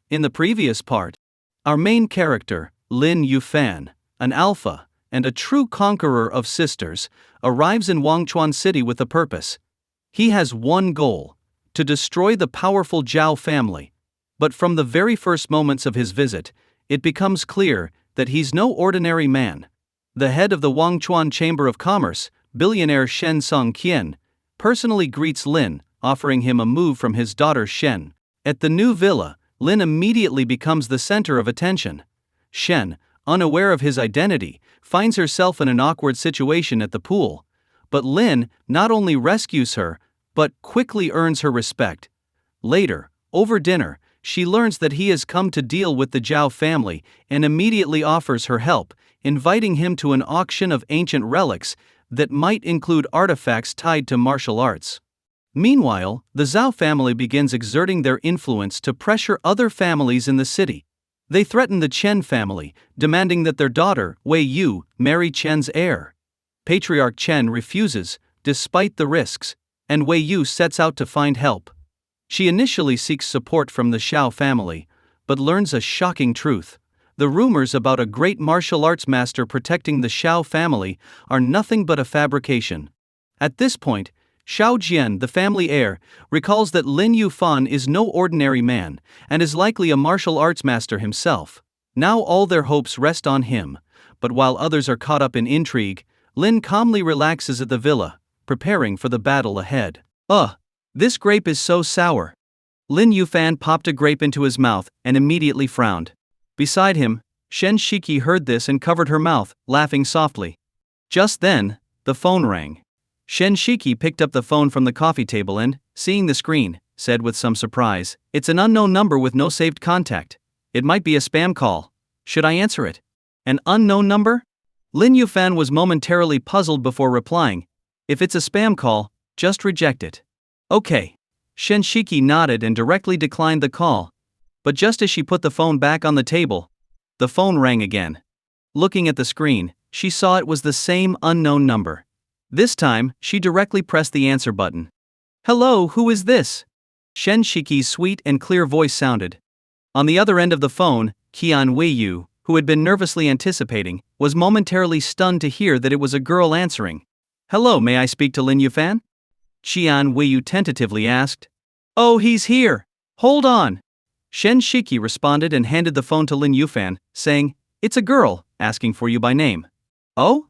In the previous part, our main character, Lin Yuan, an alpha and a true conqueror of sisters, arrives in Wangchuan City with a purpose. He has one goal: to destroy the powerful Xiao family. But from the very first moments of his visit, it becomes clear that he's no ordinary man. The head of the Wangchuan Chamber of Commerce, billionaire Shen Songqian, personally greets Lin, offering him a move from his daughter Shen. At the new villa, Lin immediately becomes the center of attention. Shen, unaware of his identity, finds herself in an awkward situation at the pool. But Lin not only rescues her, but quickly earns her respect. Later, over dinner, she learns that he has come to deal with the Xiao family and immediately offers her help, inviting him to an auction of ancient relics that might include artifacts tied to martial arts. Meanwhile, the Zhao family begins exerting their influence to pressure other families in the city. They threaten the Chen family, demanding that their daughter, Wei Yu, marry Chen's heir. Patriarch Chen refuses, despite the risks, and Wei Yu sets out to find help. She initially seeks support from the Xiao family, but learns a shocking truth. The rumors about a great martial arts master protecting the Xiao family are nothing but a fabrication. At this point, Xiao Jian, the family heir, recalls that Lin Yuan is no ordinary man, and is likely a martial arts master himself. Now all their hopes rest on him, but while others are caught up in intrigue, Lin calmly relaxes at the villa, preparing for the battle ahead. This grape is so sour. Lin Yuan popped a grape into his mouth and immediately frowned. Beside him, Shen Shiki heard this and covered her mouth, laughing softly. Just then, the phone rang. Shen Shiki picked up the phone from the coffee table and, seeing the screen, said with some surprise, "It's an unknown number with no saved contact. It might be a spam call. Should I answer it?" An unknown number? Lin Yuan was momentarily puzzled before replying, "If it's a spam call, just reject it." "Okay." Shen Shiki nodded and directly declined the call. But just as she put the phone back on the table, the phone rang again. Looking at the screen, she saw it was the same unknown number. This time, she directly pressed the answer button. "Hello, who is this?" Shen Shiki's sweet and clear voice sounded. On the other end of the phone, Keon Wei Yu, who had been nervously anticipating, was momentarily stunned to hear that it was a girl answering. "Hello, may I speak to Lin Yuan?" Keon Wei Yu tentatively asked. "Oh, he's here. Hold on." Shen Shiki responded and handed the phone to Lin Yuan, saying, "It's a girl, asking for you by name." "Oh?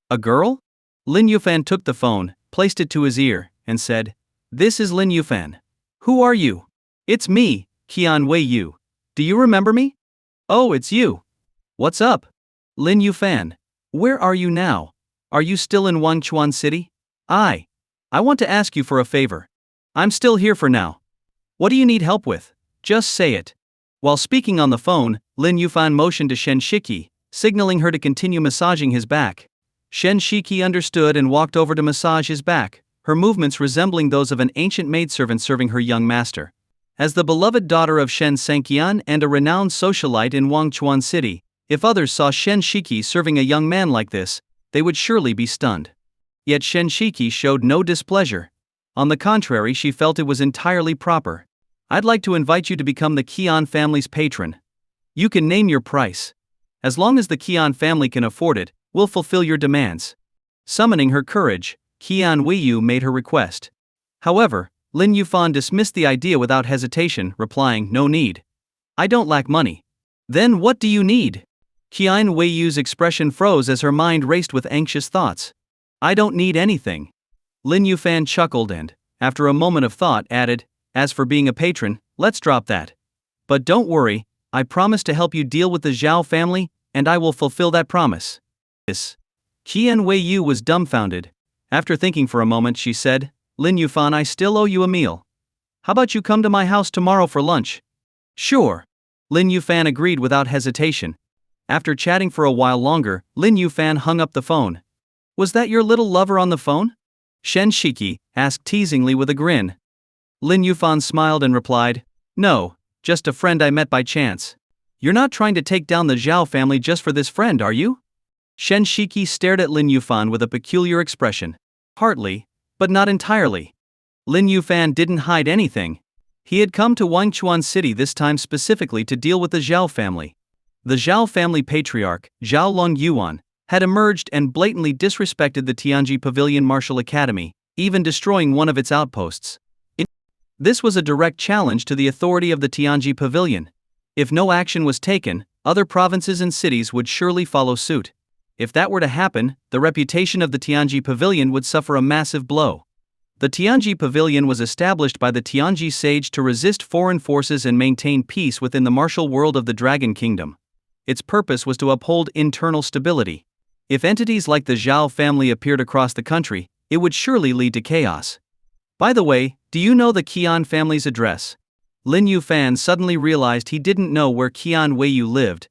A girl?" Lin Yuan took the phone, placed it to his ear, and said, "This is Lin Yuan. Who are you?" "It's me, Keon Wei Yu. Do you remember me?" "Oh, it's you. What's up?" "Lin Yuan. Where are you now? Are you still in Wangchuan City?" I want to ask you for a favor." "I'm still here for now." "What do you need help with? Just say it." While speaking on the phone, Lin Yuan motioned to Shen Shiki, signaling her to continue massaging his back. Shen Shiki understood and walked over to massage his back, her movements resembling those of an ancient maidservant serving her young master. As the beloved daughter of Shen Songqian and a renowned socialite in Wangchuan City, if others saw Shen Shiki serving a young man like this, they would surely be stunned. Yet Shen Shiki showed no displeasure. On the contrary, she felt it was entirely proper. "I'd like to invite you to become the Keon family's patron. You can name your price. As long as the Keon family can afford it, we'll fulfill your demands." Summoning her courage, Keon Wei Yu made her request. However, Lin Yuan dismissed the idea without hesitation, replying, "No need. I don't lack money." "Then what do you need?" Keon Wei Yu's expression froze as her mind raced with anxious thoughts. "I don't need anything." Lin Yuan chuckled and, after a moment of thought, added, "As for being a patron, let's drop that. But don't worry, I promise to help you deal with the Xiao family, and I will fulfill that promise." Keon Wei Yu was dumbfounded. After thinking for a moment, she said, "Lin Yuan, I still owe you a meal. How about you come to my house tomorrow for lunch?" "Sure." Lin Yuan agreed without hesitation. After chatting for a while longer, Lin Yuan hung up the phone. "Was that your little lover on the phone?" Shen Shiki asked teasingly with a grin. Lin Yuan smiled and replied, "No, just a friend I met by chance." "You're not trying to take down the Xiao family just for this friend, are you?" Shen Shiki stared at Lin Yuan with a peculiar expression. "Partly, but not entirely." Lin Yuan didn't hide anything. He had come to Wangchuan City this time specifically to deal with the Xiao family. The Xiao family patriarch, Lin Yuan, had emerged and blatantly disrespected the Tianji Pavilion Martial Academy, even destroying one of its outposts. This was a direct challenge to the authority of the Tianji Pavilion. If no action was taken, other provinces and cities would surely follow suit. If that were to happen, the reputation of the Tianji Pavilion would suffer a massive blow. The Tianji Pavilion was established by the Tianji sage to resist foreign forces and maintain peace within the martial world of the Dragon Kingdom. Its purpose was to uphold internal stability. If entities like the Xiao family appeared across the country, it would surely lead to chaos. By the way, do you know the Keon family's address? Lin Yuan suddenly realized he didn't know where Keon Weiyu lived.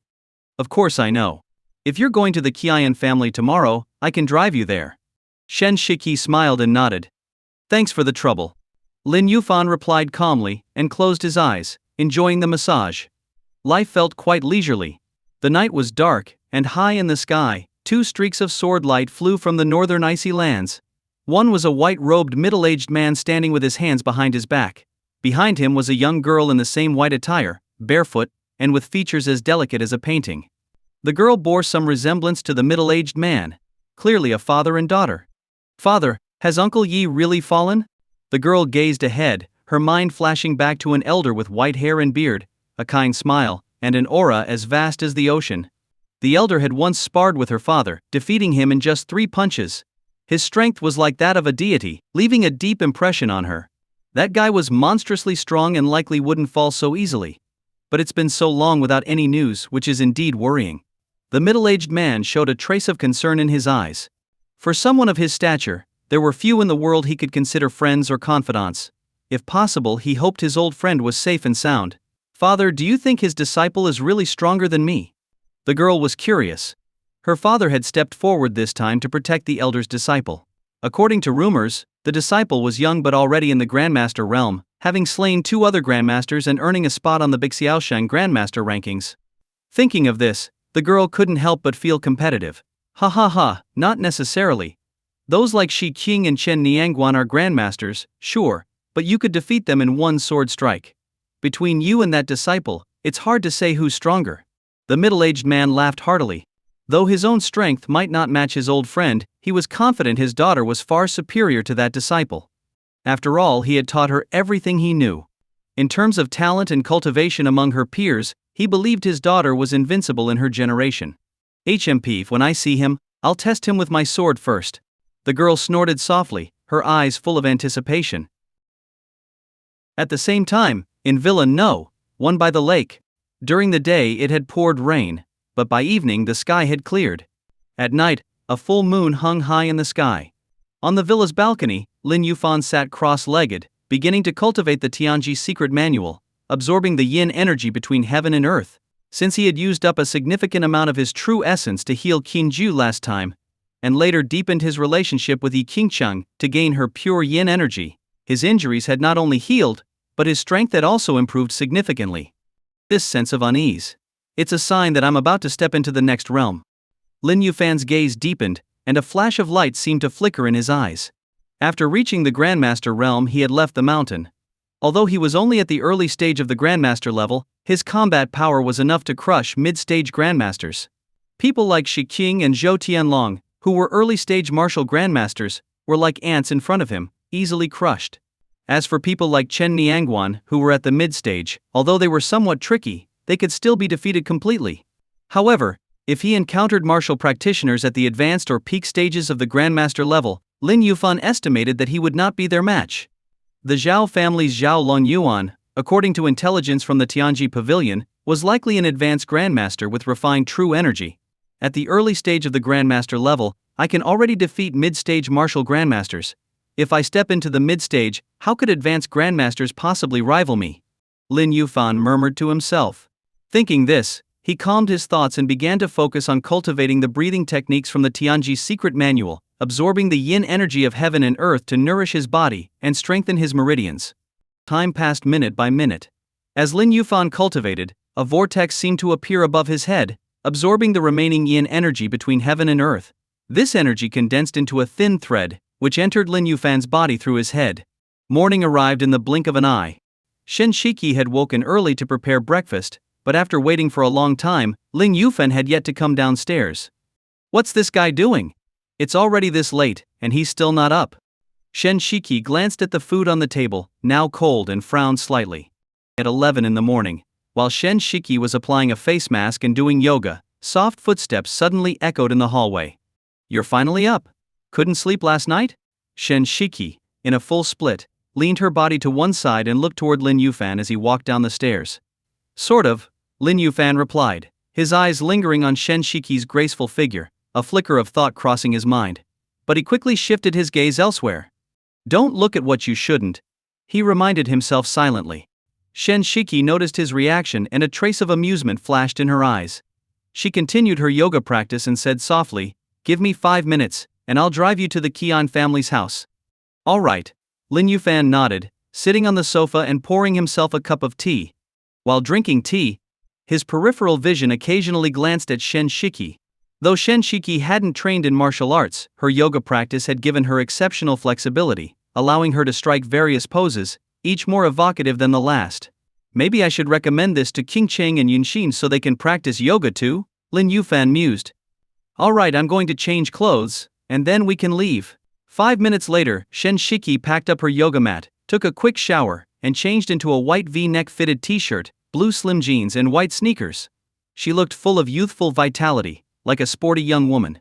Of course I know. If you're going to the Keon family tomorrow, I can drive you there. Shen Shiki smiled and nodded. Thanks for the trouble. Lin Yuan replied calmly and closed his eyes, enjoying the massage. Life felt quite leisurely. The night was dark, and high in the sky, 2 streaks of sword light flew from the northern icy lands. One was a white-robed middle-aged man standing with his hands behind his back. Behind him was a young girl in the same white attire, barefoot, and with features as delicate as a painting. The girl bore some resemblance to the middle-aged man, clearly a father and daughter. Father, has Uncle Yi really fallen? The girl gazed ahead, her mind flashing back to an elder with white hair and beard, a kind smile, and an aura as vast as the ocean. The elder had once sparred with her father, defeating him in just 3 punches. His strength was like that of a deity, leaving a deep impression on her. That guy was monstrously strong and likely wouldn't fall so easily. But it's been so long without any news, which is indeed worrying. The middle-aged man showed a trace of concern in his eyes. For someone of his stature, there were few in the world he could consider friends or confidants. If possible, he hoped his old friend was safe and sound. Father, do you think his disciple is really stronger than me? The girl was curious. Her father had stepped forward this time to protect the elder's disciple. According to rumors, the disciple was young but already in the Grandmaster realm, having slain 2 other Grandmasters and earning a spot on the Bixiaosheng Grandmaster rankings. Thinking of this, the girl couldn't help but feel competitive. Ha ha ha, not necessarily. Those like Shi Qing and Chen Niangguan are Grandmasters, sure, but you could defeat them in 1 sword strike. Between you and that disciple, it's hard to say who's stronger. The middle-aged man laughed heartily. Though his own strength might not match his old friend, he was confident his daughter was far superior to that disciple. After all, he had taught her everything he knew. In terms of talent and cultivation among her peers, he believed his daughter was invincible in her generation. HMP, when I see him, I'll test him with my sword first. The girl snorted softly, her eyes full of anticipation. At the same time, in Villa No. 1 by the lake. During the day it had poured rain, but by evening the sky had cleared. At night, a full moon hung high in the sky. On the villa's balcony, Lin Yuan sat cross-legged, beginning to cultivate the Tianji secret manual, absorbing the yin energy between heaven and earth. Since he had used up a significant amount of his true essence to heal Qingju last time, and later deepened his relationship with Yi Qingcheng to gain her pure yin energy, his injuries had not only healed, but his strength had also improved significantly. This sense of unease. It's a sign that I'm about to step into the next realm. Lin Yufan's gaze deepened, and a flash of light seemed to flicker in his eyes. After reaching the Grandmaster realm, he had left the mountain. Although he was only at the early stage of the Grandmaster level, his combat power was enough to crush mid-stage Grandmasters. People like Shi Qing and Zhou Tianlong, who were early-stage martial Grandmasters, were like ants in front of him, easily crushed. As for people like Chen Niangguan, who were at the mid-stage, although they were somewhat tricky, they could still be defeated completely. However, if he encountered martial practitioners at the advanced or peak stages of the Grandmaster level, Lin Yuan estimated that he would not be their match. The Xiao family's Lin Yuan, according to intelligence from the Tianji Pavilion, was likely an advanced Grandmaster with refined true energy. At the early stage of the Grandmaster level, I can already defeat mid-stage martial Grandmasters. If I step into the mid-stage, how could advanced Grandmasters possibly rival me? Lin Yuan murmured to himself. Thinking this, he calmed his thoughts and began to focus on cultivating the breathing techniques from the Tianji secret manual, absorbing the yin energy of heaven and earth to nourish his body and strengthen his meridians. Time passed minute by minute. As Lin Yuan cultivated, a vortex seemed to appear above his head, absorbing the remaining yin energy between heaven and earth. This energy condensed into a thin thread, which entered Lin Yufan's body through his head. Morning arrived in the blink of an eye. Shen Shiki had woken early to prepare breakfast, but after waiting for a long time, Lin Yuan had yet to come downstairs. What's this guy doing? It's already this late, and he's still not up. Shen Shiki glanced at the food on the table, now cold, and frowned slightly. At 11 in the morning, while Shen Shiki was applying a face mask and doing yoga, soft footsteps suddenly echoed in the hallway. You're finally up. Couldn't sleep last night? Shen Shiki, in a full split, leaned her body to one side and looked toward Lin Yuan as he walked down the stairs. Sort of, Lin Yuan replied, his eyes lingering on Shen Shiki's graceful figure, a flicker of thought crossing his mind. But he quickly shifted his gaze elsewhere. Don't look at what you shouldn't, he reminded himself silently. Shen Shiki noticed his reaction and a trace of amusement flashed in her eyes. She continued her yoga practice and said softly, Give me 5 minutes, and I'll drive you to the Keon family's house. All right, Lin Yuan nodded, sitting on the sofa and pouring himself a cup of tea. While drinking tea, his peripheral vision occasionally glanced at Shen Shiki. Though Shen Shiki hadn't trained in martial arts, her yoga practice had given her exceptional flexibility, allowing her to strike various poses, each more evocative than the last. Maybe I should recommend this to King Cheng and Yunxin so they can practice yoga too, Lin Yuan mused. Alright, I'm going to change clothes, and then we can leave. 5 minutes later, Shen Shiki packed up her yoga mat, took a quick shower, and changed into a white V-neck fitted t-shirt, blue slim jeans and white sneakers. She looked full of youthful vitality, like a sporty young woman.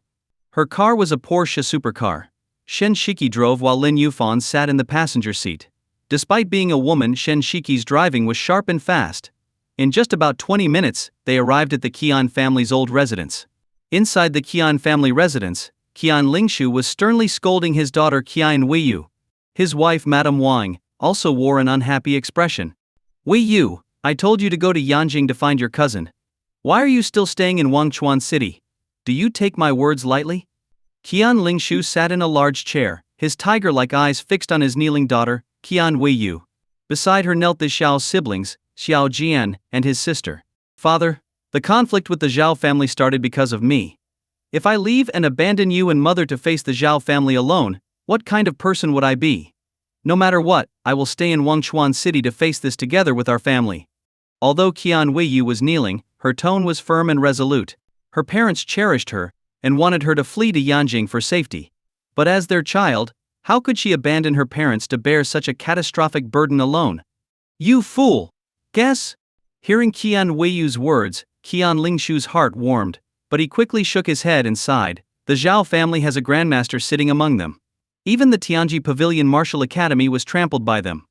Her car was a Porsche supercar. Shen Shiki drove while Lin Yuan sat in the passenger seat. Despite being a woman, Shen Shiki's driving was sharp and fast. In just about 20 minutes, they arrived at the Keon family's old residence. Inside the Keon family residence, Keon Lingshu was sternly scolding his daughter Keon Weiyu. His wife Madame Wang also wore an unhappy expression. Weiyu, I told you to go to Yanjing to find your cousin. Why are you still staying in Wangchuan City? Do you take my words lightly? Keon Lingshu sat in a large chair, his tiger-like eyes fixed on his kneeling daughter, Keon Weiyu. Beside her knelt the Xiao siblings, Xiao Jian, and his sister. Father, the conflict with the Xiao family started because of me. If I leave and abandon you and mother to face the Xiao family alone, what kind of person would I be? No matter what, I will stay in Wangchuan City to face this together with our family. Although Keon Weiyu was kneeling, her tone was firm and resolute. Her parents cherished her, and wanted her to flee to Yanjing for safety. But as their child, how could she abandon her parents to bear such a catastrophic burden alone? You fool! Guess? Hearing Keon Weiyu's words, Keon Lingshu's heart warmed, but he quickly shook his head and sighed. The Xiao family has a grandmaster sitting among them. Even the Tianji Pavilion Martial Academy was trampled by them.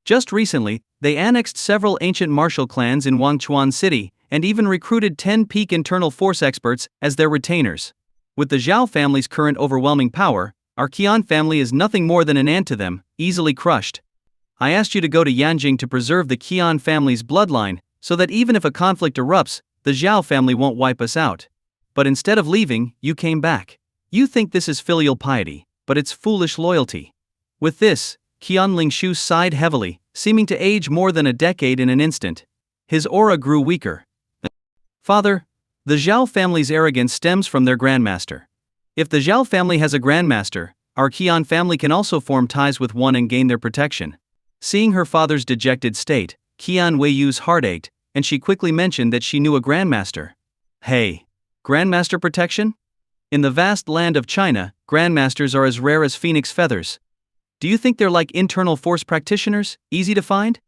Just recently, they annexed several ancient martial clans in Wangchuan City, and even recruited 10 peak internal force experts as their retainers. With the Xiao family's current overwhelming power, our Keon family is nothing more than an ant to them, easily crushed. I asked you to go to Yanjing to preserve the Keon family's bloodline, so that even if a conflict erupts, the Xiao family won't wipe us out. But instead of leaving, you came back. You think this is filial piety, but it's foolish loyalty. With this, Keon Lingshu sighed heavily, seeming to age more than a decade in an instant. His aura grew weaker. Father, the Xiao family's arrogance stems from their grandmaster. If the Xiao family has a grandmaster, our Keon family can also form ties with one and gain their protection. Seeing her father's dejected state, Keon Weiyu's heart ached, and she quickly mentioned that she knew a grandmaster. Hey, grandmaster protection? In the vast land of China, grandmasters are as rare as phoenix feathers. Do you think they're like internal force practitioners, easy to find?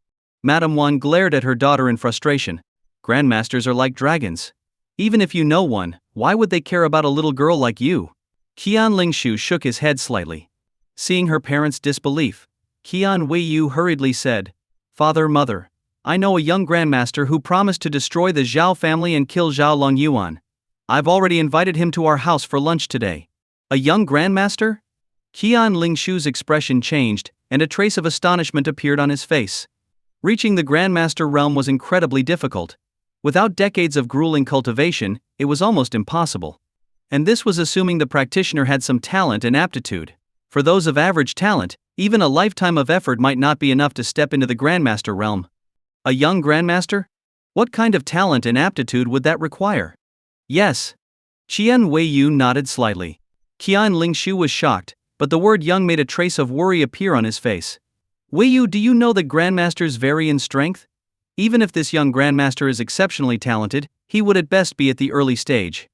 Madame Wang glared at her daughter in frustration. Grandmasters are like dragons. Even if you know one, why would they care about a little girl like you? Keon Lingshu shook his head slightly. Seeing her parents' disbelief, Keon Weiyu hurriedly said, Father, Mother, I know a young grandmaster who promised to destroy the Xiao family and kill Xiao Lin Yuan. I've already invited him to our house for lunch today. A young grandmaster? Keon Lingshu's expression changed, and a trace of astonishment appeared on his face. Reaching the grandmaster realm was incredibly difficult. Without decades of grueling cultivation, it was almost impossible. And this was assuming the practitioner had some talent and aptitude. For those of average talent, even a lifetime of effort might not be enough to step into the grandmaster realm. A young grandmaster? What kind of talent and aptitude would that require? Yes. Keon Weiyu nodded slightly. Keon Lingshu was shocked, but the word young made a trace of worry appear on his face. Weiyu, do you know that grandmasters vary in strength? Even if this young grandmaster is exceptionally talented, he would at best be at the early stage.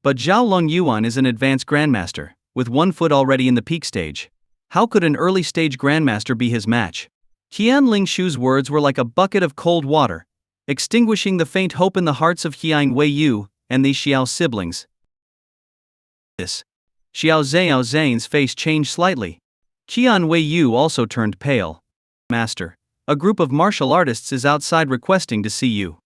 But Zhao Lin Yuan is an advanced grandmaster, with one foot already in the peak stage. How could an early stage grandmaster be his match? Keon Lingshu's words were like a bucket of cold water, extinguishing the faint hope in the hearts of Xiang Weiyu and the Xiao siblings. Xiao Zhao's face changed slightly. Keon Weiyu also turned pale. Master, a group of martial artists is outside requesting to see you.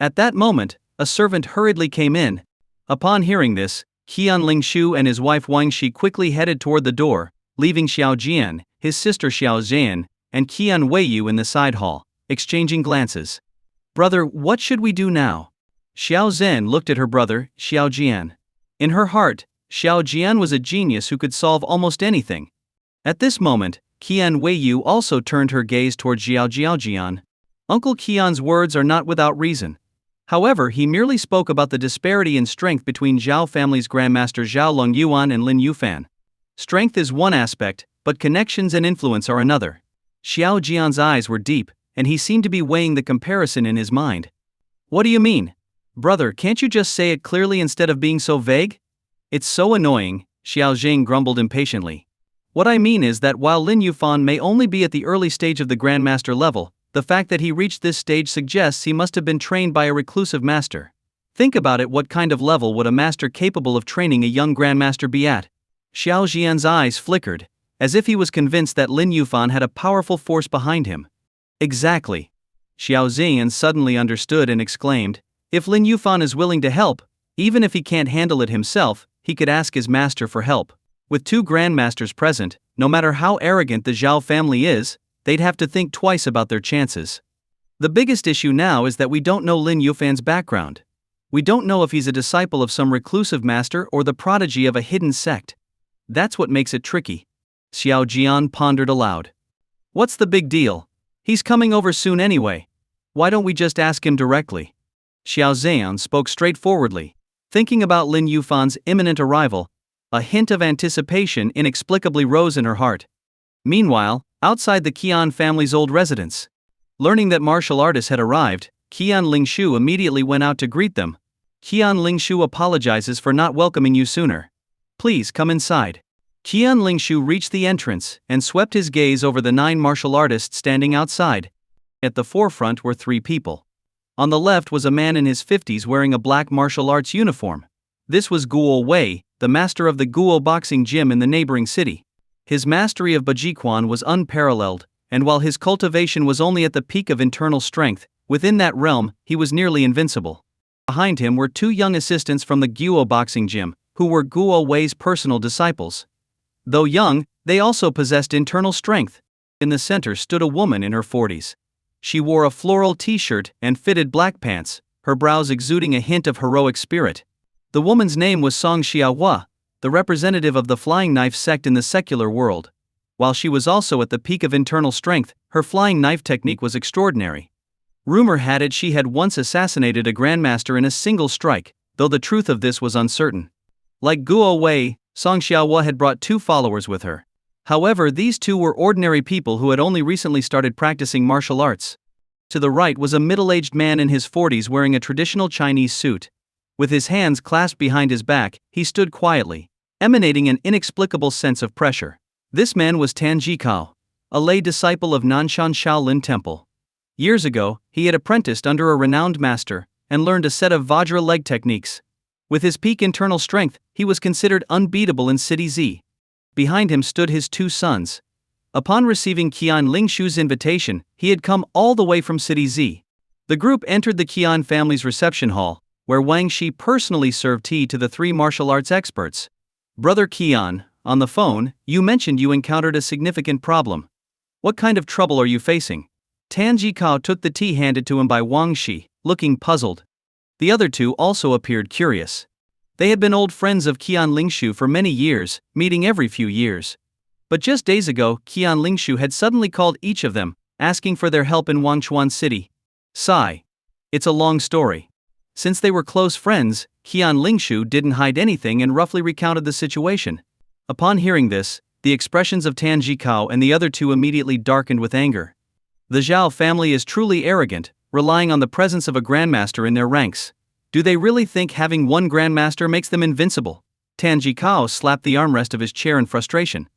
At that moment, a servant hurriedly came in. Upon hearing this, Keon Lingshu and his wife Wang Shi quickly headed toward the door, leaving Xiao Jian, his sister Xiao Zhan, and Keon Weiyu in the side hall, exchanging glances. Brother, what should we do now? Xiao Zhen looked at her brother, Xiao Jian. In her heart, Xiao Jian was a genius who could solve almost anything. At this moment, Keon Weiyu also turned her gaze toward Xiao Jian. Uncle Keon's words are not without reason. However, he merely spoke about the disparity in strength between Zhao family's grandmaster Zhao Lin Yuan and Lin Yufan. Strength is one aspect, but connections and influence are another. Xiao Jian's eyes were deep, and he seemed to be weighing the comparison in his mind. What do you mean? Brother, can't you just say it clearly instead of being so vague? It's so annoying, Xiao Zhang grumbled impatiently. What I mean is that while Lin Yufan may only be at the early stage of the grandmaster level, the fact that he reached this stage suggests he must have been trained by a reclusive master. Think about it, what kind of level would a master capable of training a young grandmaster be at? Xiao Jian's eyes flickered, as if he was convinced that Lin Yufan had a powerful force behind him. Exactly. Xiao Zian suddenly understood and exclaimed, if Lin Yufan is willing to help, even if he can't handle it himself, he could ask his master for help. With two grandmasters present, no matter how arrogant the Zhao family is, they'd have to think twice about their chances. The biggest issue now is that we don't know Lin Yufan's background. We don't know if he's a disciple of some reclusive master or the prodigy of a hidden sect. That's what makes it tricky. Xiao Jian pondered aloud. What's the big deal? He's coming over soon anyway. Why don't we just ask him directly? Xiao Zhan spoke straightforwardly. Thinking about Lin Yufan's imminent arrival, a hint of anticipation inexplicably rose in her heart. Meanwhile, outside the Keon family's old residence, learning that martial artists had arrived, Keon Lingshu immediately went out to greet them. Keon Lingshu apologizes for not welcoming you sooner. Please come inside. Keon Lingshu reached the entrance and swept his gaze over the 9 martial artists standing outside. At the forefront were 3 people. On the left was a man in his 50s wearing a black martial arts uniform. This was Guo Wei, the master of the Guo boxing gym in the neighboring city. His mastery of Bajiquan was unparalleled, and while his cultivation was only at the peak of internal strength, within that realm, he was nearly invincible. Behind him were 2 young assistants from the Guo boxing gym, who were Guo Wei's personal disciples. Though young, they also possessed internal strength. In the center stood a woman in her 40s. She wore a floral t-shirt and fitted black pants, her brows exuding a hint of heroic spirit. The woman's name was Song Xiaohua, the representative of the flying knife sect in the secular world. While she was also at the peak of internal strength, her flying knife technique was extraordinary. Rumor had it she had once assassinated a grandmaster in a single strike, though the truth of this was uncertain. Like Guo Wei, Song Xiaohua had brought 2 followers with her. However, these 2 were ordinary people who had only recently started practicing martial arts. To the right was a middle-aged man in his 40s wearing a traditional Chinese suit. With his hands clasped behind his back, he stood quietly, emanating an inexplicable sense of pressure. This man was Tan Jikao, a lay disciple of Nanshan Shaolin Temple. Years ago, he had apprenticed under a renowned master and learned a set of Vajra leg techniques. With his peak internal strength, he was considered unbeatable in City Z. Behind him stood his 2 sons. Upon receiving Keon Lingshu's invitation, he had come all the way from City Z. The group entered the Keon family's reception hall, where Wang Shi personally served tea to the 3 martial arts experts. Brother Keon, on the phone, you mentioned you encountered a significant problem. What kind of trouble are you facing? Tan Jikao took the tea handed to him by Wang Shi, looking puzzled. The other 2 also appeared curious. They had been old friends of Keon Lingshu for many years, meeting every few years. But just days ago, Keon Lingshu had suddenly called each of them, asking for their help in Wangchuan City. Sigh. It's a long story. Since they were close friends, Keon Lingshu didn't hide anything and roughly recounted the situation. Upon hearing this, The expressions of Tan Jikao and the other two immediately darkened with anger. The Xiao family is truly arrogant, relying on the presence of a grandmaster in their ranks. Do they really think having one grandmaster makes them invincible? Tan Jikao slapped the armrest of his chair in frustration.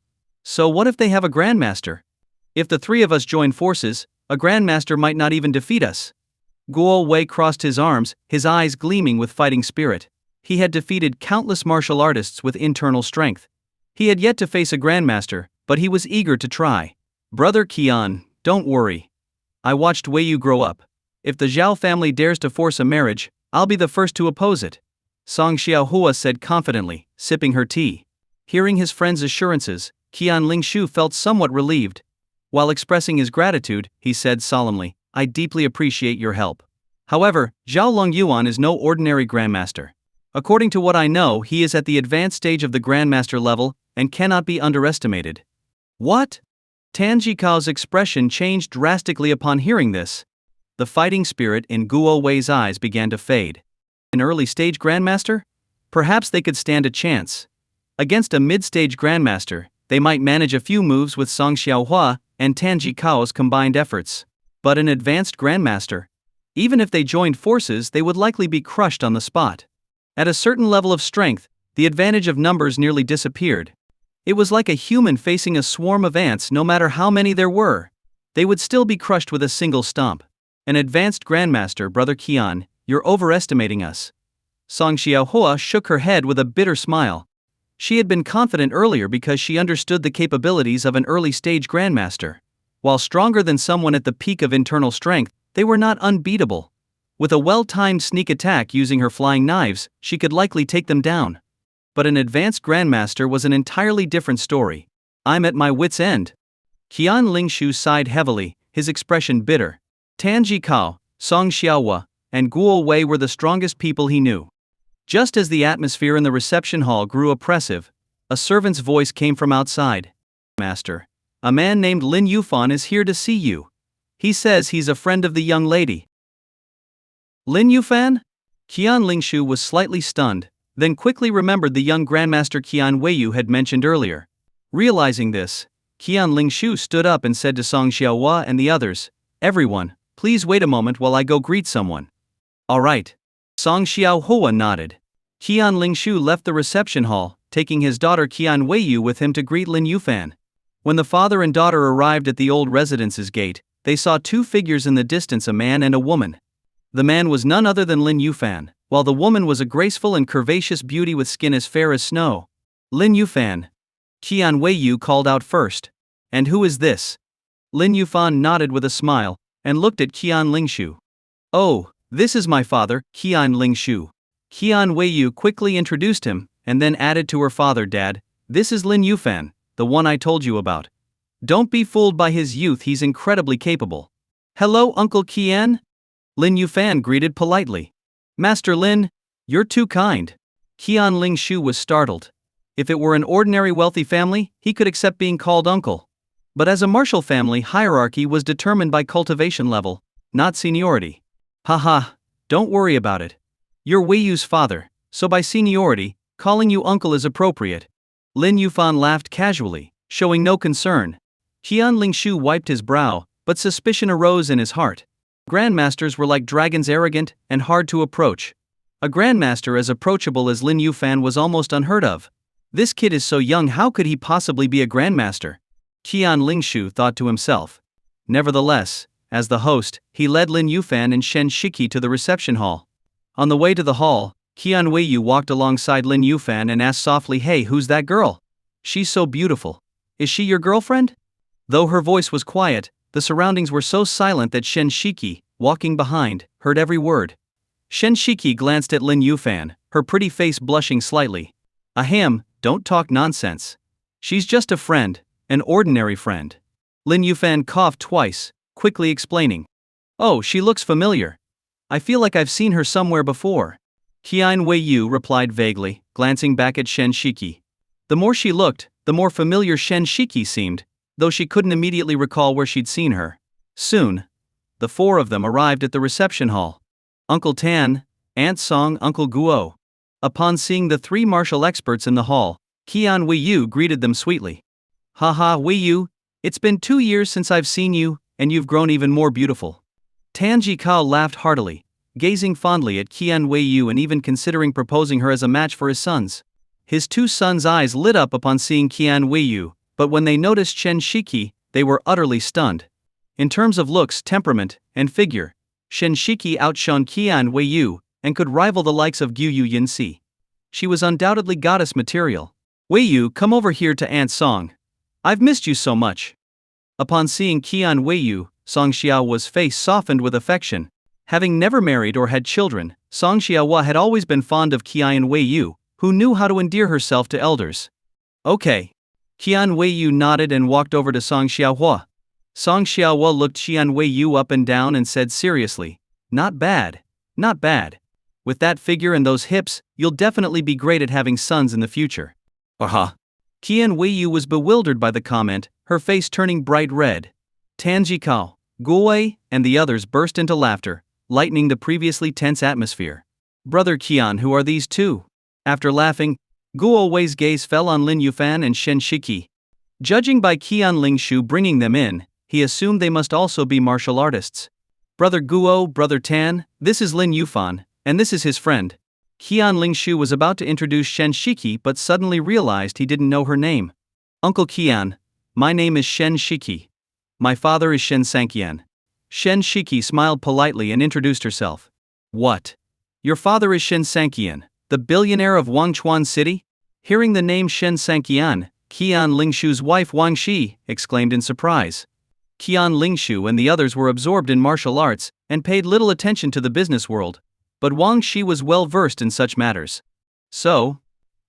So what if they have a grandmaster? If the three of us join forces, a grandmaster might not even defeat us. Guo Wei crossed his arms, his eyes gleaming with fighting spirit. He had defeated countless martial artists with internal strength. He had yet to face a grandmaster, but he was eager to try. Brother Keon, don't worry. I watched Weiyu grow up. If the Xiao family dares to force a marriage, I'll be the first to oppose it. Song Xiaohua said confidently, sipping her tea. Hearing his friend's assurances, Keon Lingshu felt somewhat relieved. While expressing his gratitude, he said solemnly, I deeply appreciate your help. However, Zhao Lin Yuan is no ordinary grandmaster. According to what I know, he is at the advanced stage of the grandmaster level and cannot be underestimated. What? Tan Jikao's expression changed drastically upon hearing this. The fighting spirit in Guo Wei's eyes began to fade. An early-stage grandmaster? Perhaps they could stand a chance. Against a mid-stage grandmaster, they might manage a few moves with Song Xiaohua and Tan Jikao's combined efforts. But an advanced grandmaster? Even if they joined forces, they would likely be crushed on the spot. At a certain level of strength, the advantage of numbers nearly disappeared. It was like a human facing a swarm of ants. No matter how many there were, they would still be crushed with a single stomp. An advanced grandmaster, Brother Keon, you're overestimating us. Song Xiaohua shook her head with a bitter smile. She had been confident earlier because she understood the capabilities of an early-stage grandmaster. While stronger than someone at the peak of internal strength, they were not unbeatable. With a well-timed sneak attack using her flying knives, she could likely take them down. But an advanced grandmaster was an entirely different story. I'm at my wit's end. Keon Lingshu sighed heavily, his expression bitter. Tan Jikao, Song Xiaohua, and Guo Wei were the strongest people he knew. Just as the atmosphere in the reception hall grew oppressive, a servant's voice came from outside. Master, a man named Lin Yuan is here to see you. He says he's a friend of the young lady. Lin Yuan? Keon Lingshu was slightly stunned, then quickly remembered the young grandmaster Keon Weiyu had mentioned earlier. Realizing this, Keon Lingshu stood up and said to Song Xiaohua and the others, Everyone, please wait a moment while I go greet someone. All right. Song Xiaohua nodded. Keon Lingshu left the reception hall, taking his daughter Keon Weiyu with him to greet Lin Yuan. When the father and daughter arrived at the old residence's gate, they saw two figures in the distance, a man and a woman. The man was none other than Lin Yuan, while the woman was a graceful and curvaceous beauty with skin as fair as snow. Lin Yuan. Keon Weiyu called out first. And who is this? Lin Yuan nodded with a smile, and looked at Keon Lingshu. Oh, this is my father, Keon Lingshu. Keon Weiyu quickly introduced him, and then added to her father, Dad, this is Lin Yuan, the one I told you about. Don't be fooled by his youth, he's incredibly capable. Hello, Uncle Keon? Lin Yuan greeted politely. Master Lin, you're too kind. Keon Lingshu was startled. If it were an ordinary wealthy family, he could accept being called uncle. But as a martial family, hierarchy was determined by cultivation level, not seniority. Haha, don't worry about it. You're Weiyu's father, so by seniority, calling you uncle is appropriate. Lin Yuan laughed casually, showing no concern. Keon Lingshu wiped his brow, but suspicion arose in his heart. Grandmasters were like dragons, arrogant and hard to approach. A grandmaster as approachable as Lin Yuan was almost unheard of. This kid is so young, how could he possibly be a grandmaster? Keon Lingshu thought to himself. Nevertheless, as the host, he led Lin Yuan and Shen Shiki to the reception hall. On the way to the hall, Keon Weiyu walked alongside Lin Yuan and asked softly, Hey, who's that girl? She's so beautiful. Is she your girlfriend? Though her voice was quiet, the surroundings were so silent that Shen Shiki, walking behind, heard every word. Shen Shiki glanced at Lin Yuan, her pretty face blushing slightly. Ahem, don't talk nonsense. She's just a friend, an ordinary friend. Lin Yuan coughed twice, quickly explaining. Oh, she looks familiar. I feel like I've seen her somewhere before. Keon Weiyu replied vaguely, glancing back at Shen Shiki. The more she looked, the more familiar Shen Shiki seemed, though she couldn't immediately recall where she'd seen her. Soon, the four of them arrived at the reception hall. Uncle Tan, Aunt Song, Uncle Guo. Upon seeing the three martial experts in the hall, Keon Weiyu greeted them sweetly. Haha, Wei Yu, it's been 2 years since I've seen you, and you've grown even more beautiful. Tan Jikao laughed heartily, gazing fondly at Keon Wei Yu and even considering proposing her as a match for his sons. His two sons' eyes lit up upon seeing Keon Wei Yu, but when they noticed Shen Shiki, they were utterly stunned. In terms of looks, temperament, and figure, Shen Shiki outshone Keon Wei Yu, and could rival the likes of Gyu Yu Yinsi. She was undoubtedly goddess material. Wei Yu, come over here to Aunt Song. I've missed you so much. Upon seeing Keon Wei Yu, Song Xiao's face softened with affection. Having never married or had children, Song Xiao had always been fond of Keon Wei Yu, who knew how to endear herself to elders. Okay. Keon Wei Yu nodded and walked over to Song Xiao. Song Xiao looked Keon Wei Yu up and down and said seriously, "Not bad, not bad. With that figure and those hips, you'll definitely be great at having sons in the future." Aha. Keon Wei Yu was bewildered by the comment, her face turning bright red. Tan Jikao, Guowei, and the others burst into laughter, lightening the previously tense atmosphere. Brother Keon, who are these two? After laughing, Guowei's gaze fell on Lin Yufan and Shen Shiki. Judging by Keon Lingshu bringing them in, he assumed they must also be martial artists. Brother Guo, Brother Tan, this is Lin Yufan, and this is his friend. Keon Lingshu was about to introduce Shen Shiki but suddenly realized he didn't know her name. Uncle Keon, my name is Shen Shiki. My father is Shen Sanqian. Shen Shiki smiled politely and introduced herself. What? Your father is Shen Sanqian, the billionaire of Wangchuan City? Hearing the name Shen Sanqian, Keon Lingshu's wife Wang Shi exclaimed in surprise. Keon Lingshu and the others were absorbed in martial arts and paid little attention to the business world, but Wang Shi was well versed in such matters. So,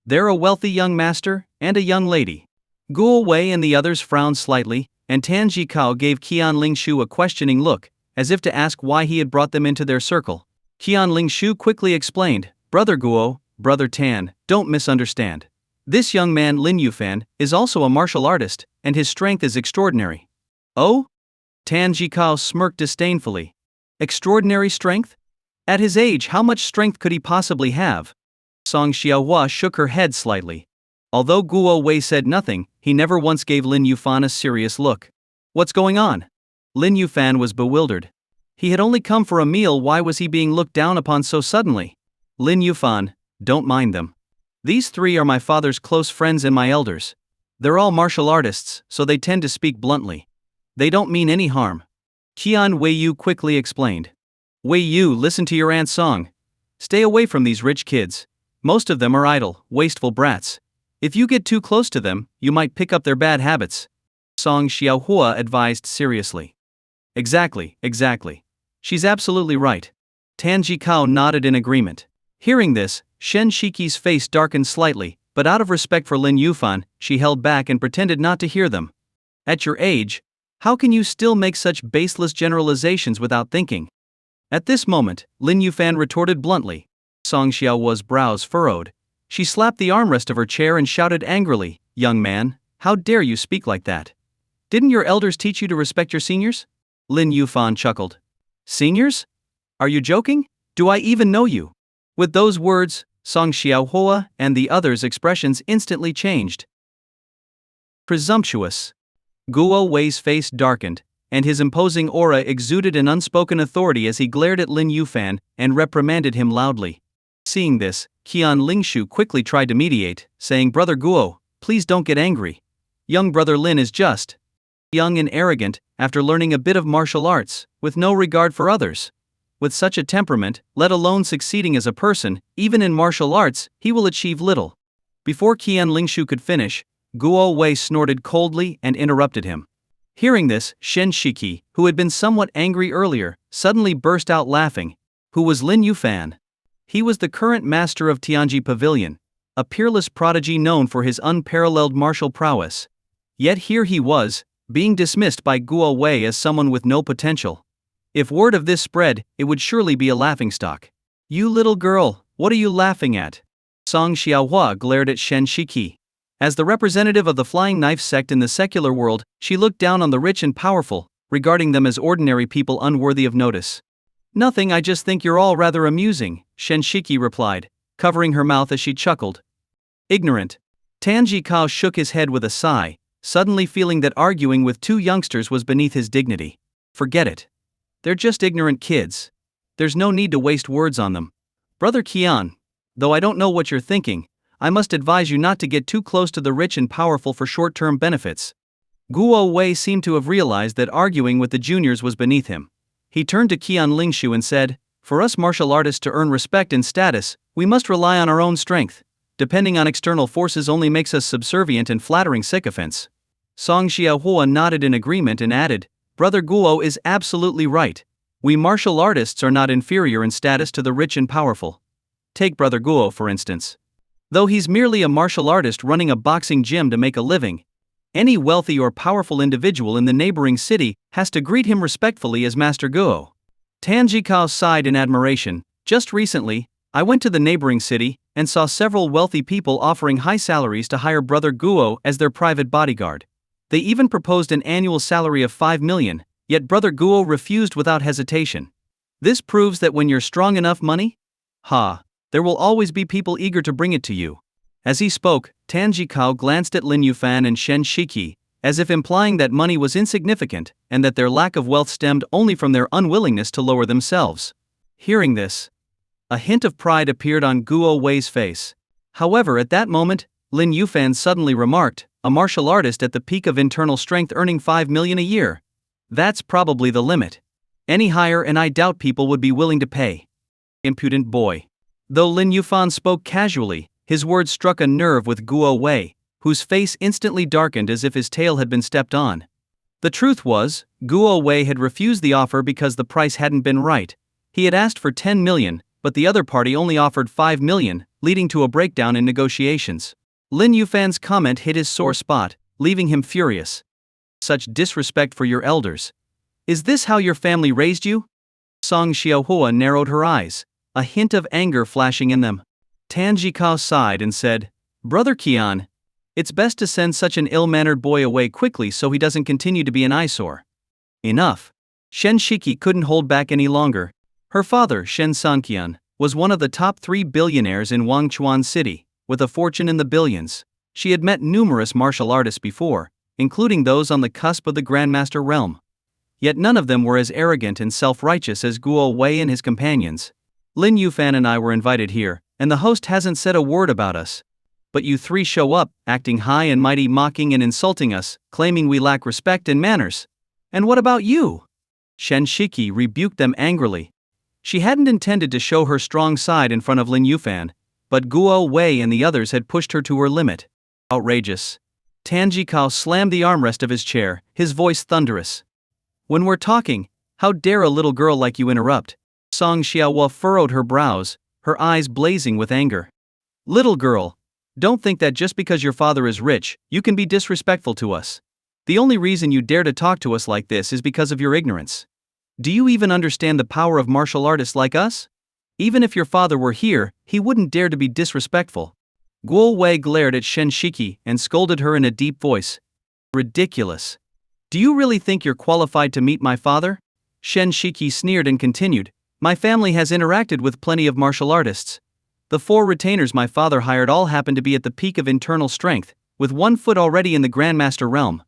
they're a wealthy young master and a young lady. Guo Wei and the others frowned slightly, and Tan Jikao gave Keon Lingshu a questioning look, as if to ask why he had brought them into their circle. Keon Lingshu quickly explained, Brother Guo, Brother Tan, don't misunderstand. This young man Lin Yufan is also a martial artist, and his strength is extraordinary. Oh? Tan Jikao smirked disdainfully. Extraordinary strength? At his age, how much strength could he possibly have? Song Xiaohua shook her head slightly. Although Guo Wei said nothing, he never once gave Lin Yufan a serious look. What's going on? Lin Yufan was bewildered. He had only come for a meal, why was he being looked down upon so suddenly? Lin Yufan, don't mind them. These three are my father's close friends and my elders. They're all martial artists, so they tend to speak bluntly. They don't mean any harm. Keon Wei Yu quickly explained. Wei Yu, listen to your Aunt Song. Stay away from these rich kids. Most of them are idle, wasteful brats. If you get too close to them, you might pick up their bad habits. Song Xiaohua advised seriously. Exactly. She's absolutely right. Tan Jikao nodded in agreement. Hearing this, Shen Shiki's face darkened slightly, but out of respect for Lin Yufan, she held back and pretended not to hear them. At your age, how can you still make such baseless generalizations without thinking? At this moment, Lin Yufan retorted bluntly. Song Xiaohua's brows furrowed. She slapped the armrest of her chair and shouted angrily, Young man, how dare you speak like that? Didn't your elders teach you to respect your seniors? Lin Yufan chuckled. Seniors? Are you joking? Do I even know you? With those words, Song Xiaohua and the others' expressions instantly changed. Presumptuous. Guo Wei's face darkened, and his imposing aura exuded an unspoken authority as he glared at Lin Yufan and reprimanded him loudly. Seeing this, Keon Lingshu quickly tried to mediate, saying, Brother Guo, please don't get angry. Young brother Lin is just young and arrogant, after learning a bit of martial arts, with no regard for others. With such a temperament, let alone succeeding as a person, even in martial arts, he will achieve little. Before Keon Lingshu could finish, Guo Wei snorted coldly and interrupted him. Hearing this, Shen Shiki, who had been somewhat angry earlier, suddenly burst out laughing. Who was Lin Yufan? He was the current master of Tianji Pavilion, a peerless prodigy known for his unparalleled martial prowess. Yet here he was, being dismissed by Guo Wei as someone with no potential. If word of this spread, it would surely be a laughingstock. You little girl, what are you laughing at? Song Xiaohua glared at Shen Shiki. As the representative of the Flying Knife sect in the secular world, she looked down on the rich and powerful, regarding them as ordinary people unworthy of notice. Nothing, I just think you're all rather amusing, Shen Shiki replied, covering her mouth as she chuckled. Ignorant. Tan Jikao shook his head with a sigh, suddenly feeling that arguing with two youngsters was beneath his dignity. Forget it. They're just ignorant kids. There's no need to waste words on them. Brother Keon, though I don't know what you're thinking, I must advise you not to get too close to the rich and powerful for short-term benefits. Guo Wei seemed to have realized that arguing with the juniors was beneath him. He turned to Keon Lingshu and said, "For us martial artists to earn respect and status, we must rely on our own strength. Depending on external forces only makes us subservient and flattering sycophants." Song Xiaohua nodded in agreement and added, "Brother Guo is absolutely right. We martial artists are not inferior in status to the rich and powerful. Take Brother Guo for instance. Though he's merely a martial artist running a boxing gym to make a living, any wealthy or powerful individual in the neighboring city has to greet him respectfully as Master Guo." Tanjikao sighed in admiration. "Just recently, I went to the neighboring city and saw several wealthy people offering high salaries to hire Brother Guo as their private bodyguard. They even proposed an annual salary of 5 million, yet Brother Guo refused without hesitation. This proves that when you're strong enough money, there will always be people eager to bring it to you." As he spoke, Tanjikao glanced at Lin Yuan and Shen Shiki, as if implying that money was insignificant and that their lack of wealth stemmed only from their unwillingness to lower themselves. Hearing this, a hint of pride appeared on Guo Wei's face. However, at that moment, Lin Yuan suddenly remarked, "A martial artist at the peak of internal strength earning 5 million a year. That's probably the limit. Any higher and I doubt people would be willing to pay." Impudent boy. Though Lin Yuan spoke casually, his words struck a nerve with Guo Wei, whose face instantly darkened as if his tail had been stepped on. The truth was, Guo Wei had refused the offer because the price hadn't been right. He had asked for 10 million, but the other party only offered 5 million, leading to a breakdown in negotiations. Lin Yufan's comment hit his sore spot, leaving him furious. "Such disrespect for your elders. Is this how your family raised you?" Song Xiaohua narrowed her eyes, a hint of anger flashing in them. Tanjikao sighed and said, "Brother Keon, it's best to send such an ill-mannered boy away quickly so he doesn't continue to be an eyesore." Enough. Shen Shiki couldn't hold back any longer. Her father, Shen Sanqian, was one of the top 3 billionaires in Wangchuan City, with a fortune in the billions. She had met numerous martial artists before, including those on the cusp of the Grandmaster realm. Yet none of them were as arrogant and self-righteous as Guo Wei and his companions. "Lin Yuan and I were invited here, and the host hasn't said a word about us. But you three show up, acting high and mighty, mocking and insulting us, claiming we lack respect and manners. And what about you?" Shen Shiki rebuked them angrily. She hadn't intended to show her strong side in front of Lin Yuan, but Guo Wei and the others had pushed her to her limit. Outrageous. Tanjikao slammed the armrest of his chair, his voice thunderous. "When we're talking, how dare a little girl like you interrupt?" Song Xiaohua furrowed her brows, her eyes blazing with anger. "Little girl, don't think that just because your father is rich, you can be disrespectful to us. The only reason you dare to talk to us like this is because of your ignorance. Do you even understand the power of martial artists like us? Even if your father were here, he wouldn't dare to be disrespectful." Guo Wei glared at Shen Shiki and scolded her in a deep voice. "Ridiculous. Do you really think you're qualified to meet my father?" Shen Shiki sneered and continued, "My family has interacted with plenty of martial artists. The 4 retainers my father hired all happen to be at the peak of internal strength, with 1 foot already in the Grandmaster realm.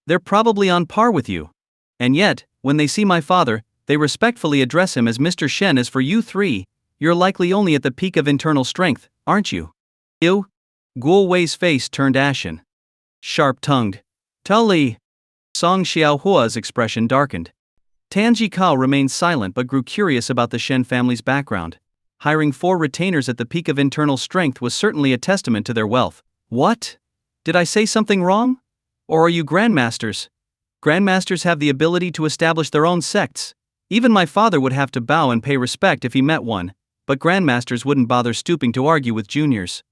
They're probably on par with you. And yet, when they see my father, they respectfully address him as Mr. Shen. As for you 3, you're likely only at the peak of internal strength, aren't you?" "Ew." Guo Wei's face turned ashen. "Sharp-tongued. Tully." Song Xiaohua's expression darkened. Tanjikao remained silent but grew curious about the Shen family's background. Hiring 4 retainers at the peak of internal strength was certainly a testament to their wealth. "What? Did I say something wrong? Or are you grandmasters? Grandmasters have the ability to establish their own sects. Even my father would have to bow and pay respect if he met one, but grandmasters wouldn't bother stooping to argue with juniors.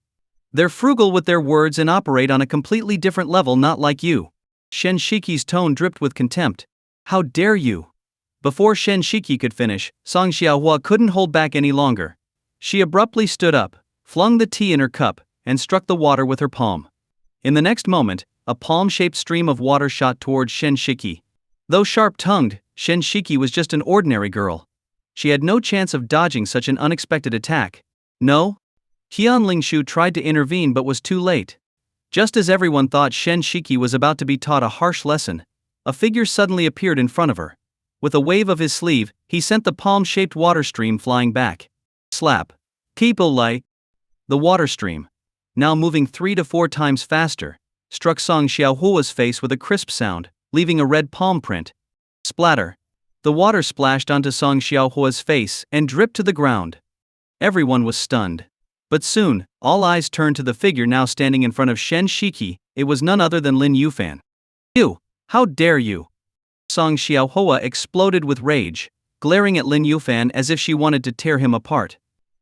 They're frugal with their words and operate on a completely different level, not like you." Shen Shiki's tone dripped with contempt. "How dare you?" Before Shen Shiki could finish, Song Xiaohua couldn't hold back any longer. She abruptly stood up, flung the tea in her cup, and struck the water with her palm. In the next moment, a palm-shaped stream of water shot towards Shen Shiki. Though sharp-tongued, Shen Shiki was just an ordinary girl. She had no chance of dodging such an unexpected attack. "No?" Keon Lingshu tried to intervene but was too late. Just as everyone thought Shen Shiki was about to be taught a harsh lesson, a figure suddenly appeared in front of her. With a wave of his sleeve, he sent the palm-shaped water stream flying back. Slap. People like. The water stream, now moving 3 to 4 times faster, struck Song Xiaohua's face with a crisp sound, leaving a red palm print. Splatter. The water splashed onto Song Xiaohua's face and dripped to the ground. Everyone was stunned. But soon, all eyes turned to the figure now standing in front of Shen Shiki. It was none other than Lin Yuan. You! How dare you! Song Xiaohua exploded with rage, glaring at Lin Yuan as if she wanted to tear him apart.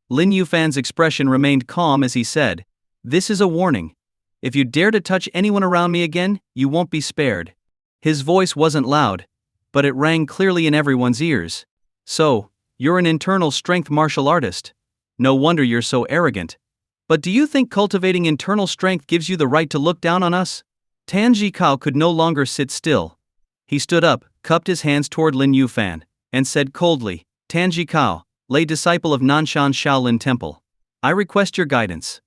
Lin Yufan's expression remained calm as he said, "This is a warning. If you dare to touch anyone around me again, you won't be spared." His voice wasn't loud, but it rang clearly in everyone's ears. "So, you're an internal strength martial artist. No wonder you're so arrogant. But do you think cultivating internal strength gives you the right to look down on us?" Tanji Kao could no longer sit still. He stood up, cupped his hands toward Lin Yuan, and said coldly, "Tanji Kao, lay disciple of Nanshan Shaolin Temple. I request your guidance."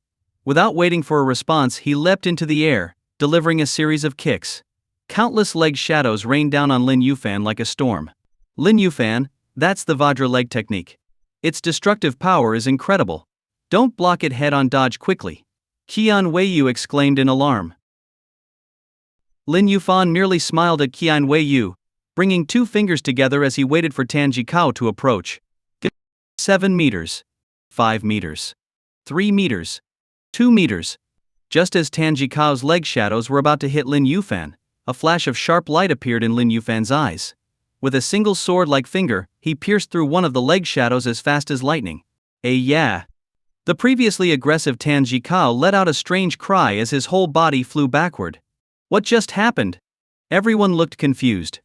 Without waiting for a response, he leapt into the air, delivering a series of kicks. Countless leg shadows rained down on Lin Yuan like a storm. "Lin Yuan, that's the Vajra leg technique. Its destructive power is incredible. Don't block it head-on, dodge quickly." Keon Weiyu exclaimed in alarm. Lin Yuan merely smiled at Keon Weiyu, bringing 2 fingers together as he waited for Tanji Kao to approach. 7 meters. 5 meters. 3 meters. 2 meters. Just as Tanji Kao's leg shadows were about to hit Lin Yuan, a flash of sharp light appeared in Lin Yuan's eyes. With a single sword-like finger, he pierced through one of the leg shadows as fast as lightning. Yeah! The previously aggressive Tanji Kao let out a strange cry as his whole body flew backward. What just happened? Everyone looked confused.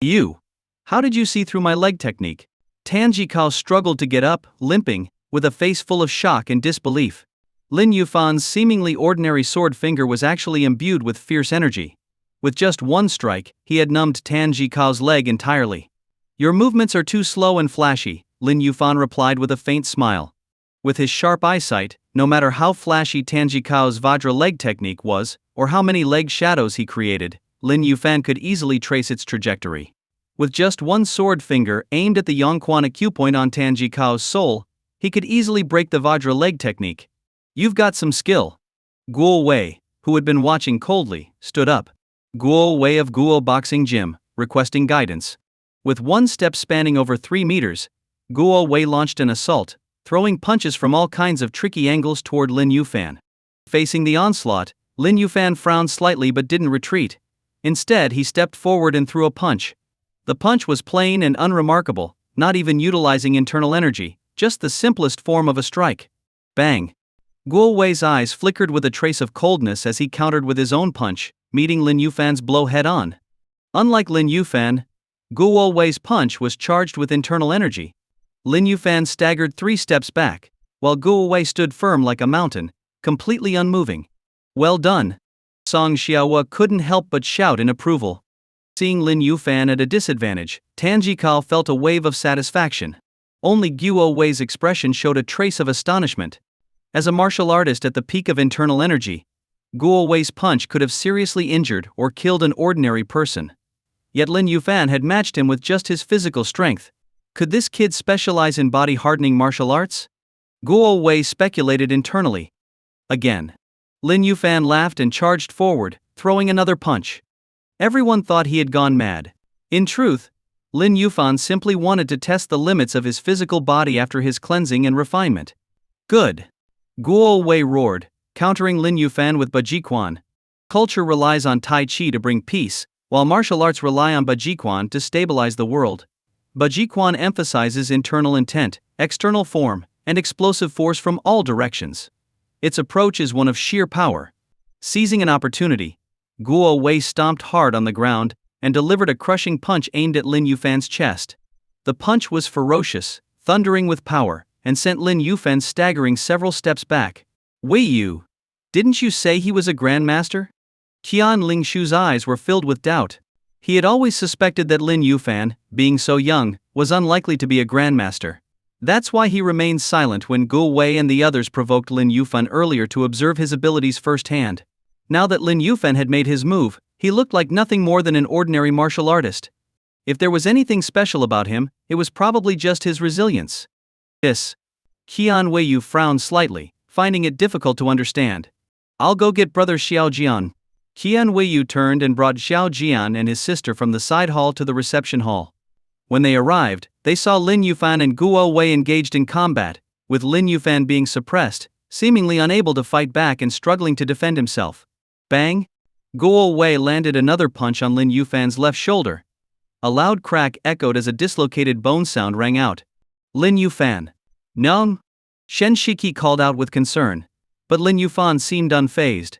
You! How did you see through my leg technique? Tanji Kao struggled to get up, limping, with a face full of shock and disbelief. Lin Yufan's seemingly ordinary sword finger was actually imbued with fierce energy. With just one strike, he had numbed Tanji Kao's leg entirely. "Your movements are too slow and flashy," Lin Yufan replied with a faint smile. With his sharp eyesight, no matter how flashy Tanji Kao's Vajra leg technique was, or how many leg shadows he created, Lin Yufan could easily trace its trajectory. With just one sword finger aimed at the Yongquan acupoint on Tanji Kao's soul, he could easily break the Vajra leg technique. "You've got some skill." Guo Wei, who had been watching coldly, stood up. Guo Wei of Guo Boxing Gym, requesting guidance. With one step spanning over 3 meters, Guo Wei launched an assault, throwing punches from all kinds of tricky angles toward Lin Yufan. Facing the onslaught, Lin Yufan frowned slightly but didn't retreat. Instead, he stepped forward and threw a punch. The punch was plain and unremarkable, not even utilizing internal energy, just the simplest form of a strike. Bang! Guo Wei's eyes flickered with a trace of coldness as he countered with his own punch, meeting Lin Yufan's blow head-on. Unlike Lin Yufan, Guo Wei's punch was charged with internal energy. Lin Yufan staggered 3 steps back, while Guo Wei stood firm like a mountain, completely unmoving. "Well done!" Song Xiaohua couldn't help but shout in approval. Seeing Lin Yufan at a disadvantage, Tanji Kao felt a wave of satisfaction. Only Guo Wei's expression showed a trace of astonishment. As a martial artist at the peak of internal energy, Guo Wei's punch could have seriously injured or killed an ordinary person. Yet Lin Yufan had matched him with just his physical strength. Could this kid specialize in body-hardening martial arts? Guo Wei speculated internally. Again. Lin Yufan laughed and charged forward, throwing another punch. Everyone thought he had gone mad. In truth, Lin Yufan simply wanted to test the limits of his physical body after his cleansing and refinement. Good! Guo Wei roared, countering Lin Yufan with Bajiquan. Culture relies on Tai Chi to bring peace, while martial arts rely on Bajiquan to stabilize the world. Bajiquan emphasizes internal intent, external form, and explosive force from all directions. Its approach is one of sheer power. Seizing an opportunity, Guo Wei stomped hard on the ground and delivered a crushing punch aimed at Lin Yufan's chest. The punch was ferocious, thundering with power, and sent Lin Yufan staggering several steps back. "Wei Yu! Didn't you say he was a grandmaster?" Qian Lingshu's eyes were filled with doubt. He had always suspected that Lin Yufan, being so young, was unlikely to be a grandmaster. That's why he remained silent when Guo Wei and the others provoked Lin Yufan earlier to observe his abilities firsthand. Now that Lin Yufan had made his move, he looked like nothing more than an ordinary martial artist. If there was anything special about him, it was probably just his resilience. Keon Weiyu frowned slightly, finding it difficult to understand. I'll go get brother Xiao Jian. Keon Weiyu turned and brought Xiao Jian and his sister from the side hall to the reception hall. When they arrived, they saw Lin Yufan and Guo Wei engaged in combat, with Lin Yufan being suppressed, seemingly unable to fight back and struggling to defend himself. Bang! Guo Wei landed another punch on Lin Yufan's left shoulder. A loud crack echoed as a dislocated bone sound rang out. Lin Yufan. No? Shen Shiki called out with concern. But Lin Yufan seemed unfazed.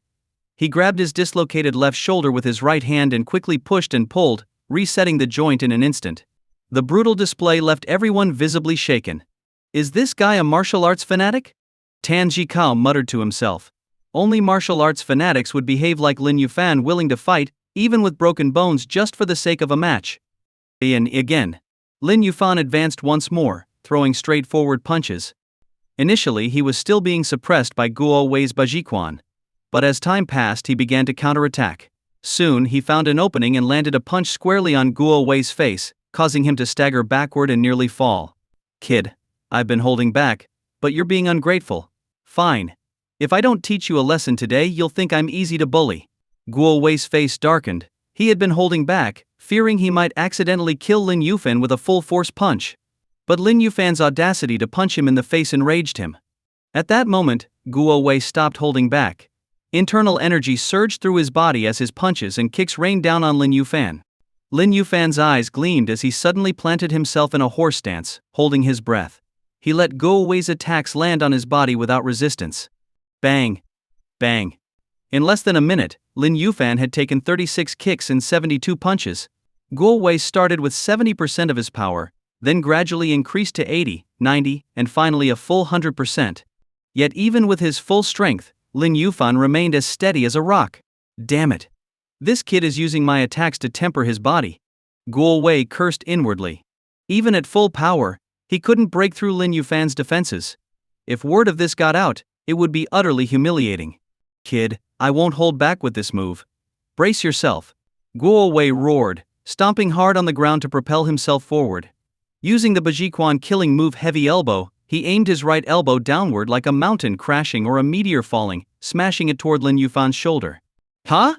He grabbed his dislocated left shoulder with his right hand and quickly pushed and pulled, resetting the joint in an instant. The brutal display left everyone visibly shaken. Is this guy a martial arts fanatic? Tan Jikao muttered to himself. Only martial arts fanatics would behave like Lin Yufan, willing to fight, even with broken bones, just for the sake of a match. And again. Lin Yufan advanced once more, throwing straightforward punches. Initially he was still being suppressed by Guo Wei's Bajiquan. But as time passed he began to counterattack. Soon he found an opening and landed a punch squarely on Guo Wei's face, causing him to stagger backward and nearly fall. Kid, I've been holding back, but you're being ungrateful. Fine. If I don't teach you a lesson today, you'll think I'm easy to bully. Guo Wei's face darkened. He had been holding back, fearing he might accidentally kill Lin Yufan with a full-force punch. But Lin Yufan's audacity to punch him in the face enraged him. At that moment, Guo Wei stopped holding back. Internal energy surged through his body as his punches and kicks rained down on Lin Yufan. Lin Yufan's eyes gleamed as he suddenly planted himself in a horse stance, holding his breath. He let Guo Wei's attacks land on his body without resistance. Bang! Bang! In less than a minute, Lin Yufan had taken 36 kicks and 72 punches. Guo Wei started with 70% of his power, then gradually increased to 80, 90, and finally a full 100%. Yet even with his full strength, Lin Yufan remained as steady as a rock. Damn it! This kid is using my attacks to temper his body. Guo Wei cursed inwardly. Even at full power, he couldn't break through Lin Yufan's defenses. If word of this got out, it would be utterly humiliating. Kid, I won't hold back with this move. Brace yourself. Guo Wei roared, stomping hard on the ground to propel himself forward. Using the Bajiquan killing move Heavy Elbow, he aimed his right elbow downward like a mountain crashing or a meteor falling, smashing it toward Lin Yufan's shoulder. Huh?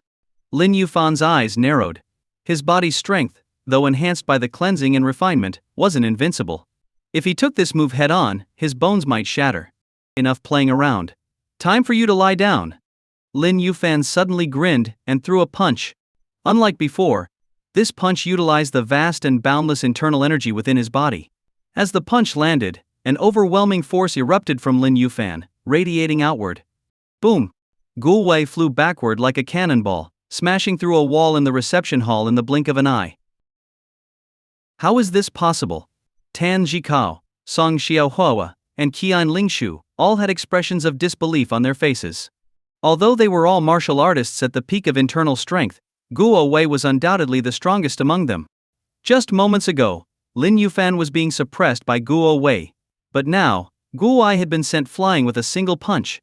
Lin Yufan's eyes narrowed. His body's strength, though enhanced by the cleansing and refinement, wasn't invincible. If he took this move head-on, his bones might shatter. Enough playing around. Time for you to lie down. Lin Yufan suddenly grinned and threw a punch. Unlike before, this punch utilized the vast and boundless internal energy within his body. As the punch landed, an overwhelming force erupted from Lin Yufan, radiating outward. Boom! Guo Wei flew backward like a cannonball, smashing through a wall in the reception hall in the blink of an eye. How is this possible? Tan Jikao, Song Xiaohua, and Qian Lingshu all had expressions of disbelief on their faces. Although they were all martial artists at the peak of internal strength, Guo Wei was undoubtedly the strongest among them. Just moments ago, Lin Yufan was being suppressed by Guo Wei, but now, Guo Wei had been sent flying with a single punch.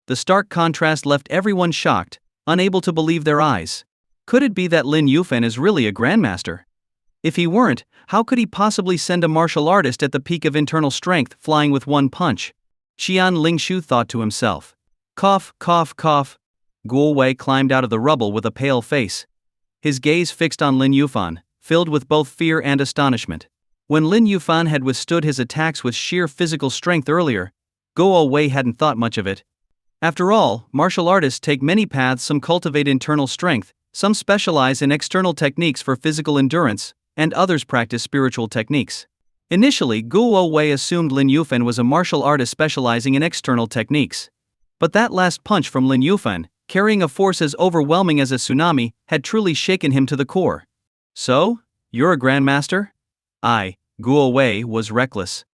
The stark contrast left everyone shocked, unable to believe their eyes. Could it be that Lin Yufan is really a grandmaster? If he weren't, how could he possibly send a martial artist at the peak of internal strength flying with one punch? Qian Lingshu thought to himself. Cough, cough, cough. Guo Wei climbed out of the rubble with a pale face. His gaze fixed on Lin Yufan, filled with both fear and astonishment. When Lin Yufan had withstood his attacks with sheer physical strength earlier, Guo Wei hadn't thought much of it. After all, martial artists take many paths. Some cultivate internal strength, some specialize in external techniques for physical endurance, and others practice spiritual techniques. Initially, Guo Wei assumed Lin Yufan was a martial artist specializing in external techniques. But that last punch from Lin Yufan, carrying a force as overwhelming as a tsunami, had truly shaken him to the core. So, you're a grandmaster? Guo Wei was reckless.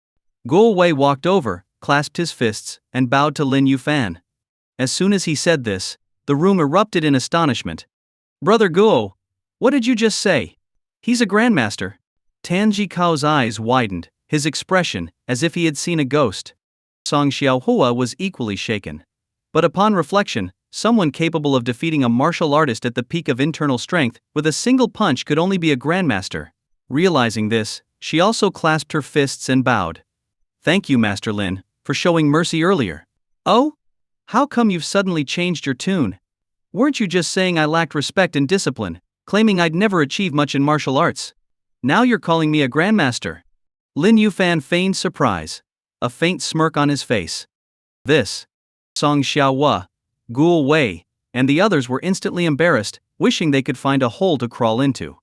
Guo Wei walked over, clasped his fists, and bowed to Lin Yufan. As soon as he said this, the room erupted in astonishment. Brother Guo, what did you just say? He's a grandmaster. Tan Jikao's eyes widened, his expression, as if he had seen a ghost. Song Xiaohua was equally shaken. But upon reflection, someone capable of defeating a martial artist at the peak of internal strength with a single punch could only be a grandmaster. Realizing this, she also clasped her fists and bowed. Thank you, Master Lin, for showing mercy earlier. Oh? How come you've suddenly changed your tune? Weren't you just saying I lacked respect and discipline, claiming I'd never achieve much in martial arts? Now you're calling me a grandmaster. Lin Yuan feigned surprise, a faint smirk on his face. This. Song Xiao, Guo Wei, and the others were instantly embarrassed, wishing they could find a hole to crawl into.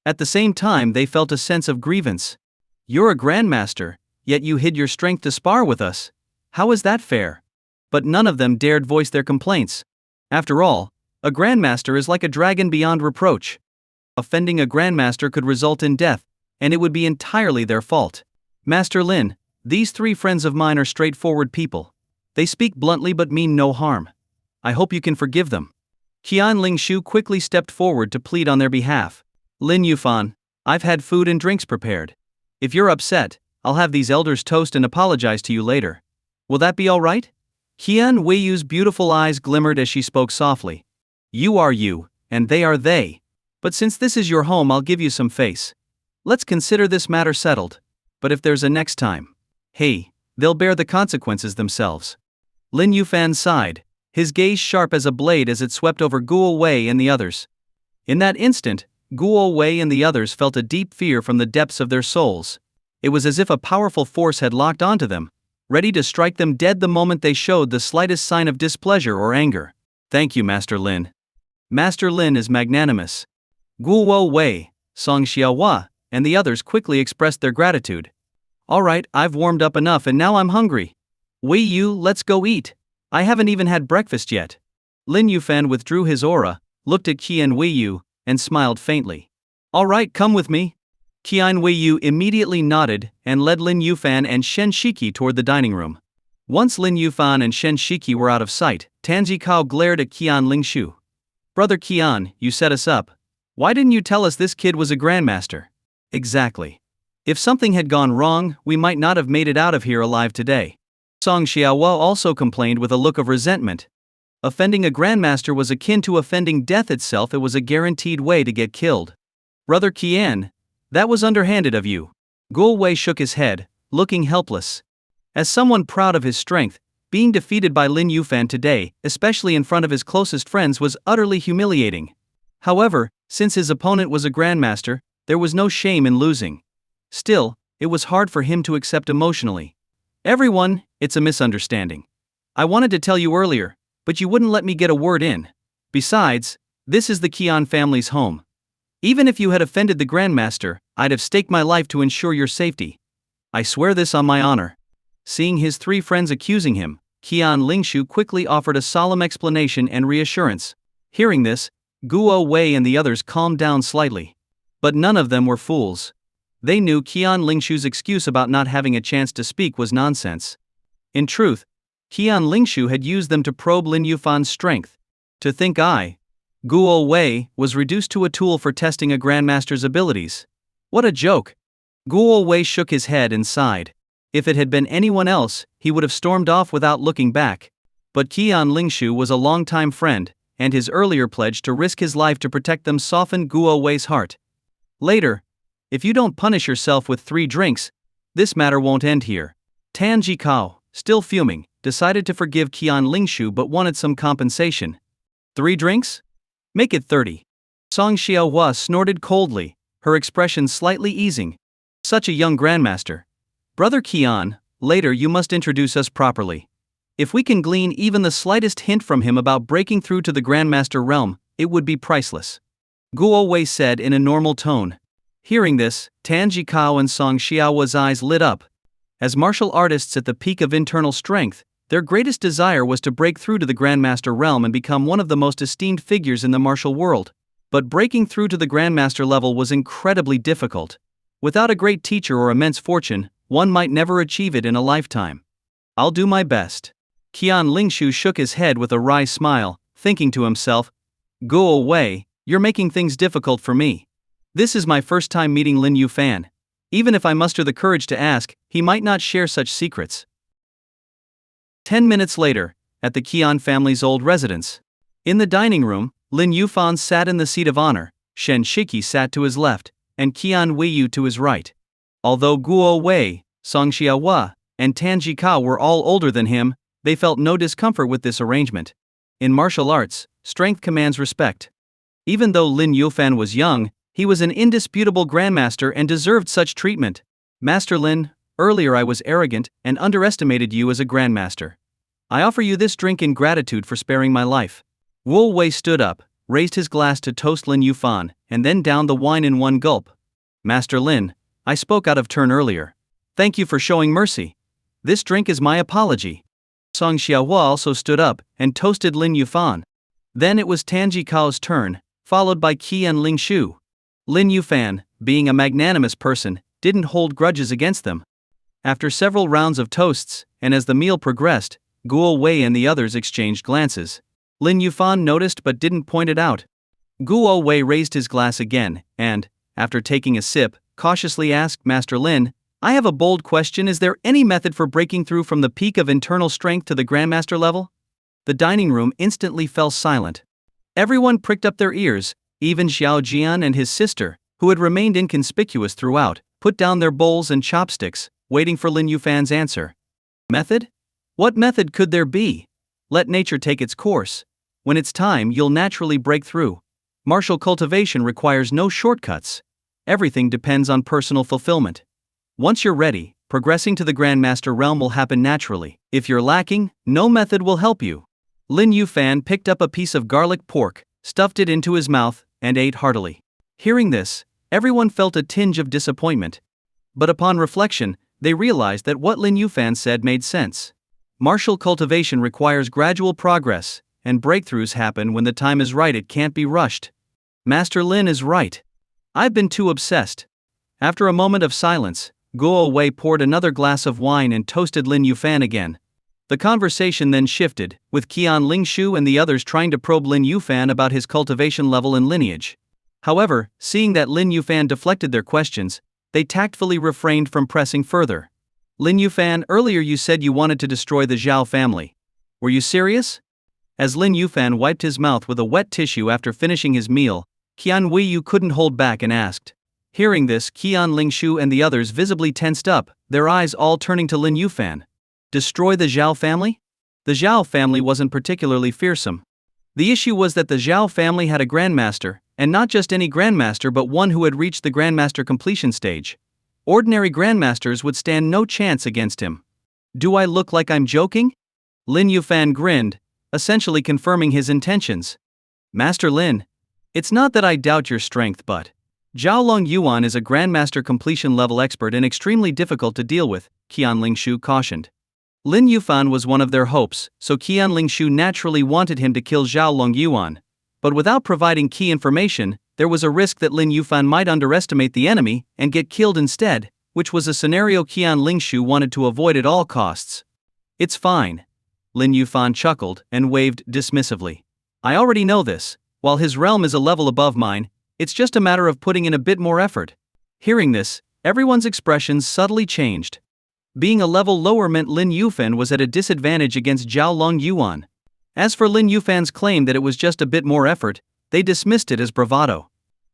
At the same time, they felt a sense of grievance. You're a grandmaster, yet you hid your strength to spar with us. How is that fair? But none of them dared voice their complaints. After all, a grandmaster is like a dragon beyond reproach. Offending a grandmaster could result in death, and it would be entirely their fault. Master Lin, these 3 friends of mine are straightforward people. They speak bluntly but mean no harm. I hope you can forgive them. Keon Lingshu quickly stepped forward to plead on their behalf. Lin Yuan, I've had food and drinks prepared. If you're upset, I'll have these elders toast and apologize to you later. Will that be all right? Keon Weiyu's beautiful eyes glimmered as she spoke softly. You are you, and they are they. But since this is your home, I'll give you some face. Let's consider this matter settled. But if there's a next time, hey, they'll bear the consequences themselves. Lin Yuan sighed, his gaze sharp as a blade as it swept over Guo Wei and the others. In that instant, Guo Wei and the others felt a deep fear from the depths of their souls. It was as if a powerful force had locked onto them, ready to strike them dead the moment they showed the slightest sign of displeasure or anger. Thank you, Master Lin. Master Lin is magnanimous. Guo Wei, Song Xiao, and the others quickly expressed their gratitude. Alright, I've warmed up enough and now I'm hungry. Wei Yu, let's go eat. I haven't even had breakfast yet. Lin Yuan withdrew his aura, looked at Keon Weiyu, and smiled faintly. Alright, come with me. Keon Weiyu immediately nodded and led Lin Yuan and Shen Shiki toward the dining room. Once Lin Yuan and Shen Shiki were out of sight, Tanji Kao glared at Keon Lingshu. Brother Keon, you set us up. Why didn't you tell us this kid was a grandmaster? Exactly. If something had gone wrong, we might not have made it out of here alive today. Song Xiao also complained with a look of resentment. Offending a grandmaster was akin to offending death itself. It was a guaranteed way to get killed. Brother Keon, that was underhanded of you. Guo Wei shook his head, looking helpless. As someone proud of his strength, being defeated by Lin Yuan today, especially in front of his closest friends, was utterly humiliating. However, since his opponent was a grandmaster, there was no shame in losing. Still, it was hard for him to accept emotionally. Everyone, it's a misunderstanding. I wanted to tell you earlier, but you wouldn't let me get a word in. Besides, this is the Keon family's home. Even if you had offended the grandmaster, I'd have staked my life to ensure your safety. I swear this on my honor. Seeing his 3 friends accusing him, Keon Lingshu quickly offered a solemn explanation and reassurance. Hearing this, Guo Wei and the others calmed down slightly. But none of them were fools. They knew Keon Lingshu's excuse about not having a chance to speak was nonsense. In truth, Keon Lingshu had used them to probe Lin Yuan's strength. To think Guo Wei, was reduced to a tool for testing a grandmaster's abilities. What a joke! Guo Wei shook his head and sighed. If it had been anyone else, he would have stormed off without looking back. But Keon Lingshu was a longtime friend, and his earlier pledge to risk his life to protect them softened Guo Wei's heart. Later, if you don't punish yourself with 3 drinks, this matter won't end here. Tanji Kao, still fuming, decided to forgive Keon Lingshu but wanted some compensation. 3 drinks? Make it 30. Song Xiao snorted coldly, her expression slightly easing. Such a young grandmaster. Brother Keon, later you must introduce us properly. If we can glean even the slightest hint from him about breaking through to the grandmaster realm, it would be priceless. Guo Wei said in a normal tone. Hearing this, Tanji Kao and Song Xiao's eyes lit up. As martial artists at the peak of internal strength, their greatest desire was to break through to the grandmaster realm and become one of the most esteemed figures in the martial world. But breaking through to the grandmaster level was incredibly difficult. Without a great teacher or immense fortune, one might never achieve it in a lifetime. I'll do my best. Keon Lingshu shook his head with a wry smile, thinking to himself, Guo Wei, you're making things difficult for me. This is my first time meeting Lin Yuan. Even if I muster the courage to ask, he might not share such secrets. 10 minutes later, at the Keon family's old residence. In the dining room, Lin Yufan sat in the seat of honor, Shen Shiki sat to his left, and Keon Weiyu to his right. Although Guo Wei, Song Xiao and Tan Jikao were all older than him, they felt no discomfort with this arrangement. In martial arts, strength commands respect. Even though Lin Yufan was young, he was an indisputable grandmaster and deserved such treatment. Master Lin, earlier I was arrogant and underestimated you as a grandmaster. I offer you this drink in gratitude for sparing my life. Guo Wei stood up, raised his glass to toast Lin Yufan, and then downed the wine in one gulp. Master Lin, I spoke out of turn earlier. Thank you for showing mercy. This drink is my apology. Song Xiaohua also stood up and toasted Lin Yufan. Then it was Tan Jikao's turn, followed by Qi and Ling Shu. Lin Yufan, being a magnanimous person, didn't hold grudges against them. After several rounds of toasts, and as the meal progressed, Guo Wei and the others exchanged glances. Lin Yufan noticed but didn't point it out. Guo Wei raised his glass again, and, after taking a sip, cautiously asked Master Lin, I have a bold question. Is there any method for breaking through from the peak of internal strength to the Grandmaster level? The dining room instantly fell silent. Everyone pricked up their ears, even Xiao Jian and his sister, who had remained inconspicuous throughout, put down their bowls and chopsticks, waiting for Lin Yufan's answer. Method? What method could there be? Let nature take its course. When it's time, you'll naturally break through. Martial cultivation requires no shortcuts. Everything depends on personal fulfillment. Once you're ready, progressing to the Grandmaster realm will happen naturally. If you're lacking, no method will help you. Lin Yufan picked up a piece of garlic pork, stuffed it into his mouth, and ate heartily. Hearing this, everyone felt a tinge of disappointment. But upon reflection, they realized that what Lin Yufan said made sense. Martial cultivation requires gradual progress, and breakthroughs happen when the time is right. It can't be rushed. Master Lin is right. I've been too obsessed. After a moment of silence, Guo Wei poured another glass of wine and toasted Lin Yufan again. The conversation then shifted, with Keon Ling Shu and the others trying to probe Lin Yufan about his cultivation level and lineage. However, seeing that Lin Yufan deflected their questions, they tactfully refrained from pressing further. Lin Yufan, earlier you said you wanted to destroy the Xiao family. Were you serious? As Lin Yufan wiped his mouth with a wet tissue after finishing his meal, Keon Weiyu couldn't hold back and asked. Hearing this, Keon Ling Shu and the others visibly tensed up, their eyes all turning to Lin Yufan. Destroy the Xiao family? The Xiao family wasn't particularly fearsome. The issue was that the Xiao family had a grandmaster, and not just any grandmaster but one who had reached the grandmaster completion stage. Ordinary grandmasters would stand no chance against him. Do I look like I'm joking? Lin Yufan grinned, essentially confirming his intentions. Master Lin, it's not that I doubt your strength, but Xiao Yuan is a grandmaster completion level expert and extremely difficult to deal with, Keon Ling Shu cautioned. Lin Yufan was one of their hopes, so Keon Ling Shu naturally wanted him to kill Xiao Yuan. But without providing key information, there was a risk that Lin Yufan might underestimate the enemy and get killed instead, which was a scenario Keon Ling Shu wanted to avoid at all costs. It's fine. Lin Yufan chuckled and waved dismissively. I already know this. While his realm is a level above mine, it's just a matter of putting in a bit more effort. Hearing this, everyone's expressions subtly changed. Being a level lower meant Lin Yufan was at a disadvantage against Xiao Yuan. As for Lin Yufan's claim that it was just a bit more effort, they dismissed it as bravado.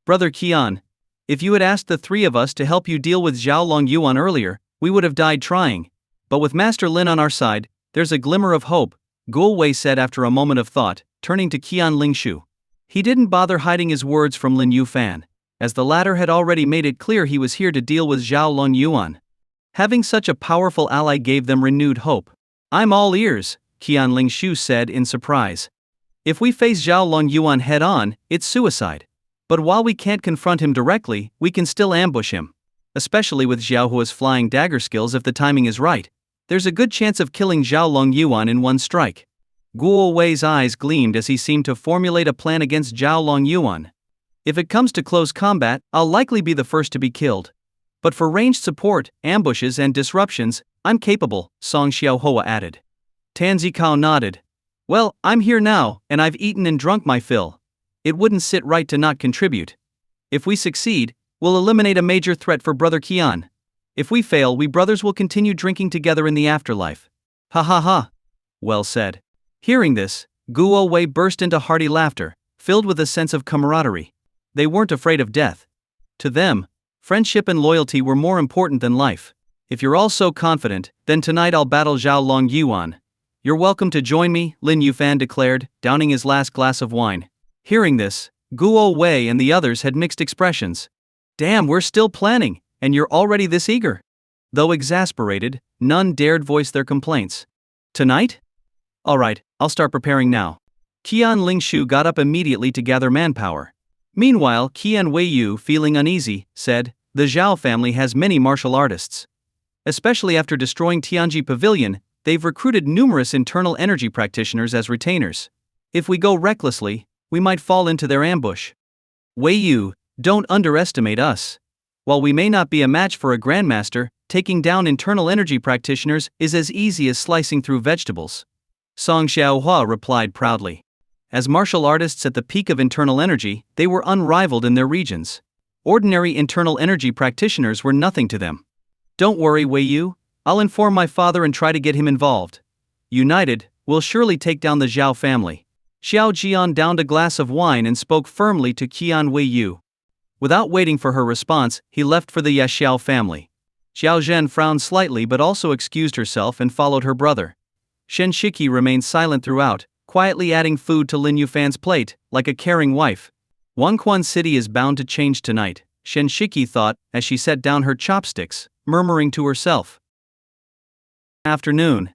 Brother Keon, if you had asked the three of us to help you deal with Xiao Yuan earlier, we would have died trying. But with Master Lin on our side, there's a glimmer of hope, Guo Wei said after a moment of thought, turning to Keon Ling Shu. He didn't bother hiding his words from Lin Yufan, as the latter had already made it clear he was here to deal with Xiao Yuan. Having such a powerful ally gave them renewed hope. I'm all ears, Keon Ling Shu said in surprise. If we face Xiao Yuan head-on, it's suicide. But while we can't confront him directly, we can still ambush him. Especially with Xiaohua's flying dagger skills. If the timing is right, there's a good chance of killing Xiao Yuan in one strike. Guo Wei's eyes gleamed as he seemed to formulate a plan against Xiao Yuan. If it comes to close combat, I'll likely be the first to be killed. But for ranged support, ambushes and disruptions, I'm capable, Song Xiaohua added. Tan Zikao nodded. Well, I'm here now, and I've eaten and drunk my fill. It wouldn't sit right to not contribute. If we succeed, we'll eliminate a major threat for Brother Keon. If we fail, we brothers will continue drinking together in the afterlife. Ha ha ha. Well said. Hearing this, Guo Wei burst into hearty laughter, filled with a sense of camaraderie. They weren't afraid of death. To them, friendship and loyalty were more important than life. If you're all so confident, then tonight I'll battle Xiao Long Yuan. You're welcome to join me, Lin Yuan declared, downing his last glass of wine. Hearing this, Guo Wei and the others had mixed expressions. Damn, we're still planning, and you're already this eager. Though exasperated, none dared voice their complaints. Tonight? Alright, I'll start preparing now. Keon Lingshu got up immediately to gather manpower. Meanwhile, Qian Weiyu, feeling uneasy, said, the Xiao family has many martial artists. Especially after destroying Tianji Pavilion, they've recruited numerous internal energy practitioners as retainers. If we go recklessly, we might fall into their ambush. Weiyu, don't underestimate us. While we may not be a match for a grandmaster, taking down internal energy practitioners is as easy as slicing through vegetables. Song Xiaohua replied proudly. As martial artists at the peak of internal energy, they were unrivaled in their regions. Ordinary internal energy practitioners were nothing to them. Don't worry, Weiyu, I'll inform my father and try to get him involved. United, we'll surely take down the Xiao family. Xiao Jian downed a glass of wine and spoke firmly to Qian Weiyu. Without waiting for her response, he left for the Xiao family. Xiao Zhen frowned slightly but also excused herself and followed her brother. Shen Shiki remained silent throughout, quietly adding food to Lin Yufan's plate, like a caring wife. Wangquan City is bound to change tonight, Shen Shiki thought, as she set down her chopsticks, murmuring to herself. Afternoon.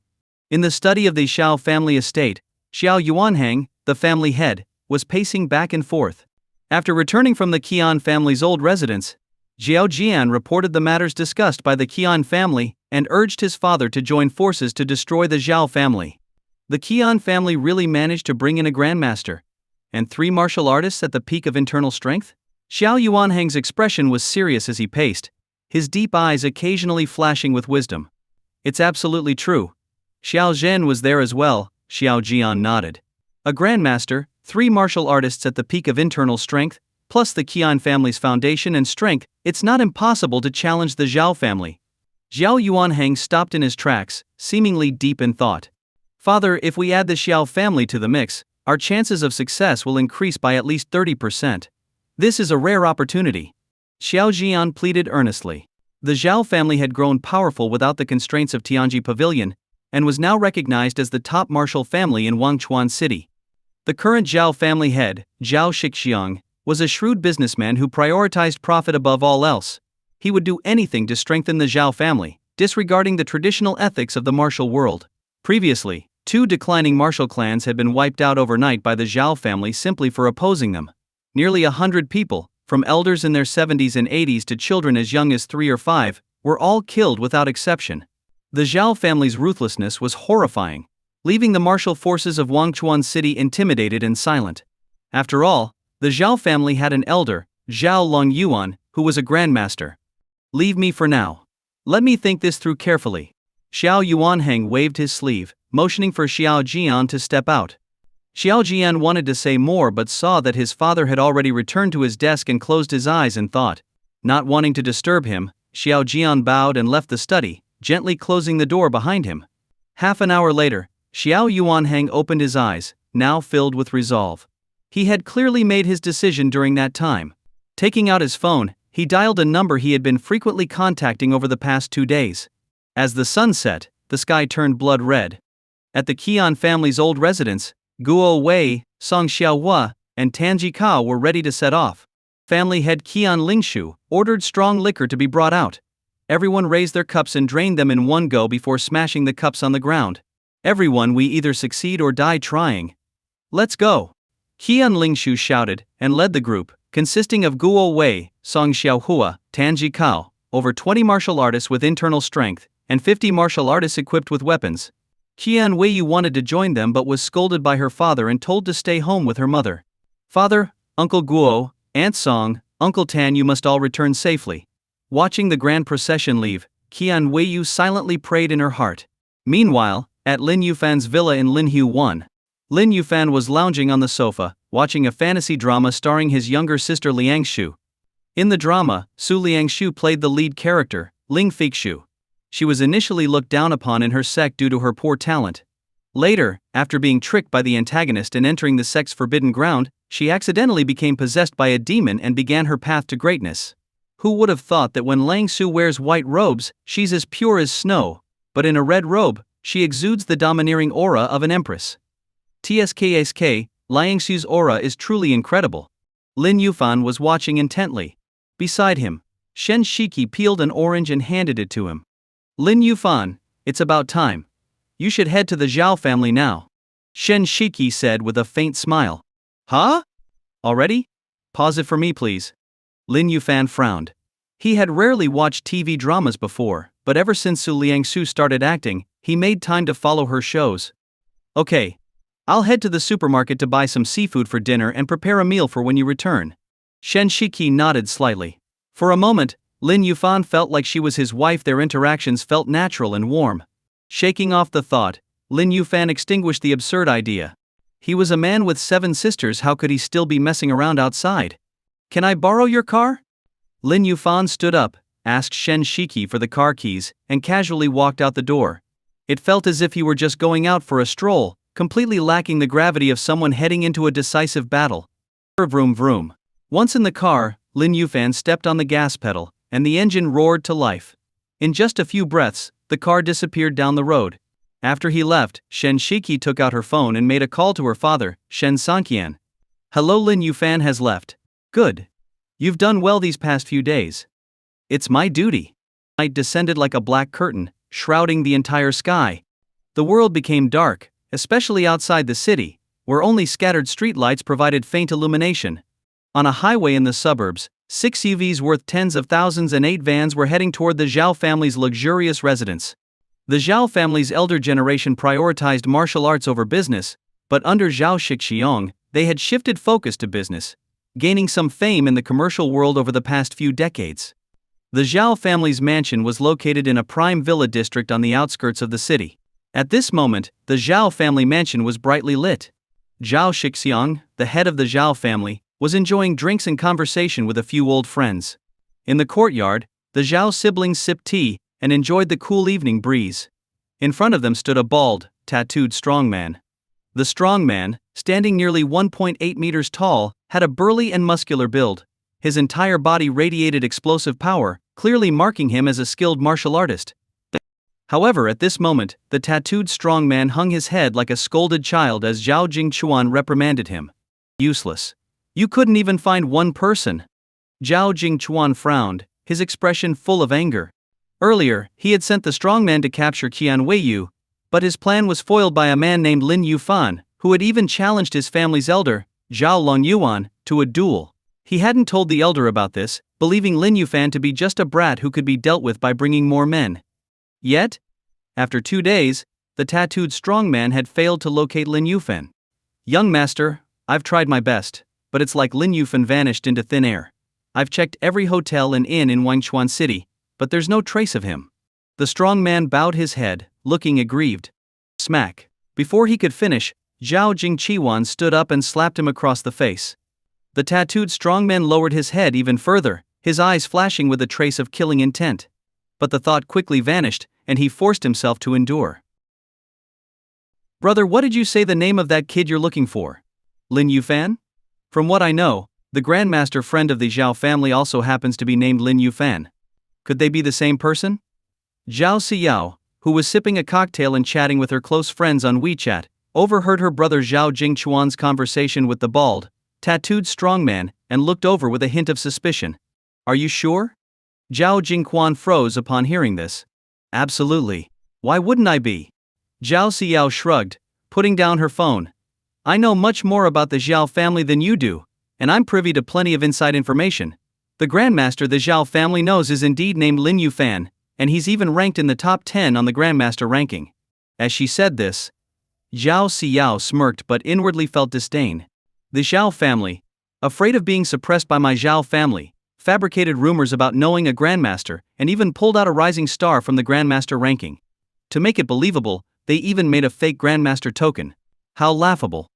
In the study of the Xiao family estate, Xiao Yuanhang, the family head, was pacing back and forth. After returning from the Keon family's old residence, Xiao Jian reported the matters discussed by the Keon family and urged his father to join forces to destroy the Xiao family. The Keon family really managed to bring in a grandmaster and 3 martial artists at the peak of internal strength? Xiao Yuanhang's expression was serious as he paced, his deep eyes occasionally flashing with wisdom. It's absolutely true. Xiao Zhen was there as well, Xiao Jian nodded. A grandmaster, 3 martial artists at the peak of internal strength, plus the Keon family's foundation and strength, it's not impossible to challenge the Xiao family. Xiao Yuanhang stopped in his tracks, seemingly deep in thought. Father, if we add the Xiao family to the mix, our chances of success will increase by at least 30%. This is a rare opportunity. Xiao Jian pleaded earnestly. The Xiao family had grown powerful without the constraints of Tianji Pavilion, and was now recognized as the top martial family in Wangquan City. The current Zhao family head, Zhao Shixiang, was a shrewd businessman who prioritized profit above all else. He would do anything to strengthen the Zhao family, disregarding the traditional ethics of the martial world. Previously, 2 declining martial clans had been wiped out overnight by the Zhao family simply for opposing them. Nearly 100 people, from elders in their 70s and 80s to children as young as 3 or 5, were all killed without exception. The Zhao family's ruthlessness was horrifying, leaving the martial forces of Wangquan City intimidated and silent. After all, the Zhao family had an elder, Xiao Long Yuan, who was a grandmaster. Leave me for now. Let me think this through carefully. Xiao Yuanhang waved his sleeve, motioning for Xiao Jian to step out. Xiao Jian wanted to say more but saw that his father had already returned to his desk and closed his eyes in thought. Not wanting to disturb him, Xiao Jian bowed and left the study, gently closing the door behind him. Half an hour later, Xiao Yuanhang opened his eyes, now filled with resolve. He had clearly made his decision during that time. Taking out his phone, he dialed a number he had been frequently contacting over the past 2 days. As the sun set, the sky turned blood red. At the Keon family's old residence, Guo Wei, Song Xiaohua, and Tanji Kao were ready to set off. Family head Keon Lingshu ordered strong liquor to be brought out. Everyone raised their cups and drained them in one go before smashing the cups on the ground. Everyone, we either succeed or die trying. Let's go. Keon Lingshu shouted, and led the group, consisting of Guo Wei, Song Xiaohua, Tanji Kao, over 20 martial artists with internal strength, and 50 martial artists equipped with weapons. Qian Weiyu wanted to join them but was scolded by her father and told to stay home with her mother. Father, Uncle Guo, Aunt Song, Uncle Tan, you must all return safely. Watching the grand procession leave, Qian Weiyu silently prayed in her heart. Meanwhile, at Lin Yufan's villa in Lin Yuan, Lin Yufan was lounging on the sofa, watching a fantasy drama starring his younger sister Liangshu. In the drama, Su Liangshu played the lead character, Ling Feikshu. She was initially looked down upon in her sect due to her poor talent. Later, after being tricked by the antagonist and entering the sex-forbidden ground, she accidentally became possessed by a demon and began her path to greatness. Who would have thought that when Lang Su wears white robes, she's as pure as snow, but in a red robe, she exudes the domineering aura of an empress. TSKSK, Liang Su's aura is truly incredible. Lin Yuan was watching intently. Beside him, Shen Shiki peeled an orange and handed it to him. Lin Yuan, it's about time. You should head to the Xiao family now. Shen Shiki said with a faint smile. Huh? Already? Pause it for me please. Lin Yuan frowned. He had rarely watched TV dramas before, but ever since Su Liangsu started acting, he made time to follow her shows. Okay. I'll head to the supermarket to buy some seafood for dinner and prepare a meal for when you return. Shen Shiki nodded slightly. For a moment, Lin Yuan felt like she was his wife. Their interactions felt natural and warm. Shaking off the thought, Lin Yuan extinguished the absurd idea. He was a man with 7 sisters, how could he still be messing around outside? Can I borrow your car? Lin Yuan stood up, asked Shen Shiki for the car keys, and casually walked out the door. It felt as if he were just going out for a stroll, completely lacking the gravity of someone heading into a decisive battle. Vroom vroom. Once in the car, Lin Yuan stepped on the gas pedal, and the engine roared to life. In just a few breaths, the car disappeared down the road. After he left, Shen Shiki took out her phone and made a call to her father, Shen Sanqian. Hello, Lin Yuan has left. Good. You've done well these past few days. It's my duty. Night descended like a black curtain, shrouding the entire sky. The world became dark, especially outside the city, where only scattered streetlights provided faint illumination. On a highway in the suburbs, 6 UVs worth tens of thousands and 8 vans were heading toward the Xiao family's luxurious residence. The Xiao family's elder generation prioritized martial arts over business, but under Xiao Shixiong, they had shifted focus to business, gaining some fame in the commercial world over the past few decades. The Xiao family's mansion was located in a prime villa district on the outskirts of the city. At this moment, the Xiao family mansion was brightly lit. Xiao Shixiong, the head of the Xiao family, was enjoying drinks and conversation with a few old friends. In the courtyard, the Xiao siblings sipped tea and enjoyed the cool evening breeze. In front of them stood a bald, tattooed strongman. The strongman, standing nearly 1.8 meters tall, had a burly and muscular build. His entire body radiated explosive power, clearly marking him as a skilled martial artist. However, at this moment, the tattooed strongman hung his head like a scolded child as Zhao Jingchuan reprimanded him. Useless. You couldn't even find one person. Zhao Jingchuan frowned, his expression full of anger. Earlier, he had sent the strongman to capture Keon Weiyu, but his plan was foiled by a man named Lin Yuan, who had even challenged his family's elder, Zhao Lin Yuan, to a duel. He hadn't told the elder about this, believing Lin Yuan to be just a brat who could be dealt with by bringing more men. Yet, after 2 days, the tattooed strongman had failed to locate Lin Yuan. Young master, I've tried my best, but it's like Lin Yuan vanished into thin air. I've checked every hotel and inn in Wangchuan City, but there's no trace of him. The strong man bowed his head, looking aggrieved. Smack. Before he could finish, Zhao Jingqiwan stood up and slapped him across the face. The tattooed strongman lowered his head even further, his eyes flashing with a trace of killing intent. But the thought quickly vanished, and he forced himself to endure. Brother, what did you say the name of that kid you're looking for? Lin Yuan? From what I know, the Grandmaster friend of the Xiao family also happens to be named Lin Yuan. Could they be the same person? Zhao Xiao, who was sipping a cocktail and chatting with her close friends on WeChat, overheard her brother Zhao Jingchuan's conversation with the bald, tattooed strongman, and looked over with a hint of suspicion. Are you sure? Zhao Jingquan froze upon hearing this. Absolutely. Why wouldn't I be? Zhao Xiao shrugged, putting down her phone. I know much more about the Xiao family than you do, and I'm privy to plenty of inside information. The Grandmaster the Xiao family knows is indeed named Lin Yuan, and he's even ranked in the top 10 on the Grandmaster ranking. As she said this, Zhao Xiao smirked but inwardly felt disdain. The Xiao family, afraid of being suppressed by my Xiao family, fabricated rumors about knowing a Grandmaster and even pulled out a rising star from the Grandmaster ranking. To make it believable, they even made a fake Grandmaster token. How laughable.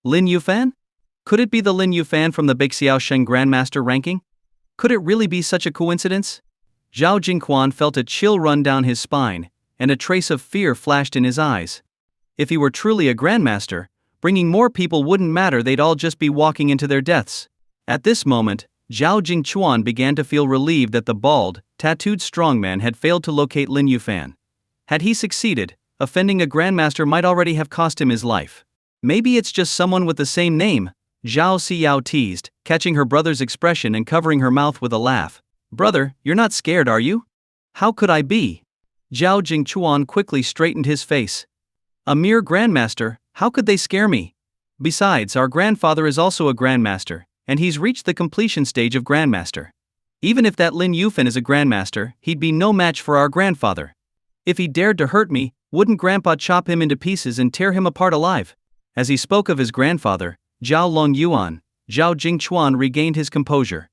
Lin Yuan? Could it be the Lin Yuan from the Beixiaosheng Grandmaster ranking? Could it really be such a coincidence? Zhao Jingquan felt a chill run down his spine, and a trace of fear flashed in his eyes. If he were truly a grandmaster, bringing more people wouldn't matter, they'd all just be walking into their deaths. At this moment, Zhao Jingchuan began to feel relieved that the bald, tattooed strongman had failed to locate Lin Yuan. Had he succeeded, offending a grandmaster might already have cost him his life. Maybe it's just someone with the same name, Zhao Xiao teased, catching her brother's expression and covering her mouth with a laugh. Brother, you're not scared, are you? How could I be? Zhao Jingchuan quickly straightened his face. A mere grandmaster, how could they scare me? Besides, our grandfather is also a grandmaster, and he's reached the completion stage of grandmaster. Even if that Lin Yuan is a grandmaster, he'd be no match for our grandfather. If he dared to hurt me, wouldn't Grandpa chop him into pieces and tear him apart alive? As he spoke of his grandfather, Zhao Long Yuan, Zhao Jingchuan regained his composure.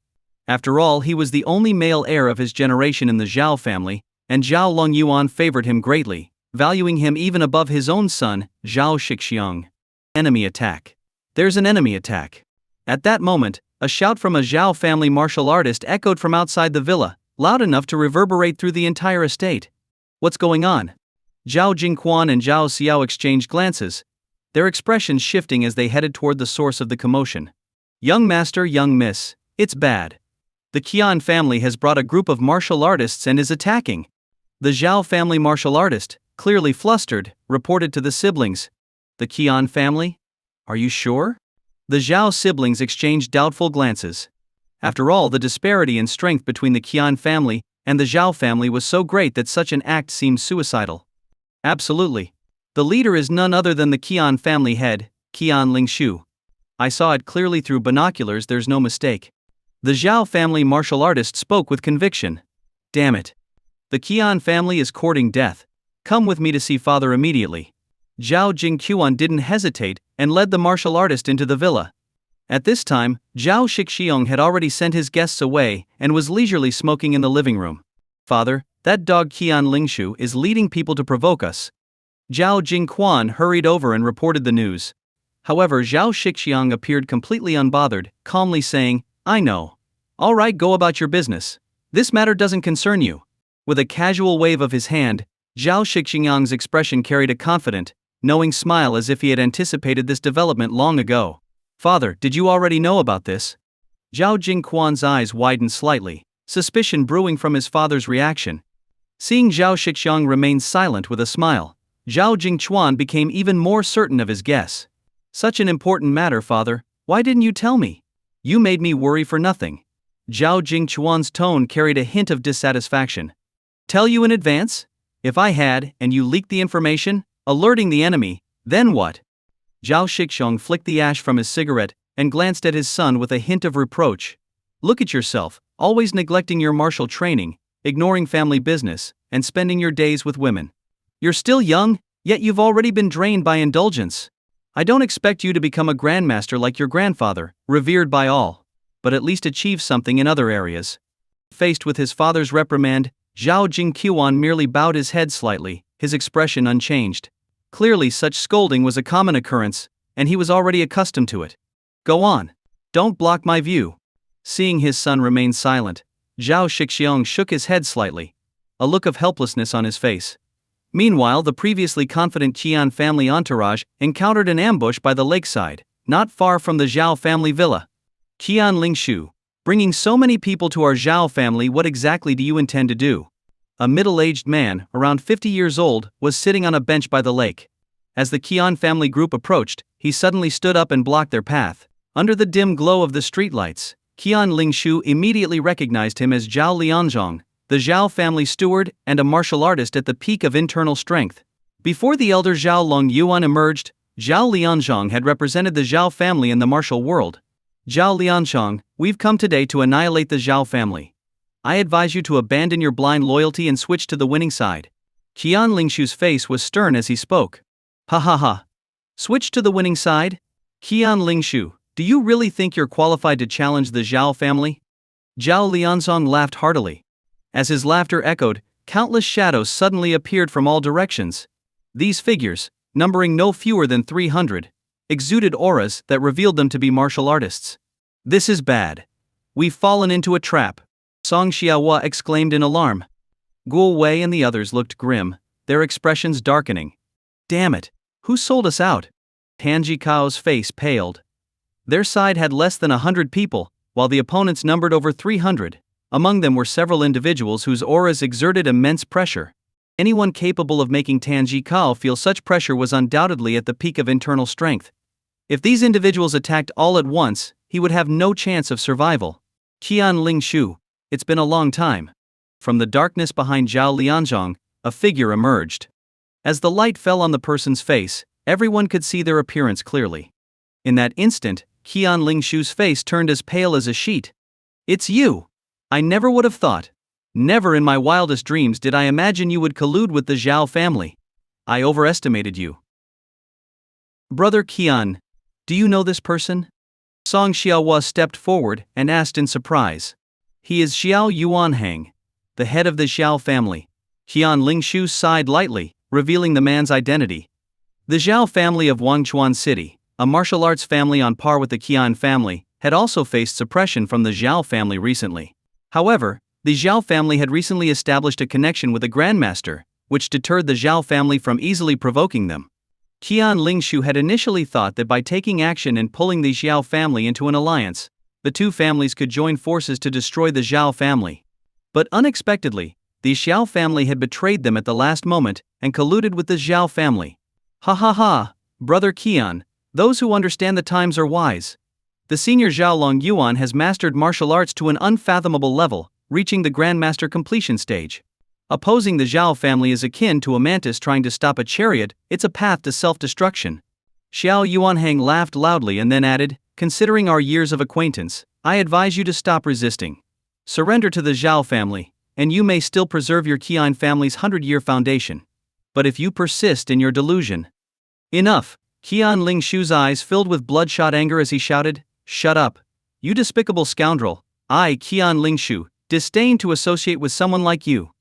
After all, he was the only male heir of his generation in the Xiao family, and Zhao Long Yuan favored him greatly, valuing him even above his own son, Zhao Shixiang. Enemy attack. There's an enemy attack. At that moment, a shout from a Xiao family martial artist echoed from outside the villa, loud enough to reverberate through the entire estate. What's going on? Zhao Jingquan and Zhao Xiao exchanged glances, their expressions shifting as they headed toward the source of the commotion. Young master, young miss, it's bad. The Keon family has brought a group of martial artists and is attacking. The Xiao family martial artist, clearly flustered, reported to the siblings. The Keon family? Are you sure? The Xiao siblings exchanged doubtful glances. After all, the disparity in strength between the Keon family and the Xiao family was so great that such an act seemed suicidal. Absolutely. The leader is none other than the Keon family head, Keon Lingshu. I saw it clearly through binoculars, there's no mistake. The Xiao family martial artist spoke with conviction. Damn it. The Keon family is courting death. Come with me to see father immediately. Zhao Jingquan didn't hesitate and led the martial artist into the villa. At this time, Zhao Shixiong had already sent his guests away and was leisurely smoking in the living room. Father, that dog Keon Lingshu is leading people to provoke us. Zhao Jingquan hurried over and reported the news. However, Zhao Shixiong appeared completely unbothered, calmly saying, I know. All right, go about your business. This matter doesn't concern you. With a casual wave of his hand, Zhao Shixiong's expression carried a confident, knowing smile as if he had anticipated this development long ago. Father, did you already know about this? Zhao Jingquan's eyes widened slightly, suspicion brewing from his father's reaction. Seeing Zhao Shixiong remain silent with a smile, Zhao Jingquan became even more certain of his guess. Such an important matter, father, why didn't you tell me? You made me worry for nothing. Zhao Jingquan's tone carried a hint of dissatisfaction. Tell you in advance? If I had, and you leaked the information, alerting the enemy, then what? Zhao Shixiong flicked the ash from his cigarette and glanced at his son with a hint of reproach. Look at yourself, always neglecting your martial training, ignoring family business, and spending your days with women. You're still young, yet you've already been drained by indulgence. I don't expect you to become a grandmaster like your grandfather, revered by all, but at least achieve something in other areas. Faced with his father's reprimand, Zhao Jingquan merely bowed his head slightly, his expression unchanged. Clearly such scolding was a common occurrence, and he was already accustomed to it. Go on. Don't block my view. Seeing his son remain silent, Zhao Shixiong shook his head slightly, a look of helplessness on his face. Meanwhile, the previously confident Keon family entourage encountered an ambush by the lakeside, not far from the Xiao family villa. Keon Lingshu, bringing so many people to our Xiao family, what exactly do you intend to do? A middle-aged man, around 50 years old, was sitting on a bench by the lake. As the Keon family group approached, he suddenly stood up and blocked their path. Under the dim glow of the streetlights, Keon Lingshu immediately recognized him as Zhao Lianzhong, the Xiao family steward and a martial artist at the peak of internal strength. Before the elder Zhao Long Yuan emerged, Zhao Lianzhong had represented the Xiao family in the martial world. Zhao Lianzhong, we've come today to annihilate the Zhao family. I advise you to abandon your blind loyalty and switch to the winning side. Keon Lingshu's face was stern as he spoke. Ha ha ha. Switch to the winning side? Keon Lingshu, do you really think you're qualified to challenge the Zhao family? Zhao Lianzhong laughed heartily. As his laughter echoed, countless shadows suddenly appeared from all directions. These figures, numbering no fewer than 300, exuded auras that revealed them to be martial artists. This is bad. We've fallen into a trap. Song Xiaohua exclaimed in alarm. Guo Wei and the others looked grim, their expressions darkening. Damn it, Who sold us out? Tanji Kao's face paled. Their side had less than 100 people, while the opponents numbered over 300. Among them were several individuals whose auras exerted immense pressure. Anyone capable of making Tanji Kao feel such pressure was undoubtedly at the peak of internal strength. If these individuals attacked all at once, he would have no chance of survival. Keon Lingshu, it's been a long time. From the darkness behind Zhao Lianzhong, a figure emerged. As the light fell on the person's face, everyone could see their appearance clearly. In that instant, Keon Lingshu's face turned as pale as a sheet. It's you! I never would have thought. Never in my wildest dreams did I imagine you would collude with the Xiao family. I overestimated you. Brother Keon, do you know this person? Song Xiaohua stepped forward and asked in surprise. He is Xiao Yuanhang, the head of the Xiao family. Keon Lingshu sighed lightly, revealing the man's identity. The Xiao family of Wangchuan City, a martial arts family on par with the Keon family, had also faced suppression from the Xiao family recently. However, the Xiao family had recently established a connection with the Grandmaster, which deterred the Xiao family from easily provoking them. Keon Lingshu had initially thought that by taking action and pulling the Xiao family into an alliance, the two families could join forces to destroy the Xiao family. But unexpectedly, the Xiao family had betrayed them at the last moment and colluded with the Xiao family. Ha ha ha, brother Keon, those who understand the times are wise. The senior Zhao Long Yuan has mastered martial arts to an unfathomable level, reaching the Grandmaster completion stage. Opposing the Xiao family is akin to a mantis trying to stop a chariot, it's a path to self-destruction. Xiao Yuanhang laughed loudly and then added, considering our years of acquaintance, I advise you to stop resisting. Surrender to the Xiao family, and you may still preserve your Keon family's 100-year foundation. But if you persist in your delusion... Enough! Keon Lingshu's eyes filled with bloodshot anger as he shouted, shut up! You despicable scoundrel! I, Keon Lingshu, disdain to associate with someone like you.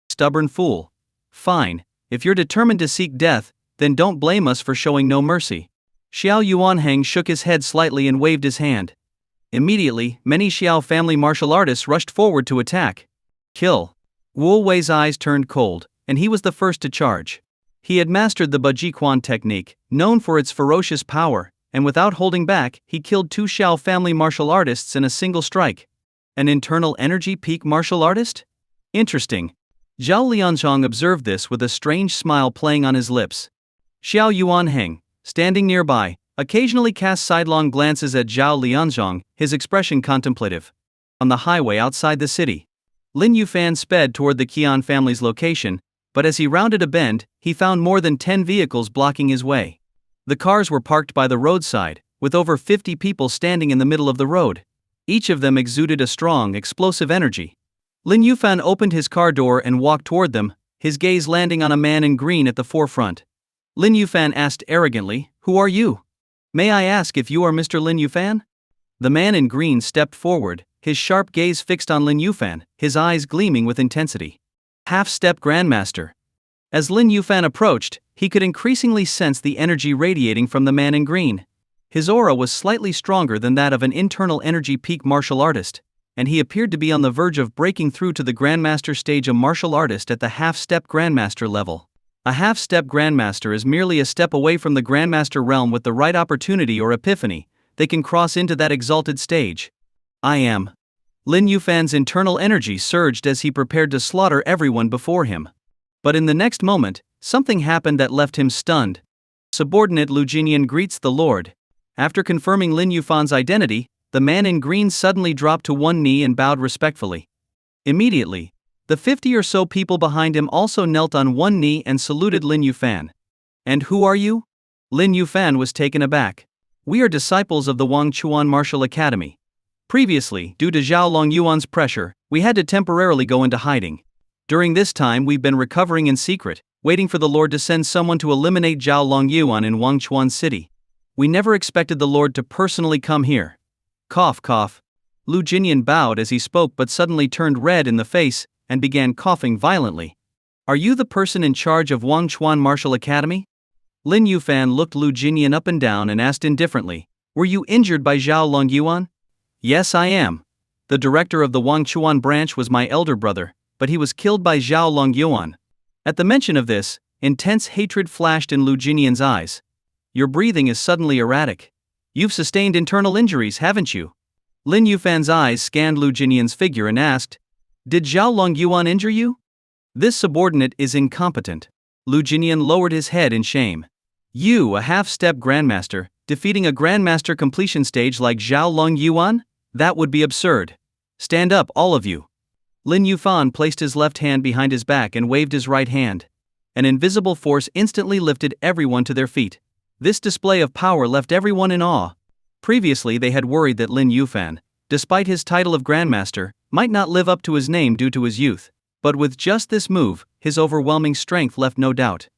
Stubborn fool. Fine, if you're determined to seek death, then don't blame us for showing no mercy. Xiao Yuanhang shook his head slightly and waved his hand. Immediately, many Xiao family martial artists rushed forward to attack. Kill. Wu Wei's eyes turned cold, and he was the first to charge. He had mastered the Bajiquan technique, known for its ferocious power, and without holding back, he killed two Xiao family martial artists in a single strike. An internal energy peak martial artist? Interesting. Zhao Lianzhong observed this with a strange smile playing on his lips. Xiao Yuanheng, standing nearby, occasionally cast sidelong glances at Zhao Lianzhong, his expression contemplative. On the highway outside the city, Lin Yuan sped toward the Keon family's location, but as he rounded a bend, he found more than 10 vehicles blocking his way. The cars were parked by the roadside, with over 50 people standing in the middle of the road. Each of them exuded a strong, explosive energy. Lin Yuan opened his car door and walked toward them, his gaze landing on a man in green at the forefront. Lin Yuan asked arrogantly, "Who are you? May I ask if you are Mr. Lin Yuan?" The man in green stepped forward, his sharp gaze fixed on Lin Yuan, his eyes gleaming with intensity. Half-step Grandmaster. As Lin Yuan approached, he could increasingly sense the energy radiating from the man in green. His aura was slightly stronger than that of an internal energy peak martial artist, and he appeared to be on the verge of breaking through to the Grandmaster stage, a martial artist at the half-step Grandmaster level. A half-step Grandmaster is merely a step away from the Grandmaster realm. With the right opportunity or epiphany, they can cross into that exalted stage. I am. Lin Yufan's internal energy surged as he prepared to slaughter everyone before him. But in the next moment, something happened that left him stunned. Subordinate Lu Jinian greets the Lord. After confirming Lin Yufan's identity, the man in green suddenly dropped to one knee and bowed respectfully. Immediately, the 50 or so people behind him also knelt on one knee and saluted Lin Yufan. And who are you? Lin Yufan was taken aback. We are disciples of the Wangchuan Martial Academy. Previously, due to Zhao Longyuan's pressure, we had to temporarily go into hiding. During this time we've been recovering in secret, waiting for the Lord to send someone to eliminate Zhao Longyuan in Wangchuan City. We never expected the Lord to personally come here. Cough cough. Lu Jinian bowed as he spoke but suddenly turned red in the face and began coughing violently. Are you the person in charge of Wangchuan Martial Academy? Lin Yufan looked Lu Jinian up and down and asked indifferently, were you injured by Zhao Longyuan? Yes, I am. The director of the Wangchuan branch was my elder brother, but he was killed by Zhao Longyuan. At the mention of this, intense hatred flashed in Lu Jinian's eyes, Your breathing is suddenly erratic. You've sustained internal injuries, haven't you? Lin Yufan's eyes scanned Lu Jinian's figure and asked, Did Xiao Yuan injure you? This subordinate is incompetent. Lu Jinian lowered his head in shame. You, a half-step grandmaster, defeating a grandmaster completion stage like Xiao Yuan? That would be absurd. Stand up, all of you. Lin Yufan placed his left hand behind his back and waved his right hand. An invisible force instantly lifted everyone to their feet. This display of power left everyone in awe. Previously they had worried that Lin Yufan, despite his title of grandmaster, might not live up to his name due to his youth. But with just this move, his overwhelming strength left no doubt.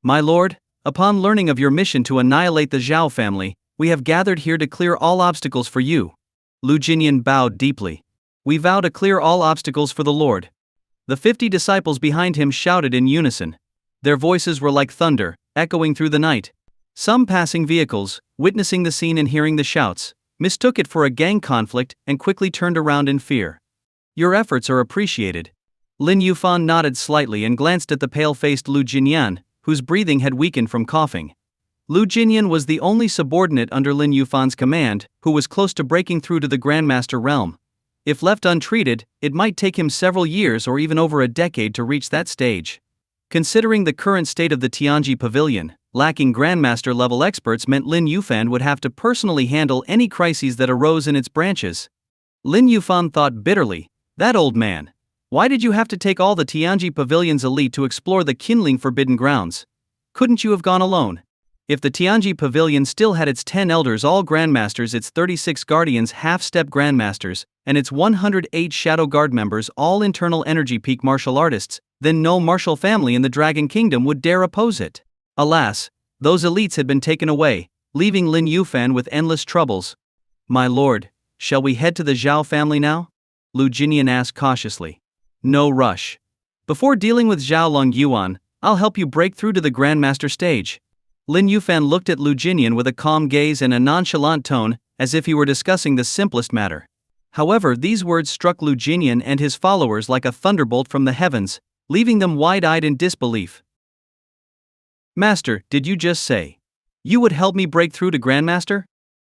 My lord, upon learning of your mission to annihilate the Xiao family, we have gathered here to clear all obstacles for you. Lu Jinian bowed deeply. We vow to clear all obstacles for the Lord. The 50 disciples behind him shouted in unison. Their voices were like thunder, echoing through the night. Some passing vehicles, witnessing the scene and hearing the shouts, mistook it for a gang conflict and quickly turned around in fear. Your efforts are appreciated. Lin Yufan nodded slightly and glanced at the pale-faced Lu Jinian, whose breathing had weakened from coughing. Lu Jinian was the only subordinate under Lin Yufan's command who was close to breaking through to the Grandmaster realm. If left untreated, it might take him several years or even over a decade to reach that stage. Considering the current state of the Tianji Pavilion, lacking Grandmaster-level experts meant Lin Yufan would have to personally handle any crises that arose in its branches. Lin Yufan thought bitterly, that old man. Why did you have to take all the Tianji Pavilion's elite to explore the Qinling Forbidden Grounds? Couldn't you have gone alone? If the Tianji Pavilion still had its 10 elders all grandmasters, its 36 guardians half-step grandmasters, and its 108 shadow guard members all internal energy peak martial artists, then no martial family in the Dragon Kingdom would dare oppose it. Alas, those elites had been taken away, leaving Lin Yufan with endless troubles. My lord, shall we head to the Xiao family now? Lu Jinian asked cautiously. No rush. Before dealing with Xiao Yuan, I'll help you break through to the Grandmaster stage. Lin Yufan looked at Lu Jinian with a calm gaze and a nonchalant tone, as if he were discussing the simplest matter. However, these words struck Lu Jinian and his followers like a thunderbolt from the heavens, leaving them wide-eyed in disbelief. Master, did you just say you would help me break through to Grandmaster?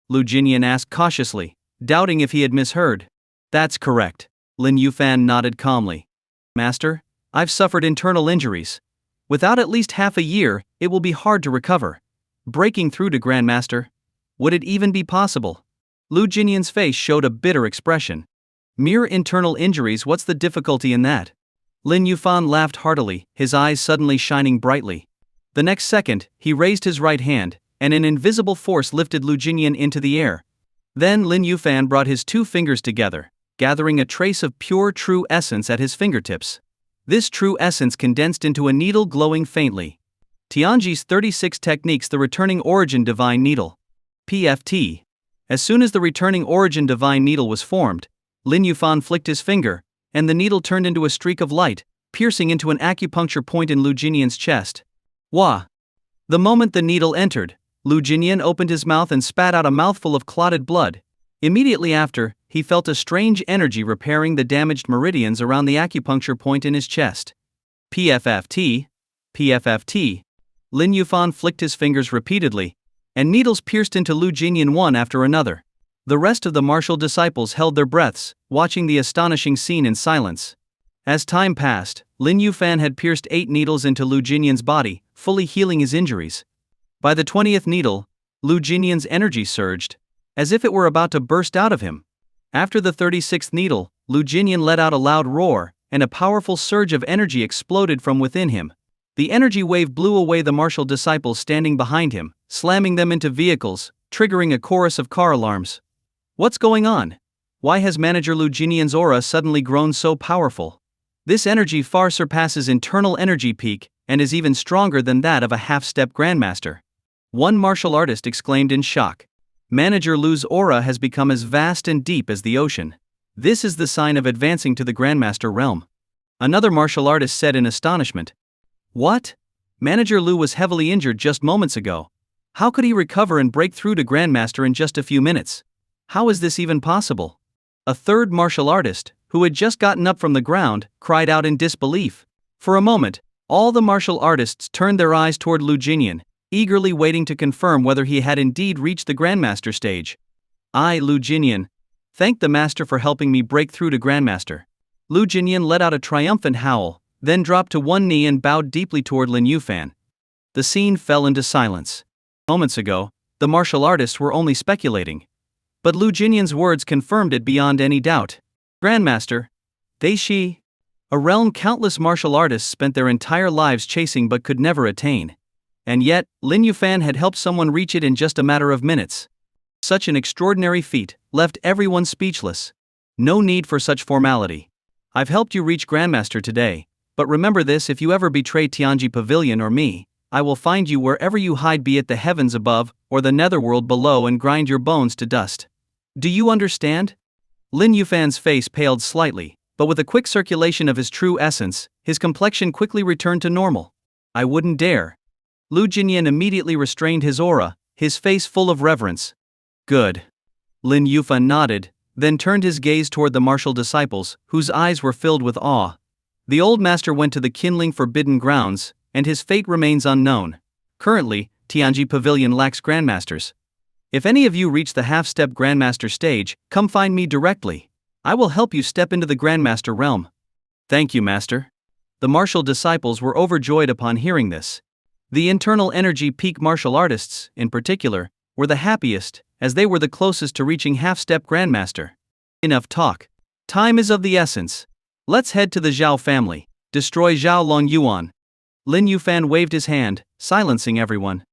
Lu Jinian asked cautiously, doubting if he had misheard. That's correct. Lin Yufan nodded calmly. Master, I've suffered internal injuries. Without at least half a year, it will be hard to recover. Breaking through to Grandmaster? Would it even be possible? Lu Jinian's face showed a bitter expression. Mere internal injuries, what's the difficulty in that? Lin Yufan laughed heartily, his eyes suddenly shining brightly. The next second, he raised his right hand, and an invisible force lifted Lu Jinian into the air. Then Lin Yufan brought his 2 fingers together, gathering a trace of pure true essence at his fingertips. This true essence condensed into a needle glowing faintly. Tianji's 36 techniques, the returning origin divine needle. PFT. As soon as the returning origin divine needle was formed, Lin Yufan flicked his finger, and the needle turned into a streak of light, piercing into an acupuncture point in Lu Jinian's chest. Wah! The moment the needle entered, Lu Jinian opened his mouth and spat out a mouthful of clotted blood. Immediately after, he felt a strange energy repairing the damaged meridians around the acupuncture point in his chest. PFFT, PFFT. Lin Yufan flicked his fingers repeatedly, and needles pierced into Lu Jinian one after another. The rest of the martial disciples held their breaths, watching the astonishing scene in silence. As time passed, Lin Yufan had pierced 8 needles into Lu Jinian's body, fully healing his injuries. By the 20th needle, Lu Jinian's energy surged, as if it were about to burst out of him. After the 36th needle, Lu Jinian let out a loud roar, and a powerful surge of energy exploded from within him. The energy wave blew away the martial disciples standing behind him, slamming them into vehicles, triggering a chorus of car alarms. What's going on? Why has Manager Lu Jinian's aura suddenly grown so powerful? This energy far surpasses internal energy peak, and is even stronger than that of a half-step grandmaster. One martial artist exclaimed in shock. Manager Lu's aura has become as vast and deep as the ocean. This is the sign of advancing to the Grandmaster realm. Another martial artist said in astonishment. What? Manager Lu was heavily injured just moments ago. How could he recover and break through to Grandmaster in just a few minutes? How is this even possible? A third martial artist, who had just gotten up from the ground, cried out in disbelief. For a moment, all the martial artists turned their eyes toward Lu Jinian, eagerly waiting to confirm whether he had indeed reached the Grandmaster stage. I, Lu Jinyan, thanked the master for helping me break through to Grandmaster. Lu Jinyan let out a triumphant howl, then dropped to one knee and bowed deeply toward Lin Yufan. The scene fell into silence. Moments ago, the martial artists were only speculating. But Lu Jinyan's words confirmed it beyond any doubt. Grandmaster, Daishi, a realm countless martial artists spent their entire lives chasing but could never attain. And yet, Lin Yufan had helped someone reach it in just a matter of minutes. Such an extraordinary feat left everyone speechless. No need for such formality. I've helped you reach Grandmaster today, but remember this: if you ever betray Tianji Pavilion or me, I will find you wherever you hide, be it the heavens above or the netherworld below, and grind your bones to dust. Do you understand? Lin Yufan's face paled slightly, but with a quick circulation of his true essence, his complexion quickly returned to normal. I wouldn't dare. Lu Jinyan immediately restrained his aura, his face full of reverence. Good. Lin Yufan nodded, then turned his gaze toward the martial disciples, whose eyes were filled with awe. The old master went to the kindling forbidden grounds, and his fate remains unknown. Currently, Tianji Pavilion lacks grandmasters. If any of you reach the half-step grandmaster stage, come find me directly. I will help you step into the grandmaster realm. Thank you, master. The martial disciples were overjoyed upon hearing this. The internal energy peak martial artists, in particular, were the happiest, as they were the closest to reaching half-step grandmaster. Enough talk. Time is of the essence. Let's head to the Xiao family. Destroy Xiao Long Yuan. Lin Yufan waved his hand, silencing everyone.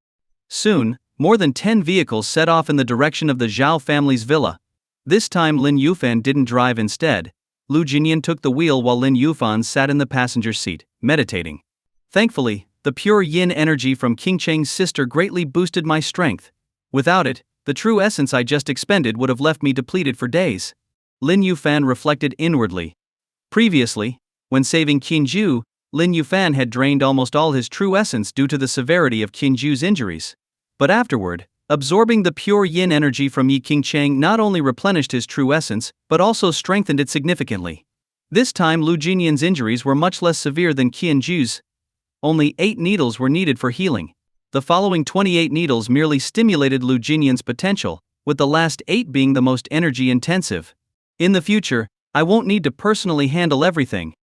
Soon, more than 10 vehicles set off in the direction of the Xiao family's villa. This time Lin Yufan didn't drive. Instead, Lu Jinyan took the wheel while Lin Yufan sat in the passenger seat, meditating. Thankfully, the pure yin energy from King Cheng's sister greatly boosted my strength. Without it, the true essence I just expended would have left me depleted for days. Lin Yufan reflected inwardly. Previously, when saving Qinju, Lin Yufan had drained almost all his true essence due to the severity of Qinju's injuries. But afterward, absorbing the pure yin energy from Yi Qingcheng not only replenished his true essence, but also strengthened it significantly. This time Lu Jinyan's injuries were much less severe than Qinju's. Only 8 needles were needed for healing. The following 28 needles merely stimulated Lu Jinyan's potential, with the last 8 being the most energy-intensive. In the future, I won't need to personally handle everything.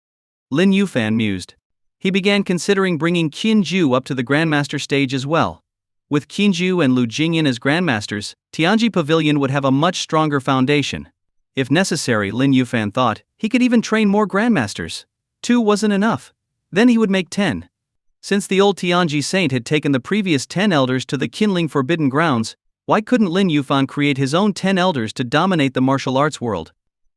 Lin Yufan mused. He began considering bringing Qinju up to the Grandmaster stage as well. With Qinju and Lu Jinyan as Grandmasters, Tianji Pavilion would have a much stronger foundation. If necessary, Lin Yufan thought, he could even train more Grandmasters. 2 wasn't enough. Then he would make 10. Since the old Tianji saint had taken the previous 10 elders to the kindling forbidden grounds, why couldn't Lin Yufan create his own 10 elders to dominate the martial arts world?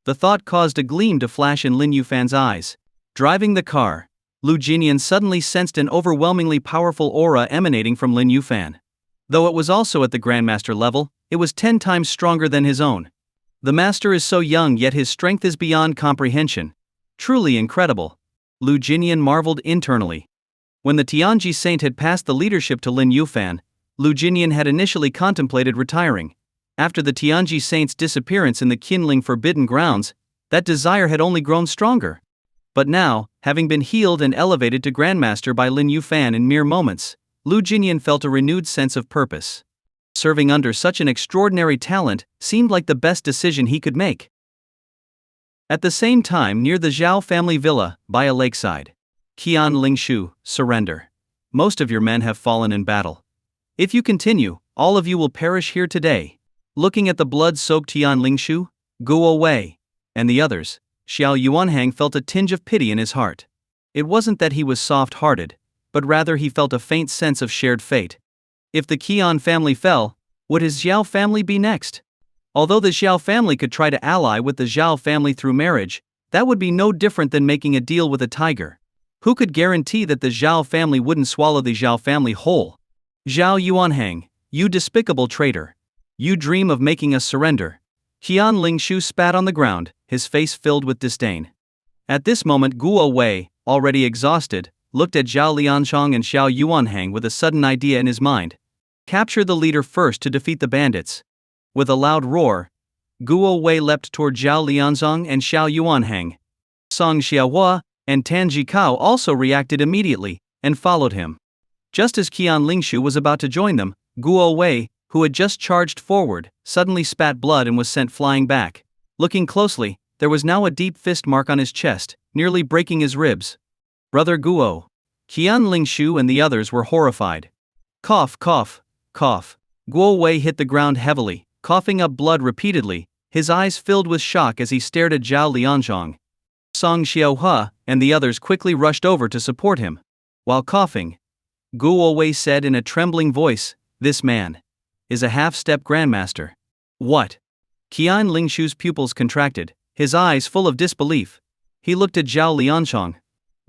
The thought caused a gleam to flash in Lin Yufan's eyes. Driving the car, Lu Jinyan suddenly sensed an overwhelmingly powerful aura emanating from Lin Yufan. Though it was also at the Grandmaster level, it was 10 times stronger than his own. The master is so young, yet his strength is beyond comprehension. Truly incredible. Lu Jinyan marveled internally. When the Tianji saint had passed the leadership to Lin Yufan, Lu Jinyan had initially contemplated retiring. After the Tianji saint's disappearance in the kindling forbidden grounds, that desire had only grown stronger. But now, having been healed and elevated to Grandmaster by Lin Yufan in mere moments, Lu Jinyan felt a renewed sense of purpose. Serving under such an extraordinary talent seemed like the best decision he could make. At the same time, near the Xiao family villa, by a lakeside. Keon Lingshu, surrender. Most of your men have fallen in battle. If you continue, all of you will perish here today. Looking at the blood-soaked Keon Lingshu, Guo Wei, and the others, Xiao Yuanhang felt a tinge of pity in his heart. It wasn't that he was soft-hearted, but rather he felt a faint sense of shared fate. If the Keon family fell, would his Xiao family be next? Although the Xiao family could try to ally with the Zhao family through marriage, that would be no different than making a deal with a tiger. Who could guarantee that the Zhao family wouldn't swallow the Zhao family whole? Xiao Yuanhang, you despicable traitor. You dream of making us surrender. Keon Lingshu spat on the ground, his face filled with disdain. At this moment Guo Wei, already exhausted, looked at Zhao Lianshang and Xiao Yuanhang with a sudden idea in his mind. Capture the leader first to defeat the bandits. With a loud roar, Guo Wei leapt toward Zhao Lianzhang and Xiao Yuanhang. Song Xiaohua and Tan Jikao also reacted immediately, and followed him. Just as Keon Lingshu was about to join them, Guo Wei, who had just charged forward, suddenly spat blood and was sent flying back. Looking closely, there was now a deep fist mark on his chest, nearly breaking his ribs. Brother Guo. Keon Lingshu and the others were horrified. Cough, cough, cough. Guo Wei hit the ground heavily, coughing up blood repeatedly, his eyes filled with shock as he stared at Zhao Lianzhong. Song Xiao and the others quickly rushed over to support him. While coughing, Guo Wei said in a trembling voice, "This man is a half-step grandmaster." What? Keon Lingshu's pupils contracted, his eyes full of disbelief. He looked at Zhao Lianzhong.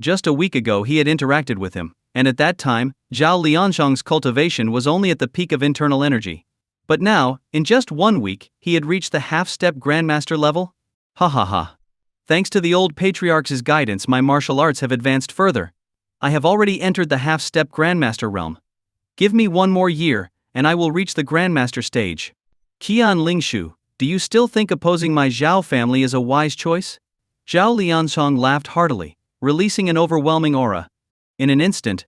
Just a week ago he had interacted with him, and at that time, Zhao Lianzhong's cultivation was only at the peak of internal energy. But now, in just 1 week, he had reached the half-step grandmaster level? Ha ha ha. Thanks to the old patriarch's guidance, my martial arts have advanced further. I have already entered the half-step grandmaster realm. Give me 1 more year, and I will reach the grandmaster stage. Keon Lingshu, do you still think opposing my Xiao family is a wise choice? Zhao Lianzhong laughed heartily, releasing an overwhelming aura. In an instant,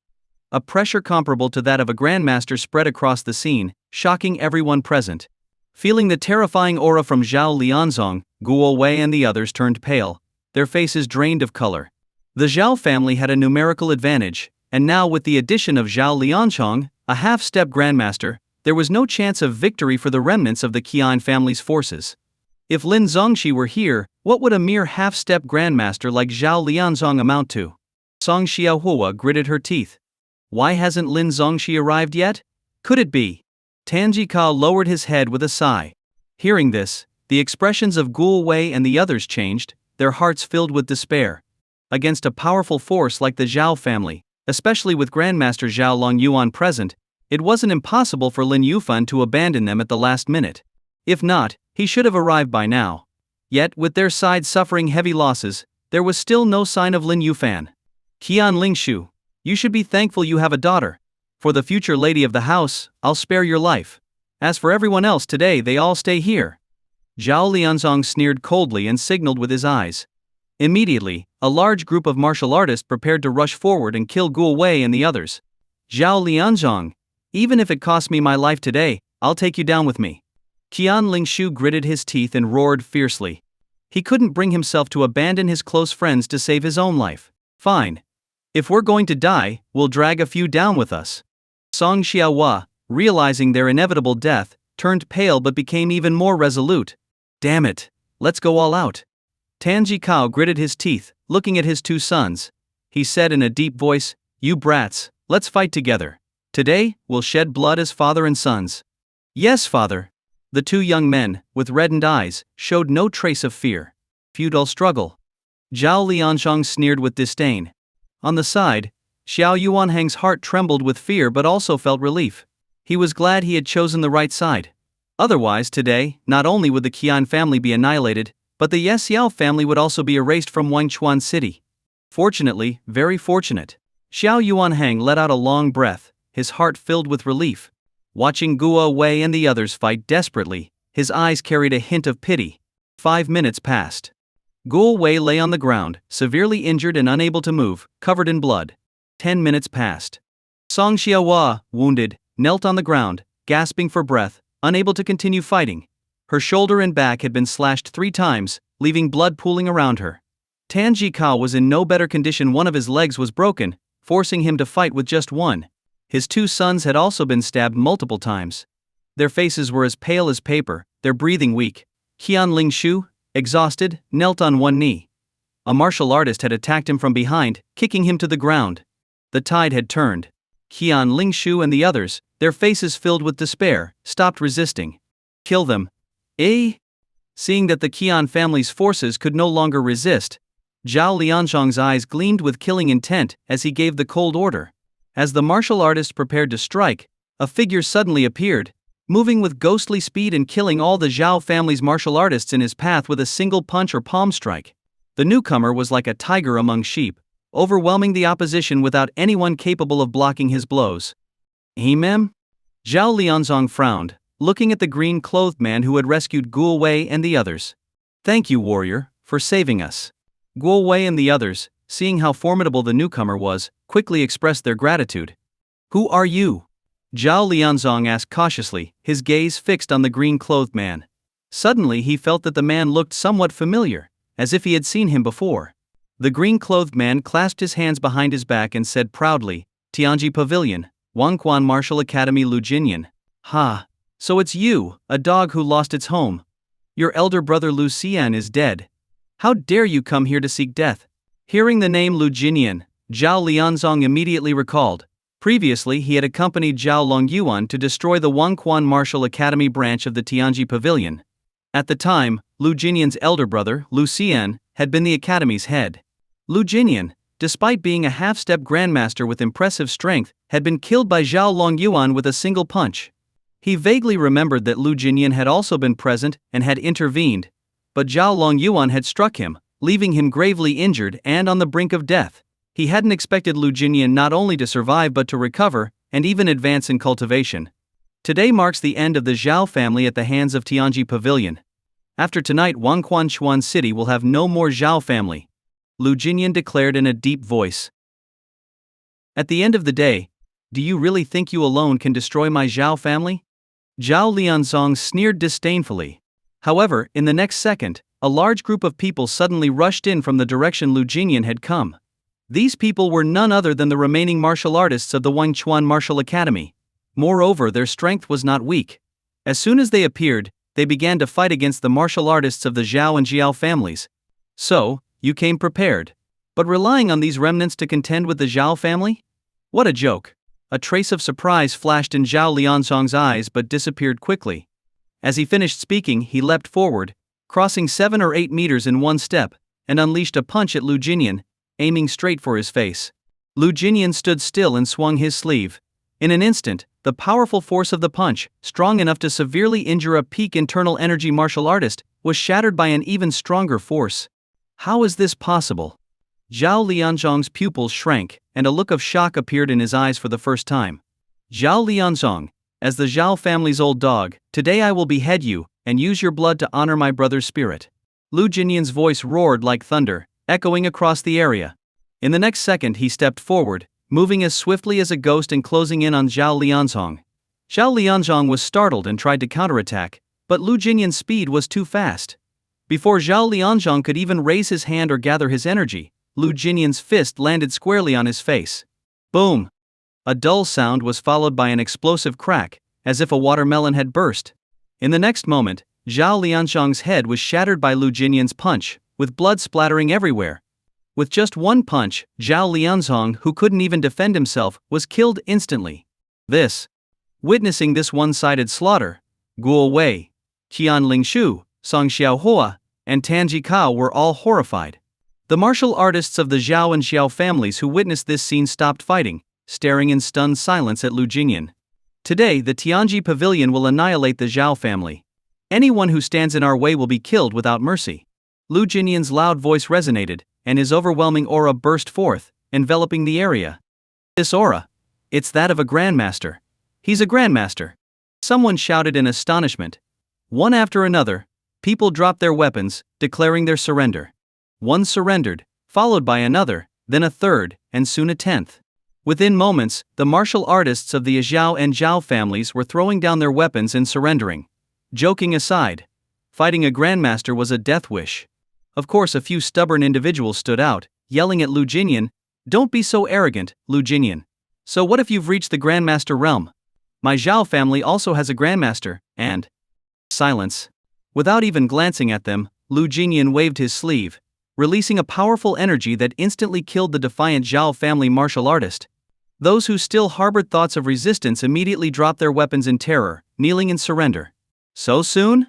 a pressure comparable to that of a grandmaster spread across the scene, shocking everyone present. Feeling the terrifying aura from Zhao Lianzhong, Guo Wei and the others turned pale, their faces drained of color. The Xiao family had a numerical advantage, and now with the addition of Zhao Lianzhong, a half-step grandmaster, there was no chance of victory for the remnants of the Keon family's forces. If Lin Zongxi were here, what would a mere half-step grandmaster like Zhao Lianzhong amount to? Song Xiaohua gritted her teeth. Why hasn't Lin Zongxi arrived yet? Could it be? Tanji Kao lowered his head with a sigh. Hearing this, the expressions of Guo Wei and the others changed, their hearts filled with despair. Against a powerful force like the Zhao family, especially with Grandmaster Zhao Long Yuan present, it wasn't impossible for Lin Yufan to abandon them at the last minute. If not, he should have arrived by now. Yet, with their side suffering heavy losses, there was still no sign of Lin Yufan. Keon Lingshu, you should be thankful you have a daughter. For the future lady of the house, I'll spare your life. As for everyone else today, they all stay here. Zhao Lianzhong sneered coldly and signaled with his eyes. Immediately, a large group of martial artists prepared to rush forward and kill Guo Wei and the others. Zhao Lianzhong, even if it costs me my life today, I'll take you down with me. Keon Lingshu gritted his teeth and roared fiercely. He couldn't bring himself to abandon his close friends to save his own life. Fine. If we're going to die, we'll drag a few down with us. Song Xiaohua, realizing their inevitable death, turned pale but became even more resolute. Damn it, let's go all out. Tanji Kao gritted his teeth, looking at his 2 sons. He said in a deep voice, "You brats, let's fight together. Today, we'll shed blood as father and sons." "Yes, father." The 2 young men, with reddened eyes, showed no trace of fear. Feudal struggle. Zhao Lianzhong sneered with disdain. On the side, Xiao Yuanhang's heart trembled with fear but also felt relief. He was glad he had chosen the right side. Otherwise today, not only would the Keon family be annihilated, but the Xiao family would also be erased from Wangchuan City. Fortunately, very fortunate. Xiao Yuanhang let out a long breath, his heart filled with relief. Watching Guo Wei and the others fight desperately, his eyes carried a hint of pity. 5 minutes passed. Guo Wei lay on the ground, severely injured and unable to move, covered in blood. 10 minutes passed. Song Xiaohua, wounded, knelt on the ground, gasping for breath, unable to continue fighting. Her shoulder and back had been slashed 3 times, leaving blood pooling around her. Tanji Kao was in no better condition. One of his legs was broken, forcing him to fight with just one. His 2 sons had also been stabbed multiple times. Their faces were as pale as paper, their breathing weak. Keon Lingshu, exhausted, knelt on one knee. A martial artist had attacked him from behind, kicking him to the ground. The tide had turned. Keon Lingshu and the others, their faces filled with despair, stopped resisting. Kill them. Eh? Seeing that the Keon family's forces could no longer resist, Zhao Lianzhong's eyes gleamed with killing intent as he gave the cold order. As the martial artist prepared to strike, a figure suddenly appeared, moving with ghostly speed and killing all the Zhao family's martial artists in his path with a single punch or palm strike. The newcomer was like a tiger among sheep, overwhelming the opposition without anyone capable of blocking his blows. Mem? Zhao Lianzhong frowned, looking at the green-clothed man who had rescued Guo Wei and the others. Thank you, warrior, for saving us. Guo Wei and the others, seeing how formidable the newcomer was, quickly expressed their gratitude. Who are you? Zhao Lianzong asked cautiously, his gaze fixed on the green-clothed man. Suddenly he felt that the man looked somewhat familiar, as if he had seen him before. The green-clothed man clasped his hands behind his back and said proudly, Tianji Pavilion, Wangquan Martial Academy Lu Jinyan. Ha! So it's you, a dog who lost its home. Your elder brother Lu Xian is dead. How dare you come here to seek death? Hearing the name Lu Jinyan, Zhao Lianzong immediately recalled. Previously he had accompanied Zhao Lin Yuan to destroy the Wangquan Martial Academy branch of the Tianji Pavilion. At the time, Lu Jinyan's elder brother, Lu Xian, had been the academy's head. Lu Jinyan, despite being a half-step grandmaster with impressive strength, had been killed by Zhao Lin Yuan with a single punch. He vaguely remembered that Lu Jinyan had also been present and had intervened, but Zhao Lin Yuan had struck him, leaving him gravely injured and on the brink of death. He hadn't expected Lu Jinyan not only to survive but to recover, and even advance in cultivation. Today marks the end of the Xiao family at the hands of Tianji Pavilion. After tonight Wangquan Chuan City will have no more Xiao family, Lu Jinyan declared in a deep voice. At the end of the day, do you really think you alone can destroy my Xiao family? Zhao Lianzong sneered disdainfully. However, in the next second, a large group of people suddenly rushed in from the direction Lu Jinyan had come. These people were none other than the remaining martial artists of the Wangquan Martial Academy. Moreover, their strength was not weak. As soon as they appeared, they began to fight against the martial artists of the Xiao and Xiao families. So, you came prepared. But relying on these remnants to contend with the Xiao family? What a joke. A trace of surprise flashed in Zhao Lianzong's eyes but disappeared quickly. As he finished speaking, he leapt forward, crossing 7 or 8 meters in one step, and unleashed a punch at Lu Jinyan, aiming straight for his face. Lu Jinyan stood still and swung his sleeve. In an instant, the powerful force of the punch, strong enough to severely injure a peak internal energy martial artist, was shattered by an even stronger force. How is this possible? Zhao Lianzong's pupils shrank, and a look of shock appeared in his eyes for the first time. Zhao Lianzong, as the Xiao family's old dog, today I will behead you, and use your blood to honor my brother's spirit. Lu Jinyan's voice roared like thunder, echoing across the area. In the next second he stepped forward, moving as swiftly as a ghost and closing in on Zhao Lianzong. Zhao Lianzong was startled and tried to counterattack, but Lu Jinyan's speed was too fast. Before Zhao Lianzong could even raise his hand or gather his energy, Lu Jinyan's fist landed squarely on his face. Boom! A dull sound was followed by an explosive crack, as if a watermelon had burst. In the next moment, Zhao Lianzong's head was shattered by Lu Jinyan's punch, with blood splattering everywhere. With just one punch, Zhao Lianzong, who couldn't even defend himself, was killed instantly. Witnessing this one-sided slaughter, Guo Wei, Qian Lingshu, Song Xiaohua, and Tan Jikao were all horrified. The martial artists of the Xiao and Xiao families who witnessed this scene stopped fighting, staring in stunned silence at Lu Jinyan. Today the Tianji Pavilion will annihilate the Xiao family. Anyone who stands in our way will be killed without mercy. Lu Jinyan's loud voice resonated, and his overwhelming aura burst forth, enveloping the area. This aura? It's that of a grandmaster. He's a grandmaster. Someone shouted in astonishment. One after another, people dropped their weapons, declaring their surrender. One surrendered, followed by another, then a third, and soon a 10th. Within moments, the martial artists of the Xiao and Zhao families were throwing down their weapons and surrendering. Joking aside, fighting a grandmaster was a death wish. Of course, a few stubborn individuals stood out, yelling at Lu Jinyan, "Don't be so arrogant, Lu Jinyan. So what if you've reached the grandmaster realm? My Zhao family also has a grandmaster, and..." Silence. Without even glancing at them, Lu Jinyan waved his sleeve, releasing a powerful energy that instantly killed the defiant Zhao family martial artist. Those who still harbored thoughts of resistance immediately dropped their weapons in terror, kneeling in surrender. So soon?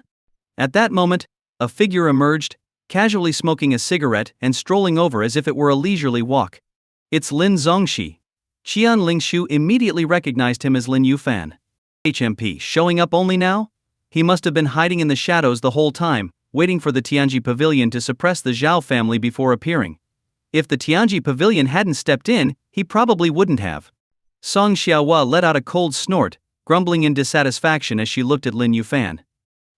At that moment, a figure emerged, casually smoking a cigarette and strolling over as if it were a leisurely walk. It's Lin Zongxi. Qian Lingshu immediately recognized him as Lin Yuan. HMP showing up only now? He must have been hiding in the shadows the whole time, waiting for the Tianji Pavilion to suppress the Xiao family before appearing. If the Tianji Pavilion hadn't stepped in, he probably wouldn't have. Song Xiaohua let out a cold snort, grumbling in dissatisfaction as she looked at Lin Yuan.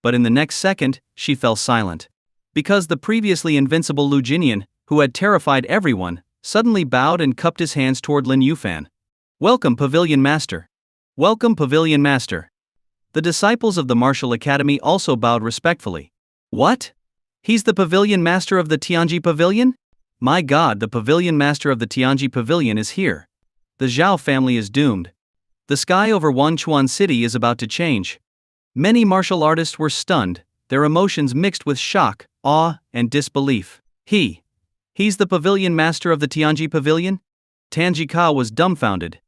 But in the next second, she fell silent. Because the previously invincible Lu Jinyan, who had terrified everyone, suddenly bowed and cupped his hands toward Lin Yuan. Welcome, Pavilion Master. Welcome, Pavilion Master. The disciples of the martial academy also bowed respectfully. What? He's the Pavilion Master of the Tianji Pavilion? My God, the Pavilion Master of the Tianji Pavilion is here. The Xiao family is doomed. The sky over Wanchuan City is about to change. Many martial artists were stunned, their emotions mixed with shock, awe, and disbelief. He's the Pavilion Master of the Tianji Pavilion? Tanji Ka was dumbfounded.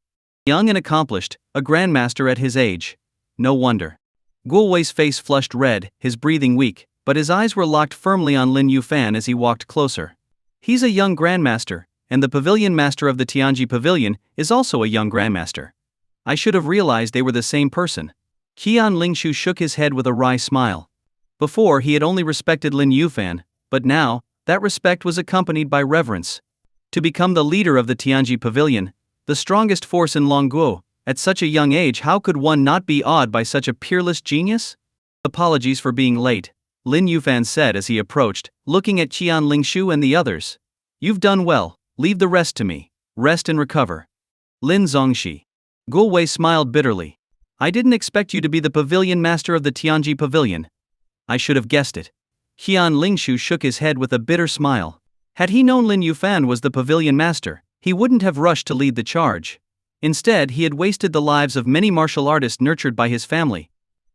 Young and accomplished, a grandmaster at his age. No wonder. Guowei's face flushed red, his breathing weak, but his eyes were locked firmly on Lin Yuan as he walked closer. He's a young grandmaster, and the Pavilion Master of the Tianji Pavilion is also a young grandmaster. I should have realized they were the same person. Keon Lingshu shook his head with a wry smile. Before he had only respected Lin Yuan, but now, that respect was accompanied by reverence. To become the leader of the Tianji Pavilion, the strongest force in Longguo, at such a young age, how could one not be awed by such a peerless genius? Apologies for being late, Lin Yuan said as he approached, looking at Keon Lingshu and the others. You've done well, leave the rest to me. Rest and recover. Lin Zongxi. Guowei smiled bitterly. I didn't expect you to be the Pavilion Master of the Tianji Pavilion. I should have guessed it. Keon Lingshu shook his head with a bitter smile. Had he known Lin Yuan was the Pavilion Master, he wouldn't have rushed to lead the charge. Instead, he had wasted the lives of many martial artists nurtured by his family.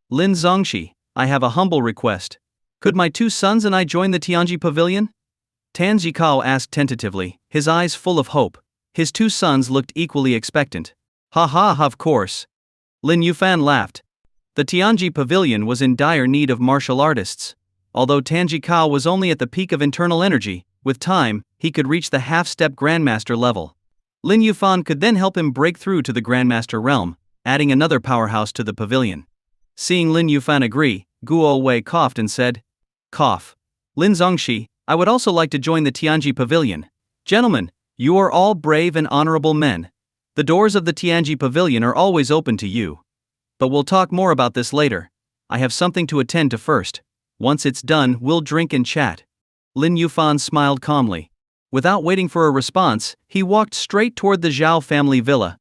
Lin Zongxi, I have a humble request. Could my 2 sons and I join the Tianji Pavilion? Tan Jikao asked tentatively, his eyes full of hope. His 2 sons looked equally expectant. Ha, of course. Lin Yuan laughed. The Tianji Pavilion was in dire need of martial artists. Although Tan Jikao was only at the peak of internal energy, with time, he could reach the half-step Grandmaster level. Lin Yuan could then help him break through to the Grandmaster realm, adding another powerhouse to the pavilion. Seeing Lin Yuan agree, Guowei coughed and said, Cough. Lin Zongxi, I would also like to join the Tianji Pavilion. Gentlemen, you are all brave and honorable men. The doors of the Tianji Pavilion are always open to you. But we'll talk more about this later. I have something to attend to first. Once it's done, we'll drink and chat. Lin Yuan smiled calmly. Without waiting for a response, he walked straight toward the Xiao family villa.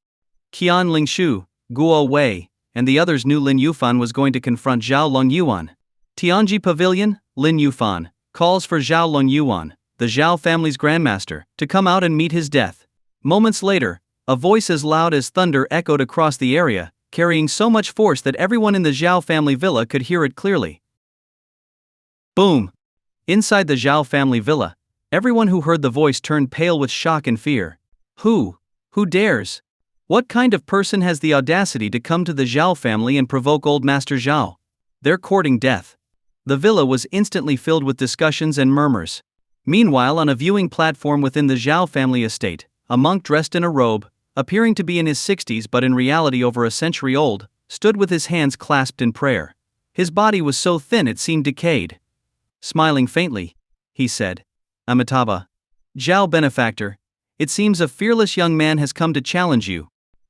Keon Lingshu, Guowei, and the others knew Lin Yuan was going to confront Xiao Longyuan. Tianji Pavilion, Lin Yuan calls for Xiao Longyuan, the Xiao family's grandmaster, to come out and meet his death. Moments later, a voice as loud as thunder echoed across the area, carrying so much force that everyone in the Xiao family villa could hear it clearly. Boom! Inside the Xiao family villa, everyone who heard the voice turned pale with shock and fear. Who dares? What kind of person has the audacity to come to the Xiao family and provoke old Master Xiao? They're courting death. The villa was instantly filled with discussions and murmurs. Meanwhile, on a viewing platform within the Xiao family estate, a monk dressed in a robe, appearing to be in his 60s but in reality over a century old, stood with his hands clasped in prayer. His body was so thin it seemed decayed. Smiling faintly, he said, Amitabha. Xiao benefactor, it seems a fearless young man has come to challenge you.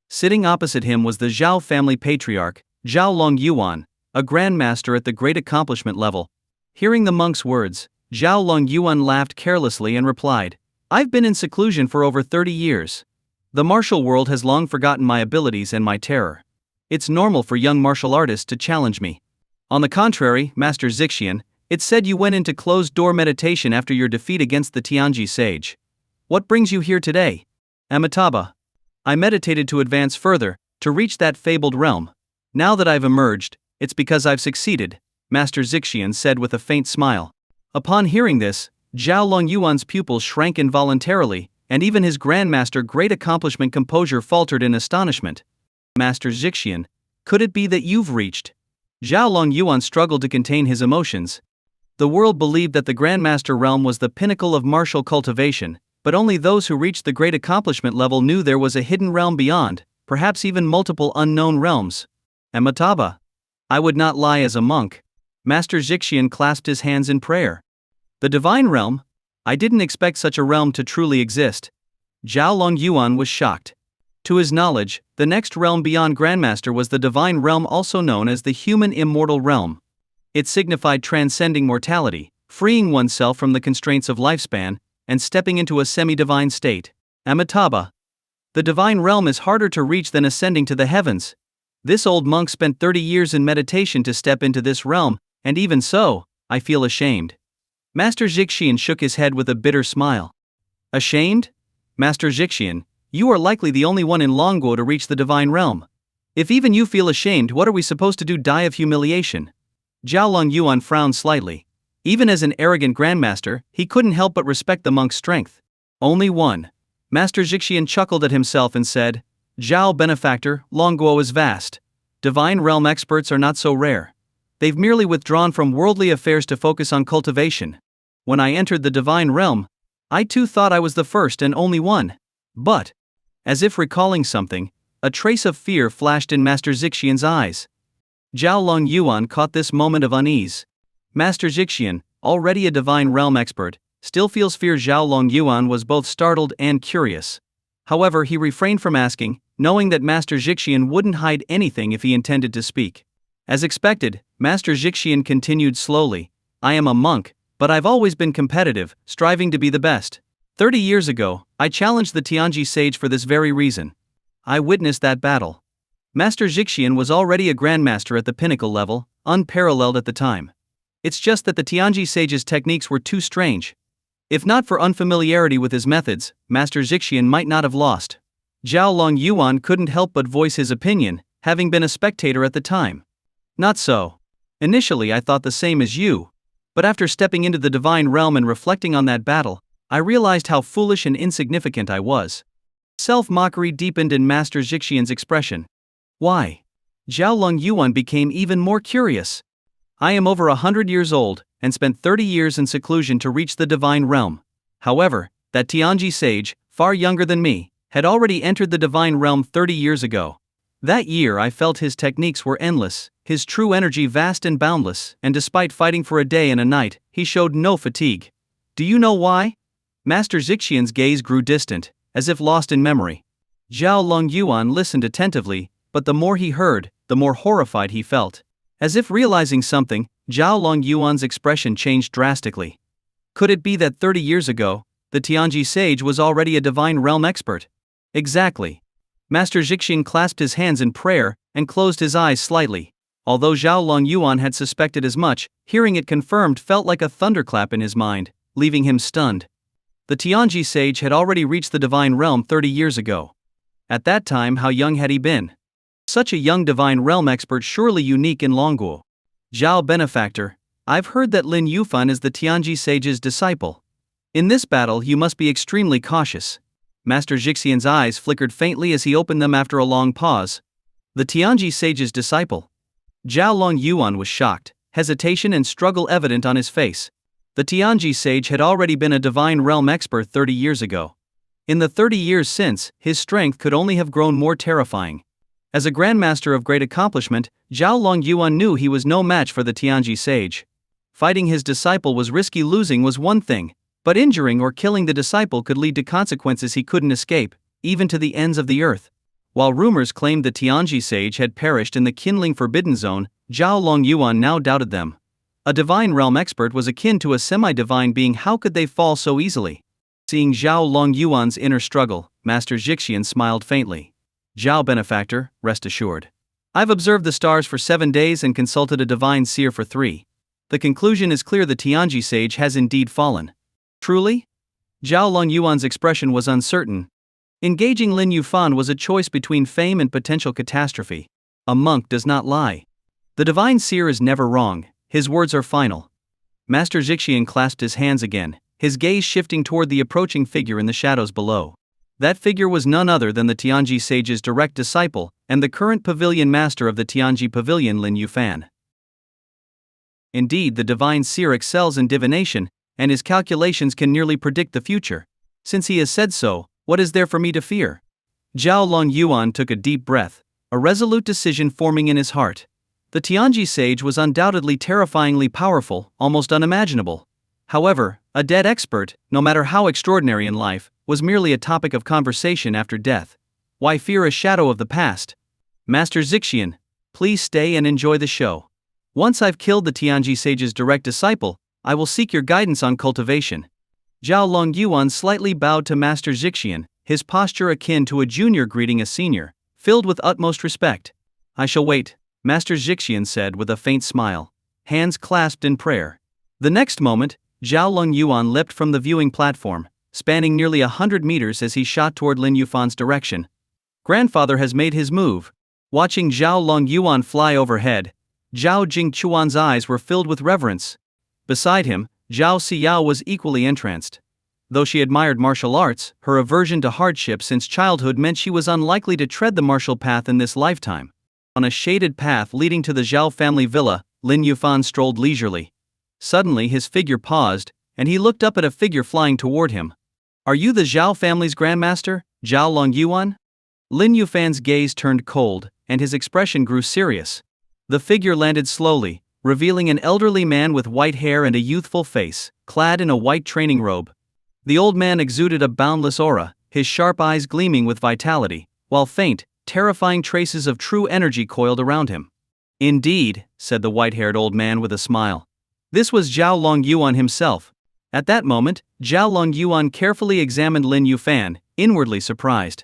Sitting opposite him was the Xiao family patriarch, Xiao Longyuan, a grandmaster at the great accomplishment level. Hearing the monk's words, Xiao Longyuan laughed carelessly and replied, I've been in seclusion for over 30 years. The martial world has long forgotten my abilities and my terror. It's normal for young martial artists to challenge me. On the contrary, Master Zixian, it's said you went into closed-door meditation after your defeat against the Tianji sage. What brings you here today? Amitabha. I meditated to advance further, to reach that fabled realm. Now that I've emerged, it's because I've succeeded, Master Zixian said with a faint smile. Upon hearing this, Xiao Longyuan's pupils shrank involuntarily, and even his grandmaster great accomplishment composure faltered in astonishment. Master Zixian, could it be that you've reached? Xiao Longyuan struggled to contain his emotions. The world believed that the Grandmaster realm was the pinnacle of martial cultivation, but only those who reached the great accomplishment level knew there was a hidden realm beyond, perhaps even multiple unknown realms. Amitabha. I would not lie as a monk. Master Zixian clasped his hands in prayer. The divine realm? I didn't expect such a realm to truly exist. Xiao Longyuan was shocked. To his knowledge, the next realm beyond Grandmaster was the divine realm, also known as the human immortal realm. It signified transcending mortality, freeing oneself from the constraints of lifespan, and stepping into a semi-divine state. Amitabha. The divine realm is harder to reach than ascending to the heavens. This old monk spent 30 years in meditation to step into this realm, and even so, I feel ashamed. Master Zhixian shook his head with a bitter smile. Ashamed? Master Zhixian, you are likely the only one in Longguo to reach the divine realm. If even you feel ashamed, what are we supposed to do? Die of humiliation? Zhao Long Yuan frowned slightly. Even as an arrogant grandmaster, he couldn't help but respect the monk's strength. Only one. Master Zhixian chuckled at himself and said, Zhao benefactor, Longguo is vast. Divine realm experts are not so rare. They've merely withdrawn from worldly affairs to focus on cultivation. When I entered the divine realm, I too thought I was the first and only one. But, as if recalling something, a trace of fear flashed in Master Zhixian's eyes. Zhao Long Yuan caught this moment of unease. Master Zhixian, already a divine realm expert, still feels fear. Zhao Long Yuan was both startled and curious. However, he refrained from asking, knowing that Master Zhixian wouldn't hide anything if he intended to speak. As expected, Master Zhixian continued slowly, I am a monk, but I've always been competitive, striving to be the best. 30 years ago, I challenged the Tianji sage for this very reason. I witnessed that battle. Master Zhixian was already a grandmaster at the pinnacle level, unparalleled at the time. It's just that the Tianji sage's techniques were too strange. If not for unfamiliarity with his methods, Master Zhixian might not have lost. Zhao Long Yuan couldn't help but voice his opinion, having been a spectator at the time. Not so. Initially I thought the same as you. But after stepping into the divine realm and reflecting on that battle, I realized how foolish and insignificant I was. Self-mockery deepened in Master Zhixian's expression. Why? Zhao Long Yuan became even more curious. I am over 100 years old, and spent 30 years in seclusion to reach the divine realm. However, that Tianji sage, far younger than me, had already entered the divine realm 30 years ago. That year I felt his techniques were endless, his true energy vast and boundless, and despite fighting for a day and a night, he showed no fatigue. Do you know why? Master Zhixian's gaze grew distant, as if lost in memory. Zhao Long Yuan listened attentively, but the more he heard, the more horrified he felt. As if realizing something, Zhao Long Yuan's expression changed drastically. Could it be that 30 years ago, the Tianji sage was already a divine realm expert? Exactly. Master Zhixian clasped his hands in prayer and closed his eyes slightly. Although Zhao Long Yuan had suspected as much, hearing it confirmed felt like a thunderclap in his mind, leaving him stunned. The Tianji sage had already reached the divine realm 30 years ago. At that time, how young had he been? Such a young divine realm expert, surely unique in Longguo. Zhao benefactor, I've heard that Lin Yuan is the Tianji sage's disciple. In this battle you must be extremely cautious. Master Zhixian's eyes flickered faintly as he opened them after a long pause. The Tianji sage's disciple? Zhao Long Yuan was shocked, hesitation and struggle evident on his face. The Tianji sage had already been a divine realm expert 30 years ago. In the 30 years since, his strength could only have grown more terrifying. As a grandmaster of great accomplishment, Zhao Long Yuan knew he was no match for the Tianji sage. Fighting his disciple was risky. Losing was one thing, but injuring or killing the disciple could lead to consequences he couldn't escape, even to the ends of the earth. While rumors claimed the Tianji sage had perished in the Qinling Forbidden Zone, Zhao Long Yuan now doubted them. A divine realm expert was akin to a semi-divine being. How could they fall so easily? Seeing Zhao Long Yuan's inner struggle, Master Zhixian smiled faintly. Zhao benefactor, rest assured. I've observed the stars for 7 days and consulted a divine seer for 3. The conclusion is clear: the Tianji sage has indeed fallen. Truly? Zhao Long Yuan's expression was uncertain. Engaging Lin Yuan was a choice between fame and potential catastrophe. A monk does not lie. The divine seer is never wrong, his words are final. Master Zhixian clasped his hands again, his gaze shifting toward the approaching figure in the shadows below. That figure was none other than the Tianji sage's direct disciple, and the current pavilion master of the Tianji pavilion, Lin Yuan. Indeed, the divine seer excels in divination, and his calculations can nearly predict the future. Since he has said so, what is there for me to fear? Zhao Long Yuan took a deep breath, a resolute decision forming in his heart. The Tianji sage was undoubtedly terrifyingly powerful, almost unimaginable. However, a dead expert, no matter how extraordinary in life, was merely a topic of conversation after death. Why fear a shadow of the past? Master Zhixian, please stay and enjoy the show. Once I've killed the Tianji sage's direct disciple, I will seek your guidance on cultivation. Zhao Long Yuan slightly bowed to Master Zhixian, his posture akin to a junior greeting a senior, filled with utmost respect. "I shall wait," Master Xixian said with a faint smile, hands clasped in prayer. The next moment, Lin Yuan leapt from the viewing platform, spanning nearly 100 meters as he shot toward Lin Yufan's direction. Grandfather has made his move. Watching Lin Yuan fly overhead, Zhao Jingchuan's eyes were filled with reverence. Beside him, Xiao was equally entranced. Though she admired martial arts, her aversion to hardship since childhood meant she was unlikely to tread the martial path in this lifetime. On a shaded path leading to the Xiao family villa, Lin Yufan strolled leisurely. Suddenly his figure paused, and he looked up at a figure flying toward him. "Are you the Xiao family's grandmaster, Lin Yuan?" Lin Yufan's gaze turned cold, and his expression grew serious. The figure landed slowly, revealing an elderly man with white hair and a youthful face, clad in a white training robe. The old man exuded a boundless aura, his sharp eyes gleaming with vitality, while faint, terrifying traces of true energy coiled around him. "Indeed," said the white-haired old man with a smile. This was Lin Yuan himself. At that moment, Lin Yuan carefully examined Lin Yufan, inwardly surprised.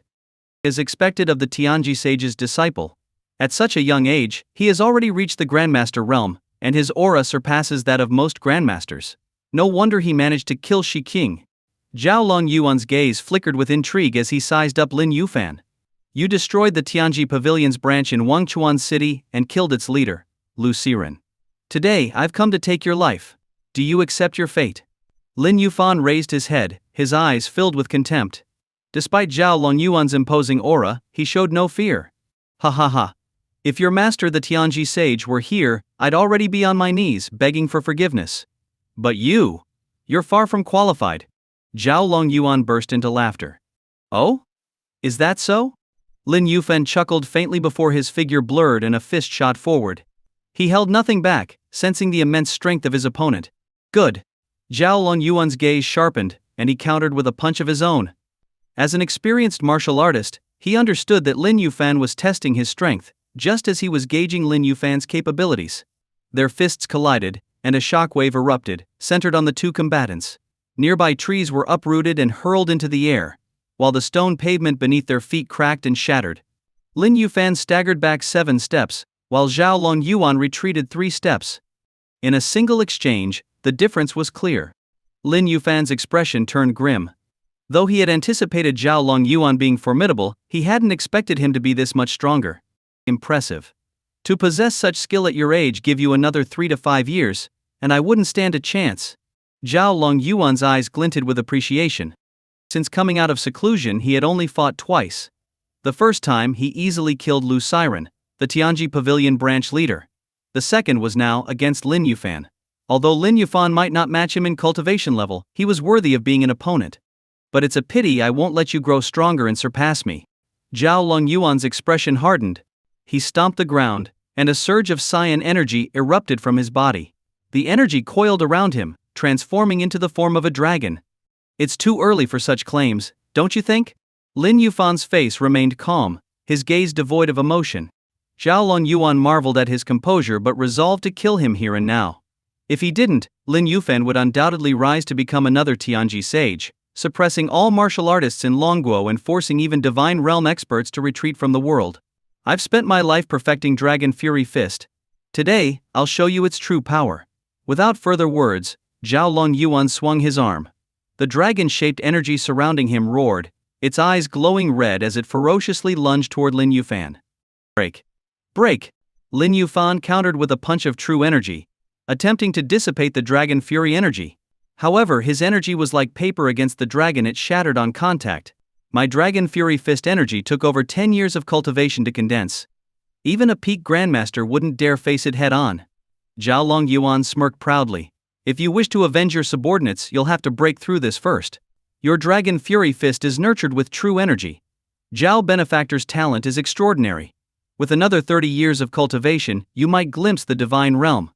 As expected of the Tianji sage's disciple. At such a young age, he has already reached the Grandmaster realm, and his aura surpasses that of most Grandmasters. No wonder he managed to kill Shi King. Lin Yuan's gaze flickered with intrigue as he sized up Lin Yufan. "You destroyed the Tianji Pavilion's branch in Wangchuan City and killed its leader, Lu Siren. Today I've come to take your life. Do you accept your fate?" Lin Yufan raised his head, his eyes filled with contempt. Despite Lin Yuan's imposing aura, he showed no fear. "Ha ha ha. If your master the Tianji sage were here, I'd already be on my knees begging for forgiveness. But you're far from qualified." Lin Yuan burst into laughter. "Oh? Is that so?" Lin Yufan chuckled faintly before his figure blurred and a fist shot forward. He held nothing back, sensing the immense strength of his opponent. "Good." Lin Yuan's gaze sharpened, and he countered with a punch of his own. As an experienced martial artist, he understood that Lin Yufan was testing his strength, just as he was gauging Lin Yufan's capabilities. Their fists collided, and a shockwave erupted, centered on the two combatants. Nearby trees were uprooted and hurled into the air, while the stone pavement beneath their feet cracked and shattered. Lin Yufan staggered back 7 steps, while Lin Yuan retreated 3 steps. In a single exchange, the difference was clear. Lin Yufan's expression turned grim. Though he had anticipated Lin Yuan being formidable, he hadn't expected him to be this much stronger. Impressive. To possess such skill at your age give you another 3 to 5 years, and I wouldn't stand a chance. Lin Yuan's eyes glinted with appreciation. Since coming out of seclusion he had only fought twice. The first time he easily killed Lu Siren, the Tianji Pavilion branch leader. The second was now against Lin Yufan. Although Lin Yufan might not match him in cultivation level, he was worthy of being an opponent. "But it's a pity I won't let you grow stronger and surpass me." Lin Yuan's expression hardened. He stomped the ground, and a surge of cyan energy erupted from his body. The energy coiled around him, transforming into the form of a dragon. "It's too early for such claims, don't you think?" Lin Yufan's face remained calm, his gaze devoid of emotion. Lin Yuan marveled at his composure but resolved to kill him here and now. If he didn't, Lin Yufan would undoubtedly rise to become another Tianji sage, suppressing all martial artists in Longguo and forcing even Divine Realm experts to retreat from the world. "I've spent my life perfecting Dragon Fury Fist. Today, I'll show you its true power." Without further words, Lin Yuan swung his arm. The dragon-shaped energy surrounding him roared, its eyes glowing red as it ferociously lunged toward Lin Yufan. "Break! Break!" Lin Yufan countered with a punch of true energy, attempting to dissipate the Dragon Fury energy. However, his energy was like paper against the dragon it shattered on contact. "My Dragon Fury Fist energy took over 10 years of cultivation to condense. Even a peak Grandmaster wouldn't dare face it head-on." Lin Yuan smirked proudly. "If you wish to avenge your subordinates, you'll have to break through this first. Your Dragon Fury Fist is nurtured with true energy. Zhao Benefactor's talent is extraordinary. With another 30 years of cultivation, you might glimpse the Divine Realm."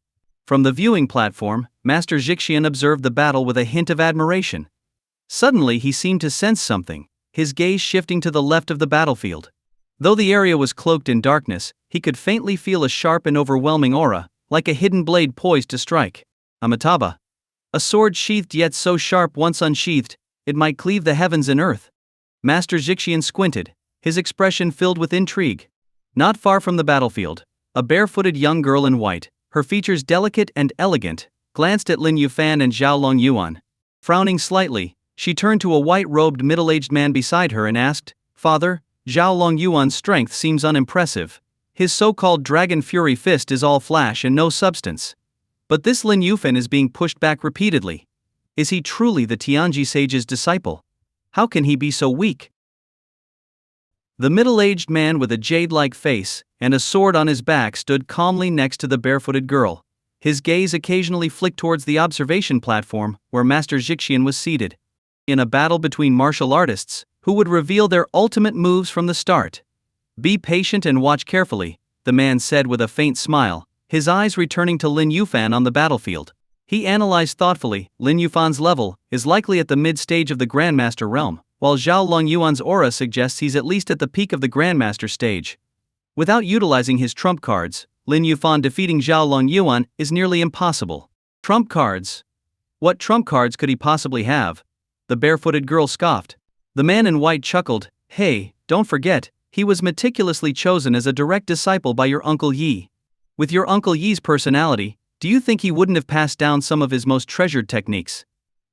From the viewing platform, Master Xixian observed the battle with a hint of admiration. Suddenly he seemed to sense something, his gaze shifting to the left of the battlefield. Though the area was cloaked in darkness, he could faintly feel a sharp and overwhelming aura, like a hidden blade poised to strike. Amitabha. A sword sheathed yet so sharp once unsheathed, it might cleave the heavens and earth. Master Xixian squinted, his expression filled with intrigue. Not far from the battlefield, a barefooted young girl in white, her features delicate and elegant, glanced at Lin Yufan and Xiao Yuan. Frowning slightly, she turned to a white-robed middle-aged man beside her and asked, "Father, Xiao Yuan's strength seems unimpressive. His so-called Dragon Fury Fist is all flash and no substance. But this Lin Yufan is being pushed back repeatedly. Is he truly the Tianji sage's disciple? How can he be so weak?" The middle-aged man with a jade-like face and a sword on his back stood calmly next to the barefooted girl. His gaze occasionally flicked towards the observation platform where Master Xixian was seated. In a battle between martial artists, who would reveal their ultimate moves from the start? "Be patient and watch carefully," the man said with a faint smile, his eyes returning to Lin Yufan on the battlefield. He analyzed thoughtfully. Lin Yufan's level is likely at the mid-stage of the Grandmaster realm, while Xiao Yuan's aura suggests he's at least at the peak of the Grandmaster stage. Without utilizing his trump cards, Lin Yufan defeating Xiao Yuan is nearly impossible. Trump cards? What trump cards could he possibly have? The barefooted girl scoffed. The man in white chuckled, "Hey, don't forget, he was meticulously chosen as a direct disciple by your Uncle Yi. With your Uncle Yi's personality, do you think he wouldn't have passed down some of his most treasured techniques?"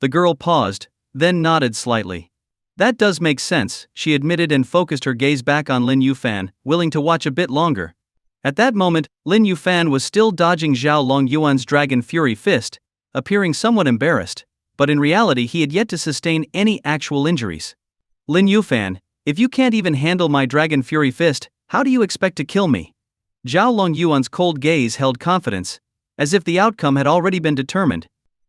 The girl paused, then nodded slightly. "That does make sense," she admitted and focused her gaze back on Lin Yufan, willing to watch a bit longer. At that moment, Lin Yufan was still dodging Xiao Yuan's Dragon Fury Fist, appearing somewhat embarrassed, but in reality he had yet to sustain any actual injuries. "Lin Yufan, if you can't even handle my Dragon Fury Fist, how do you expect to kill me?" Xiao Yuan's cold gaze held confidence, as if the outcome had already been determined.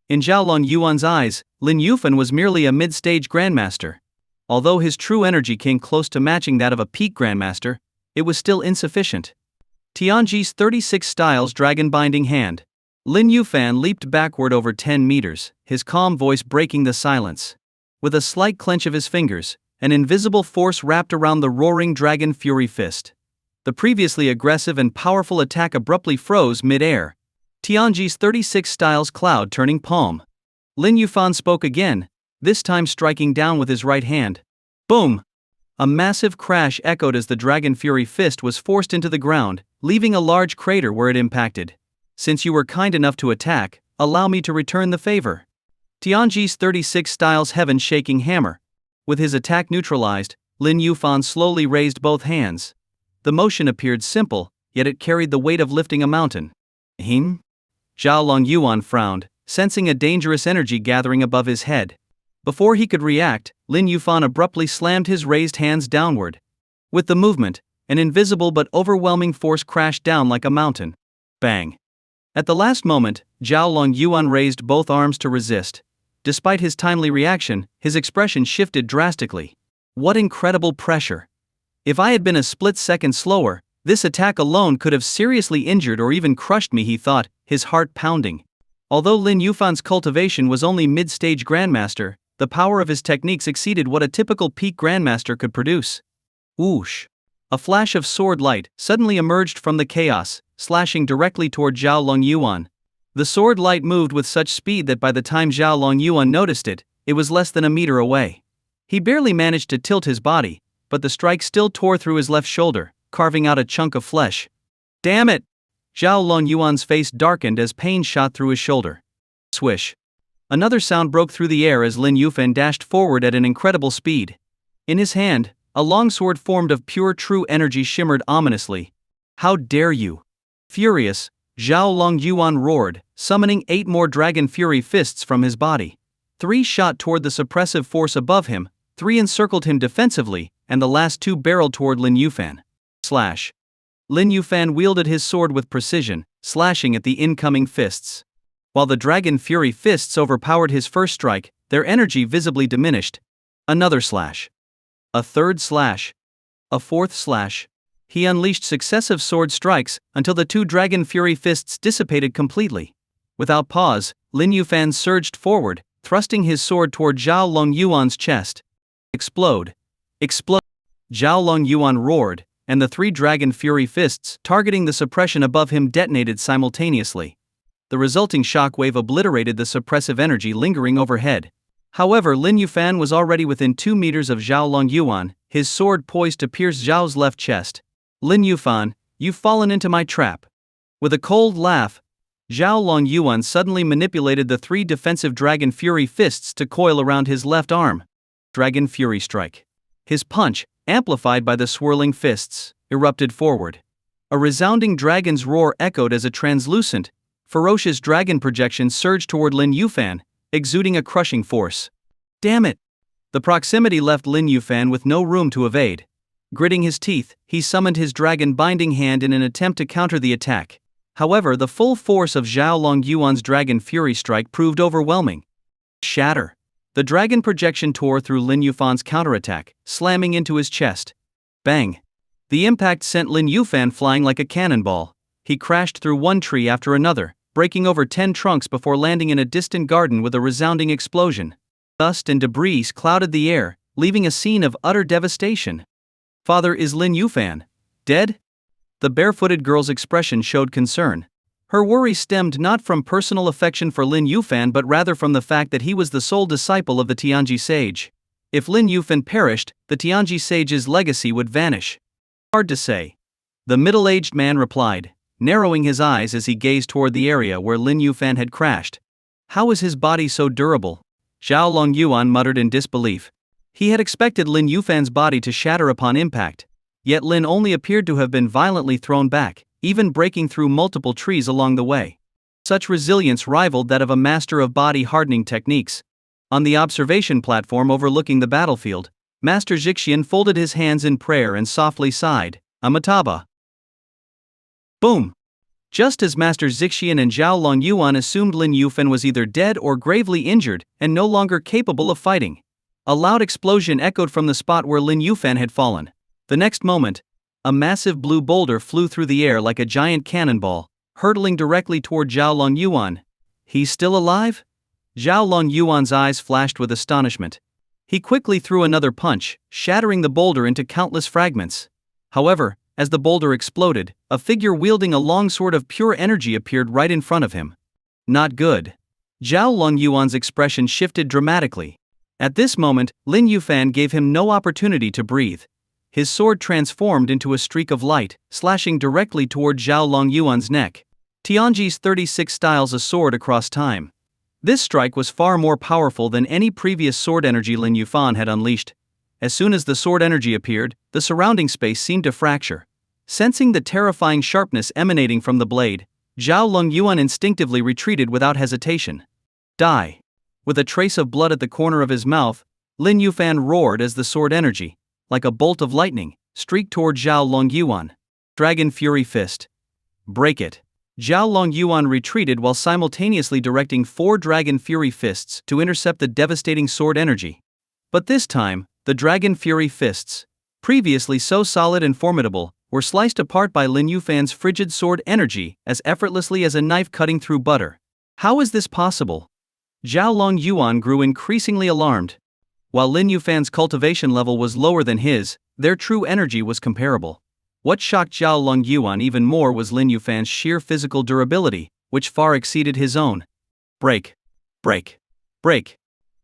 In Xiao Yuan's eyes, Lin Yufan was merely a mid-stage Grandmaster. Although his true energy came close to matching that of a peak Grandmaster, it was still insufficient. Tianji's 36 Styles Dragon Binding Hand. Lin Yufan leaped backward over 10 meters, his calm voice breaking the silence. With a slight clench of his fingers, an invisible force wrapped around the roaring Dragon Fury Fist. The previously aggressive and powerful attack abruptly froze mid-air. Tianji's 36 Styles Cloud Turning Palm. Lin Yufan spoke again, this time striking down with his right hand. Boom! A massive crash echoed as the Dragon Fury Fist was forced into the ground, leaving a large crater where it impacted. "Since you were kind enough to attack, allow me to return the favor." Tianji's 36 Styles Heaven Shaking Hammer. With his attack neutralized, Lin Yufan slowly raised both hands. The motion appeared simple, yet it carried the weight of lifting a mountain. Xiao Yuan frowned, sensing a dangerous energy gathering above his head. Before he could react, Lin Yufan abruptly slammed his raised hands downward. With the movement, an invisible but overwhelming force crashed down like a mountain. Bang! At the last moment, Xiao Yuan raised both arms to resist. Despite his timely reaction, his expression shifted drastically. What incredible pressure! If I had been a split second slower, this attack alone could have seriously injured or even crushed me, he thought, his heart pounding. Although Lin Yufan's cultivation was only mid-stage Grandmaster, the power of his techniques exceeded what a typical peak Grandmaster could produce. Whoosh! A flash of sword light suddenly emerged from the chaos, slashing directly toward Xiao Yuan. The sword light moved with such speed that by the time Xiao Yuan noticed it, it was less than a meter away. He barely managed to tilt his body, but the strike still tore through his left shoulder, carving out a chunk of flesh. Damn it! Xiao Yuan's face darkened as pain shot through his shoulder. Swish! Another sound broke through the air as Lin Yufan dashed forward at an incredible speed. In his hand, a longsword formed of pure true energy shimmered ominously. How dare you! Furious, Xiao Yuan roared, summoning 8 more Dragon Fury Fists from his body. 3 shot toward the suppressive force above him, 3 encircled him defensively, and the last 2 barreled toward Lin Yufan. Slash! Lin Yufan wielded his sword with precision, slashing at the incoming fists. While the Dragon Fury Fists overpowered his first strike, their energy visibly diminished. Another slash. A third slash. A fourth slash. He unleashed successive sword strikes until the 2 Dragon Fury Fists dissipated completely. Without pause, Lin Yufan surged forward, thrusting his sword toward Xiao Yuan's chest. Explode! Explode! Xiao Yuan roared, and the 3 Dragon Fury Fists targeting the suppression above him detonated simultaneously. The resulting shockwave obliterated the suppressive energy lingering overhead. However, Lin Yufan was already within 2 meters of Xiao Longyuan, his sword poised to pierce Xiao's left chest. "Lin Yufan, you've fallen into my trap." With a cold laugh, Xiao Longyuan suddenly manipulated the 3 defensive Dragon Fury fists to coil around his left arm. Dragon Fury Strike. His punch, amplified by the swirling fists, erupted forward. A resounding dragon's roar echoed as a translucent, ferocious dragon projection surged toward Lin Yufan, exuding a crushing force. Damn it! The proximity left Lin Yufan with no room to evade. Gritting his teeth, he summoned his dragon binding hand in an attempt to counter the attack. However, the full force of Xiao Longyuan's Dragon Fury Strike proved overwhelming. Shatter! The dragon projection tore through Lin Yufan's counterattack, slamming into his chest. Bang! The impact sent Lin Yufan flying like a cannonball. He crashed through one tree after another, breaking over 10 trunks before landing in a distant garden with a resounding explosion. Dust and debris clouded the air, leaving a scene of utter devastation. "Father, is Lin Yufan dead?" The barefooted girl's expression showed concern. Her worry stemmed not from personal affection for Lin Yufan but rather from the fact that he was the sole disciple of the Tianji sage. If Lin Yufan perished, the Tianji sage's legacy would vanish. "Hard to say," the middle-aged man replied, narrowing his eyes as he gazed toward the area where Lin Yufan had crashed. "How is his body so durable?" Xiao Longyuan muttered in disbelief. He had expected Lin Yufan's body to shatter upon impact, yet Lin only appeared to have been violently thrown back, even breaking through multiple trees along the way. Such resilience rivaled that of a master of body-hardening techniques. On the observation platform overlooking the battlefield, Master Zixian folded his hands in prayer and softly sighed, "Amitabha." Boom! Just as Master Zixian and Xiao Longyuan assumed Lin Yufan was either dead or gravely injured and no longer capable of fighting, a loud explosion echoed from the spot where Lin Yufan had fallen. The next moment, a massive blue boulder flew through the air like a giant cannonball, hurtling directly toward Xiao Longyuan. "He's still alive?" Xiao Longyuan's eyes flashed with astonishment. He quickly threw another punch, shattering the boulder into countless fragments. However, as the boulder exploded, a figure wielding a long sword of pure energy appeared right in front of him. Not good. Xiao Longyuan's expression shifted dramatically. At this moment, Lin Yufan gave him no opportunity to breathe. His sword transformed into a streak of light, slashing directly toward Xiao Longyuan's neck. Tianji's 36 styles a sword across time. This strike was far more powerful than any previous sword energy Lin Yufan had unleashed. As soon as the sword energy appeared, the surrounding space seemed to fracture. Sensing the terrifying sharpness emanating from the blade, Xiao Longyuan instinctively retreated without hesitation. Die! With a trace of blood at the corner of his mouth, Lin Yufan roared as the sword energy, like a bolt of lightning, streaked toward Xiao Longyuan. Dragon Fury Fist. Break it! Xiao Longyuan retreated while simultaneously directing 4 Dragon Fury Fists to intercept the devastating sword energy. But this time, the Dragon Fury Fists, previously so solid and formidable, were sliced apart by Lin Yufan's frigid sword energy as effortlessly as a knife cutting through butter. How is this possible? Xiao Longyuan grew increasingly alarmed. While Lin Yufan's cultivation level was lower than his, their true energy was comparable. What shocked Xiao Longyuan even more was Lin Yufan's sheer physical durability, which far exceeded his own. Break! Break! Break!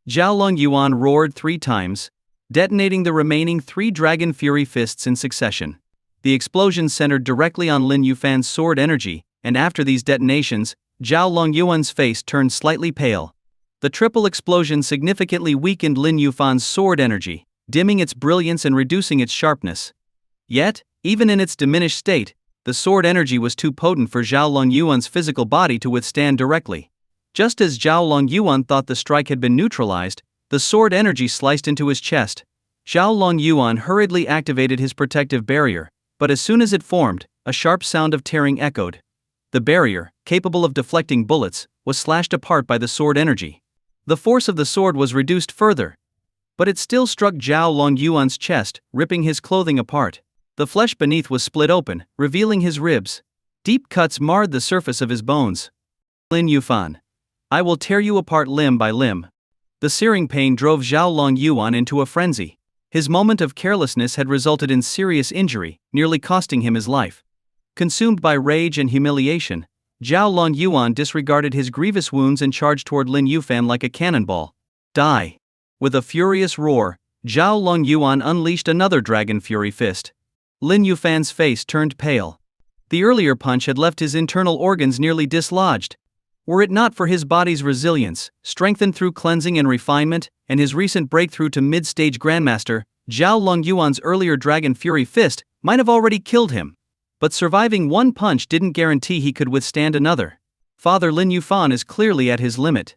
Xiao Longyuan roared 3 times, detonating the remaining 3 Dragon Fury Fists in succession. The explosion centered directly on Lin Yufan's sword energy, and after these detonations, Xiao Longyuan's face turned slightly pale. The triple explosion significantly weakened Lin Yufan's sword energy, dimming its brilliance and reducing its sharpness. Yet, even in its diminished state, the sword energy was too potent for Xiao Longyuan's physical body to withstand directly. Just as Xiao Longyuan thought the strike had been neutralized, the sword energy sliced into his chest. Xiao Longyuan hurriedly activated his protective barrier, but as soon as it formed, a sharp sound of tearing echoed. The barrier, capable of deflecting bullets, was slashed apart by the sword energy. The force of the sword was reduced further, but it still struck Xiao Longyuan's chest, ripping his clothing apart. The flesh beneath was split open, revealing his ribs. Deep cuts marred the surface of his bones. Lin Yufan, I will tear you apart limb by limb. The searing pain drove Xiao Longyuan into a frenzy. His moment of carelessness had resulted in serious injury, nearly costing him his life. Consumed by rage and humiliation, Xiao Longyuan disregarded his grievous wounds and charged toward Lin Yufan like a cannonball. Die! With a furious roar, Lin Yuan unleashed another Dragon Fury fist. Lin Yufan's face turned pale. The earlier punch had left his internal organs nearly dislodged. Were it not for his body's resilience, strengthened through cleansing and refinement, and his recent breakthrough to mid-stage Grandmaster, Lin Yuan's earlier Dragon Fury fist might have already killed him. But surviving one punch didn't guarantee he could withstand another. Father Lin Yufan is clearly at his limit.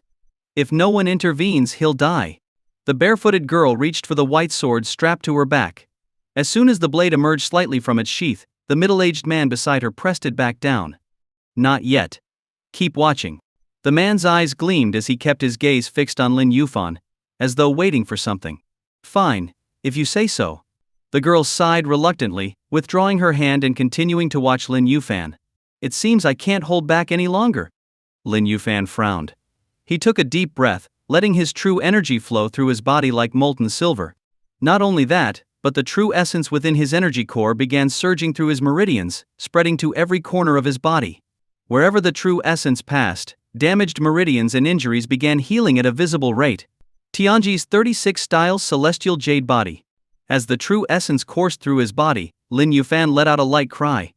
If no one intervenes, he'll die. The barefooted girl reached for the white sword strapped to her back. As soon as the blade emerged slightly from its sheath, the middle-aged man beside her pressed it back down. Not yet. Keep watching. The man's eyes gleamed as he kept his gaze fixed on Lin Yufan, as though waiting for something. Fine, if you say so. The girl sighed reluctantly, withdrawing her hand and continuing to watch Lin Yufan. It seems I can't hold back any longer. Lin Yufan frowned. He took a deep breath, letting his true energy flow through his body like molten silver. Not only that, but the true essence within his energy core began surging through his meridians, spreading to every corner of his body. Wherever the true essence passed, damaged meridians and injuries began healing at a visible rate. Tianji's 36 Styles Celestial Jade Body. As the true essence coursed through his body, Lin Yufan let out a light cry.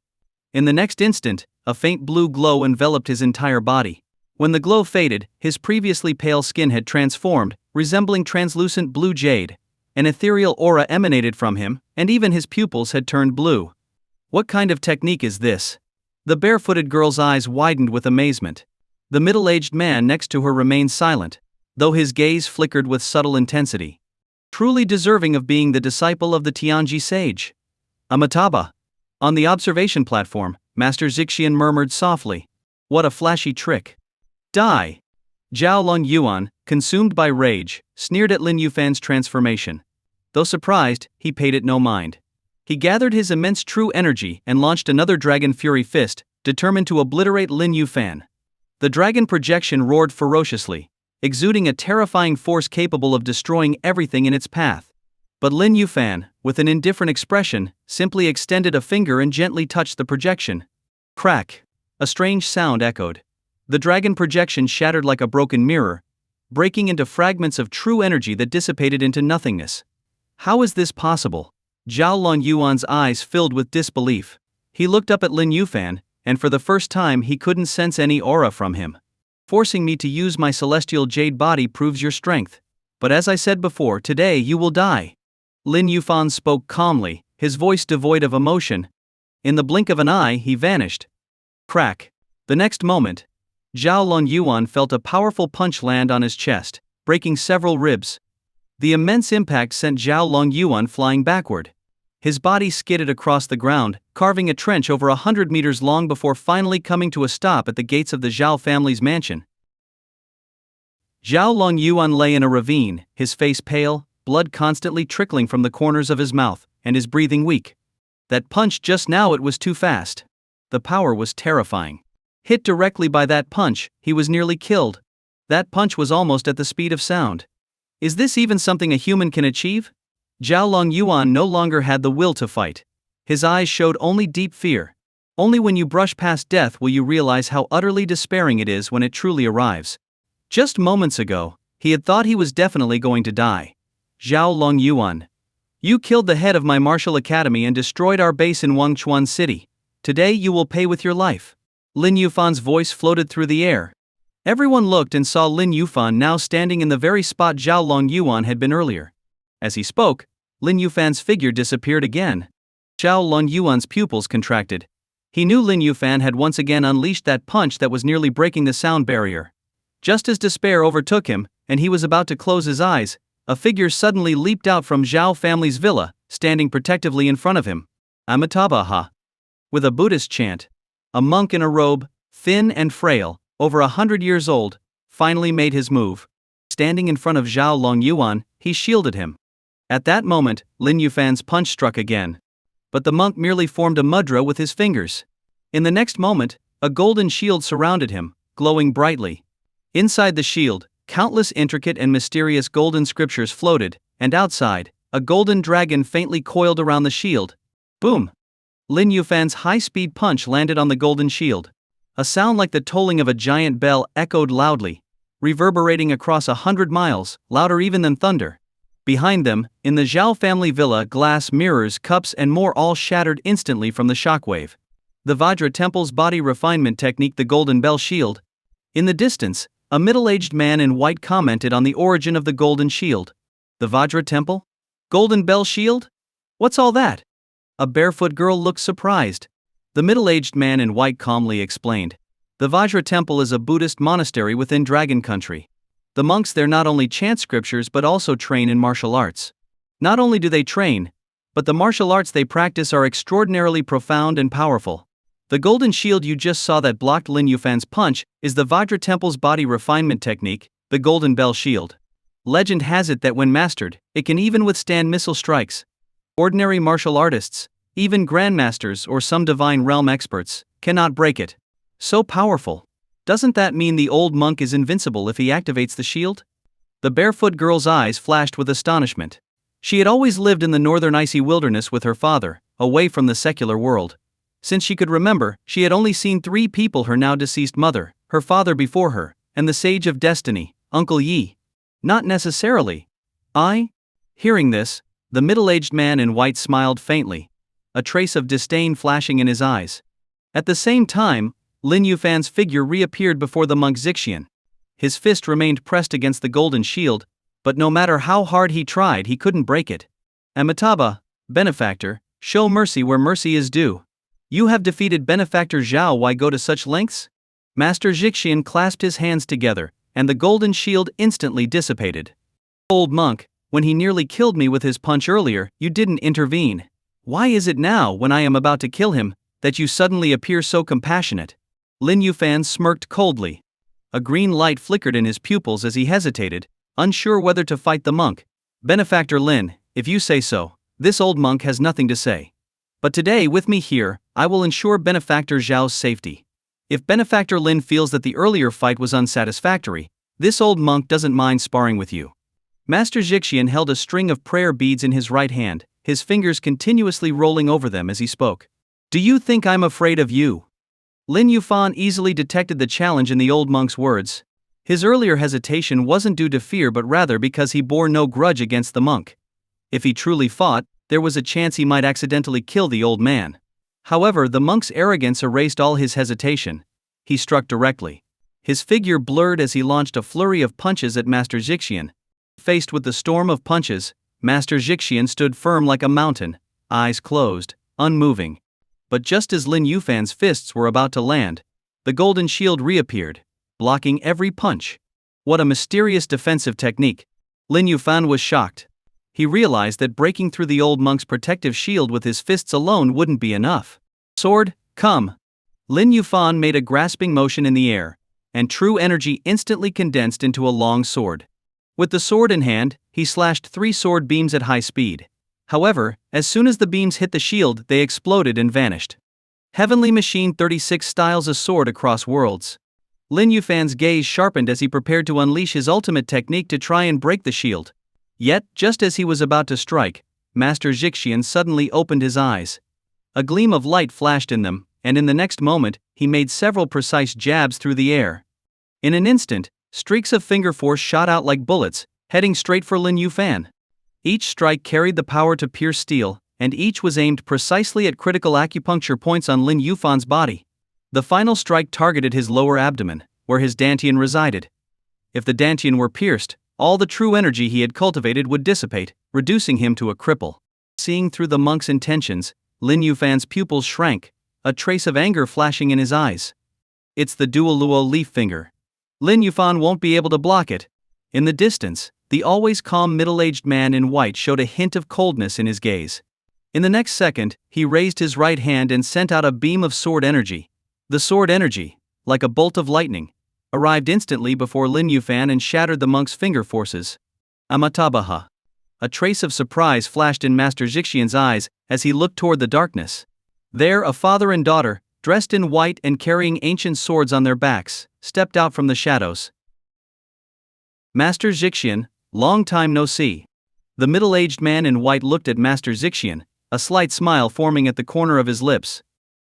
In the next instant, a faint blue glow enveloped his entire body. When the glow faded, his previously pale skin had transformed, resembling translucent blue jade. An ethereal aura emanated from him, and even his pupils had turned blue. What kind of technique is this? The barefooted girl's eyes widened with amazement. The middle-aged man next to her remained silent, though his gaze flickered with subtle intensity. Truly deserving of being the disciple of the Tianji sage. Amitabha. On the observation platform, Master Zixian murmured softly. What a flashy trick. Die. Lin Yuan, consumed by rage, sneered at Lin Yufan's transformation. Though surprised, he paid it no mind. He gathered his immense true energy and launched another Dragon Fury fist, determined to obliterate Lin Yufan. The dragon projection roared ferociously, exuding a terrifying force capable of destroying everything in its path. But Lin Yufan, with an indifferent expression, simply extended a finger and gently touched the projection. Crack! A strange sound echoed. The dragon projection shattered like a broken mirror, breaking into fragments of true energy that dissipated into nothingness. How is this possible? Lin Yuan's eyes filled with disbelief. He looked up at Lin Yufan, and for the first time he couldn't sense any aura from him. Forcing me to use my celestial jade body proves your strength. But as I said before, today you will die. Lin Yufan spoke calmly, his voice devoid of emotion. In the blink of an eye, he vanished. Crack. The next moment, Lin Yuan felt a powerful punch land on his chest, breaking several ribs. The immense impact sent Lin Yuan flying backward. His body skidded across the ground, carving a trench over 100 meters long before finally coming to a stop at the gates of the Xiao family's mansion. Lin Yuan lay in a ravine, his face pale, blood constantly trickling from the corners of his mouth, and his breathing weak. That punch just now, it was too fast. The power was terrifying. Hit directly by that punch, he was nearly killed. That punch was almost at the speed of sound. Is this even something a human can achieve? Lin Yuan no longer had the will to fight. His eyes showed only deep fear. Only when you brush past death will you realize how utterly despairing it is when it truly arrives. Just moments ago, he had thought he was definitely going to die. Lin Yuan. You killed the head of my martial academy and destroyed our base in Wangchuan City. Today you will pay with your life. Lin Yufan's voice floated through the air. Everyone looked and saw Lin Yufan now standing in the very spot Lin Yuan had been earlier. As he spoke, Lin Yufan's figure disappeared again. Lin Yuan's pupils contracted. He knew Lin Yufan had once again unleashed that punch that was nearly breaking the sound barrier. Just as despair overtook him, and he was about to close his eyes, a figure suddenly leaped out from Xiao family's villa, standing protectively in front of him. Amitabha. With a Buddhist chant, a monk in a robe, thin and frail, over 100 years old, finally made his move. Standing in front of Lin Yuan, he shielded him. At that moment, Lin Yufan's punch struck again. But the monk merely formed a mudra with his fingers. In the next moment, a golden shield surrounded him, glowing brightly. Inside the shield, countless intricate and mysterious golden scriptures floated, and outside, a golden dragon faintly coiled around the shield. Boom! Lin Yufan's high-speed punch landed on the golden shield. A sound like the tolling of a giant bell echoed loudly, reverberating across 100 miles, louder even than thunder. Behind them, in the Xiao family villa, glass, mirrors, cups and more all shattered instantly from the shockwave. The Vajra Temple's body refinement technique, the Golden Bell Shield. In the distance, a middle-aged man in white commented on the origin of the Golden Shield. The Vajra Temple? Golden Bell Shield? What's all that? A barefoot girl looked surprised. The middle-aged man in white calmly explained. The Vajra Temple is a Buddhist monastery within Dragon Country. The monks there not only chant scriptures but also train in martial arts. Not only do they train, but the martial arts they practice are extraordinarily profound and powerful. The golden shield you just saw that blocked Lin Yufan's punch is the Vajra Temple's body refinement technique, the Golden Bell Shield. Legend has it that when mastered, it can even withstand missile strikes. Ordinary martial artists, even grandmasters or some divine realm experts, cannot break it. So powerful. Doesn't that mean the old monk is invincible if he activates the shield? The barefoot girl's eyes flashed with astonishment. She had always lived in the northern icy wilderness with her father, away from the secular world. Since she could remember, she had only seen 3 people: her now deceased mother, her father before her, and the Sage of Destiny, Uncle Yi. Not necessarily. Hearing this, the middle-aged man in white smiled faintly, a trace of disdain flashing in his eyes. At the same time, Lin Yufan's figure reappeared before the monk Xixian. His fist remained pressed against the golden shield, but no matter how hard he tried, he couldn't break it. Amitabha, benefactor, show mercy where mercy is due. You have defeated Benefactor Xiao, why go to such lengths? Master Xixian clasped his hands together, and the golden shield instantly dissipated. Old monk, when he nearly killed me with his punch earlier, you didn't intervene. Why is it now, when I am about to kill him, that you suddenly appear so compassionate? Lin Yufan smirked coldly. A green light flickered in his pupils as he hesitated, unsure whether to fight the monk. Benefactor Lin, if you say so. This old monk has nothing to say. But today, with me here, I will ensure Benefactor Xiao's safety. If Benefactor Lin feels that the earlier fight was unsatisfactory, this old monk doesn't mind sparring with you. Master Xixian held a string of prayer beads in his right hand, his fingers continuously rolling over them as he spoke. Do you think I'm afraid of you? Lin Yufan easily detected the challenge in the old monk's words. His earlier hesitation wasn't due to fear but rather because he bore no grudge against the monk. If he truly fought, there was a chance he might accidentally kill the old man. However, the monk's arrogance erased all his hesitation. He struck directly. His figure blurred as he launched a flurry of punches at Master Xixian. Faced with the storm of punches, Master Xixian stood firm like a mountain, eyes closed, unmoving. But just as Lin Yufan's fists were about to land, the golden shield reappeared, blocking every punch. What a mysterious defensive technique. Lin Yufan was shocked. He realized that breaking through the old monk's protective shield with his fists alone wouldn't be enough. Sword, come! Lin Yufan made a grasping motion in the air, and true energy instantly condensed into a long sword. With the sword in hand, he slashed 3 sword beams at high speed. However, as soon as the beams hit the shield, they exploded and vanished. Heavenly Machine 36 styles a sword across worlds. Lin Yufan's gaze sharpened as he prepared to unleash his ultimate technique to try and break the shield. Yet, just as he was about to strike, Master Xixian suddenly opened his eyes. A gleam of light flashed in them, and in the next moment, he made several precise jabs through the air. In an instant, streaks of finger force shot out like bullets, heading straight for Lin Yufan. Each strike carried the power to pierce steel, and each was aimed precisely at critical acupuncture points on Lin Yufan's body. The final strike targeted his lower abdomen, where his dantian resided. If the dantian were pierced, all the true energy he had cultivated would dissipate, reducing him to a cripple. Seeing through the monk's intentions, Lin Yufan's pupils shrank, a trace of anger flashing in his eyes. It's the dual luo leaf finger. Lin Yufan won't be able to block it. In the distance, the always calm middle-aged man in white showed a hint of coldness in his gaze. In the next second, he raised his right hand and sent out a beam of sword energy. The sword energy, like a bolt of lightning, arrived instantly before Lin Yufan and shattered the monk's finger forces. Amitabha. A trace of surprise flashed in Master Xixian's eyes as he looked toward the darkness. There, a father and daughter, dressed in white and carrying ancient swords on their backs, stepped out from the shadows. Master Xixian, long time no see. The middle-aged man in white looked at Master Xixian, a slight smile forming at the corner of his lips.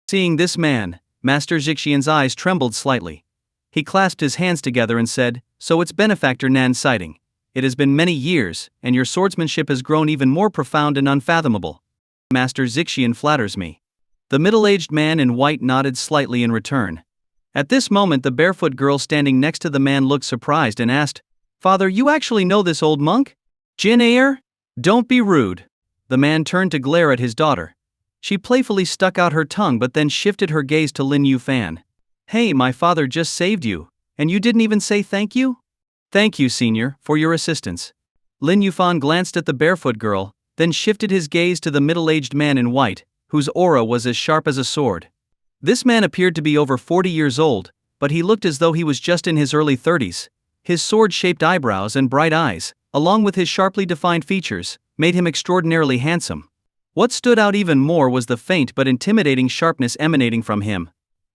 Seeing this man, Master Xixian's eyes trembled slightly. He clasped his hands together and said, "So it's Benefactor Nan's sighting. It has been many years, and your swordsmanship has grown even more profound and unfathomable. Master Xixian flatters me. The middle-aged man in white nodded slightly in return. At this moment, the barefoot girl standing next to the man looked surprised and asked, "Father, you actually know this old monk? Jin Air? Don't be rude." The man turned to glare at his daughter. She playfully stuck out her tongue but then shifted her gaze to Lin Yuan. "Hey, my father just saved you, and you didn't even say thank you?" "Thank you, senior, for your assistance." Lin Yuan glanced at the barefoot girl, then shifted his gaze to the middle-aged man in white, whose aura was as sharp as a sword. This man appeared to be over 40 years old, but he looked as though he was just in his early 30s. His sword-shaped eyebrows and bright eyes, along with his sharply defined features, made him extraordinarily handsome. What stood out even more was the faint but intimidating sharpness emanating from him.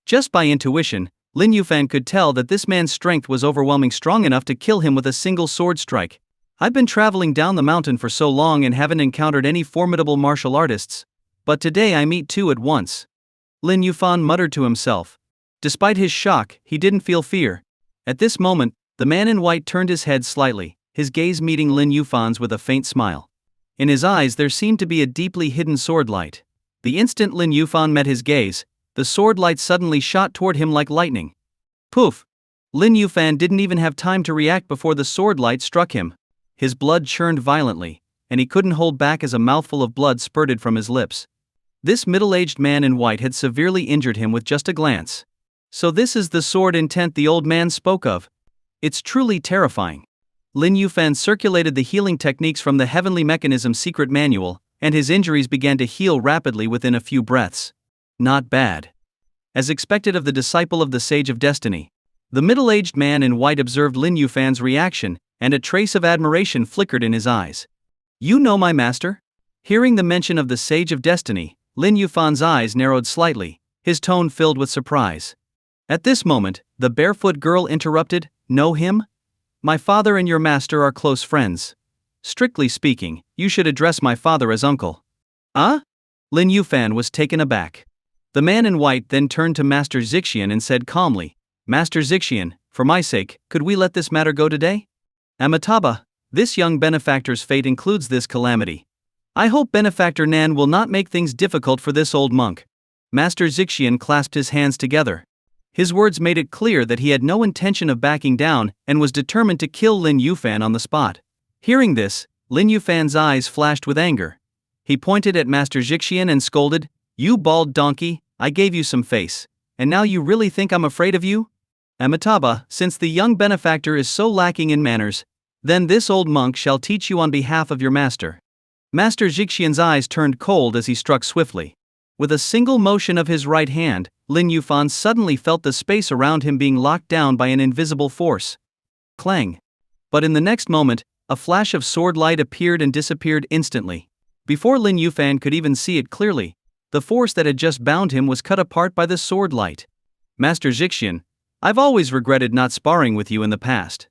Just by intuition, Lin Yuan could tell that this man's strength was overwhelming, strong enough to kill him with a single sword strike. "I've been traveling down the mountain for so long and haven't encountered any formidable martial artists, but today I meet two at once." Lin Yuan muttered to himself. Despite his shock, he didn't feel fear. At this moment, the man in white turned his head slightly, his gaze meeting Lin Yuan's with a faint smile. In his eyes there seemed to be a deeply hidden sword light. The instant Lin Yuan met his gaze, the sword light suddenly shot toward him like lightning. Poof! Lin Yuan didn't even have time to react before the sword light struck him. His blood churned violently, and he couldn't hold back as a mouthful of blood spurted from his lips. This middle-aged man in white had severely injured him with just a glance. So this is the sword intent the old man spoke of. It's truly terrifying. Lin Yuan circulated the healing techniques from the Heavenly Mechanism secret manual, and his injuries began to heal rapidly within a few breaths. Not bad. As expected of the disciple of the Sage of Destiny, the middle-aged man in white observed Lin Yuan's reaction, and a trace of admiration flickered in his eyes. "You know my master?" Hearing the mention of the Sage of Destiny, Lin Yuan's eyes narrowed slightly, his tone filled with surprise. At this moment, the barefoot girl interrupted, "Know him? My father and your master are close friends. Strictly speaking, you should address my father as uncle." "Ah?" Lin Yuan was taken aback. The man in white then turned to Master Xixian and said calmly, "Master Xixian, for my sake, could we let this matter go today? Amitabha, this young benefactor's fate includes this calamity. I hope Benefactor Nan will not make things difficult for this old monk." Master Xixian clasped his hands together. His words made it clear that he had no intention of backing down and was determined to kill Lin Yuan on the spot. Hearing this, Lin Yuan's eyes flashed with anger. He pointed at Master Xixian and scolded, "You bald donkey, I gave you some face, and now you really think I'm afraid of you? Amitabha, since the young benefactor is so lacking in manners, then this old monk shall teach you on behalf of your master." Master Xixian's eyes turned cold as he struck swiftly. With a single motion of his right hand, Lin Yuan suddenly felt the space around him being locked down by an invisible force. Clang! But in the next moment, a flash of sword light appeared and disappeared instantly. Before Lin Yuan could even see it clearly, the force that had just bound him was cut apart by the sword light. "Master Xixian, I've always regretted not sparring with you in the past.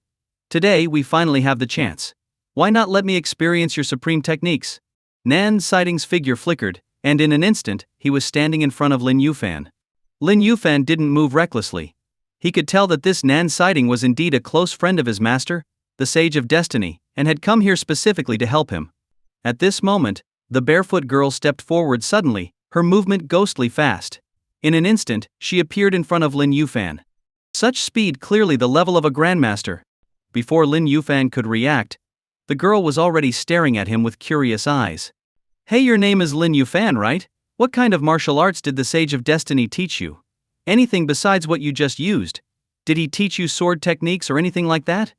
Today we finally have the chance. Why not let me experience your supreme techniques?" Nan Siding's figure flickered, and in an instant, he was standing in front of Lin Yuan. Lin Yuan didn't move recklessly. He could tell that this Nan Siding was indeed a close friend of his master, the Sage of Destiny, and had come here specifically to help him. At this moment, the barefoot girl stepped forward suddenly, her movement ghostly fast. In an instant, she appeared in front of Lin Yuan. Such speed, clearly the level of a grandmaster. Before Lin Yuan could react, the girl was already staring at him with curious eyes. "Hey, your name is Lin Yuan, right? What kind of martial arts did the Sage of Destiny teach you? Anything besides what you just used? Did he teach you sword techniques or anything like that?"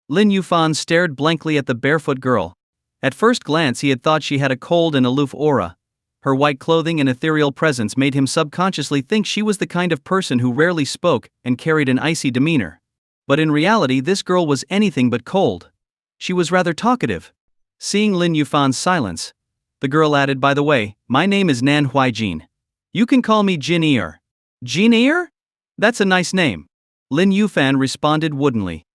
Lin Yuan stared blankly at the barefoot girl. At first glance he had thought she had a cold and aloof aura. Her white clothing and ethereal presence made him subconsciously think she was the kind of person who rarely spoke and carried an icy demeanor. But in reality this girl was anything but cold. She was rather talkative. Seeing Lin Yuan's silence, the girl added, "By the way, my name is Nan Jin. You can call me Jin Ear." "Jin Ear? That's a nice name," Lin Yuan responded woodenly.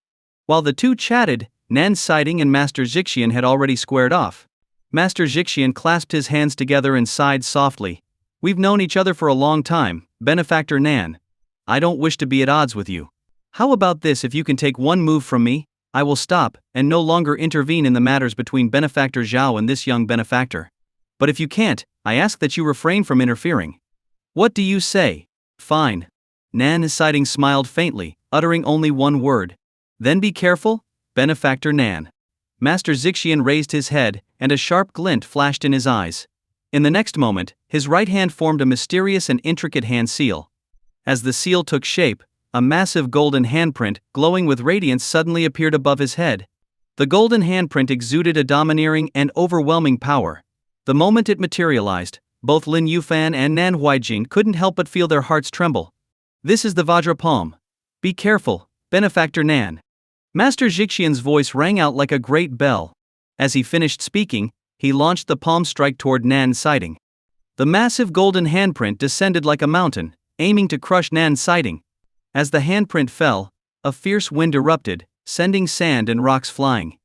While the two chatted, Nan Siding and Master Xixian had already squared off. Master Xixian clasped his hands together and sighed softly. "We've known each other for a long time, Benefactor Nan. I don't wish to be at odds with you. How about this if you can take one move from me? I will stop, and no longer intervene in the matters between benefactor Xiao and this young benefactor. But if you can't, I ask that you refrain from interfering. What do you say? Fine. Nan Exciting smiled faintly, uttering only one word. Then be careful, benefactor Nan. Master Zixian raised his head, and a sharp glint flashed in his eyes. In the next moment, his right hand formed a mysterious and intricate hand seal. As the seal took shape, a massive golden handprint, glowing with radiance, suddenly appeared above his head. The golden handprint exuded a domineering and overwhelming power. The moment it materialized, both Lin Yufan and Nan Huijin couldn't help but feel their hearts tremble. This is the Vajra Palm. Be careful, benefactor Nan. Master Zixian's voice rang out like a great bell. As he finished speaking, he launched the palm strike toward Nan Exciting. The massive golden handprint descended like a mountain, aiming to crush Nan Exciting. As the handprint fell, a fierce wind erupted, sending sand and rocks flying.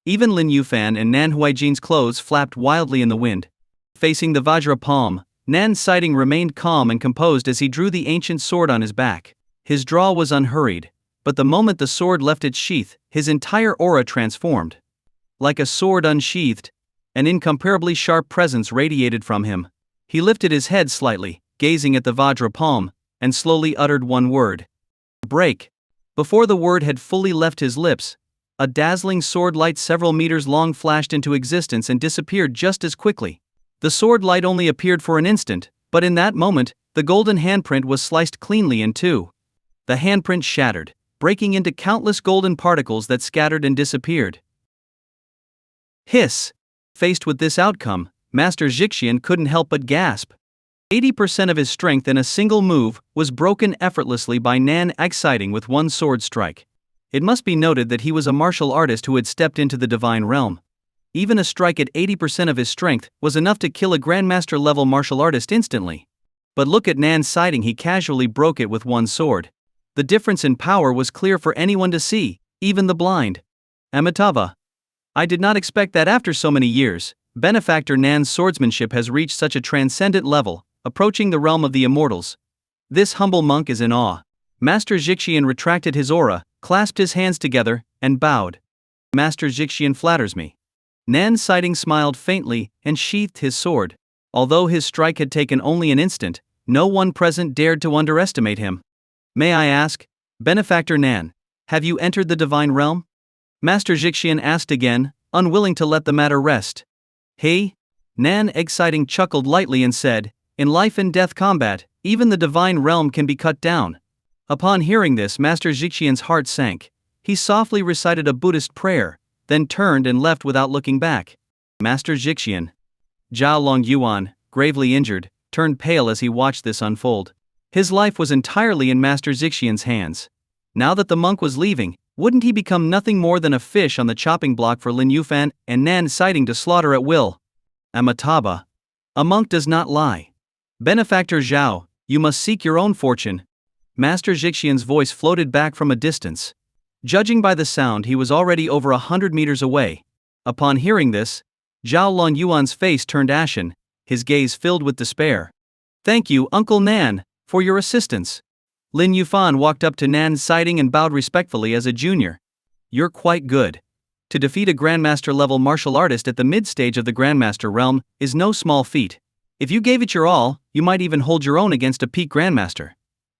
Even Lin Yufan and Nan Huijin's clothes flapped wildly in the wind. Facing the Vajra Palm, Nan Exciting remained calm and composed as he drew the ancient sword on his back. His draw was unhurried, but the moment the sword left its sheath, his entire aura transformed. Like a sword unsheathed, an incomparably sharp presence radiated from him. He lifted his head slightly, gazing at the Vajra Palm, and slowly uttered one word. Break. Before the word had fully left his lips, a dazzling sword light several meters long flashed into existence and disappeared just as quickly. The sword light only appeared for an instant, but in that moment, the golden handprint was sliced cleanly in two. The handprint shattered, breaking into countless golden particles that scattered and disappeared. Hiss! Faced with this outcome, Master Zixian couldn't help but gasp. 80% of his strength in a single move was broken effortlessly by Nan Exciting with one sword strike. It must be noted that he was a martial artist who had stepped into the divine realm. Even a strike at 80% of his strength was enough to kill a grandmaster-level martial artist instantly. But look at Nan Exciting, he casually broke it with one sword. The difference in power was clear for anyone to see, even the blind. Amitabha. I did not expect that after so many years, benefactor Nan's swordsmanship has reached such a transcendent level, approaching the realm of the immortals. This humble monk is in awe. Master Zixian retracted his aura, clasped his hands together, and bowed. Master Zixian flatters me. Nan Exciting smiled faintly and sheathed his sword. Although his strike had taken only an instant, no one present dared to underestimate him. May I ask, benefactor Nan, have you entered the divine realm? Master Zixian asked again, unwilling to let the matter rest. Hey? Nan Exciting chuckled lightly and said, in life and death combat, even the divine realm can be cut down. Upon hearing this, Master Zixian's heart sank. He softly recited a Buddhist prayer, then turned and left without looking back. Master Zixian. Lin Yuan, gravely injured, turned pale as he watched this unfold. His life was entirely in Master Zixian's hands. Now that the monk was leaving, wouldn't he become nothing more than a fish on the chopping block for Lin Yufan and Nan Exciting to slaughter at will? Amitabha. A monk does not lie. Benefactor Xiao, you must seek your own fortune. Master Zixian's voice floated back from a distance. Judging by the sound, he was already over 100 meters away. Upon hearing this, Lin Yuan's face turned ashen, his gaze filled with despair. Thank you, Uncle Nan, for your assistance. Lin Yufan walked up to Nan Exciting and bowed respectfully as a junior. You're quite good. To defeat a grandmaster-level martial artist at the mid-stage of the grandmaster realm is no small feat. If you gave it your all, you might even hold your own against a peak grandmaster.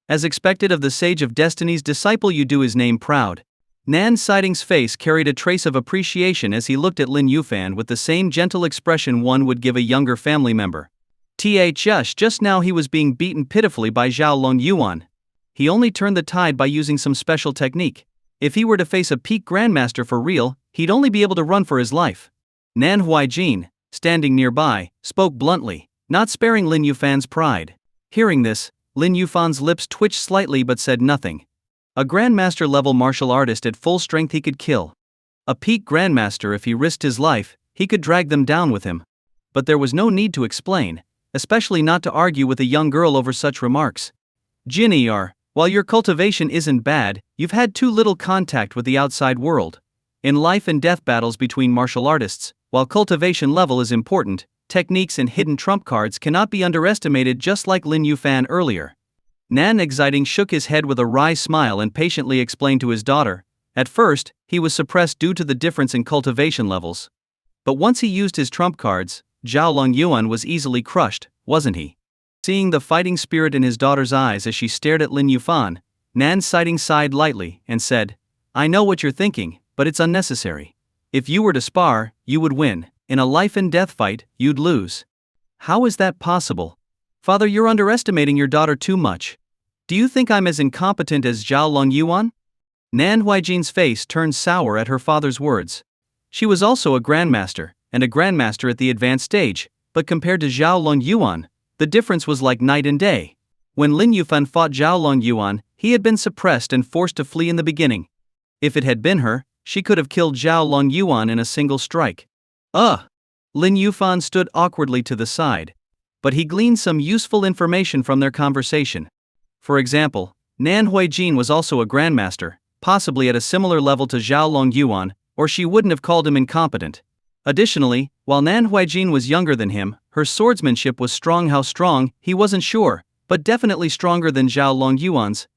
As expected of the Sage of Destiny's disciple, you do his name proud. Nan Exciting's face carried a trace of appreciation as he looked at Lin Yufan with the same gentle expression one would give a younger family member. Just now he was being beaten pitifully by Lin Yuan. He only turned the tide by using some special technique. If he were to face a peak grandmaster for real, he'd only be able to run for his life. Nan Huijin, standing nearby, spoke bluntly, not sparing Lin Yufan's pride. Hearing this, Lin Yufan's lips twitched slightly but said nothing. A grandmaster-level martial artist at full strength he could kill. A peak grandmaster, if he risked his life, he could drag them down with him. But there was no need to explain, especially not to argue with a young girl over such remarks. Jinny, while your cultivation isn't bad, you've had too little contact with the outside world. In life and death battles between martial artists, while cultivation level is important, techniques and hidden trump cards cannot be underestimated, just like Lin Yufan earlier. Nan Exciting shook his head with a wry smile and patiently explained to his daughter, At first, he was suppressed due to the difference in cultivation levels. But once he used his trump cards, Lin Yuan was easily crushed, wasn't he? Seeing the fighting spirit in his daughter's eyes as she stared at Lin Yufan, Nan Sighting sighed lightly and said, I know what you're thinking, but it's unnecessary. If you were to spar, you would win. In a life and death fight, you'd lose. How is that possible? Father, you're underestimating your daughter too much. Do you think I'm as incompetent as Lin Yuan? Nan Huijin's face turned sour at her father's words. She was also a grandmaster, and a grandmaster at the advanced stage, but compared to Lin Yuan, the difference was like night and day. When Lin Yufan fought Lin Yuan, he had been suppressed and forced to flee in the beginning. If it had been her, she could have killed Lin Yuan in a single strike. Lin Yufan stood awkwardly to the side. But he gleaned some useful information from their conversation. For example, Nan Huijin was also a grandmaster, possibly at a similar level to Lin Yuan, or she wouldn't have called him incompetent. Additionally, while Nan Huijin was younger than him, her swordsmanship was strong. How strong, he wasn't sure, but definitely stronger than Lin Yuan's.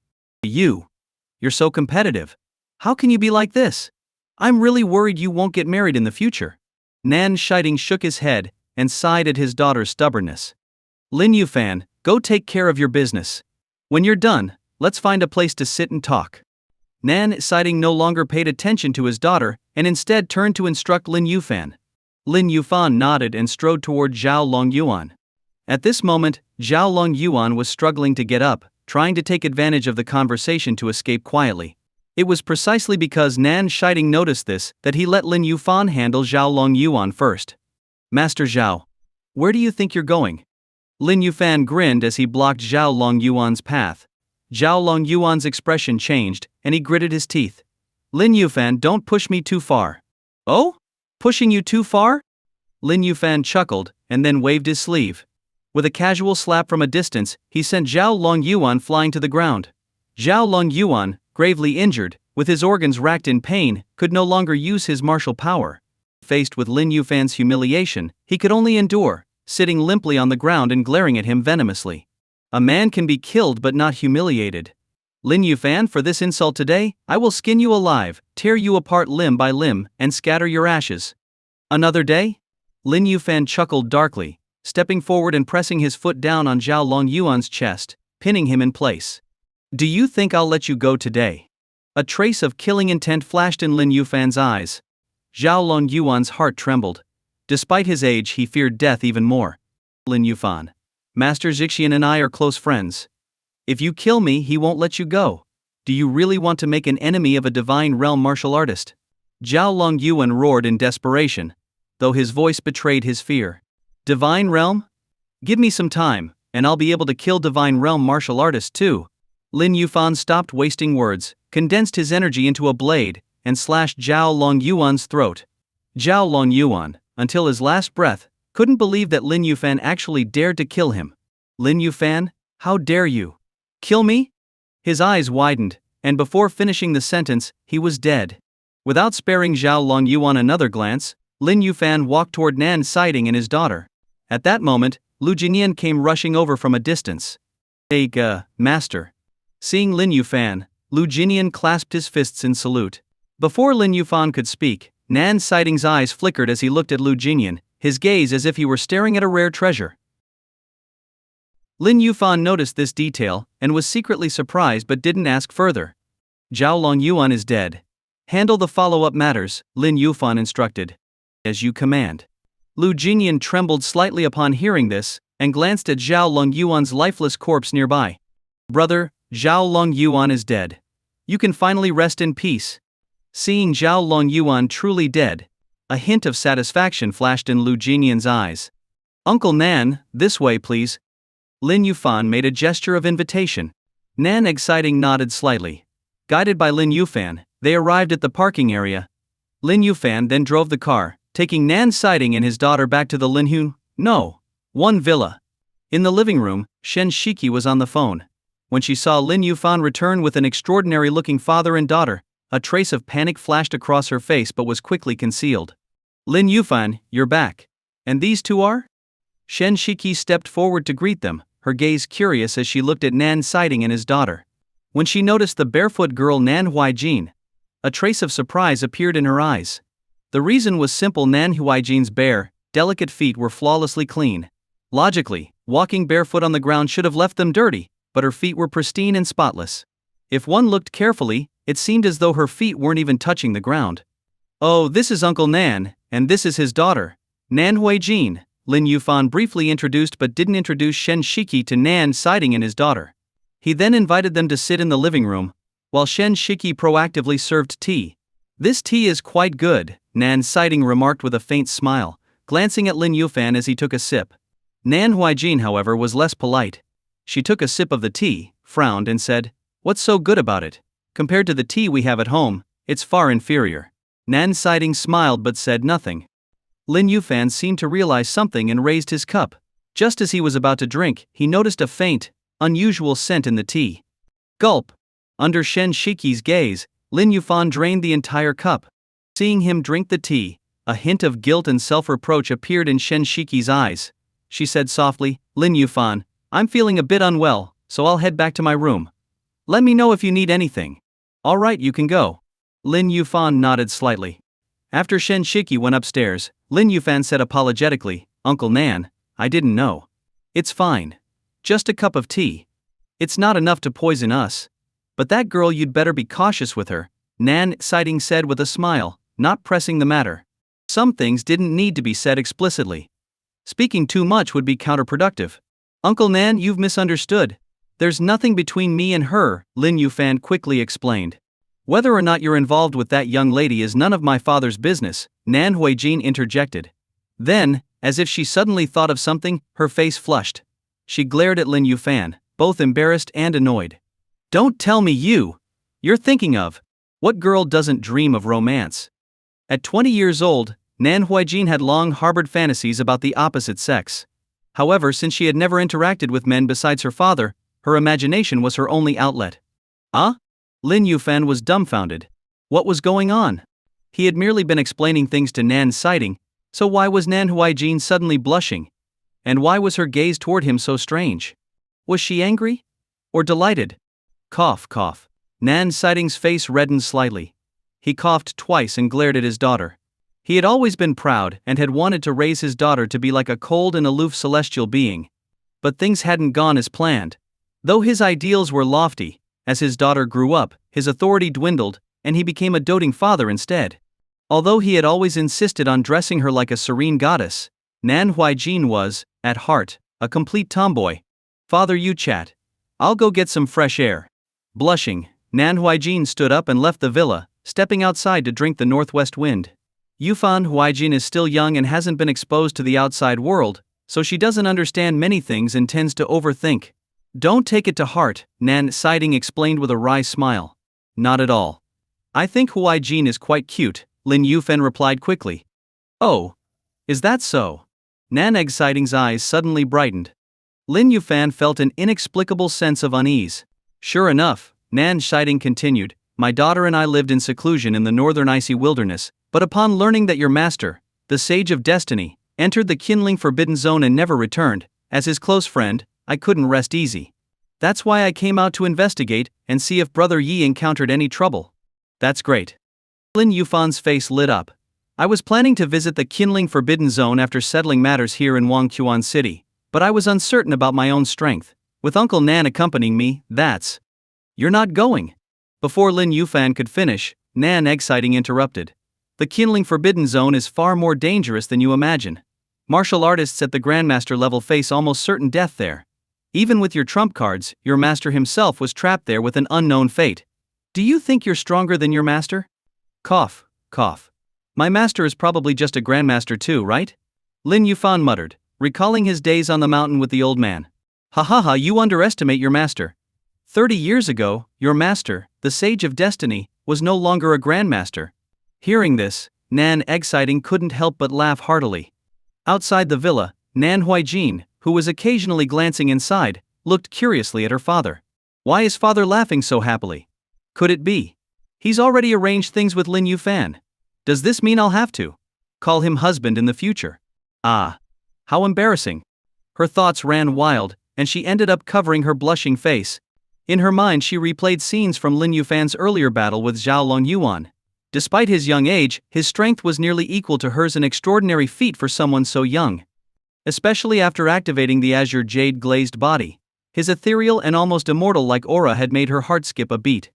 You're so competitive. How can you be like this? I'm really worried you won't get married in the future. Nan Shiting shook his head and sighed at his daughter's stubbornness. Lin Yufan, go take care of your business. When you're done, let's find a place to sit and talk. Nan Sighting no longer paid attention to his daughter and instead turned to instruct Lin Yufan. Lin Yufan nodded and strode toward Lin Yuan. At this moment, Lin Yuan was struggling to get up, trying to take advantage of the conversation to escape quietly. It was precisely because Nan Shiting noticed this that he let Lin Yufan handle Lin Yuan first. Master Xiao, where do you think you're going? Lin Yufan grinned as he blocked Lin Yuan's path. Lin Yuan's expression changed, and he gritted his teeth. Lin Yufan, don't push me too far. Oh? Pushing you too far? Lin Yufan chuckled, and then waved his sleeve. With a casual slap from a distance, he sent Lin Yuan flying to the ground. Lin Yuan, gravely injured, with his organs racked in pain, could no longer use his martial power. Faced with Lin Yufan's humiliation, he could only endure, sitting limply on the ground and glaring at him venomously. A man can be killed but not humiliated. Lin Yufan, for this insult today, I will skin you alive, tear you apart limb by limb, and scatter your ashes. Another day? Lin Yufan chuckled darkly, stepping forward and pressing his foot down on Lin Yuan's chest, pinning him in place. Do you think I'll let you go today? A trace of killing intent flashed in Lin Yufan's eyes. Lin Yuan's heart trembled. Despite his age, he feared death even more. Lin Yufan, Master Xixian and I are close friends. If you kill me, he won't let you go. Do you really want to make an enemy of a divine realm martial artist? Lin Yuan roared in desperation, though his voice betrayed his fear. Divine realm? Give me some time, and I'll be able to kill divine realm martial artists too. Lin Yufan stopped wasting words, condensed his energy into a blade, and slashed Lin Yuan's throat. Lin Yuan, until his last breath, couldn't believe that Lin Yufan actually dared to kill him. Lin Yufan, how dare you? Kill me? His eyes widened, and before finishing the sentence, he was dead. Without sparing Lin Yuan another glance, Lin Yufan walked toward Nan Sighting and his daughter. At that moment, Lu Jinian came rushing over from a distance. Master. Seeing Lin Yufan, Lu Jinian clasped his fists in salute. Before Lin Yufan could speak, Nan Sighting's eyes flickered as he looked at Lu Jinian, his gaze as if he were staring at a rare treasure. Lin Yufan noticed this detail and was secretly surprised but didn't ask further. Lin Yuan is dead. Handle the follow-up matters, Lin Yufan instructed. As you command. Lu Jinian trembled slightly upon hearing this, and glanced at Lin Yuan's lifeless corpse nearby. Brother, Lin Yuan is dead. You can finally rest in peace. Seeing Lin Yuan truly dead, a hint of satisfaction flashed in Lu Jinian's eyes. Uncle Nan, this way please. Lin Yufan made a gesture of invitation. Nan Exciting nodded slightly. Guided by Lin Yufan, they arrived at the parking area. Lin Yufan then drove the car, taking Nan Sighting and his daughter back to the One villa. In the living room, Shen Shiki was on the phone. When she saw Lin Yufan return with an extraordinary-looking father and daughter, a trace of panic flashed across her face but was quickly concealed. Lin Yufan, you're back. And these two are? Shen Shiki stepped forward to greet them, her gaze curious as she looked at Nan Sighting and his daughter. When she noticed the barefoot girl Nan Huijin, A trace of surprise appeared in her eyes. The reason was simple: Nan Huijin's bare, delicate feet were flawlessly clean. Logically, walking barefoot on the ground should have left them dirty, but her feet were pristine and spotless. If one looked carefully, it seemed as though her feet weren't even touching the ground. "Oh, this is Uncle Nan, and this is his daughter, Nan Huijin," Lin Yuan briefly introduced, but didn't introduce Shen Shiki to Nan Siding and his daughter. He then invited them to sit in the living room, while Shen Shiki proactively served tea. "This tea is quite good," Nan Siding remarked with a faint smile, glancing at Lin Yuan as he took a sip. Nan Huijin, however, was less polite. She took a sip of the tea, frowned, and said, "What's so good about it? Compared to the tea we have at home, it's far inferior." Nan Siding smiled but said nothing. Lin Yuan seemed to realize something and raised his cup. Just as he was about to drink, he noticed a faint, unusual scent in the tea. Gulp! Under Shen Shiki's gaze, Lin Yuan drained the entire cup. Seeing him drink the tea, a hint of guilt and self-reproach appeared in Shen Shiki's eyes. She said softly, "Lin Yuan, I'm feeling a bit unwell, so I'll head back to my room. Let me know if you need anything." "All right, you can go." Lin Yuan nodded slightly. After Shen Shiki went upstairs, Lin Yuan said apologetically, "Uncle Nan, I didn't know." "It's fine. Just a cup of tea. It's not enough to poison us. But that girl, you'd better be cautious with her," Nan Siding said with a smile, not pressing the matter. Some things didn't need to be said explicitly. Speaking too much would be counterproductive. "Uncle Nan, you've misunderstood. There's nothing between me and her," Lin Yuan quickly explained. "Whether or not you're involved with that young lady is none of my father's business," Nan Huijin interjected. Then, as if she suddenly thought of something, her face flushed. She glared at Lin Yuan, both embarrassed and annoyed. "Don't tell me you're thinking of. What girl doesn't dream of romance?" At 20 years old, Nan Huijin had long harbored fantasies about the opposite sex. However, since she had never interacted with men besides her father, her imagination was her only outlet. "Ah?" Lin Yuan was dumbfounded. What was going on? He had merely been explaining things to Nan Siding, so why was Nan Huijin suddenly blushing? And why was her gaze toward him so strange? Was she angry? Or delighted? Cough, cough. Nan Siding's face reddened slightly. He coughed twice and glared at his daughter. He had always been proud and had wanted to raise his daughter to be like a cold and aloof celestial being. But things hadn't gone as planned. Though his ideals were lofty, as his daughter grew up, his authority dwindled, and he became a doting father instead. Although he had always insisted on dressing her like a serene goddess, Nan Huijin was, at heart, a complete tomboy. "Father, you chat. I'll go get some fresh air." Blushing, Nan Huijin stood up and left the villa, stepping outside to drink the northwest wind. Yuan Huijin is still young and hasn't been exposed to the outside world, so she doesn't understand many things and tends to overthink. "Don't take it to heart," Nan Siding explained with a wry smile. "Not at all. I think Huijin is quite cute," Lin Yuan replied quickly. "Oh, is that so?" Nan Siding's eyes suddenly brightened. Lin Yuan felt an inexplicable sense of unease. "Sure enough," Nan Siding continued, "my daughter and I lived in seclusion in the northern icy wilderness, but upon learning that your master, the Sage of Destiny, entered the kindling forbidden zone and never returned, as his close friend, I couldn't rest easy. That's why I came out to investigate and see if Brother Yi encountered any trouble." "That's great." Lin Yufan's face lit up. "I was planning to visit the kindling forbidden zone after settling matters here in Wangquan City, but I was uncertain about my own strength. With Uncle Nan accompanying me, that's..." "You're not going?" Before Lin Yuan could finish, Nan Siding interrupted. "The kindling forbidden zone is far more dangerous than you imagine. Martial artists at the Grandmaster level face almost certain death there. Even with your trump cards, your master himself was trapped there with an unknown fate. Do you think you're stronger than your master?" Cough, cough. "My master is probably just a Grandmaster too, right?" Lin Yuan muttered, recalling his days on the mountain with the old man. "Ha ha ha, you underestimate your master. 30 years ago, your master, the Sage of Destiny, was no longer a Grandmaster." Hearing this, Nan Siding couldn't help but laugh heartily. Outside the villa, Nan Huijin, who was occasionally glancing inside, looked curiously at her father. Why is father laughing so happily? Could it be? He's already arranged things with Lin Yuan. Does this mean I'll have to call him husband in the future? Ah. How embarrassing. Her thoughts ran wild, and she ended up covering her blushing face. In her mind she replayed scenes from Lin Yufan's earlier battle with Xiao Longyuan. Despite his young age, his strength was nearly equal to hers, an extraordinary feat for someone so young. Especially after activating the azure jade glazed body. His ethereal and almost immortal-like aura had made her heart skip a beat.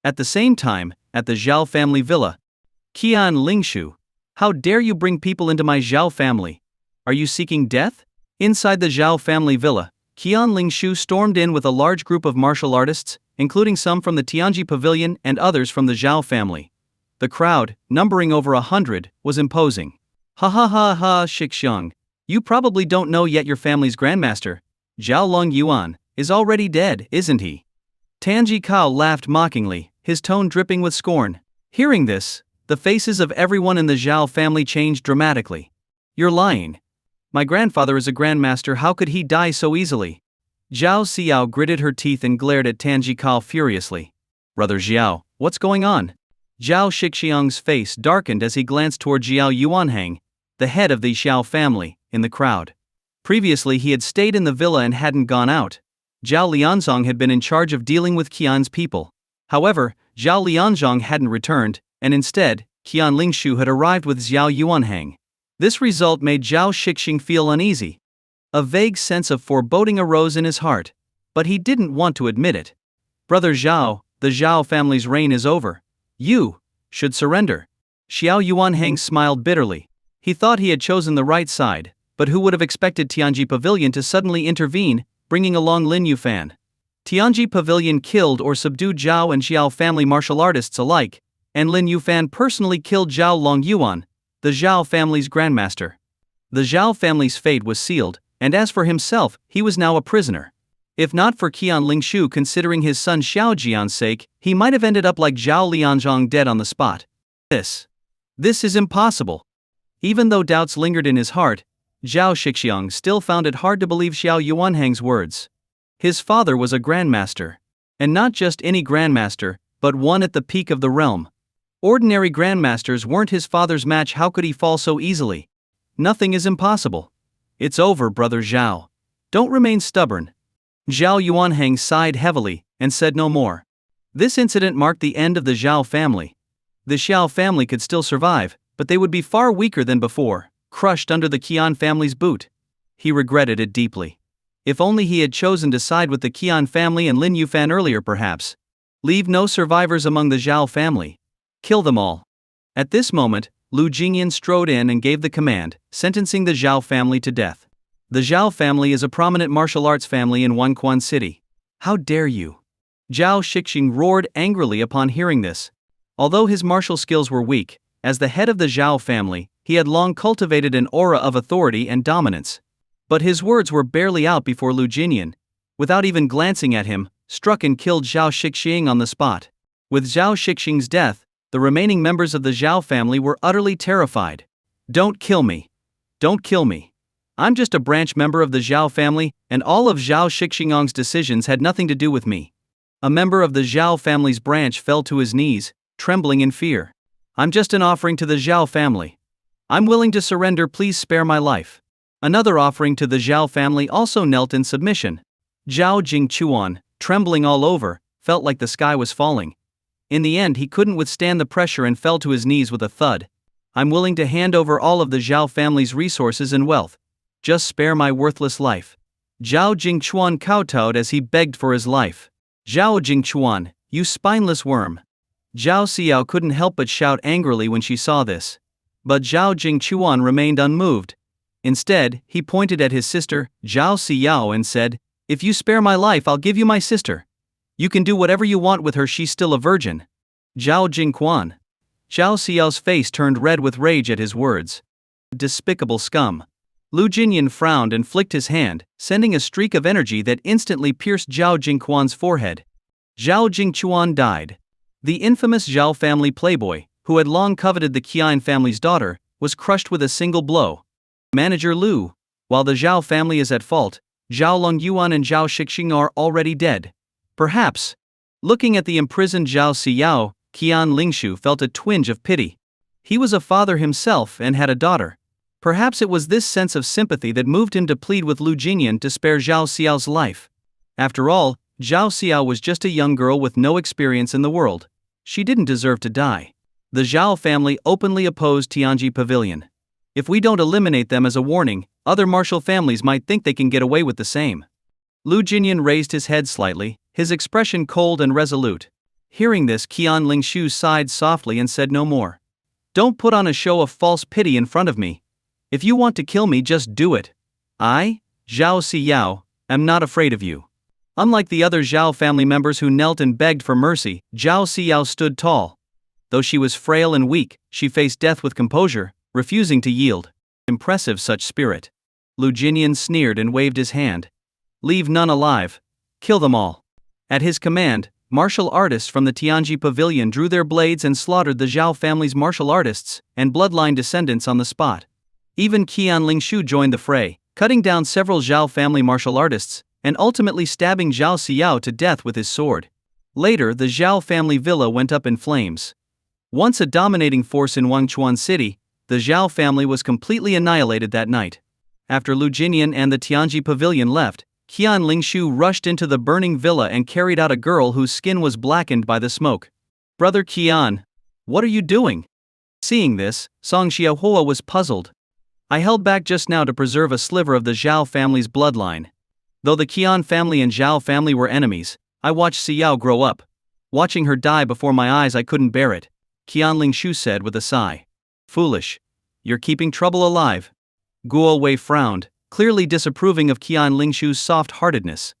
At the same time, at the Xiao family villa, Keon Lingshu, how dare you bring people into my Xiao family? Are you seeking death? Inside the Xiao family villa, Keon Lingshu stormed in with a large group of martial artists, including some from the Tianji Pavilion and others from the Xiao family. The crowd, numbering over 100, was imposing. Ha ha ha ha, Shixiang. You probably don't know yet your family's grandmaster, Lin Yuan, is already dead, isn't he? Tanji Kao laughed mockingly, his tone dripping with scorn. Hearing this, the faces of everyone in the Xiao family changed dramatically. You're lying. My grandfather is a grandmaster, how could he die so easily? Xiao gritted her teeth and glared at Tanji Kao furiously. Brother Xiao, what's going on? Zhao Shixiang's face darkened as he glanced toward Xiao Yuanhang, the head of the Xiao family, in the crowd. Previously he had stayed in the villa and hadn't gone out. Zhao Lianzong had been in charge of dealing with Keon's people. However, Zhao Lianzong hadn't returned, and instead, Keon Lingshu had arrived with Xiao Yuanhang. This result made Zhao Shixiang feel uneasy. A vague sense of foreboding arose in his heart, but he didn't want to admit it. Brother Xiao, the Xiao family's reign is over. You should surrender. Xiao Yuanhang smiled bitterly. He thought he had chosen the right side, but who would have expected Tianji Pavilion to suddenly intervene, bringing along Lin Yuan? Tianji Pavilion killed or subdued Zhao and Xiao family martial artists alike, and Lin Yuan personally killed Zhao Longyuan, the Xiao family's grandmaster. The Xiao family's fate was sealed, and as for himself, he was now a prisoner. If not for Keon Lingshu considering his son Xiao Jian's sake, he might have ended up like Zhao Lianzhong, dead on the spot. This is impossible. Even though doubts lingered in his heart, Zhao Shixiang still found it hard to believe Xiao Yuanhang's words. His father was a grandmaster. And not just any grandmaster, but one at the peak of the realm. Ordinary grandmasters weren't his father's match. How could he fall so easily? Nothing is impossible. It's over, brother Xiao. Don't remain stubborn. Zhao Yuanhang sighed heavily, and said no more. This incident marked the end of the Xiao family. The Xiao family could still survive, but they would be far weaker than before, crushed under the Keon family's boot. He regretted it deeply. If only he had chosen to side with the Keon family and Lin Yuan earlier perhaps. Leave no survivors among the Xiao family. Kill them all. At this moment, Lu Jingyan strode in and gave the command, sentencing the Xiao family to death. The Xiao family is a prominent martial arts family in Wanquan City. How dare you? Zhao Shixiang roared angrily upon hearing this. Although his martial skills were weak, as the head of the Xiao family, he had long cultivated an aura of authority and dominance. But his words were barely out before Lu Jingyan, without even glancing at him, struck and killed Zhao Shixiang on the spot. With Zhao Shixiang's death, the remaining members of the Xiao family were utterly terrified. Don't kill me. Don't kill me. I'm just a branch member of the Xiao family, and all of Zhao Shixiang's decisions had nothing to do with me. A member of the Xiao family's branch fell to his knees, trembling in fear. I'm just an offering to the Xiao family. I'm willing to surrender, please spare my life. Another offering to the Xiao family also knelt in submission. Zhao Jingchuan, trembling all over, felt like the sky was falling. In the end he couldn't withstand the pressure and fell to his knees with a thud. I'm willing to hand over all of the Xiao family's resources and wealth. Just spare my worthless life. Zhao Jingchuan kowtowed as he begged for his life. Zhao Jingchuan, you spineless worm. Zhao Xiao couldn't help but shout angrily when she saw this. But Zhao Jingchuan remained unmoved. Instead, he pointed at his sister, Zhao Xiao, and said, "If you spare my life, I'll give you my sister. You can do whatever you want with her, she's still a virgin." Zhao Jingquan. Zhao Xiao's face turned red with rage at his words. Despicable scum. Lu Jingyan frowned and flicked his hand, sending a streak of energy that instantly pierced Zhao Jingquan's forehead. Zhao Jingchuan died. The infamous Zhao family playboy, who had long coveted the Keon family's daughter, was crushed with a single blow. Manager Lu, while the Zhao family is at fault, Zhao Longyuan and Zhao Shixiang are already dead. Perhaps. Looking at the imprisoned Zhao Xiao, Keon Lingshu felt a twinge of pity. He was a father himself and had a daughter. Perhaps it was this sense of sympathy that moved him to plead with Lu Jingyan to spare Zhao Xiao's life. After all, Zhao Xiao was just a young girl with no experience in the world. She didn't deserve to die. The Xiao family openly opposed Tianji Pavilion. If we don't eliminate them as a warning, other martial families might think they can get away with the same. Lu Jinyan raised his head slightly, his expression cold and resolute. Hearing this, Keon Lingshu sighed softly and said no more. Don't put on a show of false pity in front of me. If you want to kill me, just do it. I, Xiao Xiao, am not afraid of you. Unlike the other Xiao family members who knelt and begged for mercy, Xiao Xiao stood tall. Though she was frail and weak, she faced death with composure, refusing to yield. Impressive such spirit. Lu Jinyan sneered and waved his hand. Leave none alive. Kill them all. At his command, martial artists from the Tianji Pavilion drew their blades and slaughtered the Xiao family's martial artists and bloodline descendants on the spot. Even Keon Lingshu joined the fray, cutting down several Xiao family martial artists, and ultimately stabbing Xiao Xiao to death with his sword. Later, the Xiao family villa went up in flames. Once a dominating force in Wangchuan City, the Xiao family was completely annihilated that night. After Lu Jinyan and the Tianji Pavilion left, Keon Lingshu rushed into the burning villa and carried out a girl whose skin was blackened by the smoke. Brother Keon, what are you doing? Seeing this, Song Xiaohua was puzzled. I held back just now to preserve a sliver of the Xiao family's bloodline. Though the Keon family and Xiao family were enemies, I watched Xiao grow up. Watching her die before my eyes, I couldn't bear it, Keon Lingshu said with a sigh. Foolish. You're keeping trouble alive. Guo Wei frowned, clearly disapproving of Keon Lingshu's soft-heartedness.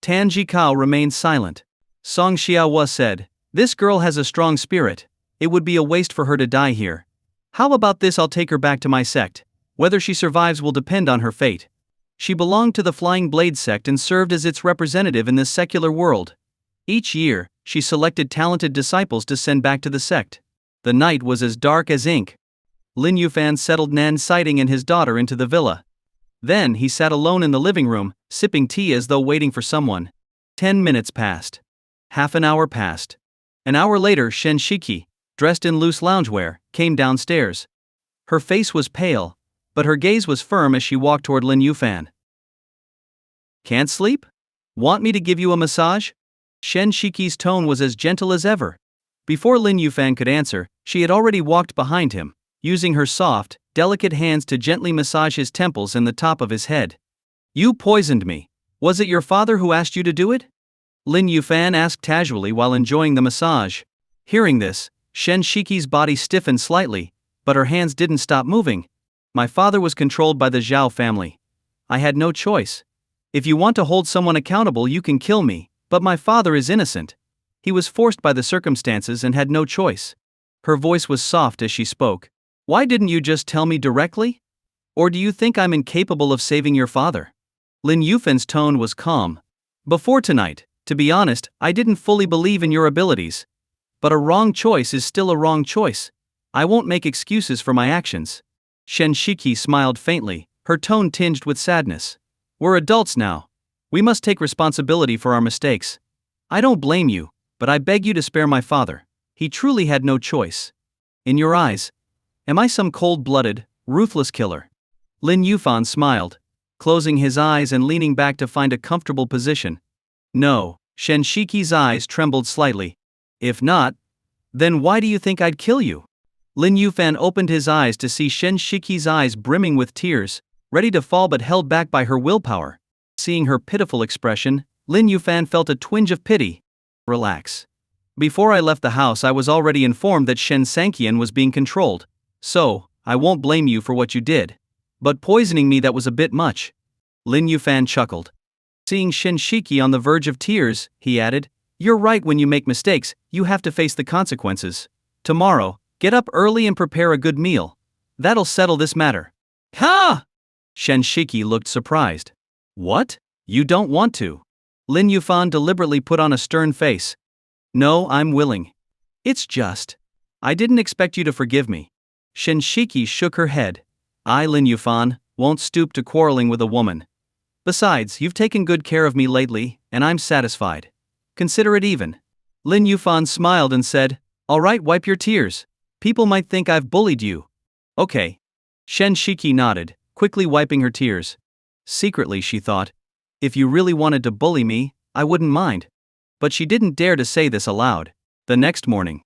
Tan Jikao remained silent. Song Xiaohua said, This girl has a strong spirit. It would be a waste for her to die here. How about this? I'll take her back to my sect. Whether she survives will depend on her fate. She belonged to the Flying Blade sect and served as its representative in this secular world. Each year, she selected talented disciples to send back to the sect. The night was as dark as ink. Lin Yuan settled Nan Sighting and his daughter into the villa. Then he sat alone in the living room, sipping tea as though waiting for someone. 10 minutes passed. Half an hour passed. An hour later, Shen Shiki, dressed in loose loungewear, came downstairs. Her face was pale, but her gaze was firm as she walked toward Lin Yuan. Can't sleep? Want me to give you a massage? Shen Shiki's tone was as gentle as ever. Before Lin Yuan could answer, she had already walked behind him, using her soft, delicate hands to gently massage his temples and the top of his head. You poisoned me. Was it your father who asked you to do it? Lin Yuan asked casually while enjoying the massage. Hearing this, Shen Shiki's body stiffened slightly, but her hands didn't stop moving. My father was controlled by the Xiao family. I had no choice. If you want to hold someone accountable, you can kill me, but my father is innocent. He was forced by the circumstances and had no choice. Her voice was soft as she spoke. Why didn't you just tell me directly? Or do you think I'm incapable of saving your father? Lin Yufan's tone was calm. Before tonight, to be honest, I didn't fully believe in your abilities. But a wrong choice is still a wrong choice. I won't make excuses for my actions. Shen Shiki smiled faintly, her tone tinged with sadness. We're adults now. We must take responsibility for our mistakes. I don't blame you, but I beg you to spare my father. He truly had no choice. In your eyes, am I some cold-blooded, ruthless killer? Lin Yuan smiled, closing his eyes and leaning back to find a comfortable position. No, Shen Shiki's eyes trembled slightly. If not, then why do you think I'd kill you? Lin Yuan opened his eyes to see Shen Shiki's eyes brimming with tears, ready to fall but held back by her willpower. Seeing her pitiful expression, Lin Yuan felt a twinge of pity. Relax. Before I left the house, I was already informed that Shen Sanqian was being controlled. So, I won't blame you for what you did. But poisoning me, that was a bit much. Lin Yuan chuckled. Seeing Shen Shiki on the verge of tears, he added, You're right, when you make mistakes, you have to face the consequences. Tomorrow, get up early and prepare a good meal. That'll settle this matter. Ha! Shen Shiki looked surprised. What? You don't want to? Lin Yuan deliberately put on a stern face. No, I'm willing. It's just, I didn't expect you to forgive me. Shen Shiki shook her head. I, Lin Yuan, won't stoop to quarreling with a woman. Besides, you've taken good care of me lately, and I'm satisfied. Consider it even. Lin Yuan smiled and said, All right, wipe your tears. People might think I've bullied you. Okay. Shen Shiki nodded, quickly wiping her tears. Secretly, she thought, if you really wanted to bully me, I wouldn't mind. But she didn't dare to say this aloud. The next morning,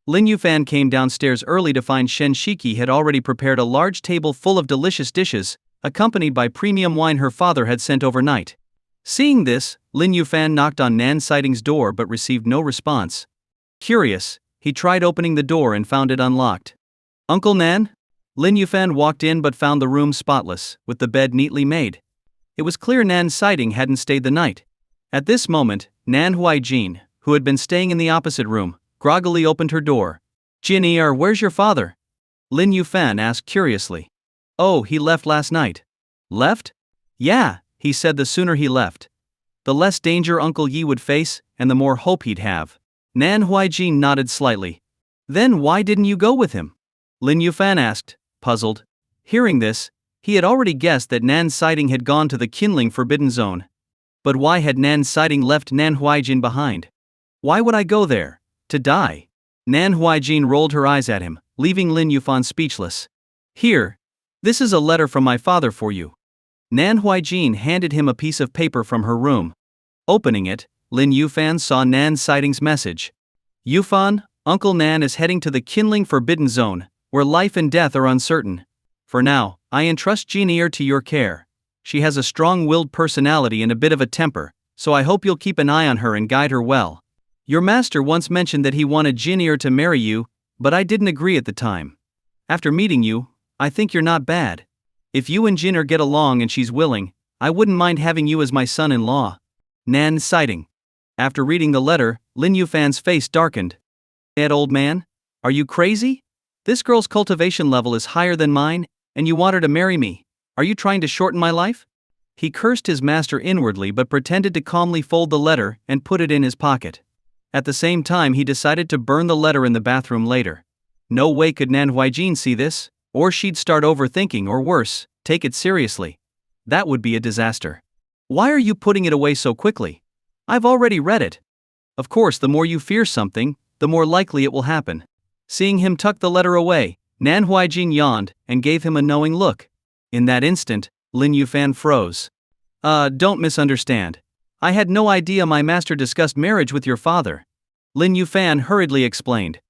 Lin Yufan came downstairs early to find Shen Shiki had already prepared a large table full of delicious dishes, accompanied by premium wine her father had sent overnight. Seeing this, Lin Yufan knocked on Nan Sighting's door but received no response. Curious, he tried opening the door and found it unlocked. "Uncle Nan?" Lin Yufan walked in but found the room spotless, with the bed neatly made. It was clear Nan Sighting hadn't stayed the night. At this moment, Nan Huaijin, who had been staying in the opposite room, groggily opened her door. "Jin-er, where's your father?" Lin Yufan asked curiously. "Oh, he left last night." "Left?" "Yeah, he said the sooner he left, the less danger Uncle Yi would face, and the more hope he'd have." Nan Huaijin nodded slightly. "Then why didn't you go with him?" Lin Yufan asked, puzzled. Hearing this, he had already guessed that Nan Sighting had gone to the Kindling Forbidden Zone. But why had Nan Sighting left Nan Huaijin behind? "Why would I go there? To die?" Nan Huaijin rolled her eyes at him, leaving Lin Yufan speechless. "Here. This is a letter from my father for you." Nan Huaijin handed him a piece of paper from her room. Opening it, Lin Yufan saw Nan Sighting's message. "Yufan, Uncle Nan is heading to the Kindling Forbidden Zone, where life and death are uncertain. For now, I entrust Jin-er to your care. She has a strong-willed personality and a bit of a temper, so I hope you'll keep an eye on her and guide her well. Your master once mentioned that he wanted Jin-er to marry you, but I didn't agree at the time. After meeting you, I think you're not bad. If you and Jin-er get along and she's willing, I wouldn't mind having you as my son-in-law. Nan Sighting." After reading the letter, Lin Yufan's face darkened. "Ed, old man? Are you crazy? This girl's cultivation level is higher than mine, and you want her to marry me. Are you trying to shorten my life?" He cursed his master inwardly but pretended to calmly fold the letter and put it in his pocket. At the same time, he decided to burn the letter in the bathroom later. No way could Nan Huaijin see this, or she'd start overthinking or worse, take it seriously. That would be a disaster. "Why are you putting it away so quickly? I've already read it." Of course, the more you fear something, the more likely it will happen. Seeing him tuck the letter away, Nan Huaijin yawned and gave him a knowing look. In that instant, Lin Yufan froze. Don't misunderstand. I had no idea my master discussed marriage with your father." Lin Yufan hurriedly explained.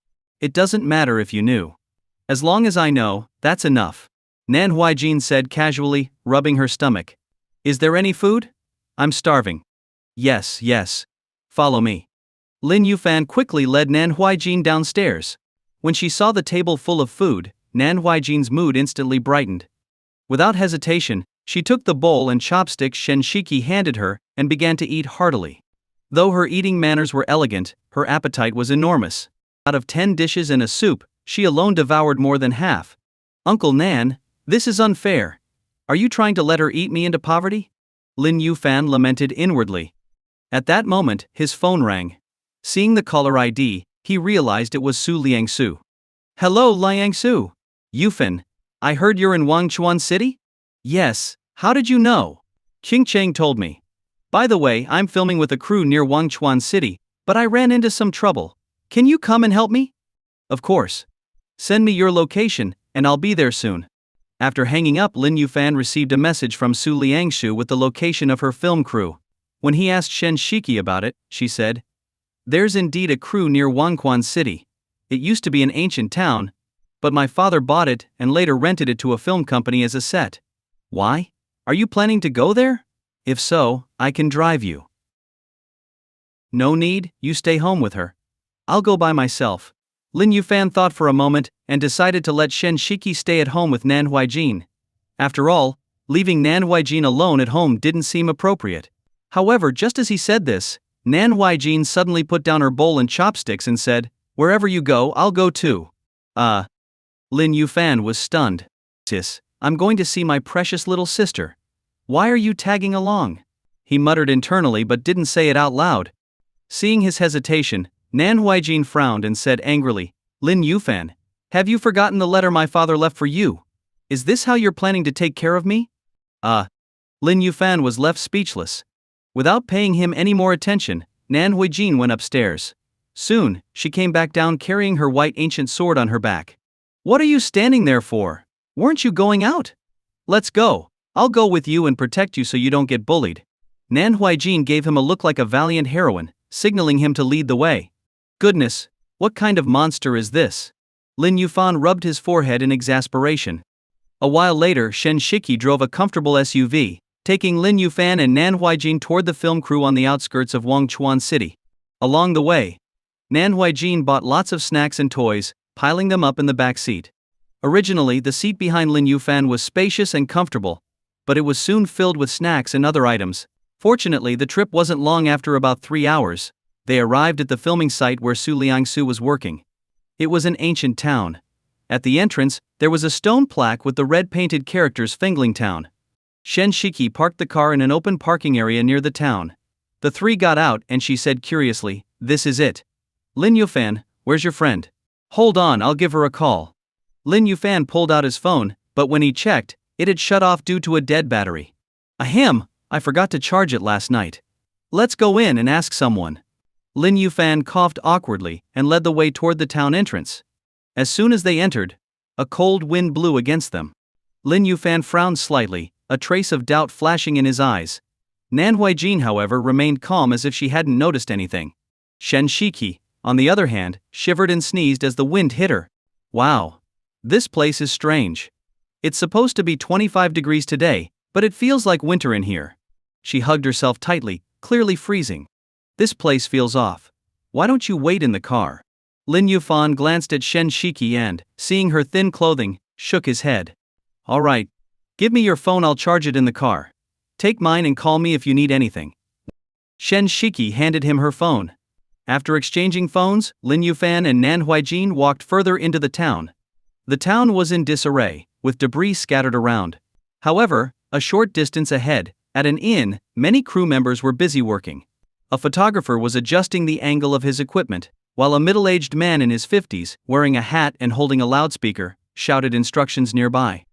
"It doesn't matter if you knew. As long as I know, that's enough," Nan Huaijin said casually, rubbing her stomach. "Is there any food? I'm starving." Yes. Follow me." Lin Yufan quickly led Nan Huaijin downstairs. When she saw the table full of food, Nan Huaijin's mood instantly brightened. Without hesitation, she took the bowl and chopsticks Shen Shiki handed her and began to eat heartily. Though her eating manners were elegant, her appetite was enormous. Out of 10 dishes and a soup, she alone devoured more than half. "Uncle Nan, this is unfair. Are you trying to let her eat me into poverty?" Lin Yufan lamented inwardly. At that moment, his phone rang. Seeing the caller ID, he realized it was Su Liangsu. "Hello, Liangsu. Yufan, I heard you're in Wangchuan City?" "Yes, how did you know?" "Qing Cheng told me. By the way, I'm filming with a crew near Wangchuan City, but I ran into some trouble. Can you come and help me?" "Of course. Send me your location, and I'll be there soon." After hanging up, Lin Yufan received a message from Su Liangsu with the location of her film crew. When he asked Shen Shiki about it, she said, "There's indeed a crew near Wangchuan City. It used to be an ancient town, but my father bought it and later rented it to a film company as a set." "Why? Are you planning to go there? If so, I can drive you." "No need, you stay home with her. I'll go by myself." Lin Yufan thought for a moment and decided to let Shen Shiki stay at home with Nan Huaijin. After all, leaving Nan Huaijin alone at home didn't seem appropriate. However, just as he said this, Nan Huaijin suddenly put down her bowl and chopsticks and said, "Wherever you go, I'll go too." Lin Yufan was stunned. "Sis, I'm going to see my precious little sister. Why are you tagging along?" He muttered internally but didn't say it out loud. Seeing his hesitation, Nan Huaijin frowned and said angrily, "Lin Yufan, have you forgotten the letter my father left for you? Is this how you're planning to take care of me?" Lin Yufan was left speechless. Without paying him any more attention, Nan Huaijin went upstairs. Soon, she came back down carrying her white ancient sword on her back. "What are you standing there for? Weren't you going out? Let's go. I'll go with you and protect you so you don't get bullied." Nan Huaijin gave him a look like a valiant heroine, signaling him to lead the way. "Goodness, What kind of monster is this? Lin Yufan rubbed his forehead in exasperation. A while later, Shen Shiki drove a comfortable SUV, taking Lin Yufan and Nan Huijin toward the film crew on the outskirts of Wangchuan City. Along the way, Nan Huijin bought lots of snacks and toys, piling them up in the back seat. Originally, the seat behind Lin Yufan was spacious and comfortable, but it was soon filled with snacks and other items. Fortunately, the trip wasn't long. After about 3 hours, they arrived at the filming site where Su Liangsu was working. It was an ancient town. At the entrance, there was a stone plaque with the red-painted characters Fengling Town. Shen Shiki parked the car in an open parking area near the town. The three got out and she said curiously, "This is it. Lin Yufan, where's your friend?" "Hold on, I'll give her a call." Lin Yufan pulled out his phone, but when he checked, it had shut off due to a dead battery. "Ahem, I forgot to charge it last night. Let's go in and ask someone." Lin Yufan coughed awkwardly and led the way toward the town entrance. As soon as they entered, a cold wind blew against them. Lin Yufan frowned slightly, a trace of doubt flashing in his eyes. Nan Huijin, however, remained calm as if she hadn't noticed anything. Shen Shiki, on the other hand, shivered and sneezed as the wind hit her. "Wow. This place is strange. It's supposed to be 25 degrees today, but it feels like winter in here." She hugged herself tightly, clearly freezing. "This place feels off. Why don't you wait in the car?" Lin Yufan glanced at Shen Shiki and, seeing her thin clothing, shook his head. "All right. Give me your phone, I'll charge it in the car. Take mine and call me if you need anything." Shen Shiki handed him her phone. After exchanging phones, Lin Yufan and Nan Huijin walked further into the town. The town was in disarray, with debris scattered around. However, a short distance ahead, at an inn, many crew members were busy working. A photographer was adjusting the angle of his equipment, while a middle-aged man in his 50s, wearing a hat and holding a loudspeaker, shouted instructions nearby.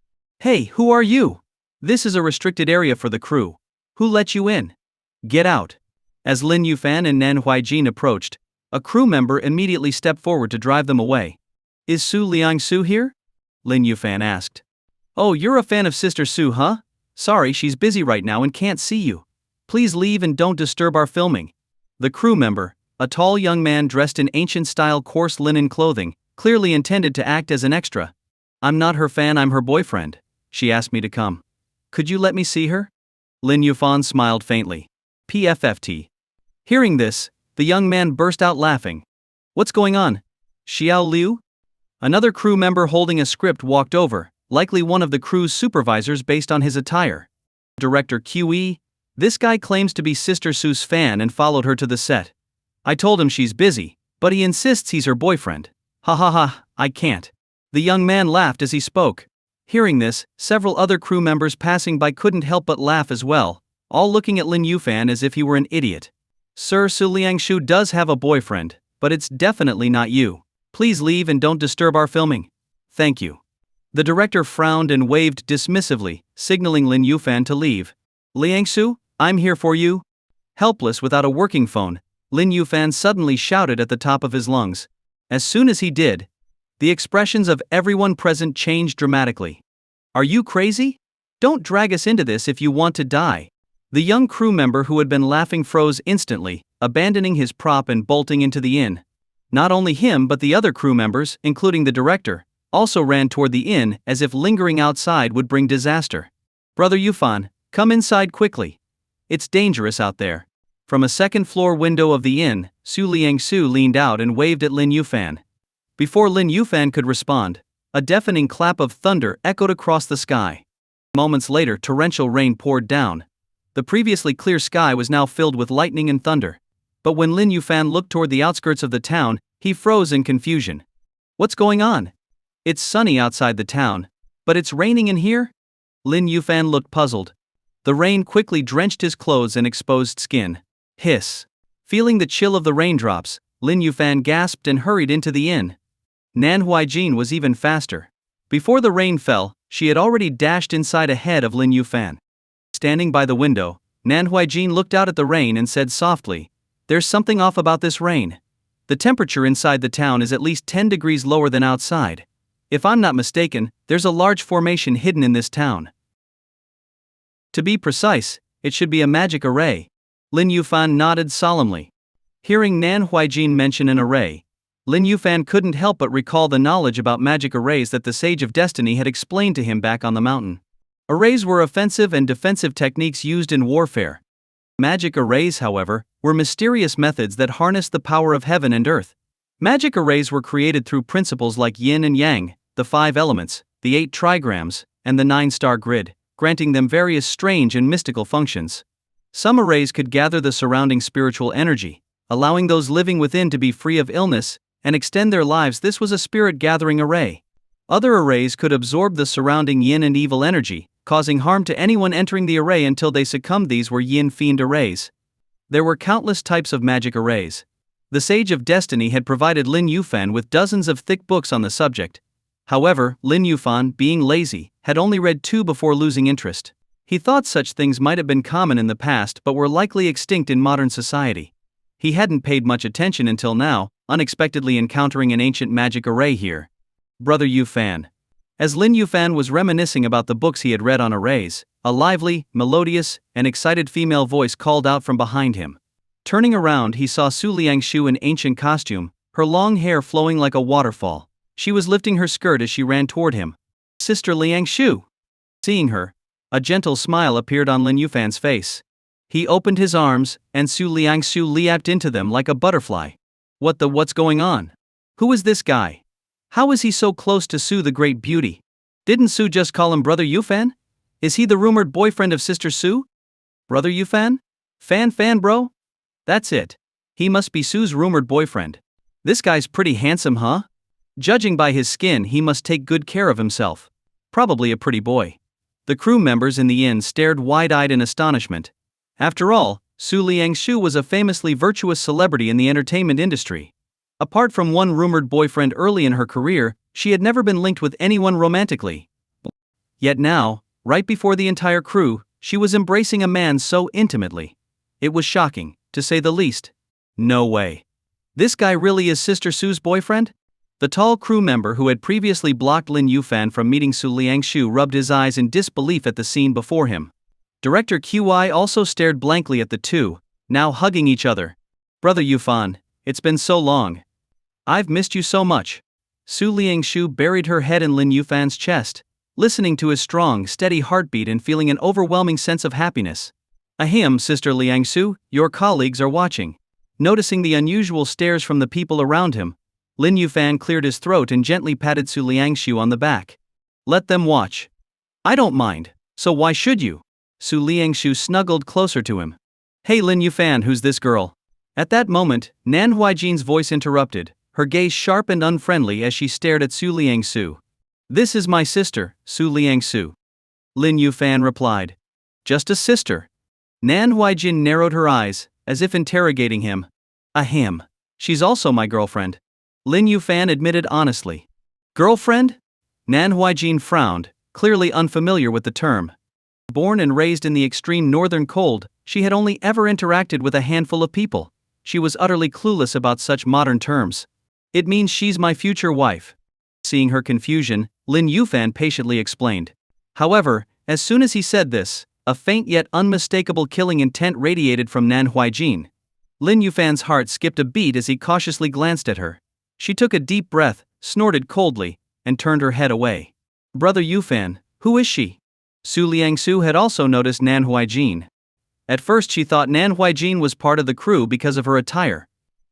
"Hey, who are you? This is a restricted area for the crew. Who let you in? Get out." As Lin Yufan and Nan Huijin approached, a crew member immediately stepped forward to drive them away. "Is Su Liangsu here?" Lin Yufan asked. "Oh, you're a fan of Sister Su, huh? Sorry, she's busy right now and can't see you. Please leave and don't disturb our filming." The crew member, a tall young man dressed in ancient-style coarse linen clothing, clearly intended to act as an extra. "I'm not her fan, I'm her boyfriend. She asked me to come. Could you let me see her?" Lin Yufan smiled faintly. PFFT. Hearing this, the young man burst out laughing. "What's going on? Xiao Liu?" Another crew member holding a script walked over, likely one of the crew's supervisors based on his attire. "Director QE, this guy claims to be Sister Su's fan and followed her to the set. I told him she's busy, but he insists he's her boyfriend. Ha ha ha, I can't." The young man laughed as he spoke. Hearing this, several other crew members passing by couldn't help but laugh as well, all looking at Lin Yufan as if he were an idiot. "Sir, Su Liangsu does have a boyfriend, but it's definitely not you. Please leave and don't disturb our filming. Thank you." The director frowned and waved dismissively, signaling Lin Yufan to leave. "Liangsu, I'm here for you." Helpless without a working phone, Lin Yufan suddenly shouted at the top of his lungs. As soon as he did, the expressions of everyone present changed dramatically. "Are you crazy? Don't drag us into this if you want to die." The young crew member who had been laughing froze instantly, abandoning his prop and bolting into the inn. Not only him but the other crew members, including the director, also ran toward the inn as if lingering outside would bring disaster. "Brother Yufan, come inside quickly. It's dangerous out there." From a second-floor window of the inn, Su Liangsu leaned out and waved at Lin Yufan. Before Lin Yufan could respond, a deafening clap of thunder echoed across the sky. Moments later, torrential rain poured down. The previously clear sky was now filled with lightning and thunder. But when Lin Yufan looked toward the outskirts of the town, he froze in confusion. "What's going on? It's sunny outside the town, but it's raining in here?" Lin Yufan looked puzzled. The rain quickly drenched his clothes and exposed skin. Hiss. Feeling the chill of the raindrops, Lin Yufan gasped and hurried into the inn. Nan Huijin was even faster. Before the rain fell, she had already dashed inside ahead of Lin Yufan. Standing by the window, Nan Huijin looked out at the rain and said softly, "There's something off about this rain. The temperature inside the town is at least 10 degrees lower than outside. If I'm not mistaken, there's a large formation hidden in this town. To be precise, it should be a magic array." Lin Yufan nodded solemnly. Hearing Nan Huijin mention an array, Lin Yufan couldn't help but recall the knowledge about magic arrays that the Sage of Destiny had explained to him back on the mountain. Arrays were offensive and defensive techniques used in warfare. Magic arrays, however, were mysterious methods that harnessed the power of heaven and earth. Magic arrays were created through principles like yin and yang, the 5 elements, the 8 trigrams, and the 9-star grid, granting them various strange and mystical functions. Some arrays could gather the surrounding spiritual energy, allowing those living within to be free of illness and extend their lives. This was a spirit-gathering array. Other arrays could absorb the surrounding yin and evil energy, causing harm to anyone entering the array until they succumbed. These were yin fiend arrays. There were countless types of magic arrays. The Sage of Destiny had provided Lin Yufan with dozens of thick books on the subject. However, Lin Yufan, being lazy, had only read 2 before losing interest. He thought such things might have been common in the past but were likely extinct in modern society. He hadn't paid much attention until now, unexpectedly encountering an ancient magic array here. Brother Yufan. As Lin Yufan was reminiscing about the books he had read on arrays, a lively, melodious, and excited female voice called out from behind him. Turning around, he saw Su Liangshu in ancient costume, her long hair flowing like a waterfall. She was lifting her skirt as she ran toward him. Sister Liangshu. Seeing her, a gentle smile appeared on Lin Yufan's face. He opened his arms, and Su Liangshu leapt into them like a butterfly. What's going on? Who is this guy? How is he so close to Su the Great Beauty? Didn't Su just call him Brother Yufan? Is he the rumored boyfriend of Sister Su? Brother Yufan? Fan bro? That's it. He must be Su's rumored boyfriend. This guy's pretty handsome, huh? Judging by his skin, he must take good care of himself. Probably a pretty boy. The crew members in the inn stared wide-eyed in astonishment. After all, Su Liangshu was a famously virtuous celebrity in the entertainment industry. Apart from one rumored boyfriend early in her career, she had never been linked with anyone romantically. Yet now, right before the entire crew, she was embracing a man so intimately. It was shocking, to say the least. No way. This guy really is Sister Su's boyfriend? The tall crew member who had previously blocked Lin Yufan from meeting Su Liangshu rubbed his eyes in disbelief at the scene before him. Director Qi also stared blankly at the two, now hugging each other. Brother Yufan, it's been so long. I've missed you so much. Su Liangshu buried her head in Lin Yufan's chest, listening to his strong, steady heartbeat and feeling an overwhelming sense of happiness. Ahem, Sister Liangshu, your colleagues are watching. Noticing the unusual stares from the people around him, Lin Yufan cleared his throat and gently patted Su Liangshu on the back. Let them watch. I don't mind, so why should you? Su Liangshu snuggled closer to him. Hey Lin Yufan, who's this girl? At that moment, Nan Huijin's voice interrupted, her gaze sharp and unfriendly as she stared at Su Liangshu. This is my sister, Su Liangshu. Lin Yufan replied. Just a sister. Nan Huijin narrowed her eyes, as if interrogating him. Ahem. She's also my girlfriend. Lin Yufan admitted honestly. Girlfriend? Nan Huijin frowned, clearly unfamiliar with the term. Born and raised in the extreme northern cold, she had only ever interacted with a handful of people. She was utterly clueless about such modern terms. It means she's my future wife. Seeing her confusion, Lin Yufan patiently explained. However, as soon as he said this, a faint yet unmistakable killing intent radiated from Nan Huijin. Lin Yufan's heart skipped a beat as he cautiously glanced at her. She took a deep breath, snorted coldly, and turned her head away. Brother Yufan, who is she? Su Liangshu had also noticed Nan Huijin. At first she thought Nan Huijin was part of the crew because of her attire.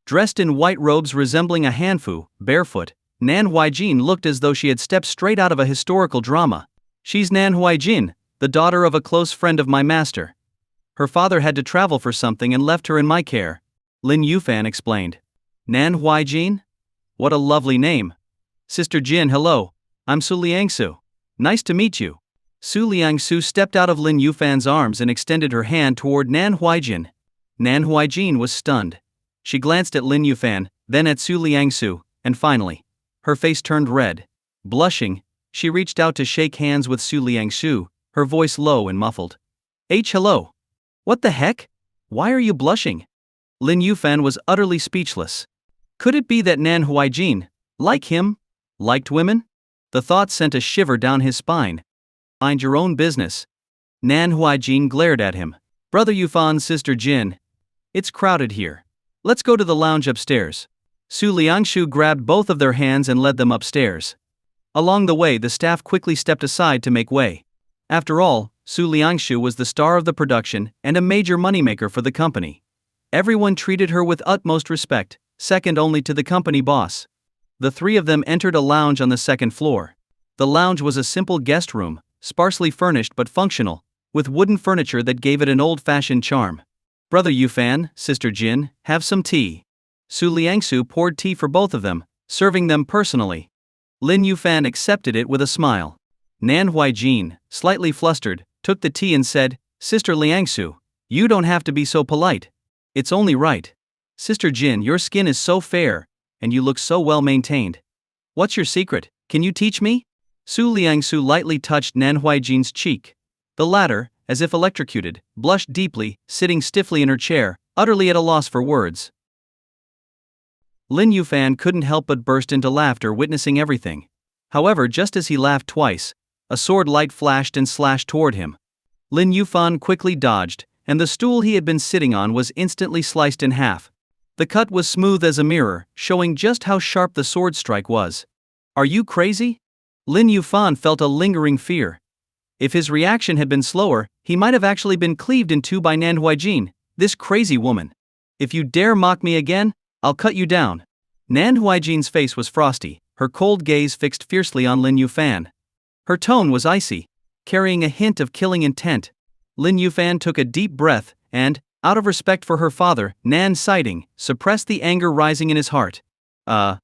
Dressed in white robes resembling a hanfu, barefoot, Nan Huijin looked as though she had stepped straight out of a historical drama. She's Nan Huijin, the daughter of a close friend of my master. Her father had to travel for something and left her in my care, Lin Yufan explained. Nan Huijin? What a lovely name. Sister Jin, hello. I'm Su Liangshu. Nice to meet you. Su Liangshu stepped out of Lin Yufan's arms and extended her hand toward Nan Huijin. Nan Huijin was stunned. She glanced at Lin Yufan, then at Su Liangshu, and finally, her face turned red. Blushing, she reached out to shake hands with Su Liangshu, her voice low and muffled. Hello. What the heck? Why are you blushing? Lin Yufan was utterly speechless. Could it be that Nan Huijin, like him, liked women? The thought sent a shiver down his spine. Mind your own business. Nan Huijin glared at him. Brother Yufan's sister Jin. It's crowded here. Let's go to the lounge upstairs. Su Liangshu grabbed both of their hands and led them upstairs. Along the way, the staff quickly stepped aside to make way. After all, Su Liangshu was the star of the production and a major moneymaker for the company. Everyone treated her with utmost respect, second only to the company boss. The three of them entered a lounge on the second floor. The lounge was a simple guest room, sparsely furnished but functional, with wooden furniture that gave it an old-fashioned charm. Brother Yufan, Sister Jin, have some tea. Su Liangsu poured tea for both of them, serving them personally. Lin Yufan accepted it with a smile. Nan Huijin, slightly flustered, took the tea and said, Sister Liangsu, you don't have to be so polite. It's only right. Sister Jin, your skin is so fair, and you look so well maintained. What's your secret? Can you teach me? Su Liangsu lightly touched Nan Huijin's cheek. The latter, as if electrocuted, blushed deeply, sitting stiffly in her chair, utterly at a loss for words. Lin Yufan couldn't help but burst into laughter witnessing everything. However, just as he laughed twice, a sword light flashed and slashed toward him. Lin Yufan quickly dodged, and the stool he had been sitting on was instantly sliced in half. The cut was smooth as a mirror, showing just how sharp the sword strike was. Are you crazy? Lin Yufan felt a lingering fear. If his reaction had been slower, he might have actually been cleaved in two by Nan Huijin, this crazy woman. If you dare mock me again, I'll cut you down. Nan Huijin's face was frosty, her cold gaze fixed fiercely on Lin Yufan. Her tone was icy, carrying a hint of killing intent. Lin Yufan took a deep breath and, out of respect for her father, Nan Siding, suppressed the anger rising in his heart. The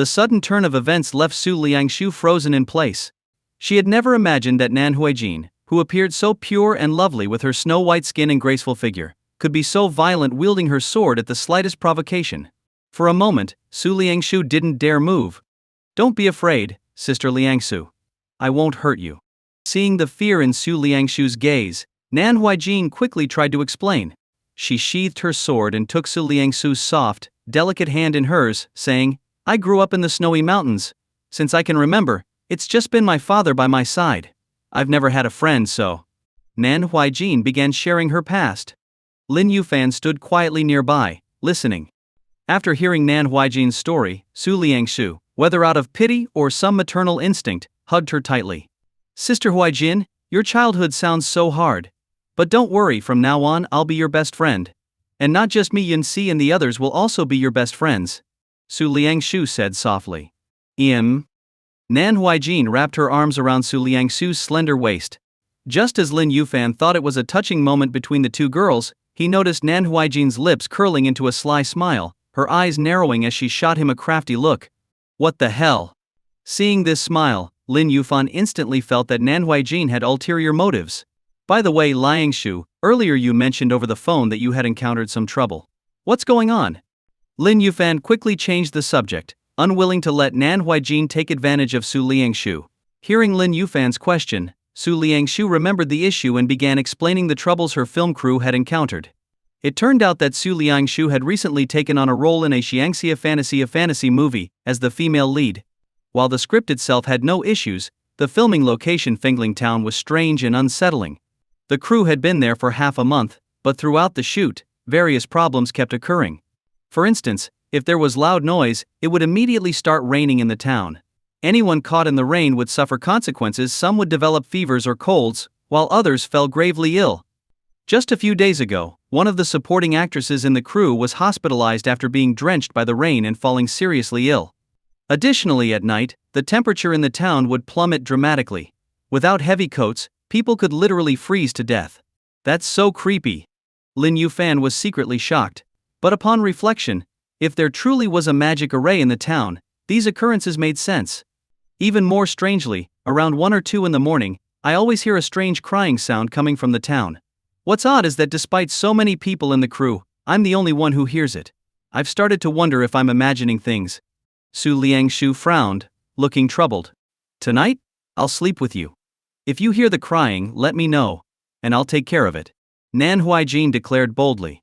sudden turn of events left Su Liangshu frozen in place. She had never imagined that Nan Huijin, who appeared so pure and lovely with her snow-white skin and graceful figure, could be so violent wielding her sword at the slightest provocation. For a moment, Su Liangshu didn't dare move. Don't be afraid, Sister Liangsu. I won't hurt you. Seeing the fear in Su Liangshu's gaze, Nan Huijin quickly tried to explain. She sheathed her sword and took Su Liangsu's soft, delicate hand in hers, saying, I grew up in the snowy mountains. Since I can remember, it's just been my father by my side. I've never had a friend, so. Nan Huijin began sharing her past. Lin Yufan stood quietly nearby, listening. After hearing Nan Huijin's story, Su Liangshu, whether out of pity or some maternal instinct, hugged her tightly. Sister Huijin, your childhood sounds so hard. But don't worry, from now on I'll be your best friend. And not just me, Yunxi and the others will also be your best friends. Su Liangshu said softly. Nan Huijin wrapped her arms around Su Liangsu's slender waist. Just as Lin Yufan thought it was a touching moment between the two girls, he noticed Nan Huijin's lips curling into a sly smile, her eyes narrowing as she shot him a crafty look. What the hell? Seeing this smile, Lin Yufan instantly felt that Nan Huijin had ulterior motives. By the way, Liangshu, earlier you mentioned over the phone that you had encountered some trouble. What's going on? Lin Yufan quickly changed the subject, unwilling to let Nan Huijin take advantage of Su Liangshu. Hearing Lin Yufan's question, Su Liangshu remembered the issue and began explaining the troubles her film crew had encountered. It turned out that Su Liangshu had recently taken on a role in a Xiangxia fantasy movie as the female lead. While the script itself had no issues, the filming location Fengling Town was strange and unsettling. The crew had been there for half a month, but throughout the shoot, various problems kept occurring. For instance, if there was loud noise, it would immediately start raining in the town. Anyone caught in the rain would suffer consequences. Some would develop fevers or colds, while others fell gravely ill. Just a few days ago, one of the supporting actresses in the crew was hospitalized after being drenched by the rain and falling seriously ill. Additionally, at night, the temperature in the town would plummet dramatically. Without heavy coats, people could literally freeze to death. That's so creepy. Lin Yufan was secretly shocked. But upon reflection, if there truly was a magic array in the town, these occurrences made sense. Even more strangely, around 1 or 2 in the morning, I always hear a strange crying sound coming from the town. What's odd is that despite so many people in the crew, I'm the only one who hears it. I've started to wonder if I'm imagining things. Su Liangshu frowned, looking troubled. Tonight, I'll sleep with you. If you hear the crying, let me know, and I'll take care of it. Nan Huijin declared boldly.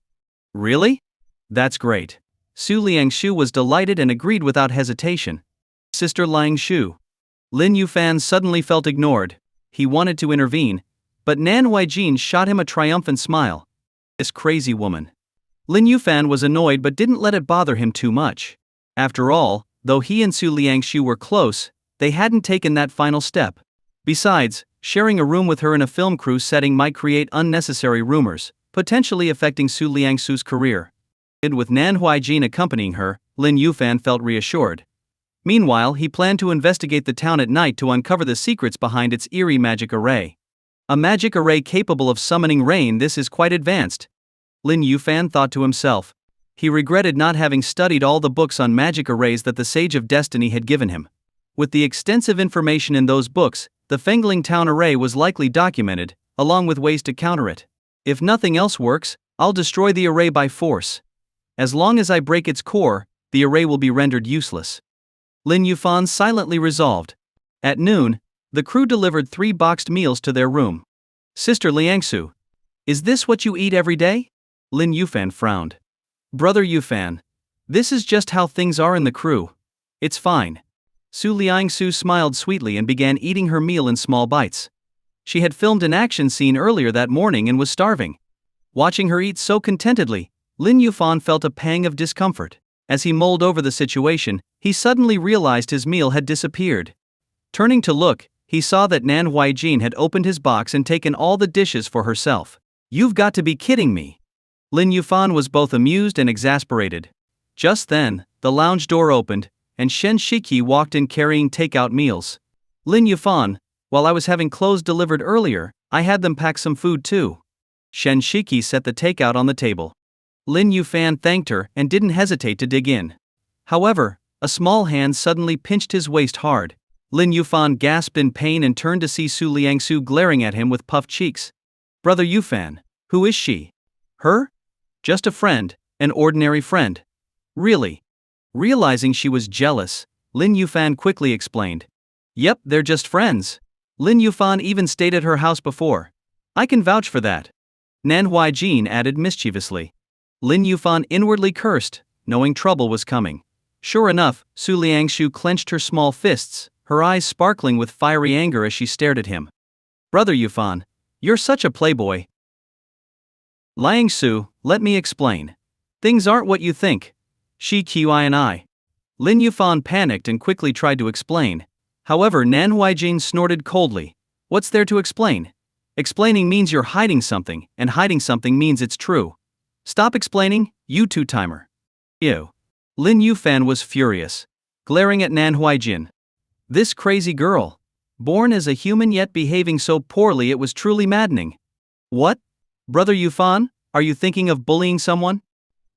Really? That's great. Su Liangshu was delighted and agreed without hesitation. Sister Liangshu. Lin Yufan suddenly felt ignored. He wanted to intervene, but Nan Huijin shot him a triumphant smile. This crazy woman. Lin Yufan was annoyed but didn't let it bother him too much. After all, though he and Su Liangxiu were close, they hadn't taken that final step. Besides, sharing a room with her in a film crew setting might create unnecessary rumors, potentially affecting Su Liangxiu's career. And with Nan Huaijin accompanying her, Lin Yufan felt reassured. Meanwhile, he planned to investigate the town at night to uncover the secrets behind its eerie magic array. A magic array capable of summoning rain, this is quite advanced. Lin Yufan thought to himself. He regretted not having studied all the books on magic arrays that the Sage of Destiny had given him. With the extensive information in those books, the Fengling Town array was likely documented, along with ways to counter it. If nothing else works, I'll destroy the array by force. As long as I break its core, the array will be rendered useless. Lin Yufan silently resolved. At noon, the crew delivered 3 boxed meals to their room. Sister Liangsu, is this what you eat every day? Lin Yufan frowned. Brother Yufan, this is just how things are in the crew. It's fine. Su Liangsu smiled sweetly and began eating her meal in small bites. She had filmed an action scene earlier that morning and was starving. Watching her eat so contentedly, Lin Yufan felt a pang of discomfort. As he mulled over the situation, he suddenly realized his meal had disappeared. Turning to look, he saw that Nan Huaijin had opened his box and taken all the dishes for herself. You've got to be kidding me. Lin Yufan was both amused and exasperated. Just then, the lounge door opened, and Shen Shiki walked in carrying takeout meals. Lin Yufan, while I was having clothes delivered earlier, I had them pack some food too. Shen Shiki set the takeout on the table. Lin Yufan thanked her and didn't hesitate to dig in. However, a small hand suddenly pinched his waist hard. Lin Yufan gasped in pain and turned to see Su Liangsu glaring at him with puffed cheeks. Brother Yufan, who is she? Her? Just a friend, an ordinary friend. Really? Realizing she was jealous, Lin Yufan quickly explained. Yep, they're just friends. Lin Yufan even stayed at her house before. I can vouch for that. Nan Huaijin added mischievously. Lin Yufan inwardly cursed, knowing trouble was coming. Sure enough, Su Liangxiu clenched her small fists, her eyes sparkling with fiery anger as she stared at him. Brother Yufan, you're such a playboy. Liangsu, let me explain. Things aren't what you think. Shi Qi and I. Lin Yufan panicked and quickly tried to explain. However, Nan Huaijin snorted coldly. What's there to explain? Explaining means you're hiding something, and hiding something means it's true. Stop explaining, you two-timer. Ew. Lin Yufan was furious, glaring at Nan Huaijin. This crazy girl. Born as a human yet behaving so poorly it was truly maddening. What? Brother Yufan, are you thinking of bullying someone?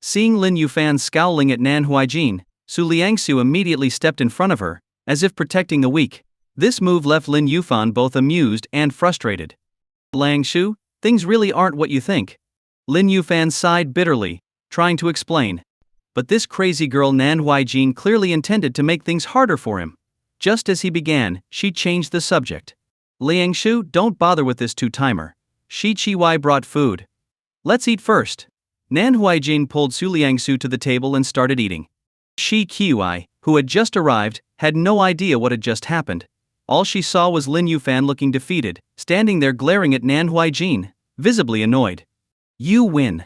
Seeing Lin Yufan scowling at Nan Huaijin, Su Liangsu immediately stepped in front of her, as if protecting the weak. This move left Lin Yufan both amused and frustrated. Liangsu, things really aren't what you think. Lin Yufan sighed bitterly, trying to explain. But this crazy girl Nan Huaijin clearly intended to make things harder for him. Just as he began, she changed the subject. Liangsu, don't bother with this two-timer. Shi Qiwai brought food. Let's eat first. Nan Huaijin pulled Su Liangsu to the table and started eating. Shi Qiwai, who had just arrived, had no idea what had just happened. All she saw was Lin Yufan looking defeated, standing there glaring at Nan Huaijin, visibly annoyed. You win.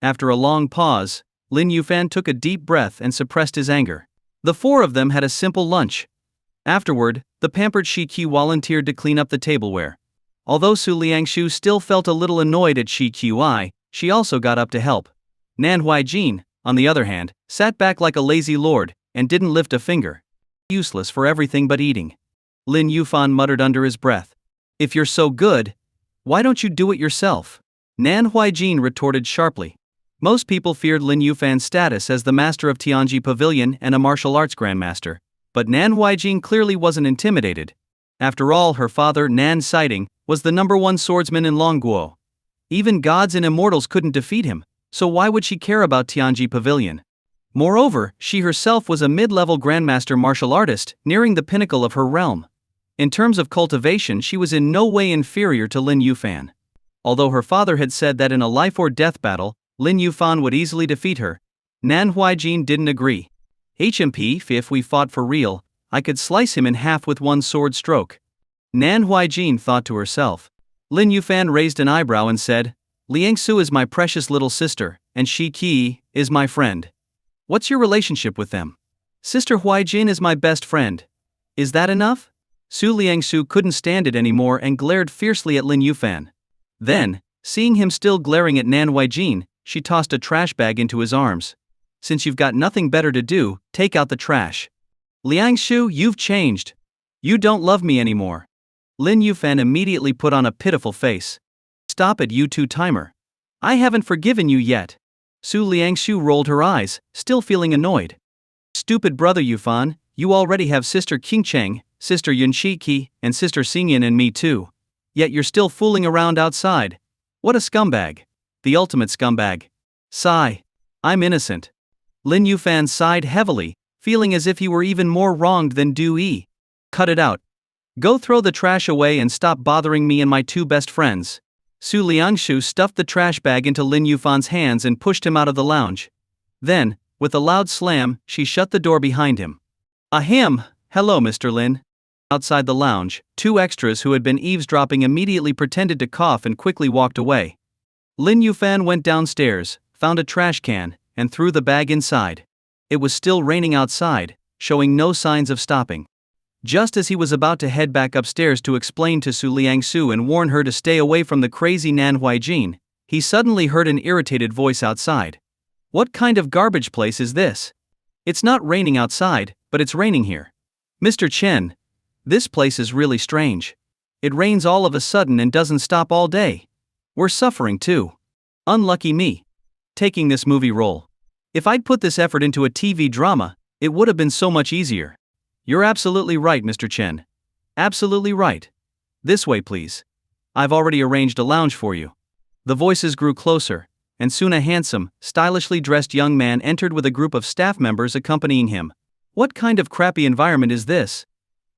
After a long pause, Lin Yufan took a deep breath and suppressed his anger. The 4 of them had a simple lunch. Afterward, the pampered Shi Qi volunteered to clean up the tableware. Although Su Liangxiu still felt a little annoyed at Shi Qiwai, she also got up to help. Nan Huaijin, on the other hand, sat back like a lazy lord, and didn't lift a finger. Useless for everything but eating. Lin Yufan muttered under his breath. If you're so good, why don't you do it yourself? Nan Huaijin retorted sharply. Most people feared Lin Yufan's status as the master of Tianji Pavilion and a martial arts grandmaster, but Nan Huaijin clearly wasn't intimidated. After all, her father, Nan Xiting, was the #1 swordsman in Longguo. Even gods and immortals couldn't defeat him, so why would she care about Tianji Pavilion? Moreover, she herself was a mid-level grandmaster martial artist, nearing the pinnacle of her realm. In terms of cultivation, she was in no way inferior to Lin Yufan. Although her father had said that in a life-or-death battle, Lin Yufan would easily defeat her, Nan Huaijin didn't agree. If we fought for real, I could slice him in half with one sword stroke. Nan Huaijin thought to herself. Lin Yufan raised an eyebrow and said, Liangsu is my precious little sister, and Shi Qi is my friend. What's your relationship with them? Sister Huaijin is my best friend. Is that enough? Su Liangshu couldn't stand it anymore and glared fiercely at Lin Yufan. Then, seeing him still glaring at Nan Huaijin, she tossed a trash bag into his arms. Since you've got nothing better to do, take out the trash. Liangshu, you've changed. You don't love me anymore. Lin Yufan immediately put on a pitiful face. Stop it, you two-timer. I haven't forgiven you yet. Su Liangshu rolled her eyes, still feeling annoyed. Stupid brother Yufan, you already have sister Qingcheng, sister Yunshiki, and sister Xingyan and me too. Yet you're still fooling around outside. What a scumbag. The ultimate scumbag. Sigh. I'm innocent. Lin Yufan sighed heavily, feeling as if he were even more wronged than Du Yi. Cut it out. Go throw the trash away and stop bothering me and my two best friends. Su Liangshu stuffed the trash bag into Lin Yufan's hands and pushed him out of the lounge. Then, with a loud slam, she shut the door behind him. Ahem, hello Mr. Lin. Outside the lounge, two extras who had been eavesdropping immediately pretended to cough and quickly walked away. Lin Yufan went downstairs, found a trash can, and threw the bag inside. It was still raining outside, showing no signs of stopping. Just as he was about to head back upstairs to explain to Su Liangsu and warn her to stay away from the crazy Nan Huaijin, he suddenly heard an irritated voice outside. What kind of garbage place is this? It's not raining outside, but it's raining here. Mr. Chen, this place is really strange. It rains all of a sudden and doesn't stop all day. We're suffering too. Unlucky me. Taking this movie role. If I'd put this effort into a TV drama, it would have been so much easier. You're absolutely right, Mr. Chen. Absolutely right. This way, please. I've already arranged a lounge for you. The voices grew closer, and soon a handsome, stylishly dressed young man entered with a group of staff members accompanying him. What kind of crappy environment is this?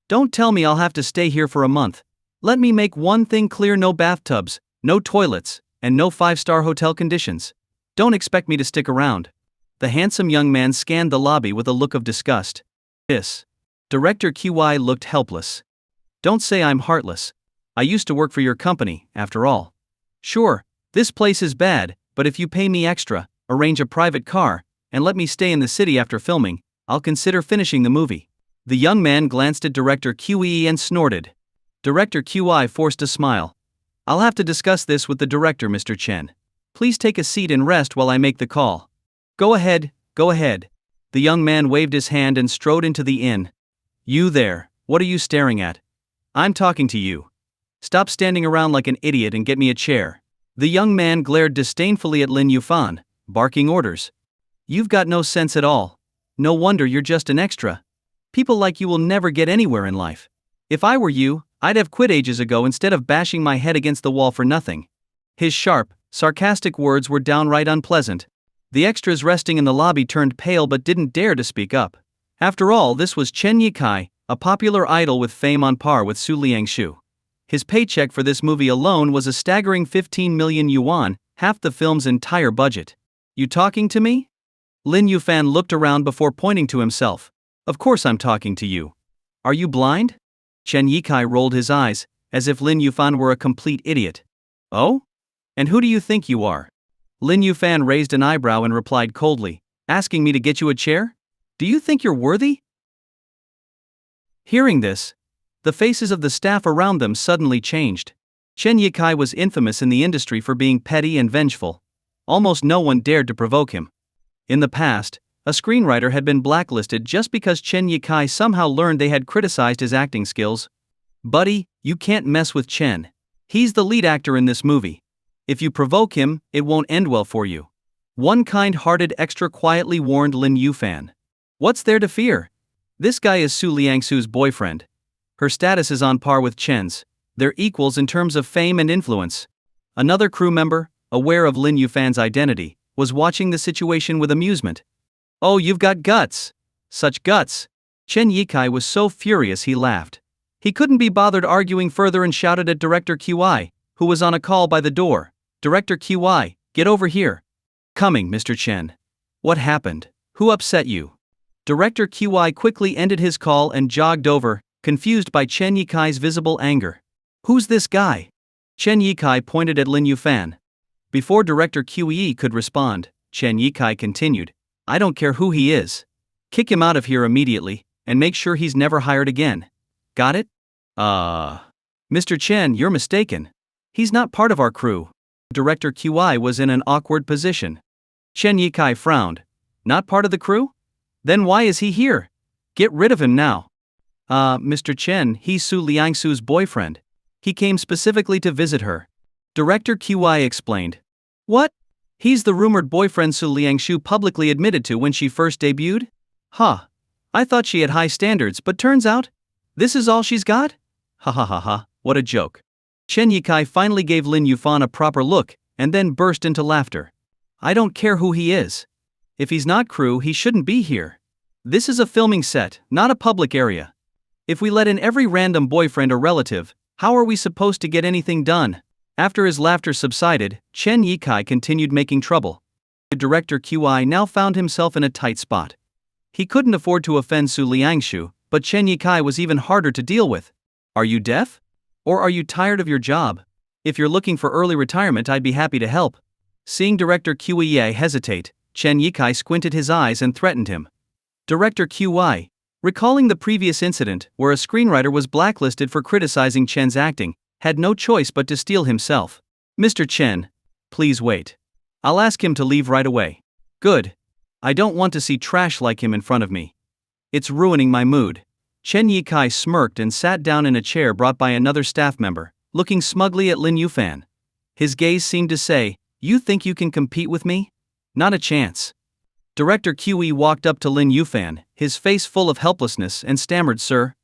Don't tell me I'll have to stay here for a month. Let me make one thing clear: no bathtubs, no toilets, and no 5-star hotel conditions. Don't expect me to stick around. The handsome young man scanned the lobby with a look of disgust. Director QI looked helpless. Don't say I'm heartless. I used to work for your company, after all. Sure, this place is bad, but if you pay me extra, arrange a private car, and let me stay in the city after filming, I'll consider finishing the movie. The young man glanced at Director QE and snorted. Director QI forced a smile. I'll have to discuss this with the director, Mr. Chen. Please take a seat and rest while I make the call. Go ahead, go ahead. The young man waved his hand and strode into the inn. You there, what are you staring at? I'm talking to you. Stop standing around like an idiot and get me a chair. The young man glared disdainfully at Lin Yufan, barking orders. You've got no sense at all. No wonder you're just an extra. People like you will never get anywhere in life. If I were you, I'd have quit ages ago instead of bashing my head against the wall for nothing. His sharp, sarcastic words were downright unpleasant. The extras resting in the lobby turned pale but didn't dare to speak up. After all, this was Chen Yikai, a popular idol with fame on par with Su Liangshu. His paycheck for this movie alone was a staggering 15 million yuan, half the film's entire budget. You talking to me? Lin Yufan looked around before pointing to himself. Of course I'm talking to you. Are you blind? Chen Yikai rolled his eyes, as if Lin Yufan were a complete idiot. Oh? And who do you think you are? Lin Yufan raised an eyebrow and replied coldly, asking me to get you a chair? Do you think you're worthy? Hearing this, the faces of the staff around them suddenly changed. Chen Yikai was infamous in the industry for being petty and vengeful. Almost no one dared to provoke him. In the past, a screenwriter had been blacklisted just because Chen Yikai somehow learned they had criticized his acting skills. Buddy, you can't mess with Chen. He's the lead actor in this movie. If you provoke him, it won't end well for you. One kind-hearted extra quietly warned Lin Yufan. What's there to fear? This guy is Su Liangsu's boyfriend. Her status is on par with Chen's. They're equals in terms of fame and influence. Another crew member, aware of Lin Yufan's identity, was watching the situation with amusement. Oh, you've got guts. Such guts. Chen Yikai was so furious he laughed. He couldn't be bothered arguing further and shouted at Director QI, who was on a call by the door. Director QI, get over here. Coming, Mr. Chen. What happened? Who upset you? Director QI quickly ended his call and jogged over, confused by Chen Yikai's visible anger. Who's this guy? Chen Yikai pointed at Lin Yufan. Before Director QE could respond, Chen Yikai continued. I don't care who he is. Kick him out of here immediately, and make sure he's never hired again. Got it? Mr. Chen, you're mistaken. He's not part of our crew. Director QI was in an awkward position. Chen Yikai frowned. Not part of the crew? Then why is he here? Get rid of him now. Mr. Chen, he's Su Liangsu's boyfriend. He came specifically to visit her. Director QI explained. What? He's the rumored boyfriend Su Liangshu publicly admitted to when she first debuted? Huh. I thought she had high standards, but turns out, this is all she's got? Ha ha ha ha, what a joke. Chen Yikai finally gave Lin Yuan a proper look, and then burst into laughter. I don't care who he is. If he's not crew, he shouldn't be here. This is a filming set, not a public area. If we let in every random boyfriend or relative, how are we supposed to get anything done? After his laughter subsided, Chen Yikai continued making trouble. The director QI now found himself in a tight spot. He couldn't afford to offend Su Liangshu, but Chen Yikai was even harder to deal with. Are you deaf? Or are you tired of your job? If you're looking for early retirement, I'd be happy to help. Seeing Director QI hesitate, Chen Yikai squinted his eyes and threatened him. Director QI, recalling the previous incident where a screenwriter was blacklisted for criticizing Chen's acting, had no choice but to steel himself. Mr. Chen, please wait. I'll ask him to leave right away. Good. I don't want to see trash like him in front of me. It's ruining my mood. Chen Yikai smirked and sat down in a chair brought by another staff member, looking smugly at Lin Yuan. His gaze seemed to say, You think you can compete with me? Not a chance. Director QE walked up to Lin Yuan, his face full of helplessness, and stammered, Sir?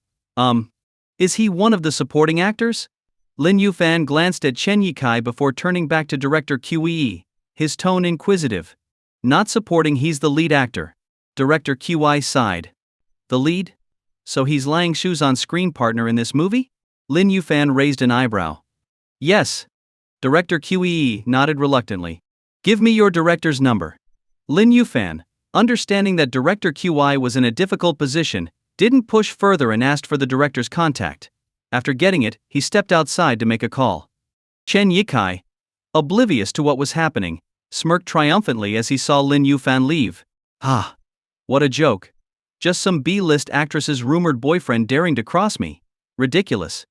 Is he one of the supporting actors? Lin Yuan glanced at Chen Yikai before turning back to Director QE, his tone inquisitive. Not supporting, he's the lead actor. Director QI sighed. The lead? So he's Liang Shu's on-screen partner in this movie? Lin Yuan raised an eyebrow. Yes. Director QE nodded reluctantly. Give me your director's number. Lin Yuan, understanding that Director QI was in a difficult position, didn't push further and asked for the director's contact. After getting it, he stepped outside to make a call. Chen Yikai, oblivious to what was happening, smirked triumphantly as he saw Lin Yuan leave. Ah, what a joke. Just some B-list actress's rumored boyfriend daring to cross me. Ridiculous.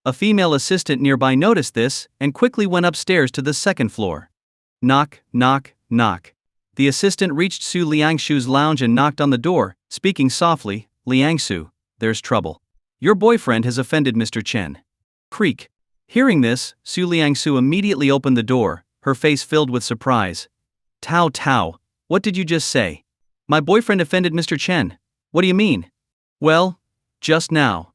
A female assistant nearby noticed this and quickly went upstairs to the second floor. Knock, knock, knock. The assistant reached Su Liangshu's lounge and knocked on the door, speaking softly, Liangsu, there's trouble. Your boyfriend has offended Mr. Chen. Creak. Hearing this, Su Liangsu immediately opened the door, her face filled with surprise. Tao, what did you just say? My boyfriend offended Mr. Chen. What do you mean? Well, just now.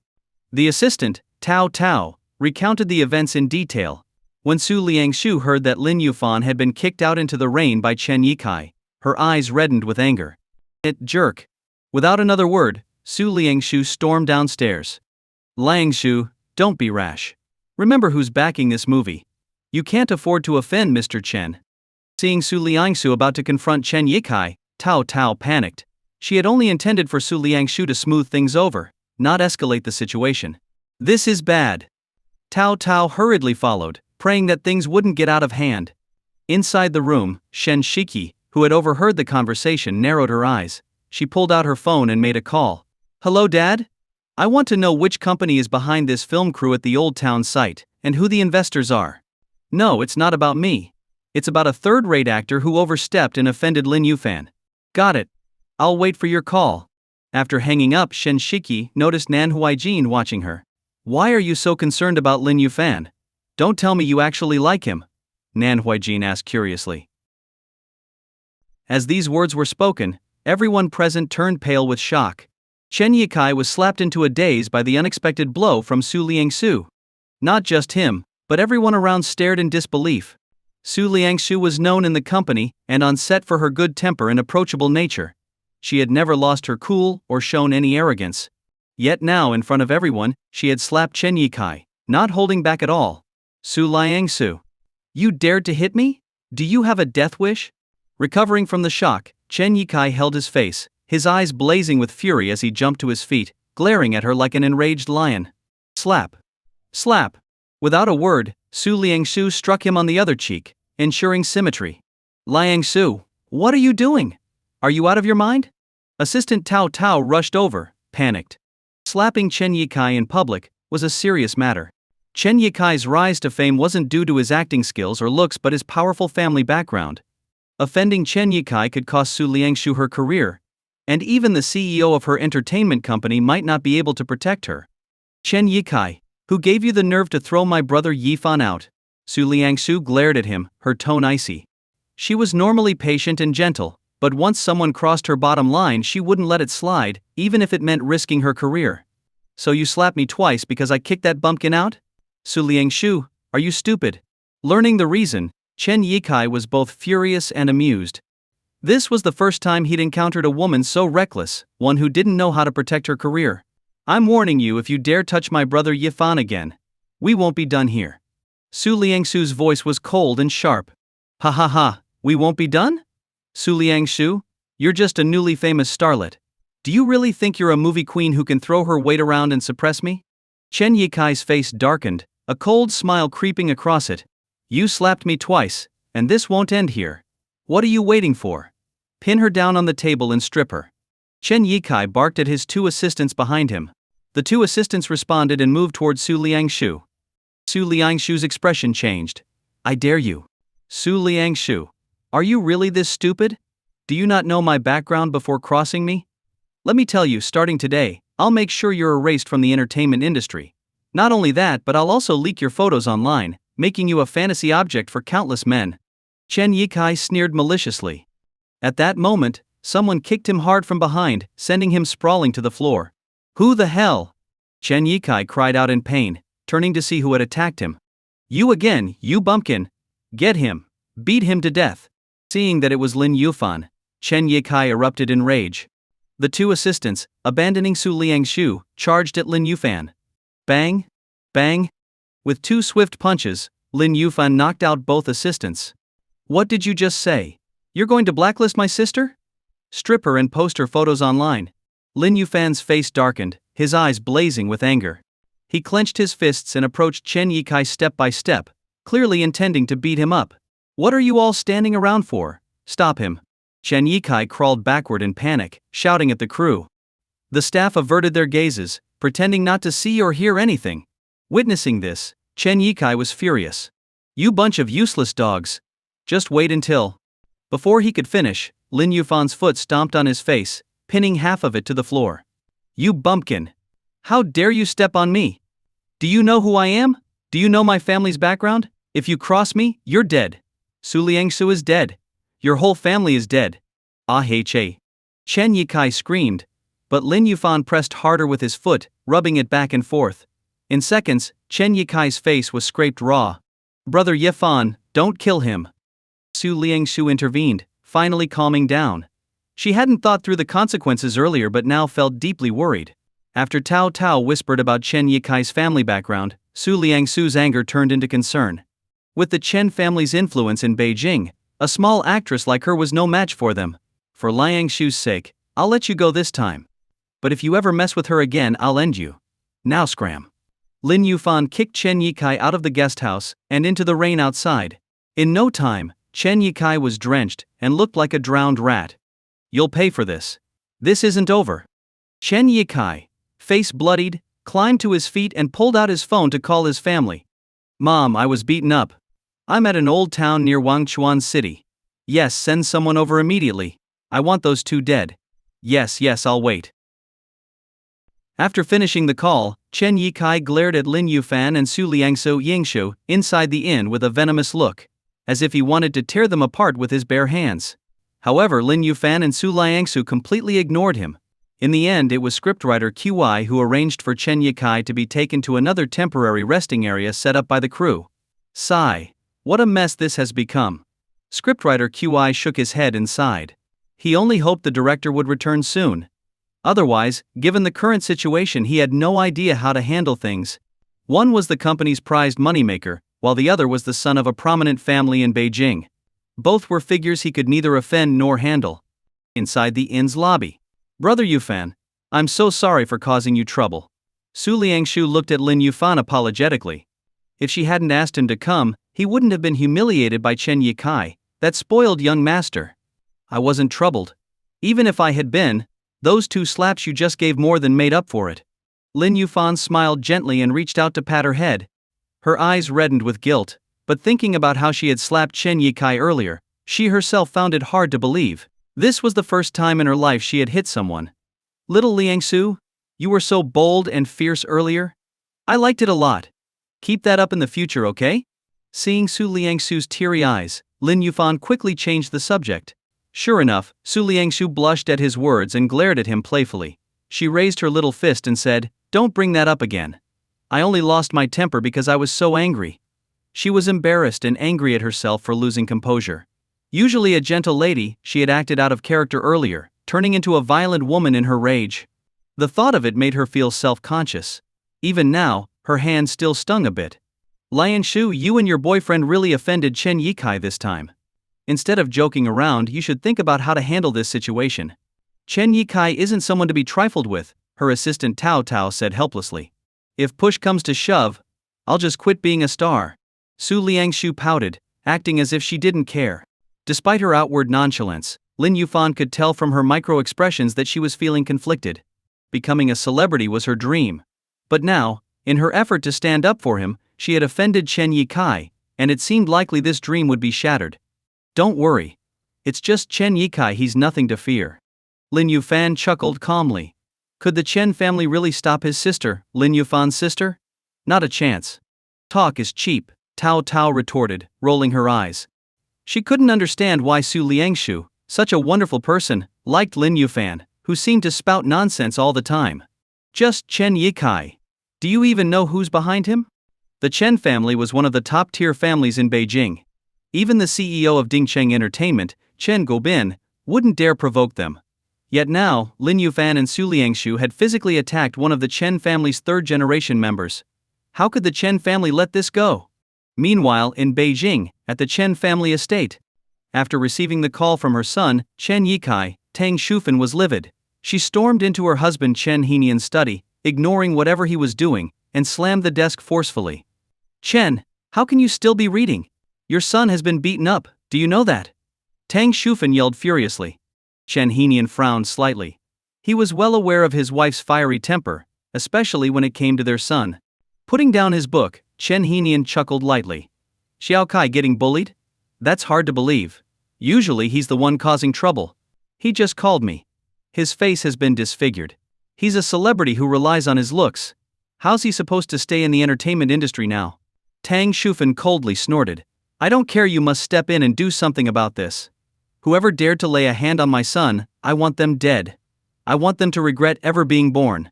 The assistant, Tao, recounted the events in detail. When Su Liangshu heard that Lin Yuan had been kicked out into the rain by Chen Yikai, her eyes reddened with anger. Jerk. Without another word, Su Liangshu stormed downstairs. Liangshu, don't be rash. Remember who's backing this movie. You can't afford to offend Mr. Chen. Seeing Su Liangshu about to confront Chen Yikai, Tao panicked. She had only intended for Su Liangshu to smooth things over, not escalate the situation. This is bad. Tao hurriedly followed, praying that things wouldn't get out of hand. Inside the room, Shen Shiki, who had overheard the conversation, narrowed her eyes. She pulled out her phone and made a call. Hello, Dad? I want to know which company is behind this film crew at the Old Town site, and who the investors are. No, it's not about me. It's about a third-rate actor who overstepped and offended Lin Yuan. Got it. I'll wait for your call. After hanging up, Shen Shiki noticed Nan Huaijin watching her. Why are you so concerned about Lin Yuan? Don't tell me you actually like him. Nan Huaijin asked curiously. As these words were spoken, everyone present turned pale with shock. Chen Yikai was slapped into a daze by the unexpected blow from Su Liangsu. Not just him, but everyone around stared in disbelief. Su Liangsu was known in the company and on set for her good temper and approachable nature. She had never lost her cool or shown any arrogance. Yet now, in front of everyone, she had slapped Chen Yikai, not holding back at all. Su Liangsu. You dared to hit me? Do you have a death wish? Recovering from the shock, Chen Yikai held his face, his eyes blazing with fury as he jumped to his feet, glaring at her like an enraged lion. Slap. Slap. Without a word, Su Liangsu struck him on the other cheek, ensuring symmetry. Liangsu, what are you doing? Are you out of your mind? Assistant Tao Tao rushed over, panicked. Slapping Chen Yikai in public was a serious matter. Chen Yikai's rise to fame wasn't due to his acting skills or looks but his powerful family background. Offending Chen Yikai could cost Su Liangshu her career, and even the CEO of her entertainment company might not be able to protect her. Chen Yikai, who gave you the nerve to throw my brother Yifan out? Su Liangshu glared at him, her tone icy. She was normally patient and gentle, but once someone crossed her bottom line she wouldn't let it slide, even if it meant risking her career. So you slapped me twice because I kicked that bumpkin out? Su Liangshu, are you stupid? Learning the reason, Chen Yikai was both furious and amused. This was the first time he'd encountered a woman so reckless, one who didn't know how to protect her career. I'm warning you, if you dare touch my brother Yifan again, we won't be done here. Su Liangshu's voice was cold and sharp. Ha ha ha, we won't be done? Su Liangshu, you're just a newly famous starlet. Do you really think you're a movie queen who can throw her weight around and suppress me? Chen Yikai's face darkened, a cold smile creeping across it. You slapped me twice, and this won't end here. What are you waiting for? Pin her down on the table and strip her. Chen Yikai barked at his two assistants behind him. The two assistants responded and moved toward Su Liangshu. Su Liangshu's expression changed. I dare you. Su Liangshu, are you really this stupid? Do you not know my background before crossing me? Let me tell you, starting today, I'll make sure you're erased from the entertainment industry. Not only that, but I'll also leak your photos online, making you a fantasy object for countless men. Chen Yikai sneered maliciously. At that moment, someone kicked him hard from behind, sending him sprawling to the floor. Who the hell? Chen Yikai cried out in pain, turning to see who had attacked him. You again, you bumpkin! Get him! Beat him to death! Seeing that it was Lin Yuan, Chen Yikai erupted in rage. The two assistants, abandoning Su Liangshu, charged at Lin Yuan. Bang! Bang! With two swift punches, Lin Yuan knocked out both assistants. What did you just say? You're going to blacklist my sister? Strip her and post her photos online. Lin Yufan's face darkened, his eyes blazing with anger. He clenched his fists and approached Chen Yikai step by step, clearly intending to beat him up. What are you all standing around for? Stop him. Chen Yikai crawled backward in panic, shouting at the crew. The staff averted their gazes, pretending not to see or hear anything. Witnessing this, Chen Yikai was furious. You bunch of useless dogs. Just wait until. Before he could finish, Lin Yufan's foot stomped on his face, pinning half of it to the floor. You bumpkin! How dare you step on me? Do you know who I am? Do you know my family's background? If you cross me, you're dead. Su Liangshu is dead. Your whole family is dead. Ah-ha-che. Chen Yikai screamed, but Lin Yufan pressed harder with his foot, rubbing it back and forth. In seconds, Chen Yikai's face was scraped raw. Brother Yifan, don't kill him. Su Liangshu intervened, finally calming down. She hadn't thought through the consequences earlier but now felt deeply worried. After Tao Tao whispered about Chen Yikai's family background, Su Liangshu's anger turned into concern. With the Chen family's influence in Beijing, a small actress like her was no match for them. For Liangshu's sake, I'll let you go this time. But if you ever mess with her again, I'll end you. Now scram. Lin Yufan kicked Chen Yikai out of the guest house and into the rain outside. In no time, Chen Yikai was drenched and looked like a drowned rat. You'll pay for this. This isn't over. Chen Yikai, face bloodied, climbed to his feet and pulled out his phone to call his family. Mom, I was beaten up. I'm at an old town near Wangchuan City. Yes, send someone over immediately. I want those two dead. Yes, I'll wait. After finishing the call, Chen Yikai glared at Lin Yufan and Su Liangshu inside the inn with a venomous look, as if he wanted to tear them apart with his bare hands. However, Lin Yufan and Su Liangshu completely ignored him. In the end, it was scriptwriter QI who arranged for Chen Yikai to be taken to another temporary resting area set up by the crew. Sigh. What a mess this has become. Scriptwriter QI shook his head and sighed. He only hoped the director would return soon. Otherwise, given the current situation, he had no idea how to handle things. One was the company's prized moneymaker, while the other was the son of a prominent family in Beijing. Both were figures he could neither offend nor handle. Inside the inn's lobby. Brother Yufan, I'm so sorry for causing you trouble. Su Liangshu looked at Lin Yufan apologetically. If she hadn't asked him to come, he wouldn't have been humiliated by Chen Yikai, that spoiled young master. I wasn't troubled. Even if I had been, Those 2 slaps you just gave more than made up for it. Lin Yuan smiled gently and reached out to pat her head. Her eyes reddened with guilt, but thinking about how she had slapped Chen Yikai earlier, she herself found it hard to believe. This was the first time in her life she had hit someone. Little Liangsu, you were so bold and fierce earlier. I liked it a lot. Keep that up in the future, okay? Seeing Su Liangsu's teary eyes, Lin Yuan quickly changed the subject. Sure enough, Su Liangsu blushed at his words and glared at him playfully. She raised her little fist and said, "Don't bring that up again. I only lost my temper because I was so angry." She was embarrassed and angry at herself for losing composure. Usually a gentle lady, she had acted out of character earlier, turning into a violent woman in her rage. The thought of it made her feel self-conscious. Even now, her hand still stung a bit. Lianshu, you and your boyfriend really offended Chen Yikai this time. Instead of joking around, you should think about how to handle this situation. Chen Yikai isn't someone to be trifled with, her assistant Tao Tao said helplessly. If push comes to shove, I'll just quit being a star. Su Liangshu pouted, acting as if she didn't care. Despite her outward nonchalance, Lin Yuan could tell from her micro-expressions that she was feeling conflicted. Becoming a celebrity was her dream. But now, in her effort to stand up for him, she had offended Chen Yikai, and it seemed likely this dream would be shattered. Don't worry. It's just Chen Yikai, he's nothing to fear. Lin Yufan chuckled calmly. Could the Chen family really stop his sister, Lin Yufan's sister? Not a chance. Talk is cheap, Tao Tao retorted, rolling her eyes. She couldn't understand why Su Liangshu, such a wonderful person, liked Lin Yufan, who seemed to spout nonsense all the time. Just Chen Yikai. Do you even know who's behind him? The Chen family was one of the top-tier families in Beijing. Even the CEO of Dingcheng Entertainment, Chen Guobin, wouldn't dare provoke them. Yet now, Lin Yufan and Su Liangshu had physically attacked one of the Chen family's third-generation members. How could the Chen family let this go? Meanwhile, in Beijing, at the Chen family estate, after receiving the call from her son, Chen Yikai, Tang Shufan was livid. She stormed into her husband Chen Henian's study, ignoring whatever he was doing, and slammed the desk forcefully. Chen, how can you still be reading? Your son has been beaten up, do you know that? Tang Shufan yelled furiously. Chen Henian frowned slightly. He was well aware of his wife's fiery temper, especially when it came to their son. Putting down his book, Chen Henian chuckled lightly. Xiao Kai getting bullied? That's hard to believe. Usually he's the one causing trouble. He just called me. His face has been disfigured. He's a celebrity who relies on his looks. How's he supposed to stay in the entertainment industry now? Tang Shufan coldly snorted. I don't care, you must step in and do something about this. Whoever dared to lay a hand on my son, I want them dead. I want them to regret ever being born.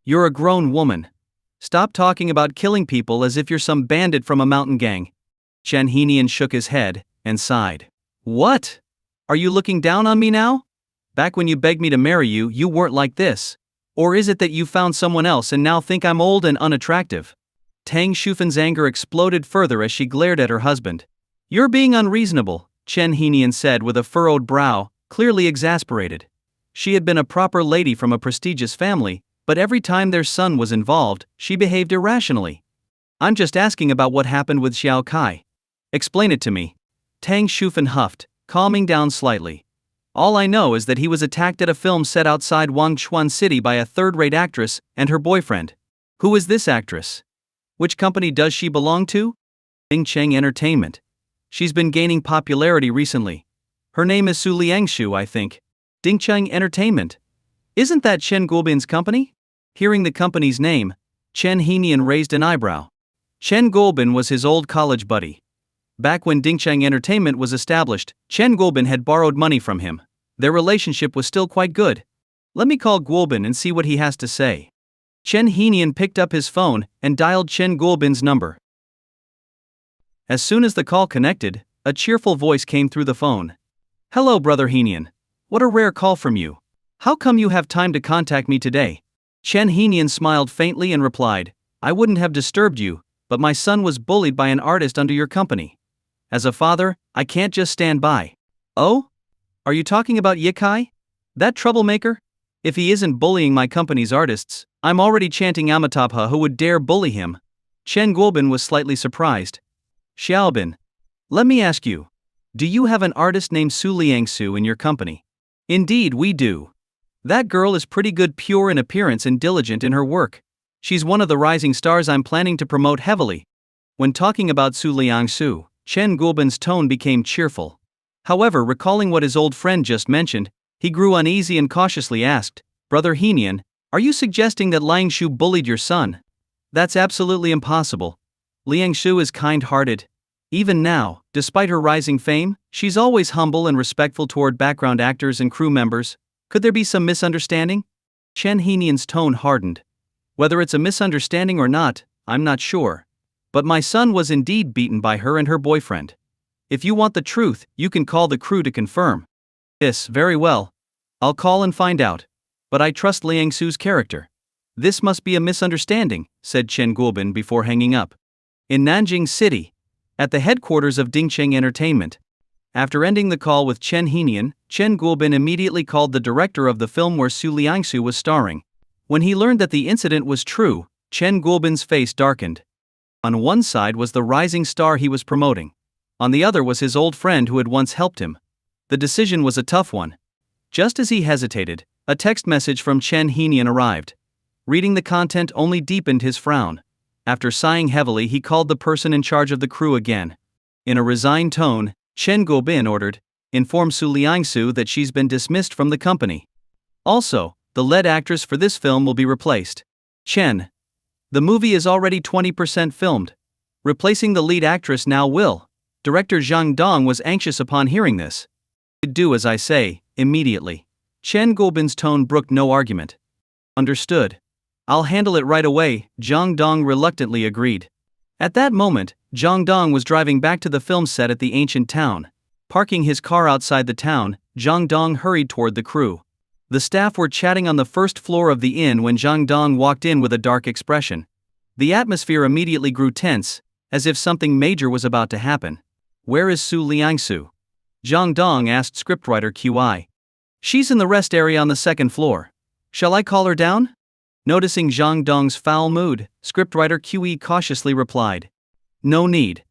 You're a grown woman. Stop talking about killing people as if you're some bandit from a mountain gang. Chen Henian shook his head and sighed. What? Are you looking down on me now? Back when you begged me to marry you, you weren't like this. Or is it that you found someone else and now think I'm old and unattractive? Tang Shufan's anger exploded further as she glared at her husband. You're being unreasonable, Chen Henian said with a furrowed brow, clearly exasperated. She had been a proper lady from a prestigious family, but every time their son was involved, she behaved irrationally. I'm just asking about what happened with Xiao Kai. Explain it to me. Tang Shufan huffed, calming down slightly. All I know is that he was attacked at a film set outside Wangchuan City by a third-rate actress and her boyfriend. Who is this actress? Which company does she belong to? Dingcheng Entertainment. She's been gaining popularity recently. Her name is Su Liangshu, I think. Dingcheng Entertainment. Isn't that Chen Guobin's company? Hearing the company's name, Chen Henian raised an eyebrow. Chen Guobin was his old college buddy. Back when Dingcheng Entertainment was established, Chen Guobin had borrowed money from him. Their relationship was still quite good. Let me call Guobin and see what he has to say. Chen Henian picked up his phone and dialed Chen Guobin's number. As soon as the call connected, a cheerful voice came through the phone. Hello, Brother Henian. What a rare call from you. How come you have time to contact me today? Chen Henian smiled faintly and replied, I wouldn't have disturbed you, but my son was bullied by an artist under your company. As a father, I can't just stand by. Oh? Are you talking about Yikai? That troublemaker? If he isn't bullying my company's artists, I'm already chanting Amitabha who would dare bully him. Chen Guobin was slightly surprised. Xiaobin, let me ask you, do you have an artist named Su Liangsu in your company? Indeed we do. That girl is pretty good, pure in appearance and diligent in her work. She's one of the rising stars I'm planning to promote heavily. When talking about Su Liangsu, Chen Guobin's tone became cheerful. However, recalling what his old friend just mentioned, he grew uneasy and cautiously asked, "Brother Henian, are you suggesting that Liangshu bullied your son?" "That's absolutely impossible. Liangshu is kind-hearted. Even now, despite her rising fame, she's always humble and respectful toward background actors and crew members. Could there be some misunderstanding?" Chen Henian's tone hardened. "Whether it's a misunderstanding or not, I'm not sure. But my son was indeed beaten by her and her boyfriend. If you want the truth, you can call the crew to confirm." "Yes, very well. I'll call and find out. But I trust Liangsu's character." "This must be a misunderstanding," said Chen Guobin before hanging up. In Nanjing City, at the headquarters of Dingcheng Entertainment. After ending the call with Chen Henian, Chen Guobin immediately called the director of the film where Su Liangsu was starring. When he learned that the incident was true, Chen Guobin's face darkened. On one side was the rising star he was promoting. On the other was his old friend who had once helped him. The decision was a tough one. Just as he hesitated, a text message from Chen Henian arrived. Reading the content only deepened his frown. After sighing heavily, he called the person in charge of the crew again. In a resigned tone, Chen Guobin ordered, "Inform Su Liangsu that she's been dismissed from the company. Also, the lead actress for this film will be replaced." "Chen. The movie is already 20% filmed. Replacing the lead actress now will." Director Zhang Dong was anxious upon hearing this. "Do as I say, immediately." Chen Guobin's tone brooked no argument. "Understood. I'll handle it right away," Zhang Dong reluctantly agreed. At that moment, Zhang Dong was driving back to the film set at the ancient town. Parking his car outside the town, Zhang Dong hurried toward the crew. The staff were chatting on the first floor of the inn when Zhang Dong walked in with a dark expression. The atmosphere immediately grew tense, as if something major was about to happen. "Where is Su Liangsu?" Zhang Dong asked scriptwriter Qi. "She's in the rest area on the second floor. Shall I call her down?" Noticing Zhang Dong's foul mood, scriptwriter Qi cautiously replied. "No need.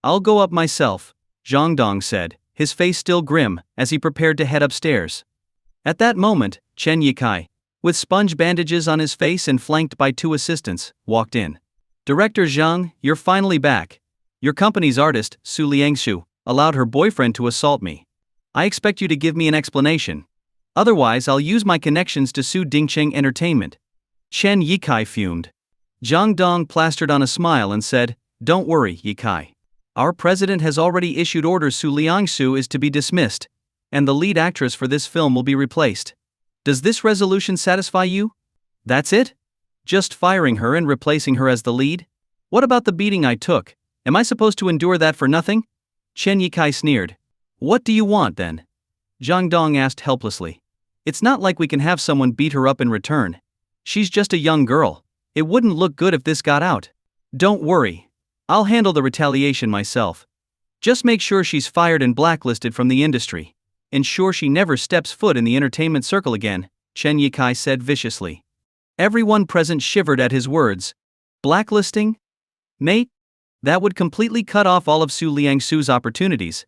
I'll go up myself," Zhang Dong said, his face still grim, as he prepared to head upstairs. At that moment, Chen Yikai, with sponge bandages on his face and flanked by two assistants, walked in. "Director Zhang, you're finally back. Your company's artist, Su Liangshu, allowed her boyfriend to assault me. I expect you to give me an explanation. Otherwise, I'll use my connections to sue Dingcheng Entertainment." Chen Yikai fumed. Zhang Dong plastered on a smile and said, "Don't worry, Yikai. Our president has already issued orders. Su Liangsu is to be dismissed, and the lead actress for this film will be replaced. Does this resolution satisfy you? That's it? Just firing her and replacing her as the lead? What about the beating I took? Am I supposed to endure that for nothing?" Chen Yikai sneered. "What do you want then?" Zhang Dong asked helplessly. "It's not like we can have someone beat her up in return. She's just a young girl. It wouldn't look good if this got out. Don't worry. I'll handle the retaliation myself. Just make sure she's fired and blacklisted from the industry. Ensure she never steps foot in the entertainment circle again," Chen Yikai said viciously. Everyone present shivered at his words. "Blacklisting? Mate? That would completely cut off all of Su Liangsu's opportunities."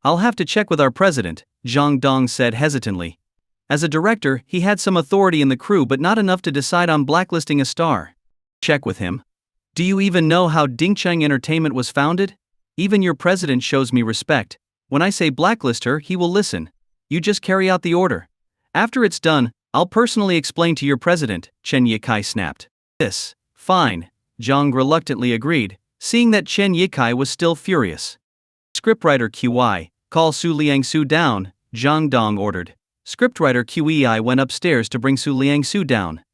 "I'll have to check with our president," Zhang Dong said hesitantly. As a director, he had some authority in the crew but not enough to decide on blacklisting a star. "Check with him? Do you even know how Dingcheng Entertainment was founded? Even your president shows me respect. When I say blacklist her, he will listen. You just carry out the order. After it's done, I'll personally explain to your president," Chen Yikai snapped. "This. Fine," Zhang reluctantly agreed, seeing that Chen Yikai was still furious. "Scriptwriter Qi, call Su Liangsu down," Zhang Dong ordered. Scriptwriter Qi went upstairs to bring Su Liangsu down.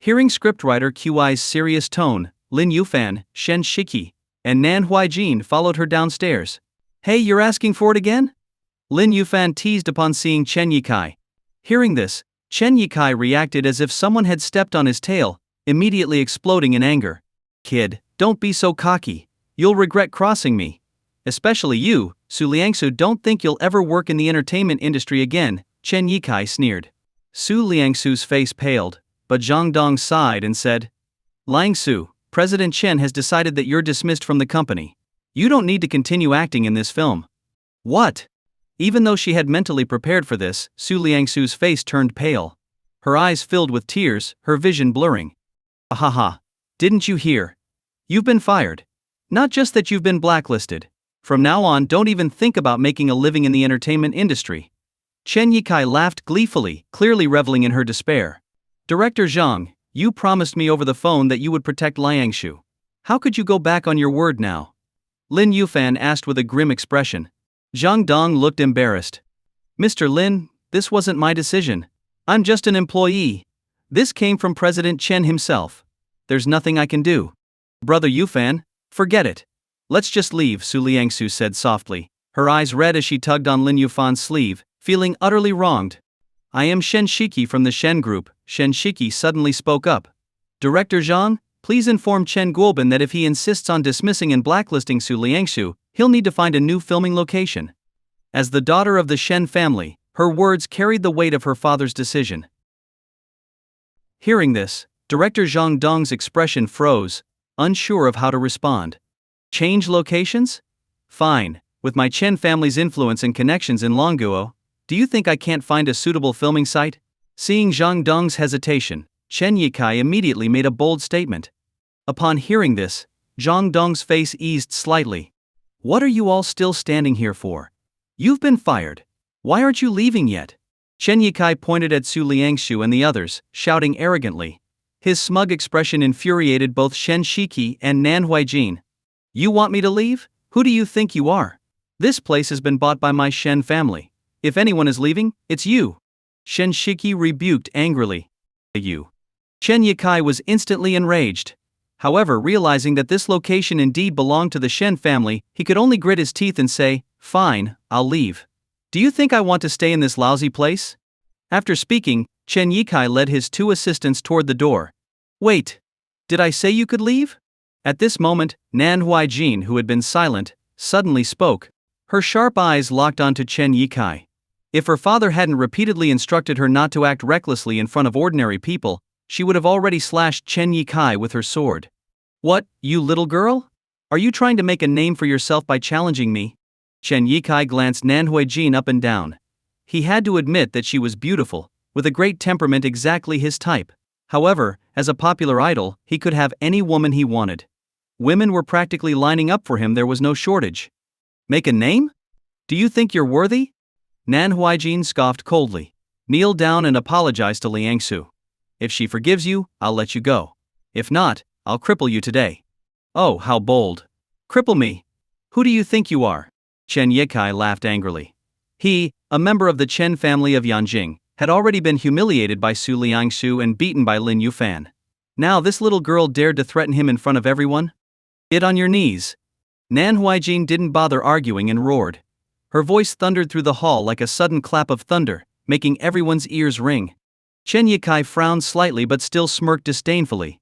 Hearing scriptwriter Qi's serious tone, Lin Yuan, Shen Shiki, and Nan Huijin followed her downstairs. "Hey, you're asking for it again?" Lin Yuan teased upon seeing Chen Yikai. Hearing this, Chen Yikai reacted as if someone had stepped on his tail, immediately exploding in anger. "Kid, don't be so cocky. You'll regret crossing me. Especially you, Su Liangsu. Don't think you'll ever work in the entertainment industry again," Chen Yikai sneered. Su Liangsu's face paled, but Zhang Dong sighed and said, "Liangsu, President Chen has decided that you're dismissed from the company. You don't need to continue acting in this film." "What?" Even though she had mentally prepared for this, Su Liangsu's face turned pale. her eyes filled with tears, her vision blurring. Ahaha. Didn't you hear? You've been fired. Not just that you've been blacklisted. From now on, don't even think about making a living in the entertainment industry. Chen Yikai laughed gleefully, clearly reveling in her despair. Director Zhang, you promised me over the phone that you would protect Liangshu. How could you go back on your word now? Lin Yuan asked with a grim expression. Zhang Dong looked embarrassed. Mr. Lin, this wasn't my decision. I'm just an employee. This came from President Chen himself. There's nothing I can do. Brother Yufan, forget it. Let's just leave, Su Liangsu said softly, her eyes red as she tugged on Lin Yufan's sleeve, feeling utterly wronged. I am Shen Shiki from the Shen Group, Shen Shiki suddenly spoke up. Director Zhang, please inform Chen Guobin that if he insists on dismissing and blacklisting Su Liangsu, he'll need to find a new filming location. As the daughter of the Shen family, her words carried the weight of her father's decision. Hearing this, Director Zhang Dong's expression froze, unsure of how to respond. Change locations? Fine, with my Chen family's influence and connections in Longguo, do you think I can't find a suitable filming site? Seeing Zhang Dong's hesitation, Chen Yikai immediately made a bold statement. Upon hearing this, Zhang Dong's face eased slightly. What are you all still standing here for? You've been fired. Why aren't you leaving yet? Chen Yikai pointed at Su Liangshu and the others, shouting arrogantly. His smug expression infuriated both Shen Shiki and Nan Huijin. You want me to leave? Who do you think you are? This place has been bought by my Shen family. If anyone is leaving, it's you. Shen Shiki rebuked angrily. You. Chen Yikai was instantly enraged. However, realizing that this location indeed belonged to the Shen family, he could only grit his teeth and say, Fine, I'll leave. Do you think I want to stay in this lousy place? After speaking, Chen Yikai led his two assistants toward the door. Wait. Did I say you could leave? At this moment, Nan Huijin, who had been silent, suddenly spoke. Her sharp eyes locked onto Chen Yikai. If her father hadn't repeatedly instructed her not to act recklessly in front of ordinary people, she would have already slashed Chen Yikai with her sword. What, you little girl? Are you trying to make a name for yourself by challenging me? Chen Yikai glanced Nan Huijin up and down. He had to admit that she was beautiful, with a great temperament exactly his type. However, as a popular idol, he could have any woman he wanted. Women were practically lining up for him, there was no shortage. Make a name? Do you think you're worthy? Nan Huijin scoffed coldly. Kneel down and apologize to Liangsu. If she forgives you, I'll let you go. If not, I'll cripple you today. Oh, how bold. Cripple me? Who do you think you are? Chen Yikai laughed angrily. He, a member of the Chen family of Yanjing, had already been humiliated by Su Liangsu and beaten by Lin Yuan. Now this little girl dared to threaten him in front of everyone? Get on your knees. Nan Huijin didn't bother arguing and roared. Her voice thundered through the hall like a sudden clap of thunder, making everyone's ears ring. Chen Yikai frowned slightly but still smirked disdainfully.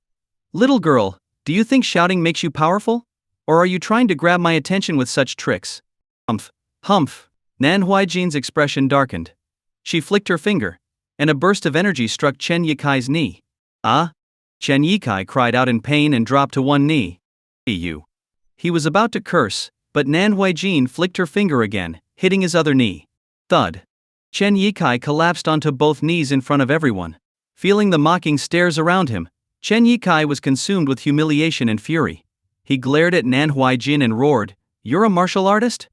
Little girl, do you think shouting makes you powerful? Or are you trying to grab my attention with such tricks? Humph. Nan Huijin's expression darkened. She flicked her finger, and a burst of energy struck Chen Yikai's knee. Ah? Chen Yikai cried out in pain and dropped to one knee. You. He was about to curse, but Nan Huijin flicked her finger again, hitting his other knee. Thud. Chen Yikai collapsed onto both knees in front of everyone. Feeling the mocking stares around him, Chen Yikai was consumed with humiliation and fury. He glared at Nan Huijin and roared, You're a martial artist?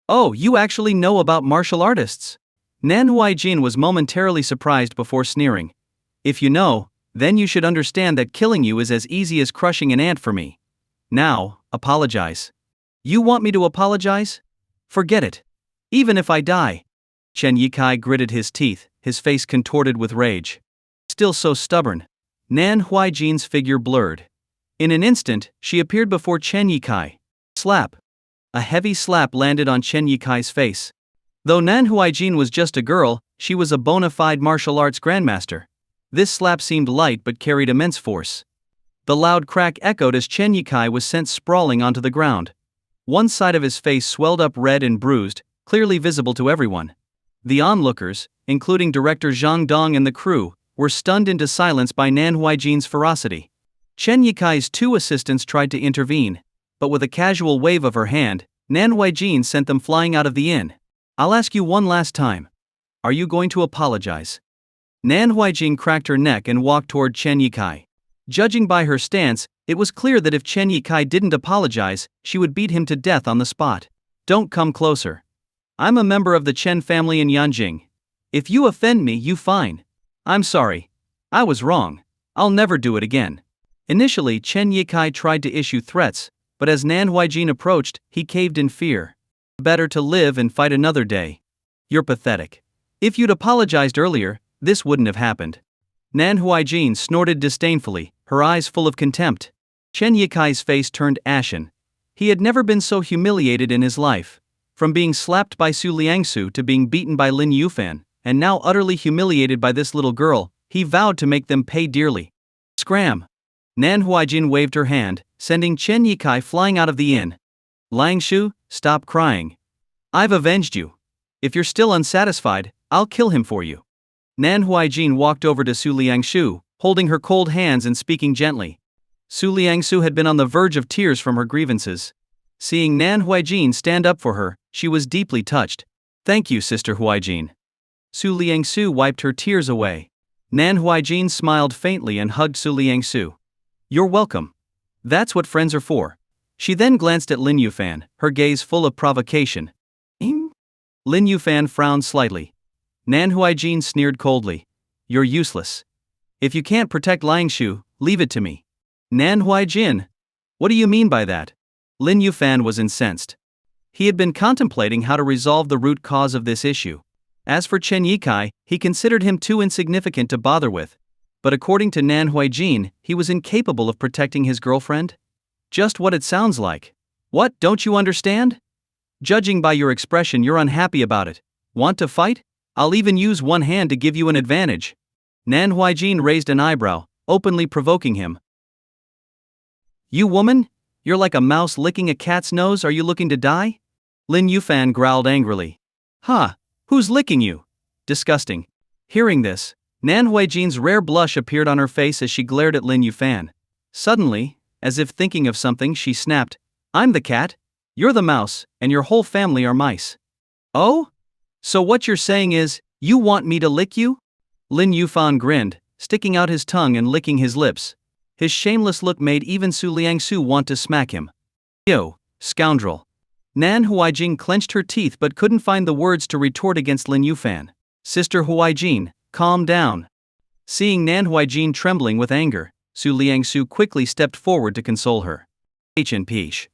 Oh, you actually know about martial artists? Nan Huijin was momentarily surprised before sneering. If you know, then you should understand that killing you is as easy as crushing an ant for me. Now, apologize. You want me to apologize? Forget it. Even if I die. Chen Yikai gritted his teeth, his face contorted with rage. Still so stubborn. Nan Huijin's figure blurred. In an instant, she appeared before Chen Yikai. Slap. A heavy slap landed on Chen Yikai's face. Though Nan Huijin was just a girl, she was a bona fide martial arts grandmaster. This slap seemed light but carried immense force. The loud crack echoed as Chen Yikai was sent sprawling onto the ground. One side of his face swelled up red and bruised, clearly visible to everyone. The onlookers, including director Zhang Dong and the crew, were stunned into silence by Nan Huijin's ferocity. Chen Yikai's two assistants tried to intervene, but with a casual wave of her hand, Nan Huijin sent them flying out of the inn. I'll ask you one last time. Are you going to apologize? Nan Huijing cracked her neck and walked toward Chen Yikai. Judging by her stance, it was clear that if Chen Yikai didn't apologize, she would beat him to death on the spot. Don't come closer. I'm a member of the Chen family in Yanjing. If you offend me, you fine. I'm sorry. I was wrong. I'll never do it again. Initially, Chen Yikai tried to issue threats, but as Nan Huijing approached, he caved in fear. Better to live and fight another day. You're pathetic. If you'd apologized earlier, this wouldn't have happened. Nan Huijing snorted disdainfully, her eyes full of contempt. Chen Yikai's face turned ashen. He had never been so humiliated in his life. From being slapped by Su Liangsu to being beaten by Lin Yuan, and now utterly humiliated by this little girl, he vowed to make them pay dearly. Scram! Nan Huijing waved her hand, sending Chen Yikai flying out of the inn. Liangsu, stop crying. I've avenged you. If you're still unsatisfied, I'll kill him for you. Nan Huijing walked over to Su Liangsu, holding her cold hands and speaking gently. Su Liangsu had been on the verge of tears from her grievances. Seeing Nan Huijing stand up for her, she was deeply touched. Thank you, Sister Huijing. Su Liangsu wiped her tears away. Nan Huijing smiled faintly and hugged Su Liangsu. You're welcome. That's what friends are for. She then glanced at Lin Yuan, her gaze full of provocation. Lin Yuan frowned slightly. Nan Huijing sneered coldly. You're useless. If you can't protect Liangshu, leave it to me. Nan Huijing? What do you mean by that? Lin Yuan was incensed. He had been contemplating how to resolve the root cause of this issue. As for Chen Yikai, he considered him too insignificant to bother with. But according to Nan Huijing, he was incapable of protecting his girlfriend? Just what it sounds like. What, don't you understand? Judging by your expression, you're unhappy about it. Want to fight? I'll even use one hand to give you an advantage. Nan Huijing raised an eyebrow, openly provoking him. You woman? You're like a mouse licking a cat's nose. Are you looking to die? Lin Yuan growled angrily. Who's licking you? Disgusting. Hearing this, Nan Huijing's rare blush appeared on her face as she glared at Lin Yuan. Suddenly, as if thinking of something, she snapped, I'm the cat, you're the mouse, and your whole family are mice. Oh? So what you're saying is, you want me to lick you? Lin Yuan grinned, sticking out his tongue and licking his lips. His shameless look made even Su Liangsu want to smack him. Yo, scoundrel. Nan Huijing clenched her teeth but couldn't find the words to retort against Lin Yuan. Sister Huijing, calm down. Seeing Nan Huijing trembling with anger, Su Liangsu quickly stepped forward to console her. H&Pish.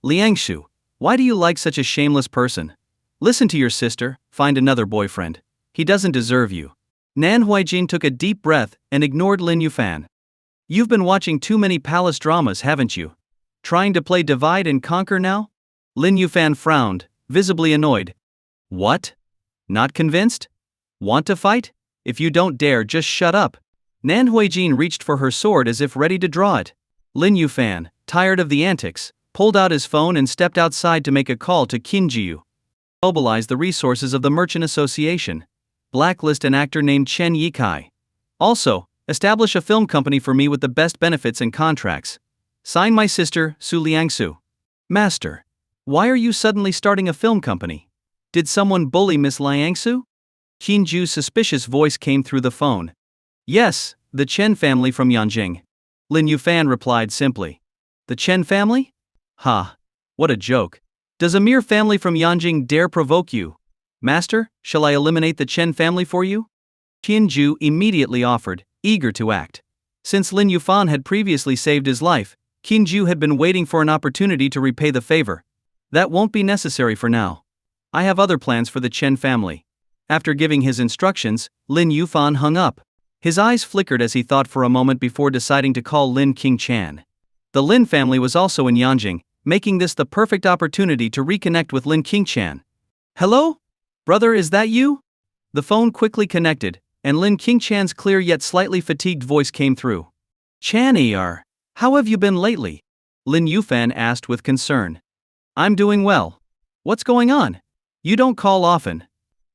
Liangsu, why do you like such a shameless person? Listen to your sister, find another boyfriend. He doesn't deserve you. Nan Huijing took a deep breath and ignored Lin Yuan. You've been watching too many palace dramas, haven't you? Trying to play divide and conquer now? Lin Yuan frowned, visibly annoyed. What? Not convinced? Want to fight? If you don't dare, just shut up. Nan Huijing reached for her sword as if ready to draw it. Lin Yuan, tired of the antics, pulled out his phone and stepped outside to make a call to Qinjiu. Mobilize the resources of the Merchant Association. Blacklist an actor named Chen Yikai. Also, establish a film company for me with the best benefits and contracts. Sign my sister, Su Liangsu. Master. Why are you suddenly starting a film company? Did someone bully Miss Liangsu? Qinju's suspicious voice came through the phone. Yes, the Chen family from Yanjing. Lin Yuan replied simply. The Chen family? Ha. What a joke. Does a mere family from Yanjing dare provoke you? Master, shall I eliminate the Chen family for you? Qinju immediately offered, eager to act. Since Lin Yuan had previously saved his life, Qinju had been waiting for an opportunity to repay the favor. That won't be necessary for now. I have other plans for the Chen family. After giving his instructions, Lin Yuan hung up. His eyes flickered as he thought for a moment before deciding to call Lin Qingchan. The Lin family was also in Yanjing, making this the perfect opportunity to reconnect with Lin Qingchan. Hello? Brother, is that you? The phone quickly connected, and Lin Qingchan's clear yet slightly fatigued voice came through. Chan-er, how have you been lately? Lin Yuan asked with concern. I'm doing well. What's going on? You don't call often.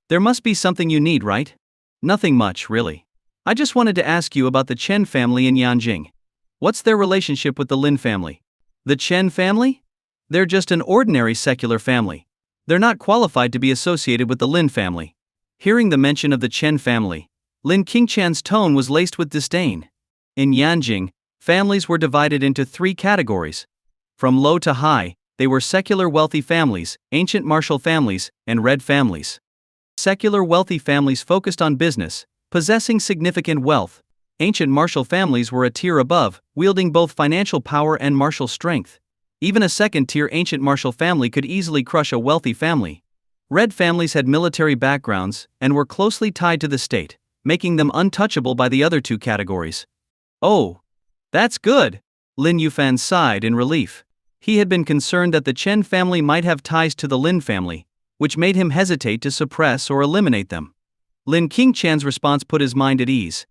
There must be something you need, right? Nothing much, really. I just wanted to ask you about the Chen family in Yanjing. What's their relationship with the Lin family? The Chen family? They're just an ordinary secular family. They're not qualified to be associated with the Lin family. Hearing the mention of the Chen family, Lin Qingqian's tone was laced with disdain. In Yanjing, families were divided into 3 categories. From low to high, they were secular wealthy families, ancient martial families, and red families. Secular wealthy families focused on business, possessing significant wealth. Ancient martial families were a tier above, wielding both financial power and martial strength. Even a second-tier ancient martial family could easily crush a wealthy family. Red families had military backgrounds and were closely tied to the state, making them untouchable by the other 2 categories. Oh, that's good! Lin Yuan sighed in relief. He had been concerned that the Chen family might have ties to the Lin family, which made him hesitate to suppress or eliminate them. Lin Qingqian's response put his mind at ease.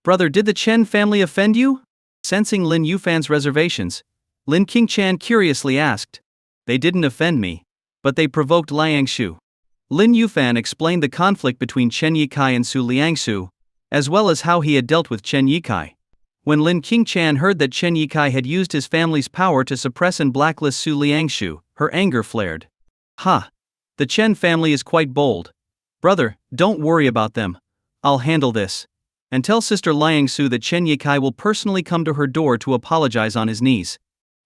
Brother, did the Chen family offend you? Sensing Lin Yufan's reservations, Lin Qingqian curiously asked. They didn't offend me, but they provoked Liangshu. Lin Yufan explained the conflict between Chen Yikai and Su Liangsu, as well as how he had dealt with Chen Yikai. When Lin Qingqian heard that Chen Yikai had used his family's power to suppress and blacklist Su Liangsu, her anger flared. Ha! The Chen family is quite bold. Brother, don't worry about them. I'll handle this. And tell Sister Liangsu that Chen Yikai will personally come to her door to apologize on his knees.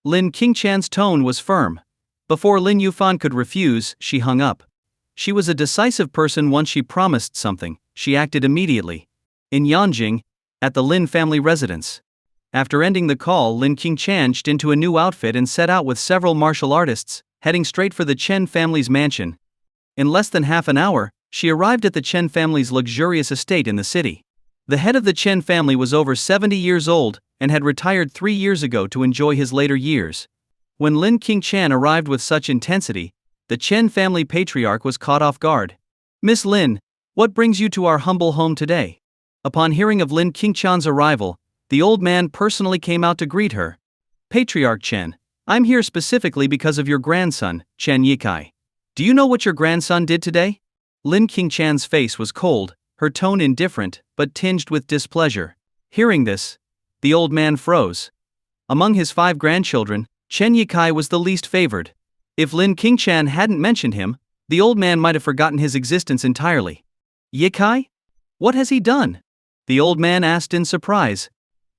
Lin Qingqian's tone was firm. Before Lin Yufan could refuse, she hung up. She was a decisive person. Once she promised something, she acted immediately. In Yanjing, at the Lin family residence. After ending the call, Lin Qingqian changed into a new outfit and set out with several martial artists, heading straight for the Chen family's mansion. In less than half an hour, she arrived at the Chen family's luxurious estate in the city. The head of the Chen family was over 70 years old and had retired 3 years ago to enjoy his later years. When Lin Qingqian arrived with such intensity, the Chen family patriarch was caught off guard. Miss Lin, what brings you to our humble home today? Upon hearing of Lin Qingqian's arrival, the old man personally came out to greet her. Patriarch Chen, I'm here specifically because of your grandson, Chen Yikai. Do you know what your grandson did today? Lin Qingqian's face was cold, her tone indifferent, but tinged with displeasure. Hearing this, the old man froze. Among his 5 grandchildren, Chen Yikai was the least favored. If Lin Qingqian hadn't mentioned him, the old man might have forgotten his existence entirely. Yikai? What has he done? The old man asked in surprise.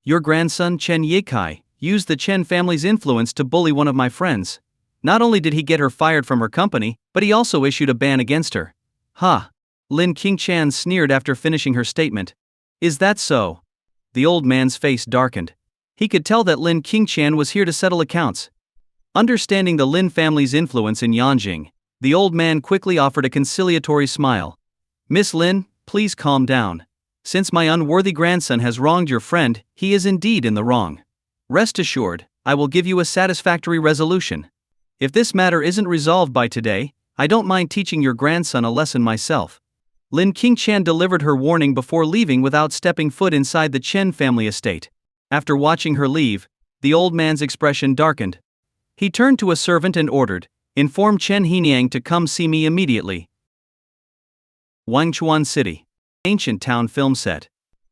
Your grandson Chen Yikai used the Chen family's influence to bully one of my friends. Not only did he get her fired from her company, but he also issued a ban against her. Ha! Lin Qingqian sneered after finishing her statement. Is that so? The old man's face darkened. He could tell that Lin Qingqian was here to settle accounts. Understanding the Lin family's influence in Yanjing, the old man quickly offered a conciliatory smile. Miss Lin, please calm down. Since my unworthy grandson has wronged your friend, he is indeed in the wrong. Rest assured, I will give you a satisfactory resolution. If this matter isn't resolved by today, I don't mind teaching your grandson a lesson myself. Lin Qingqian delivered her warning before leaving without stepping foot inside the Chen family estate. After watching her leave, the old man's expression darkened. He turned to a servant and ordered, inform Chen Heniang to come see me immediately. Wangchuan City. Ancient town film set.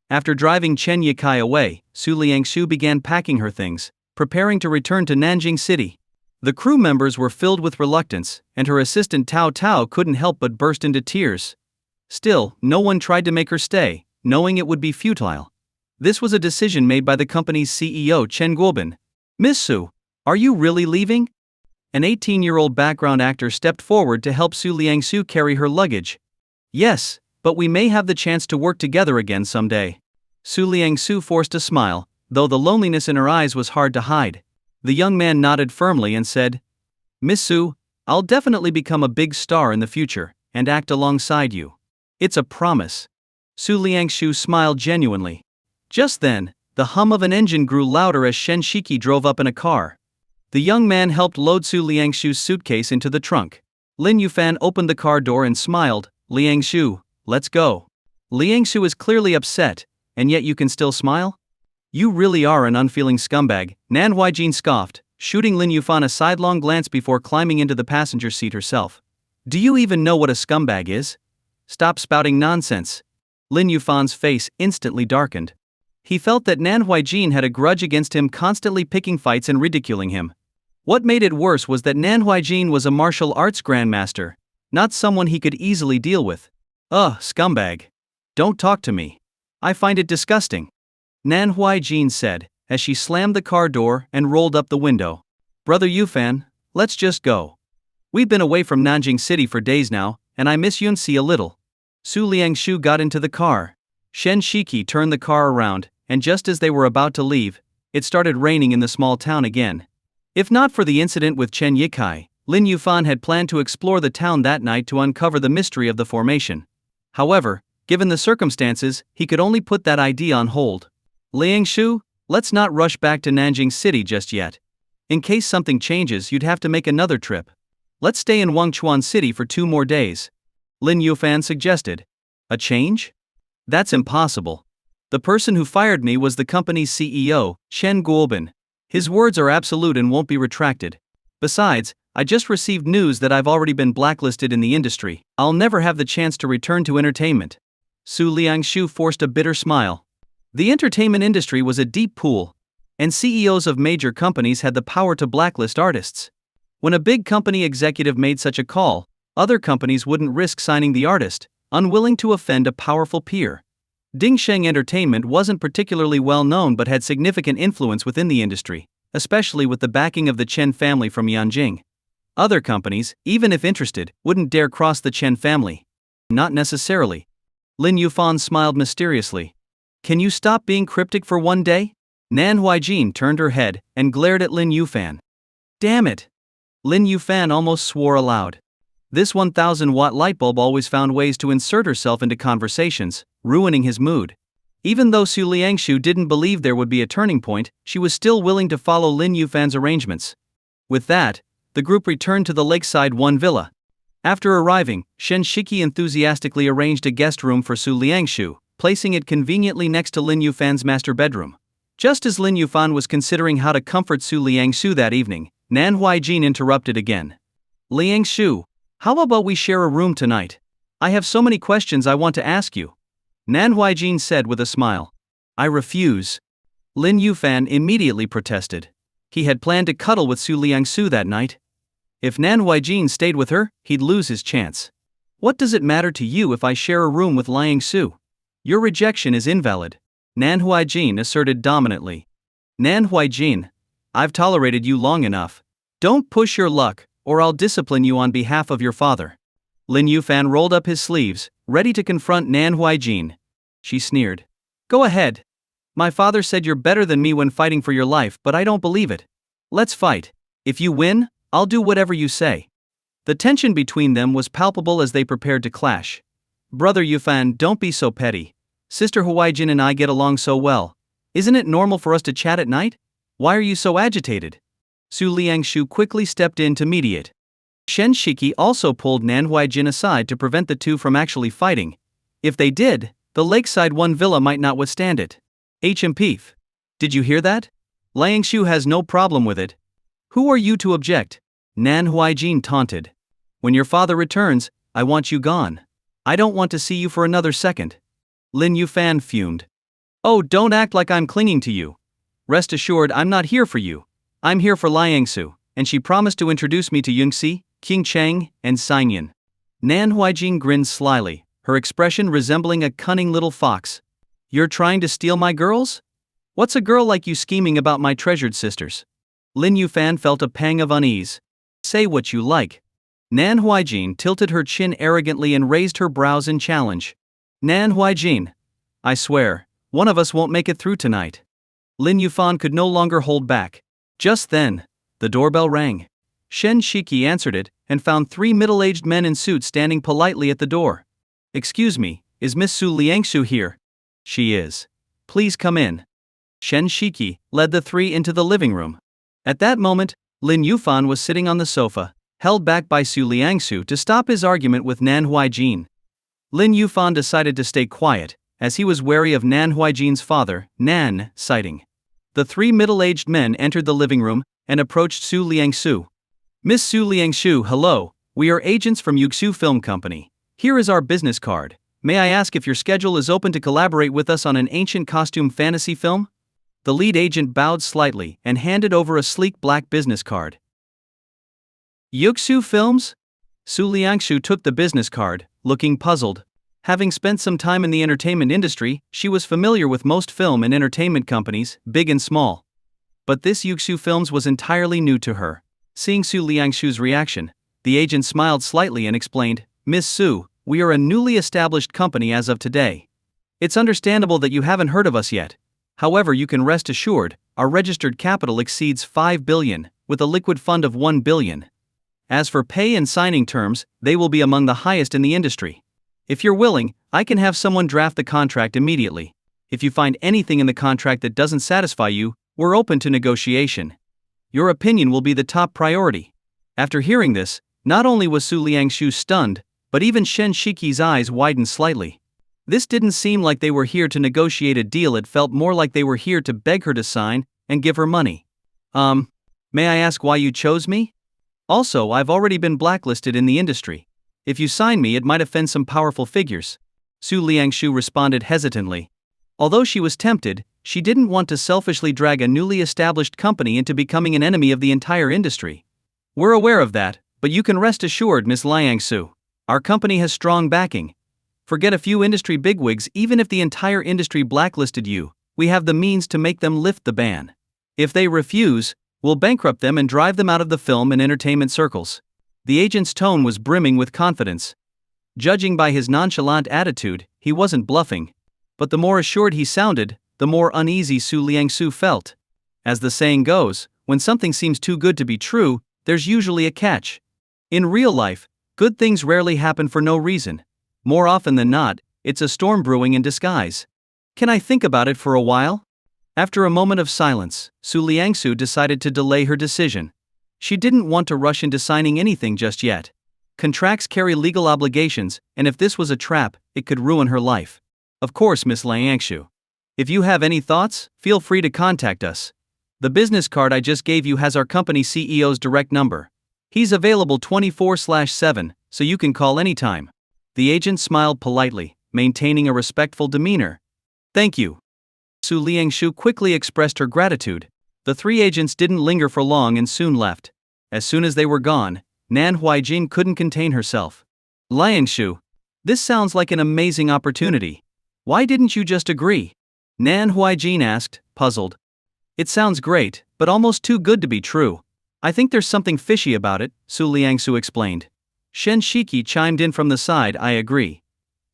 After driving Chen Yikai away, Su Liangsu began packing her things, preparing to return to Nanjing City. The crew members were filled with reluctance, and her assistant Tao Tao couldn't help but burst into tears. Still, no one tried to make her stay, knowing it would be futile. This was a decision made by the company's CEO Chen Guobin. Miss Su, are you really leaving? An 18-year-old background actor stepped forward to help Su Liangsu carry her luggage. Yes, but we may have the chance to work together again someday. Su Liangsu forced a smile, though the loneliness in her eyes was hard to hide. The young man nodded firmly and said, Miss Su, I'll definitely become a big star in the future, and act alongside you. It's a promise. Su Liangsu smiled genuinely. Just then, the hum of an engine grew louder as Shen Shiki drove up in a car. The young man helped load Su Liangshu's suitcase into the trunk. Lin Yufan opened the car door and smiled. Liangshu, let's go. Liangshu is clearly upset, and yet you can still smile? You really are an unfeeling scumbag, Nan Huijin scoffed, shooting Lin Yufan a sidelong glance before climbing into the passenger seat herself. Do you even know what a scumbag is? Stop spouting nonsense. Lin Yufan's face instantly darkened. He felt that Nan Huijin had a grudge against him, constantly picking fights and ridiculing him. What made it worse was that Nan Huijin was a martial arts grandmaster, not someone he could easily deal with. Ugh, scumbag. Don't talk to me. I find it disgusting. Manhwa Jin said, as she slammed the car door and rolled up the window. Brother Yufan, let's just go. We've been away from Nanjing City for days now, and I miss Yunxi a little. Su Liangshu got into the car. Shen Shiki turned the car around, and just as they were about to leave, it started raining in the small town again. If not for the incident with Chen Yikai, Lin Yufan had planned to explore the town that night to uncover the mystery of the formation. However, given the circumstances, he could only put that idea on hold. Liangshu, let's not rush back to Nanjing City just yet. In case something changes, you'd have to make another trip. Let's stay in Wangchuan City for 2 more days. Lin Yufan suggested. A change? That's impossible. The person who fired me was the company's CEO, Chen Guobin. His words are absolute and won't be retracted. Besides, I just received news that I've already been blacklisted in the industry. I'll never have the chance to return to entertainment. Su Liangshu forced a bitter smile. The entertainment industry was a deep pool, and CEOs of major companies had the power to blacklist artists. When a big company executive made such a call, other companies wouldn't risk signing the artist, unwilling to offend a powerful peer. Dingsheng Entertainment wasn't particularly well known but had significant influence within the industry, especially with the backing of the Chen family from Yanjing. Other companies, even if interested, wouldn't dare cross the Chen family. Not necessarily. Lin Yufan smiled mysteriously. Can you stop being cryptic for one day? Nan Huijin turned her head and glared at Lin Yufan. Damn it! Lin Yufan almost swore aloud. This 1000-watt lightbulb always found ways to insert herself into conversations, ruining his mood. Even though Su Liangshu didn't believe there would be a turning point, she was still willing to follow Lin Yufan's arrangements. With that, the group returned to the Lakeside One villa. After arriving, Shen Shiki enthusiastically arranged a guest room for Su Liangshu, placing it conveniently next to Lin Yufan's master bedroom. Just as Lin Yufan was considering how to comfort Su Liangshu that evening, Nan Huijin interrupted again. Liangshu, how about we share a room tonight? I have so many questions I want to ask you. Nan Huijin said with a smile. I refuse. Lin Yufan immediately protested. He had planned to cuddle with Su Liangshu that night. If Nan Huijin stayed with her, he'd lose his chance. What does it matter to you if I share a room with Liangshu? Your rejection is invalid. Nan Huijin asserted dominantly. Nan Huijin, I've tolerated you long enough. Don't push your luck, or I'll discipline you on behalf of your father. Lin Yufan rolled up his sleeves, ready to confront Nan Huijin. She sneered. Go ahead. My father said you're better than me when fighting for your life, but I don't believe it. Let's fight. If you win, I'll do whatever you say. The tension between them was palpable as they prepared to clash. Brother Yufan, don't be so petty. Sister Huijin and I get along so well. Isn't it normal for us to chat at night? Why are you so agitated? Su Liangshu quickly stepped in to mediate. Shen Shiki also pulled Nan Huijin aside to prevent the two from actually fighting. If they did, the Lakeside One villa might not withstand it. HMPF. Did you hear that? Liangshu has no problem with it. Who are you to object? Nan Huijin taunted. When your father returns, I want you gone. I don't want to see you for another second. Lin Yufan fumed. Oh, don't act like I'm clinging to you. Rest assured I'm not here for you. I'm here for Liangshu, and she promised to introduce me to Yunxi, King Cheng, and Xingyan. Nan Huijin grinned slyly, her expression resembling a cunning little fox. You're trying to steal my girls? What's a girl like you scheming about my treasured sisters? Lin Yufan felt a pang of unease. Say what you like. Nan Huijin tilted her chin arrogantly and raised her brows in challenge. Nan Huijin, I swear, one of us won't make it through tonight. Lin Yufan could no longer hold back. Just then, the doorbell rang. Shen Shiki answered it and found 3 middle-aged men in suits standing politely at the door. Excuse me, is Miss Su Liangshu here? She is. Please come in. Shen Shiki led the 3 into the living room. At that moment, Lin Yufan was sitting on the sofa, held back by Su Liangshu to stop his argument with Nan Huijin. Lin Yufan decided to stay quiet, as he was wary of Nan Huijin's father, Nan, sighting. The 3 middle-aged men entered the living room and approached Su Liangshu. Miss Su Liangshu, hello, we are agents from Yuxu Film Company. Here is our business card. May I ask if your schedule is open to collaborate with us on an ancient costume fantasy film? The lead agent bowed slightly and handed over a sleek black business card. Yuxu Films? Su Liangshu took the business card, looking puzzled. Having spent some time in the entertainment industry, she was familiar with most film and entertainment companies, big and small. But this Yuxu Films was entirely new to her. Seeing Su Liangshu's reaction, the agent smiled slightly and explained, "Miss Su, we are a newly established company as of today. It's understandable that you haven't heard of us yet. However, you can rest assured, our registered capital exceeds 5 billion, with a liquid fund of 1 billion. As for pay and signing terms, they will be among the highest in the industry. If you're willing, I can have someone draft the contract immediately. If you find anything in the contract that doesn't satisfy you, we're open to negotiation. Your opinion will be the top priority." After hearing this, not only was Su Liangshu stunned, but even Shen Shiki's eyes widened slightly. This didn't seem like they were here to negotiate a deal, it felt more like they were here to beg her to sign and give her money. May I ask why you chose me? Also, I've already been blacklisted in the industry. If you sign me, it might offend some powerful figures. Su Liangshu responded hesitantly. Although she was tempted, she didn't want to selfishly drag a newly established company into becoming an enemy of the entire industry. We're aware of that, but you can rest assured, Miss Liangsu. Our company has strong backing. Forget a few industry bigwigs, even if the entire industry blacklisted you, we have the means to make them lift the ban. If they refuse, we'll bankrupt them and drive them out of the film and entertainment circles. The agent's tone was brimming with confidence. Judging by his nonchalant attitude, he wasn't bluffing. But the more assured he sounded, the more uneasy Su Liangsu felt. As the saying goes, when something seems too good to be true, there's usually a catch. In real life, good things rarely happen for no reason. More often than not, it's a storm brewing in disguise. Can I think about it for a while? After a moment of silence, Su Liangsu decided to delay her decision. She didn't want to rush into signing anything just yet. Contracts carry legal obligations, and if this was a trap, it could ruin her life. Of course, Miss Liangshu. If you have any thoughts, feel free to contact us. The business card I just gave you has our company CEO's direct number. He's available 24/7, so you can call anytime. The agent smiled politely, maintaining a respectful demeanor. Thank you. Su Liangshu quickly expressed her gratitude. The three agents didn't linger for long and soon left. As soon as they were gone, Nan Huijin couldn't contain herself. Liangshu, this sounds like an amazing opportunity. Why didn't you just agree? Nan Huijin asked, puzzled. It sounds great, but almost too good to be true. I think there's something fishy about it, Su Liangsu explained. Shen Shiki chimed in from the side, I agree.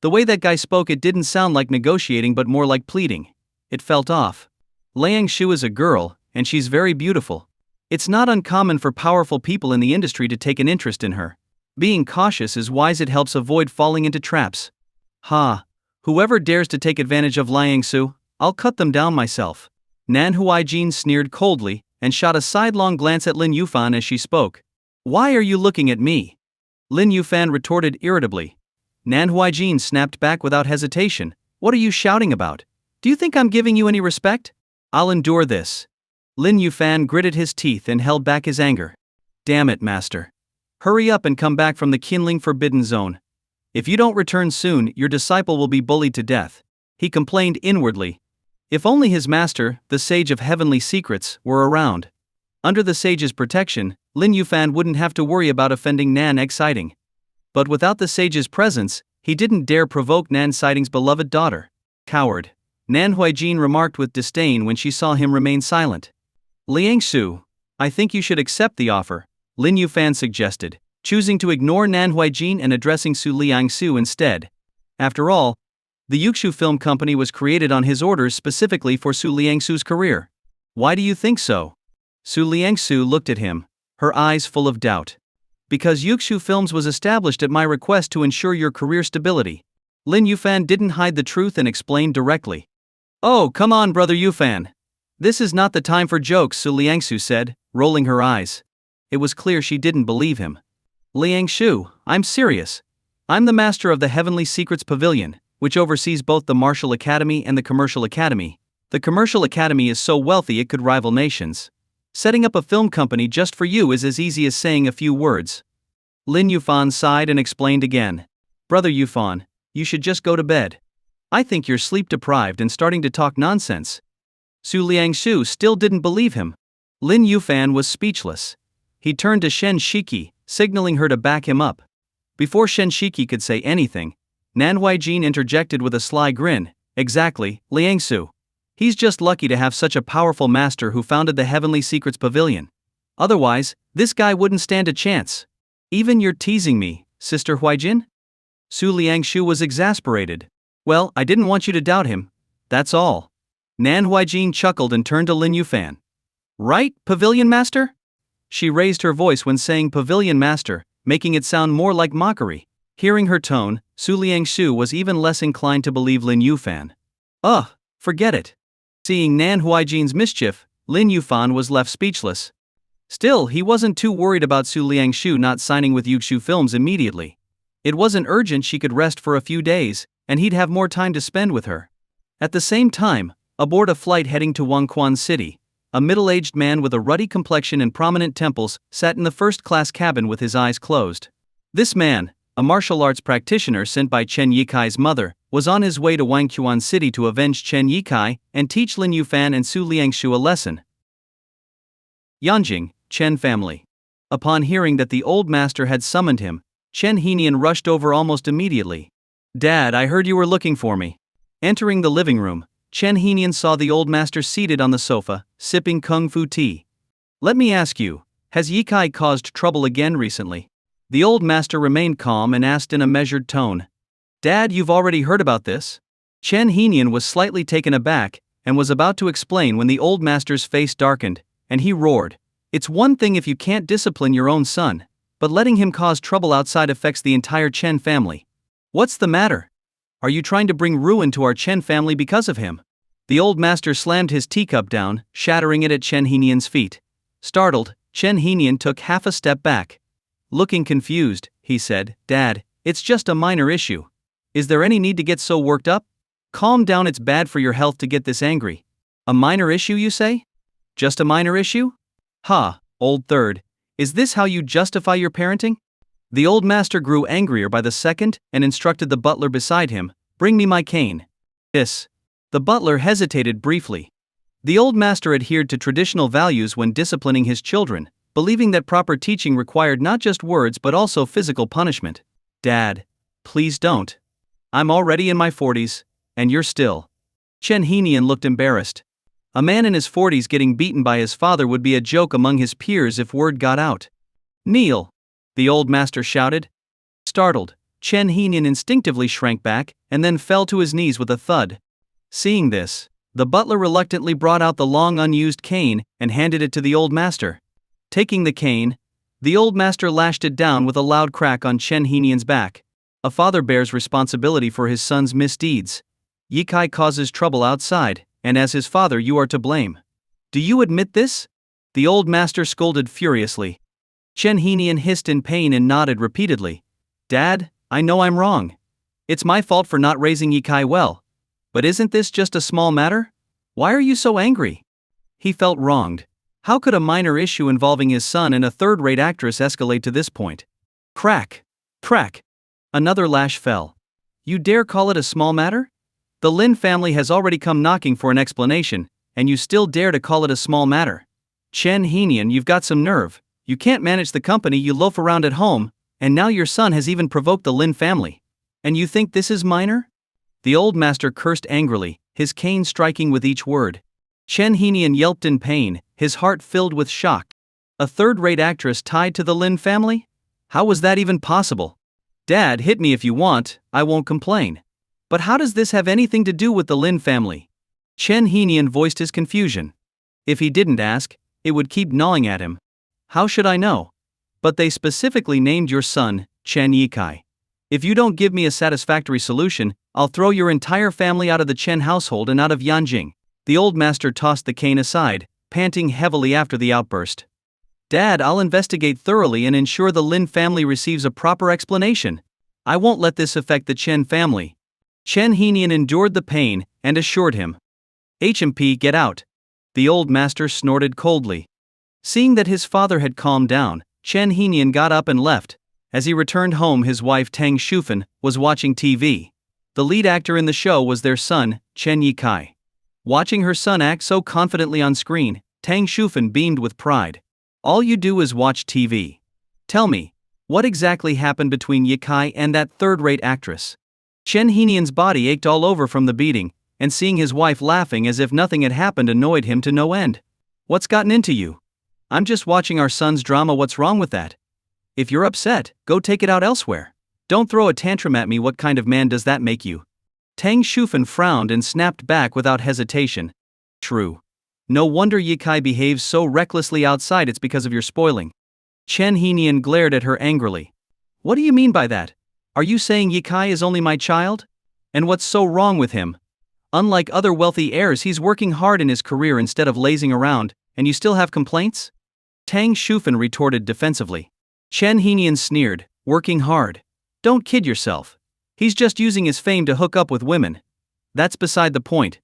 The way that guy spoke, it didn't sound like negotiating but more like pleading. It felt off. Liangshu is a girl, and she's very beautiful. It's not uncommon for powerful people in the industry to take an interest in her. Being cautious is wise, it helps avoid falling into traps. Whoever dares to take advantage of Liangshu, I'll cut them down myself. Nan Huijin sneered coldly, and shot a sidelong glance at Lin Yuan as she spoke. Why are you looking at me? Lin Yuan retorted irritably. Nan Huijin snapped back without hesitation. What are you shouting about? Do you think I'm giving you any respect? I'll endure this. Lin Yuan gritted his teeth and held back his anger. Damn it, master. Hurry up and come back from the kindling forbidden zone. If you don't return soon, your disciple will be bullied to death. He complained inwardly. If only his master, the sage of heavenly secrets, were around. Under the sage's protection, Lin Yuan wouldn't have to worry about offending Nan Exciting. But without the sage's presence, he didn't dare provoke Nan Sighting's beloved daughter. Coward. Nan Huijin remarked with disdain when she saw him remain silent. Liangshu, I think you should accept the offer, Lin Yuan suggested, choosing to ignore Nan Huijin and addressing Su Liangsu instead. After all, the Yuxu Film Company was created on his orders specifically for Su Liangsu's career. Why do you think so? Su Liangsu looked at him, her eyes full of doubt. Because Yuxu Films was established at my request to ensure your career stability. Lin Yuan didn't hide the truth and explained directly. Oh, come on, brother Yuan. This is not the time for jokes, Su Liangsu said, rolling her eyes. It was clear she didn't believe him. Liangshu, I'm serious. I'm the master of the Heavenly Secrets Pavilion, which oversees both the Martial Academy and the Commercial Academy. The Commercial Academy is so wealthy it could rival nations. Setting up a film company just for you is as easy as saying a few words. Lin Yuan sighed and explained again. Brother Yuan, you should just go to bed. I think you're sleep deprived and starting to talk nonsense. Su Liangshu still didn't believe him. Lin Yuan was speechless. He turned to Shen Shiki, signaling her to back him up. Before Shen Shiki could say anything, Nan Huijin interjected with a sly grin. Exactly, Liangsu. He's just lucky to have such a powerful master who founded the Heavenly Secrets Pavilion. Otherwise, this guy wouldn't stand a chance. Even you're teasing me, Sister Huijin? Su Liangshu was exasperated. Well, I didn't want you to doubt him. That's all. Nan Huijin chuckled and turned to Lin Yufan. Right, Pavilion Master? She raised her voice when saying Pavilion Master, making it sound more like mockery. Hearing her tone, Su Liangshu was even less inclined to believe Lin Yufan. Ugh, forget it. Seeing Nan Huijin's mischief, Lin Yufan was left speechless. Still, he wasn't too worried about Su Liangshu not signing with Yuxu Films immediately. It wasn't urgent, she could rest for a few days, and he'd have more time to spend with her. At the same time, aboard a flight heading to Wangquan City, a middle-aged man with a ruddy complexion and prominent temples sat in the first-class cabin with his eyes closed. This man, a martial arts practitioner sent by Chen Yikai's mother, was on his way to Wangquan City to avenge Chen Yikai and teach Lin Yufan and Su Liangshu a lesson. Yanjing, Chen family. Upon hearing that the old master had summoned him, Chen Henian rushed over almost immediately. Dad, I heard you were looking for me. Entering the living room, Chen Henian saw the old master seated on the sofa, sipping kung fu tea. Let me ask you, has Yikai caused trouble again recently? The old master remained calm and asked in a measured tone. Dad, you've already heard about this? Chen Henian was slightly taken aback, and was about to explain when the old master's face darkened, and he roared. It's one thing if you can't discipline your own son, but letting him cause trouble outside affects the entire Chen family. What's the matter? Are you trying to bring ruin to our Chen family because of him? The old master slammed his teacup down, shattering it at Chen Henian's feet. Startled, Chen Henian took half a step back. Looking confused, he said, Dad, it's just a minor issue. Is there any need to get so worked up? Calm down, it's bad for your health to get this angry. A minor issue, you say? Just a minor issue? Ha, old third, is this how you justify your parenting? The old master grew angrier by the second and instructed the butler beside him, bring me my cane. This. The butler hesitated briefly. The old master adhered to traditional values when disciplining his children, believing that proper teaching required not just words but also physical punishment. Dad, please don't. I'm already in my 40s, and you're still. Chen Henian looked embarrassed. A man in his 40s getting beaten by his father would be a joke among his peers if word got out. Kneel! The old master shouted. Startled, Chen Henian instinctively shrank back and then fell to his knees with a thud. Seeing this, the butler reluctantly brought out the long unused cane and handed it to the old master. Taking the cane, the old master lashed it down with a loud crack on Chen Henian's back. A father bears responsibility for his son's misdeeds. Yikai causes trouble outside, and as his father you are to blame. Do you admit this? The old master scolded furiously. Chen Henian hissed in pain and nodded repeatedly. Dad, I know I'm wrong. It's my fault for not raising Yikai well. But isn't this just a small matter? Why are you so angry? He felt wronged. How could a minor issue involving his son and a third-rate actress escalate to this point? Crack! Crack! Another lash fell. You dare call it a small matter? The Lin family has already come knocking for an explanation, and you still dare to call it a small matter. Chen Henian, you've got some nerve. You can't manage the company, you loaf around at home, and now your son has even provoked the Lin family. And you think this is minor? The old master cursed angrily, his cane striking with each word. Chen Henian yelped in pain, his heart filled with shock. A third-rate actress tied to the Lin family? How was that even possible? Dad, hit me if you want, I won't complain. But how does this have anything to do with the Lin family? Chen Henian voiced his confusion. If he didn't ask, it would keep gnawing at him. How should I know? But they specifically named your son, Chen Yikai. If you don't give me a satisfactory solution, I'll throw your entire family out of the Chen household and out of Yanjing. The old master tossed the cane aside, panting heavily after the outburst. Dad, I'll investigate thoroughly and ensure the Lin family receives a proper explanation. I won't let this affect the Chen family. Chen Henian endured the pain and assured him. HMP, get out. The old master snorted coldly. Seeing that his father had calmed down, Chen Henian got up and left. As he returned home, his wife Tang Shufan was watching TV. The lead actor in the show was their son, Chen Yikai. Watching her son act so confidently on screen, Tang Shufan beamed with pride. All you do is watch TV. Tell me, what exactly happened between Yikai and that third-rate actress? Chen Henian's body ached all over from the beating, and seeing his wife laughing as if nothing had happened annoyed him to no end. What's gotten into you? I'm just watching our son's drama, what's wrong with that? If you're upset, go take it out elsewhere. Don't throw a tantrum at me, what kind of man does that make you? Tang Shufan frowned and snapped back without hesitation. True. No wonder Ye Kai behaves so recklessly outside, it's because of your spoiling. Chen Henian glared at her angrily. What do you mean by that? Are you saying Ye Kai is only my child? And what's so wrong with him? Unlike other wealthy heirs, he's working hard in his career instead of lazing around, and you still have complaints? Tang Shufan retorted defensively. Chen Henian sneered, working hard. Don't kid yourself. He's just using his fame to hook up with women. That's beside the point.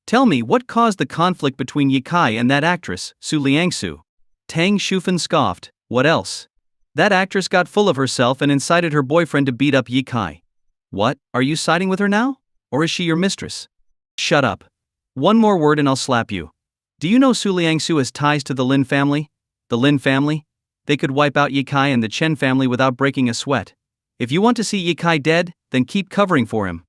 Tell me, what caused the conflict between Ye Kai and that actress, Su Liangsu? Tang Shufan scoffed. What else? That actress got full of herself and incited her boyfriend to beat up Ye Kai. What, are you siding with her now? Or is she your mistress? Shut up. One more word and I'll slap you. Do you know Su Liangsu has ties to the Lin family? The Lin family? They could wipe out Ye Kai and the Chen family without breaking a sweat. If you want to see Ye Kai dead, then keep covering for him.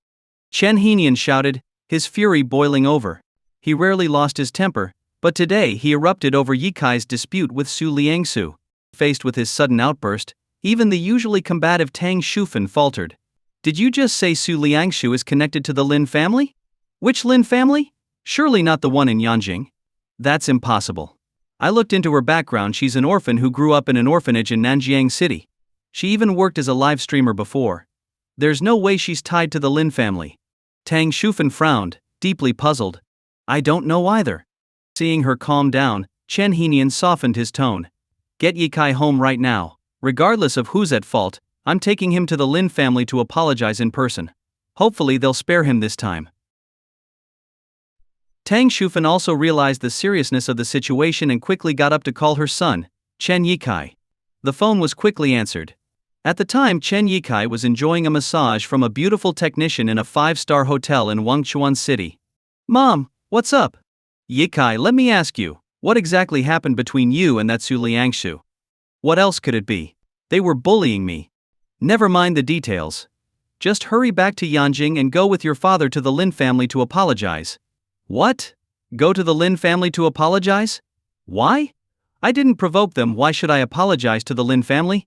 Chen Henian shouted, his fury boiling over. He rarely lost his temper, but today he erupted over Ye Kai's dispute with Su Liangsu. Faced with his sudden outburst, even the usually combative Tang Shufan faltered. Did you just say Su Liangsu is connected to the Lin family? Which Lin family? Surely not the one in Yanjing. That's impossible. I looked into her background. She's an orphan who grew up in an orphanage in Nanjiang City. She even worked as a live streamer before. There's no way she's tied to the Lin family. Tang Shufan frowned, deeply puzzled. I don't know either. Seeing her calm down, Chen Henian softened his tone. Get Ye Kai home right now. Regardless of who's at fault, I'm taking him to the Lin family to apologize in person. Hopefully they'll spare him this time. Tang Shufan also realized the seriousness of the situation and quickly got up to call her son, Chen Ye Kai. The phone was quickly answered. At the time, Chen Ye Kai was enjoying a massage from a beautiful technician in a 5-star hotel in Wangchuan City. Mom, what's up? Ye Kai, let me ask you, what exactly happened between you and that Su Liangsu? What else could it be? They were bullying me. Never mind the details. Just hurry back to Yanjing and go with your father to the Lin family to apologize. What? Go to the Lin family to apologize? Why? I didn't provoke them, why should I apologize to the Lin family?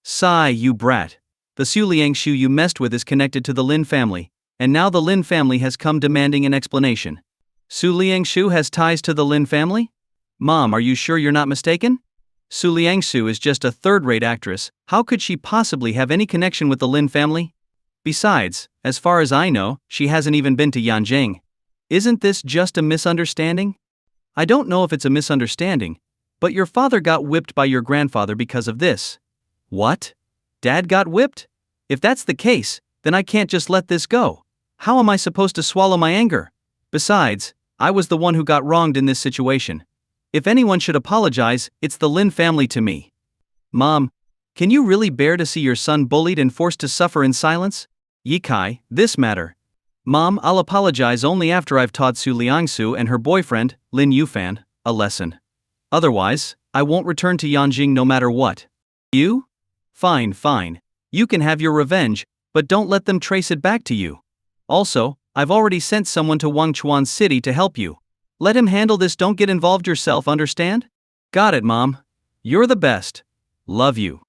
Sigh, you brat. The Su Liangsu you messed with is connected to the Lin family, and now the Lin family has come demanding an explanation. Su Liangsu has ties to the Lin family? Mom, are you sure you're not mistaken? Su Liangsu is just a third-rate actress, how could she possibly have any connection with the Lin family? Besides, as far as I know, she hasn't even been to Yanjing. Isn't this just a misunderstanding? I don't know if it's a misunderstanding, but your father got whipped by your grandfather because of this. What? Dad got whipped? If that's the case, then I can't just let this go. How am I supposed to swallow my anger? Besides, I was the one who got wronged in this situation. If anyone should apologize, it's the Lin family to me. Mom, can you really bear to see your son bullied and forced to suffer in silence? Ye Kai, this matter. Mom, I'll apologize only after I've taught Su Liangsu and her boyfriend, Lin Yuan, a lesson. Otherwise, I won't return to Yanjing no matter what. You? Fine, fine. You can have your revenge, but don't let them trace it back to you. Also, I've already sent someone to Wangchuan City to help you. Let him handle this, don't get involved yourself, understand? Got it, Mom. You're the best. Love you.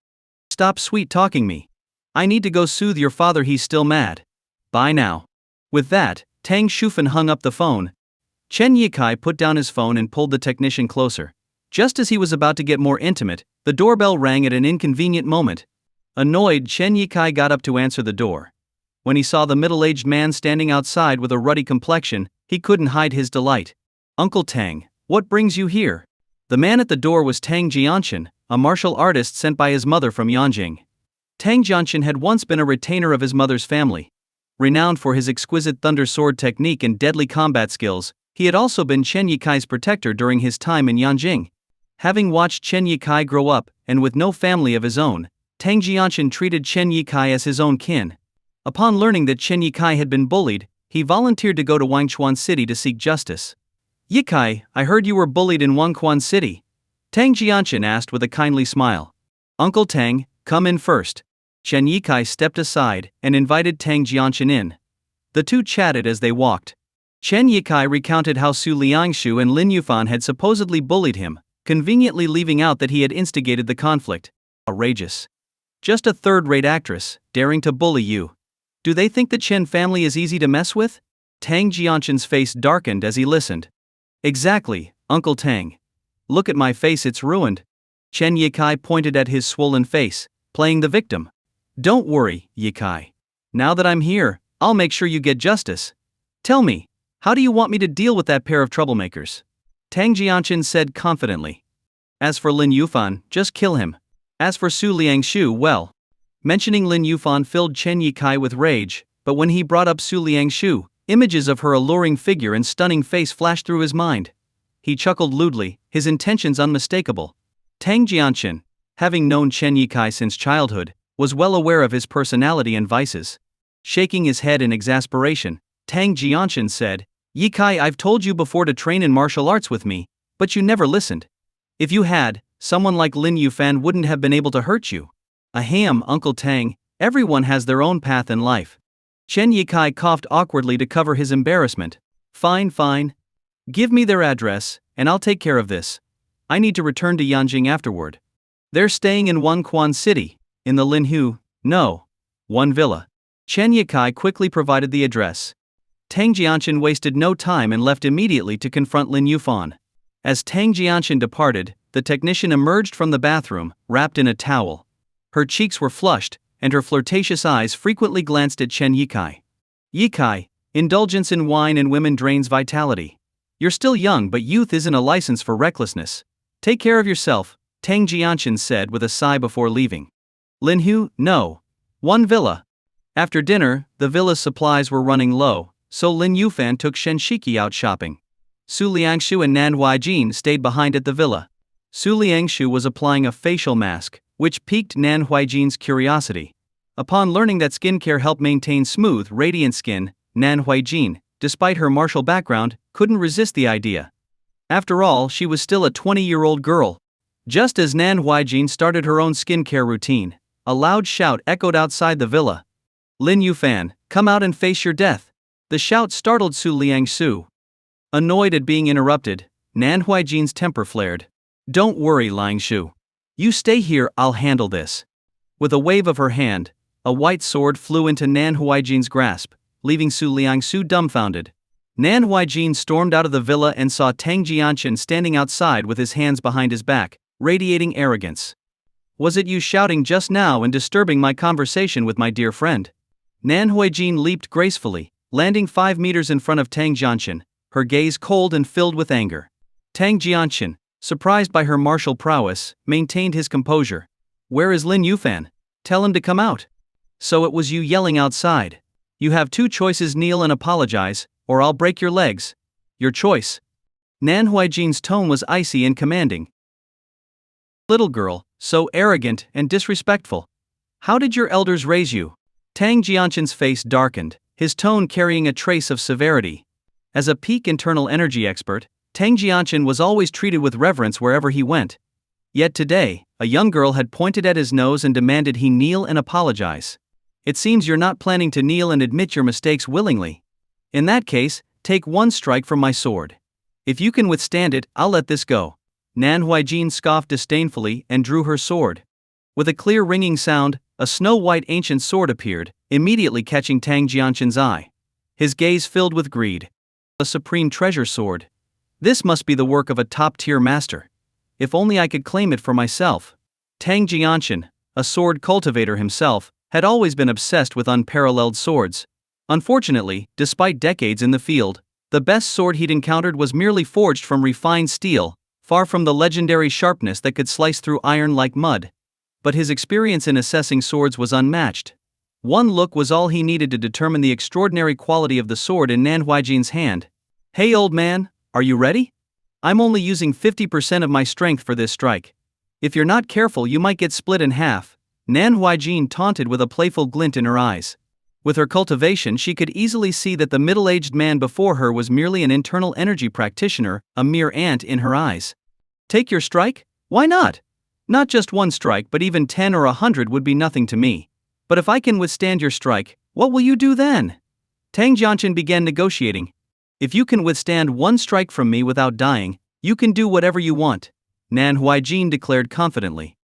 Stop sweet-talking me. I need to go soothe your father, he's still mad. Bye now. With that, Tang Shufan hung up the phone. Chen Ye Kai put down his phone and pulled the technician closer. Just as he was about to get more intimate, the doorbell rang at an inconvenient moment. Annoyed, Chen Ye Kai got up to answer the door. When he saw the middle-aged man standing outside with a ruddy complexion, he couldn't hide his delight. Uncle Tang, what brings you here? The man at the door was Tang Jianshan, a martial artist sent by his mother from Yanjing. Tang Jianshan had once been a retainer of his mother's family. Renowned for his exquisite thunder sword technique and deadly combat skills, he had also been Chen Ye Kai's protector during his time in Yanjing. Having watched Chen Ye Kai grow up, and with no family of his own, Tang Jianshan treated Chen Ye Kai as his own kin. Upon learning that Chen Ye Kai had been bullied, he volunteered to go to Wangchuan City to seek justice. Ye Kai, I heard you were bullied in Wangchuan City. Tang Jianshan asked with a kindly smile. Uncle Tang, come in first. Chen Ye Kai stepped aside and invited Tang Jianshan in. The two chatted as they walked. Chen Yikai recounted how Su Liangshu and Lin Yufan had supposedly bullied him, conveniently leaving out that he had instigated the conflict. Outrageous. Just a third-rate actress, daring to bully you. Do they think the Chen family is easy to mess with? Tang Jianshan's face darkened as he listened. Exactly, Uncle Tang. Look at my face, it's ruined. Chen Yikai pointed at his swollen face, playing the victim. Don't worry, Yikai. Now that I'm here, I'll make sure you get justice. Tell me, how do you want me to deal with that pair of troublemakers? Tang Jianshan said confidently. As for Lin Yufan, just kill him. As for Su Liangshu, well. Mentioning Lin Yufan filled Chen Yikai with rage, but when he brought up Su Liangshu, images of her alluring figure and stunning face flashed through his mind. He chuckled lewdly, his intentions unmistakable. Tang Jianshan, having known Chen Yikai since childhood, was well aware of his personality and vices. Shaking his head in exasperation, Tang Jianshan said, Yikai, I've told you before to train in martial arts with me, but you never listened. If you had, someone like Lin Yufan wouldn't have been able to hurt you. Ahem, Uncle Tang, everyone has their own path in life. Chen Yikai coughed awkwardly to cover his embarrassment. Fine. Give me their address, and I'll take care of this. I need to return to Yanjing afterward. They're staying in Wangquan City, in the Linhu, no. One villa. Chen Yikai quickly provided the address. Tang Jianshan wasted no time and left immediately to confront Lin Yufan. As Tang Jianshan departed, the technician emerged from the bathroom, wrapped in a towel. Her cheeks were flushed, and her flirtatious eyes frequently glanced at Chen Yikai. Yikai, indulgence in wine and women drains vitality. You're still young, but youth isn't a license for recklessness. Take care of yourself, Tang Jianshan said with a sigh before leaving. Linhu, no. One villa. After dinner, the villa's supplies were running low, so Lin Yufan took Shen Shiki out shopping. Su Liangshu and Nan Huijin stayed behind at the villa. Su Liangshu was applying a facial mask, which piqued Nan Huijin's curiosity. Upon learning that skincare helped maintain smooth, radiant skin, Nan Huijin, despite her martial background, couldn't resist the idea. After all, she was still a 20-year-old girl. Just as Nan Huijin started her own skincare routine, a loud shout echoed outside the villa. Lin Yufan, come out and face your death. The shout startled Su Liangshu. Annoyed at being interrupted, Nan Huijin's temper flared. Don't worry, Liangshu. You stay here, I'll handle this. With a wave of her hand, a white sword flew into Nan Huijin's grasp, leaving Su Liangshu dumbfounded. Nan Huijin stormed out of the villa and saw Tang Jianshan standing outside with his hands behind his back, radiating arrogance. Was it you shouting just now and disturbing my conversation with my dear friend? Nan Huijin leaped gracefully, landing 5 meters in front of Tang Jianshan, her gaze cold and filled with anger. Tang Jianshan, surprised by her martial prowess, maintained his composure. Where is Lin Yufan? Tell him to come out. So it was you yelling outside. You have two choices: kneel and apologize, or I'll break your legs. Your choice. Nan Huijin's tone was icy and commanding. Little girl, so arrogant and disrespectful. How did your elders raise you? Tang Jianshan's face darkened, his tone carrying a trace of severity. As a peak internal energy expert, Tang Jianshan was always treated with reverence wherever he went. Yet today, a young girl had pointed at his nose and demanded he kneel and apologize. It seems you're not planning to kneel and admit your mistakes willingly. In that case, take one strike from my sword. If you can withstand it, I'll let this go. Nan Huijin scoffed disdainfully and drew her sword. With a clear ringing sound, a snow-white ancient sword appeared, immediately catching Tang Jianshan's eye. His gaze filled with greed. A supreme treasure sword. This must be the work of a top-tier master. If only I could claim it for myself. Tang Jianshan, a sword cultivator himself, had always been obsessed with unparalleled swords. Unfortunately, despite decades in the field, the best sword he'd encountered was merely forged from refined steel, far from the legendary sharpness that could slice through iron like mud. But his experience in assessing swords was unmatched. One look was all he needed to determine the extraordinary quality of the sword in Nan Huijin's hand. Hey old man, are you ready? I'm only using 50% of my strength for this strike. If you're not careful, you might get split in half. Nan Huijin taunted with a playful glint in her eyes. With her cultivation, she could easily see that the middle-aged man before her was merely an internal energy practitioner, a mere ant in her eyes. Take your strike? Why not? Not just one strike, but even 10 or 100 would be nothing to me. But if I can withstand your strike, what will you do then? Tang Jianchen began negotiating. If you can withstand one strike from me without dying, you can do whatever you want, Nan Huaijin declared confidently.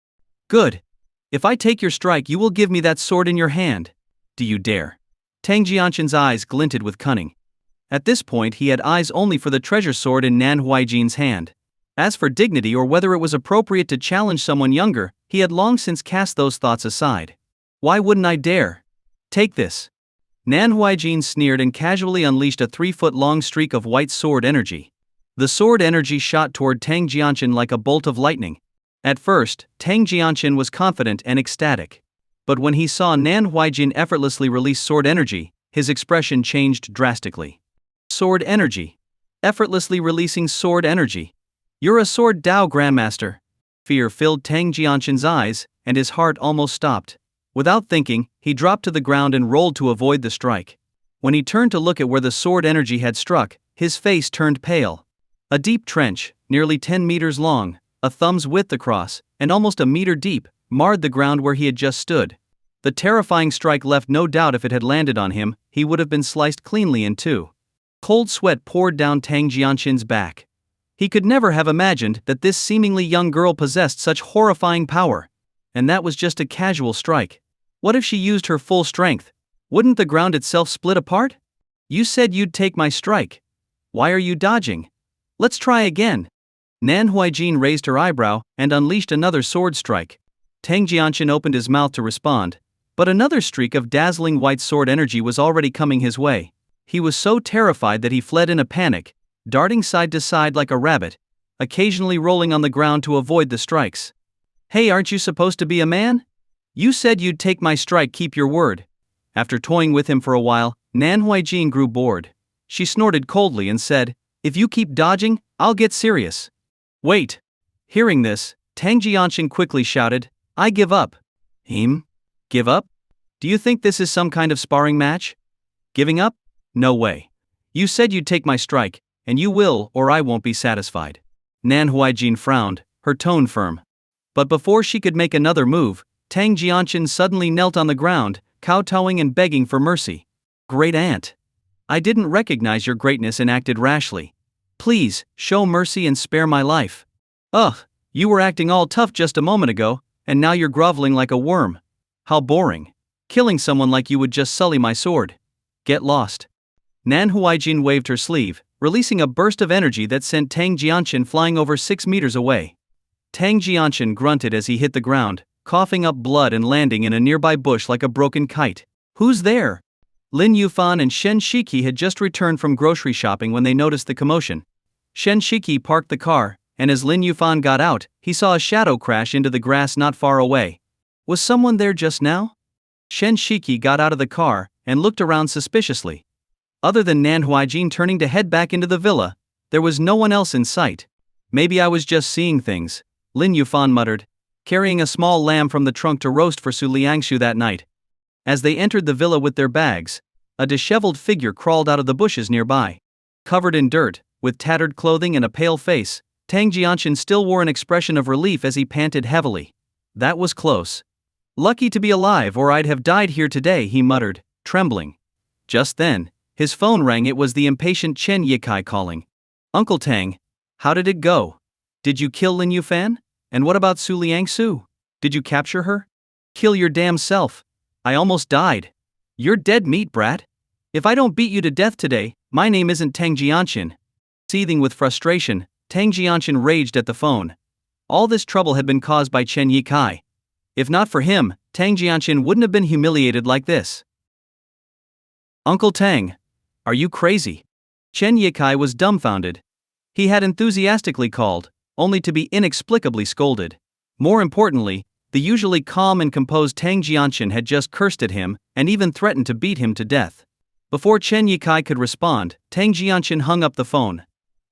Good. If I take your strike, you will give me that sword in your hand. Do you dare? Tang Jianchen's eyes glinted with cunning. At this point, he had eyes only for the treasure sword in Nan Huaijin's hand. As for dignity or whether it was appropriate to challenge someone younger, he had long since cast those thoughts aside. Why wouldn't I dare? Take this. Nan Huaijin sneered and casually unleashed a 3-foot-long streak of white sword energy. The sword energy shot toward Tang Jianchen like a bolt of lightning. At first, Tang Jianchen was confident and ecstatic. But when he saw Nan Huaijin effortlessly release sword energy, his expression changed drastically. Sword energy. Effortlessly releasing sword energy. You're a sword Dao Grandmaster. Fear filled Tang Jianchen's eyes, and his heart almost stopped. Without thinking, he dropped to the ground and rolled to avoid the strike. When he turned to look at where the sword energy had struck, his face turned pale. A deep trench, nearly 10 meters long, a thumb's width across, and almost a meter deep, marred the ground where he had just stood. The terrifying strike left no doubt if it had landed on him, he would have been sliced cleanly in two. Cold sweat poured down Tang Jianchen's back. He could never have imagined that this seemingly young girl possessed such horrifying power. And that was just a casual strike. What if she used her full strength? Wouldn't the ground itself split apart? You said you'd take my strike. Why are you dodging? Let's try again. Nan Huaijin raised her eyebrow and unleashed another sword strike. Tang Jianchen opened his mouth to respond, but another streak of dazzling white sword energy was already coming his way. He was so terrified that he fled in a panic, darting side to side like a rabbit, occasionally rolling on the ground to avoid the strikes. Hey, aren't you supposed to be a man? You said you'd take my strike, keep your word. After toying with him for a while, Nan Huaijin grew bored. She snorted coldly and said, If you keep dodging, I'll get serious. Wait. Hearing this, Tang Jianchen quickly shouted, I give up. Give up? Do you think this is some kind of sparring match? Giving up? No way. You said you'd take my strike, and you will or I won't be satisfied. Nan Huaijin frowned, her tone firm. But before she could make another move, Tang Jianchen suddenly knelt on the ground, kowtowing and begging for mercy. Great aunt. I didn't recognize your greatness and acted rashly. Please, show mercy and spare my life. Ugh, you were acting all tough just a moment ago, and now you're groveling like a worm. How boring. Killing someone like you would just sully my sword. Get lost. Nan Huaijin waved her sleeve, releasing a burst of energy that sent Tang Jianchen flying over 6 meters away. Tang Jianchen grunted as he hit the ground, coughing up blood and landing in a nearby bush like a broken kite. Who's there? Lin Yuan and Shen Shiki had just returned from grocery shopping when they noticed the commotion. Shen Shiki parked the car, and as Lin Yuan got out, he saw a shadow crash into the grass not far away. Was someone there just now? Shen Shiki got out of the car and looked around suspiciously. Other than Nan Huaijin turning to head back into the villa, there was no one else in sight. Maybe I was just seeing things, Lin Yuan muttered, carrying a small lamb from the trunk to roast for Su Liangshu that night. As they entered the villa with their bags, a disheveled figure crawled out of the bushes nearby. Covered in dirt, with tattered clothing and a pale face, Tang Jianchen still wore an expression of relief as he panted heavily. That was close. Lucky to be alive or I'd have died here today, he muttered, trembling. Just then, his phone rang. It was the impatient Chen Yikai calling. Uncle Tang, how did it go? Did you kill Lin Yufan? And what about Su Liangsu? Did you capture her? Kill your damn self. I almost died. You're dead meat, brat. If I don't beat you to death today, my name isn't Tang Jianchen. Seething with frustration, Tang Jianchen raged at the phone. All this trouble had been caused by Chen Yikai. If not for him, Tang Jianchen wouldn't have been humiliated like this. Uncle Tang, are you crazy? Chen Yikai was dumbfounded. He had enthusiastically called, only to be inexplicably scolded. More importantly, the usually calm and composed Tang Jianchen had just cursed at him and even threatened to beat him to death. Before Chen Yikai could respond, Tang Jianchen hung up the phone.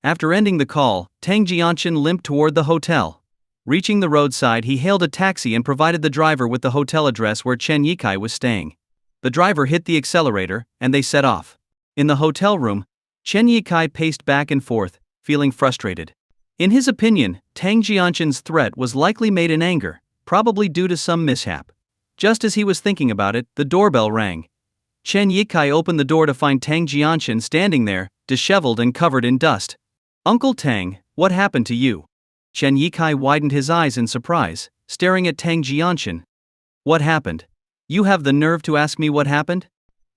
After ending the call, Tang Jianchen limped toward the hotel. Reaching the roadside, he hailed a taxi and provided the driver with the hotel address where Chen Yikai was staying. The driver hit the accelerator, and they set off. In the hotel room, Chen Yikai paced back and forth, feeling frustrated. In his opinion, Tang Jianchen's threat was likely made in anger, probably due to some mishap. Just as he was thinking about it, the doorbell rang. Chen Yikai opened the door to find Tang Jianshan standing there, disheveled and covered in dust. Uncle Tang, what happened to you? Chen Yikai widened his eyes in surprise, staring at Tang Jianshan. What happened? You have the nerve to ask me what happened?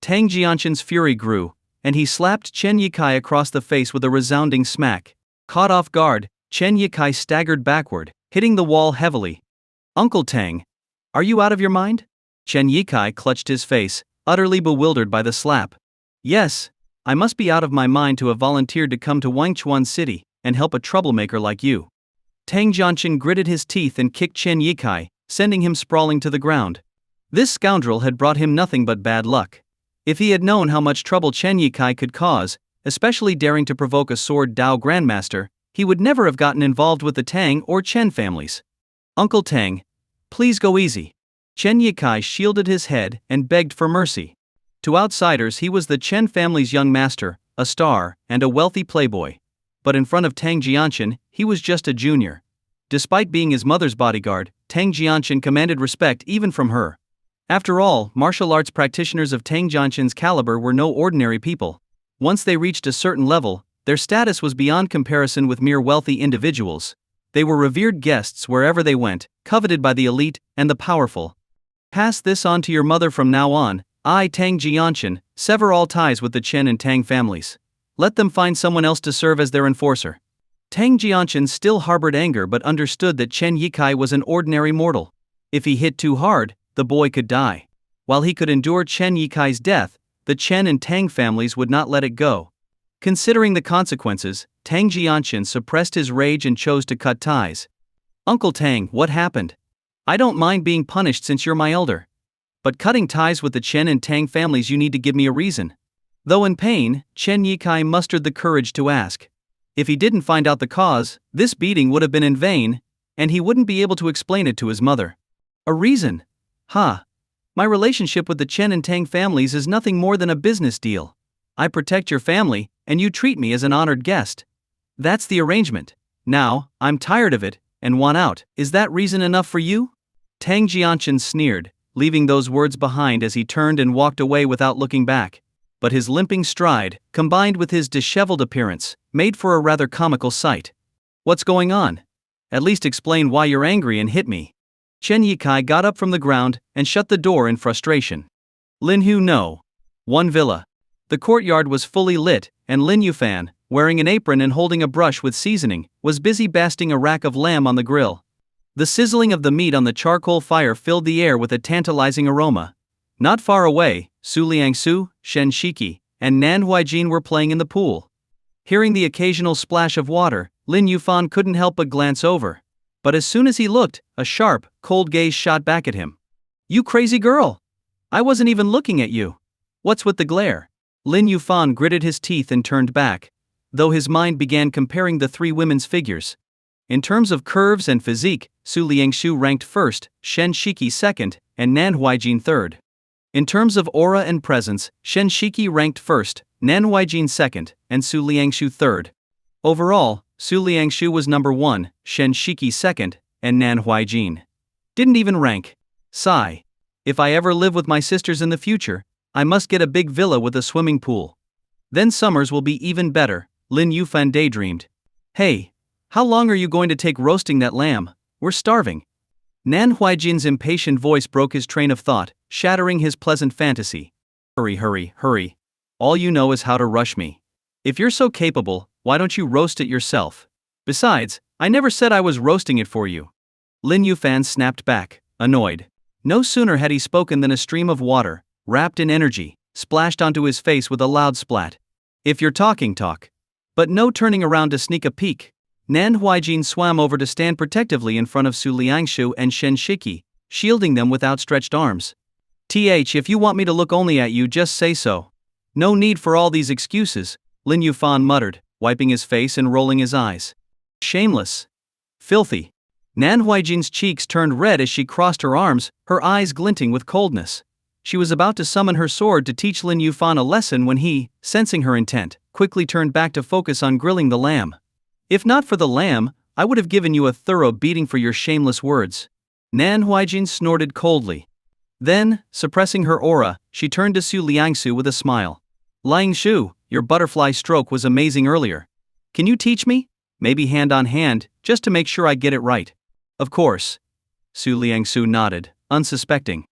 Tang Jianshan's fury grew, and he slapped Chen Yikai across the face with a resounding smack. Caught off guard, Chen Yikai staggered backward, hitting the wall heavily. Uncle Tang, are you out of your mind? Chen Yikai clutched his face, utterly bewildered by the slap. Yes, I must be out of my mind to have volunteered to come to Wangchuan City and help a troublemaker like you. Tang Jianshan gritted his teeth and kicked Chen Yikai, sending him sprawling to the ground. This scoundrel had brought him nothing but bad luck. If he had known how much trouble Chen Yikai could cause, especially daring to provoke a sword Dao Grandmaster, he would never have gotten involved with the Tang or Chen families. Uncle Tang, please go easy. Chen Yikai shielded his head and begged for mercy. To outsiders he was the Chen family's young master, a star, and a wealthy playboy. But in front of Tang Jianshan, he was just a junior. Despite being his mother's bodyguard, Tang Jianshan commanded respect even from her. After all, martial arts practitioners of Tang Jianshan's caliber were no ordinary people. Once they reached a certain level, their status was beyond comparison with mere wealthy individuals. They were revered guests wherever they went, coveted by the elite and the powerful. Pass this on to your mother from now on. I, Tang Jianshan, sever all ties with the Chen and Tang families. Let them find someone else to serve as their enforcer. Tang Jianshan still harbored anger but understood that Chen Yikai was an ordinary mortal. If he hit too hard, the boy could die. While he could endure Chen Yikai's death, the Chen and Tang families would not let it go. Considering the consequences, Tang Jianshan suppressed his rage and chose to cut ties. Uncle Tang, what happened? I don't mind being punished since you're my elder. But cutting ties with the Chen and Tang families, you need to give me a reason. Though in pain, Chen Yikai mustered the courage to ask. If he didn't find out the cause, this beating would have been in vain, and he wouldn't be able to explain it to his mother. A reason? My relationship with the Chen and Tang families is nothing more than a business deal. I protect your family, and you treat me as an honored guest. That's the arrangement. Now, I'm tired of it, and want out. Is that reason enough for you? Tang Jianshan sneered, leaving those words behind as he turned and walked away without looking back. But his limping stride, combined with his disheveled appearance, made for a rather comical sight. What's going on? At least explain why you're angry and hit me. Chen Yikai got up from the ground and shut the door in frustration. Lin Hu no. One villa. The courtyard was fully lit, and Lin Yuan, wearing an apron and holding a brush with seasoning, was busy basting a rack of lamb on the grill. The sizzling of the meat on the charcoal fire filled the air with a tantalizing aroma. Not far away, Su Liangsu, Shen Shiki, and Nan Huijin were playing in the pool. Hearing the occasional splash of water, Lin Yuan couldn't help but glance over. But as soon as he looked, a sharp, cold gaze shot back at him. You crazy girl! I wasn't even looking at you. What's with the glare? Lin Yuan gritted his teeth and turned back, though his mind began comparing the three women's figures. In terms of curves and physique, Su Liangsu ranked first, Shen Shiki second, and Nan Huijin third. In terms of aura and presence, Shen Shiki ranked first, Nan Huijin second, and Su Liangsu third. Overall, Su Liangsu was number 1, Shen Shiki second, and Nan Huijin didn't even rank. Sigh. If I ever live with my sisters in the future, I must get a big villa with a swimming pool. Then summers will be even better, Lin Yuan daydreamed. Hey, how long are you going to take roasting that lamb? We're starving. Nan Huijin's impatient voice broke his train of thought, shattering his pleasant fantasy. Hurry, hurry, hurry. All you know is how to rush me. If you're so capable, why don't you roast it yourself? Besides, I never said I was roasting it for you. Lin Yuan snapped back, annoyed. No sooner had he spoken than a stream of water, wrapped in energy, splashed onto his face with a loud splat. If you're talking, talk. But no turning around to sneak a peek. Nan Huijin swam over to stand protectively in front of Su Liangsu and Shen Shiki, shielding them with outstretched arms. If you want me to look only at you, just say so. No need for all these excuses, Lin Yuan muttered, wiping his face and rolling his eyes. Shameless. Filthy. Nan Huijin's cheeks turned red as she crossed her arms, her eyes glinting with coldness. She was about to summon her sword to teach Lin Yuan a lesson when he, sensing her intent, quickly turned back to focus on grilling the lamb. If not for the lamb, I would have given you a thorough beating for your shameless words. Nan Huijin snorted coldly. Then, suppressing her aura, she turned to Su Liangsu with a smile. Liangsu, your butterfly stroke was amazing earlier. Can you teach me? Maybe hand on hand, just to make sure I get it right. Of course. Su Liangsu nodded, unsuspecting.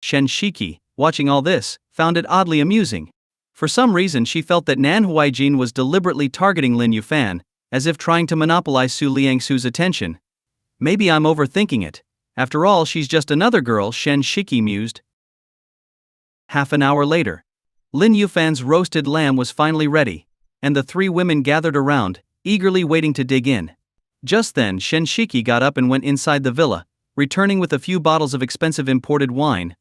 Shen Shiki, watching all this, found it oddly amusing. For some reason she felt that Nan Huaijin was deliberately targeting Lin Yufan, as if trying to monopolize Su Liangsu's attention. Maybe I'm overthinking it. After all, she's just another girl, Shen Shiki mused. Half an hour later, Lin Yufan's roasted lamb was finally ready, and the three women gathered around, eagerly waiting to dig in. Just then Shen Shiki got up and went inside the villa, returning with a few bottles of expensive imported wine.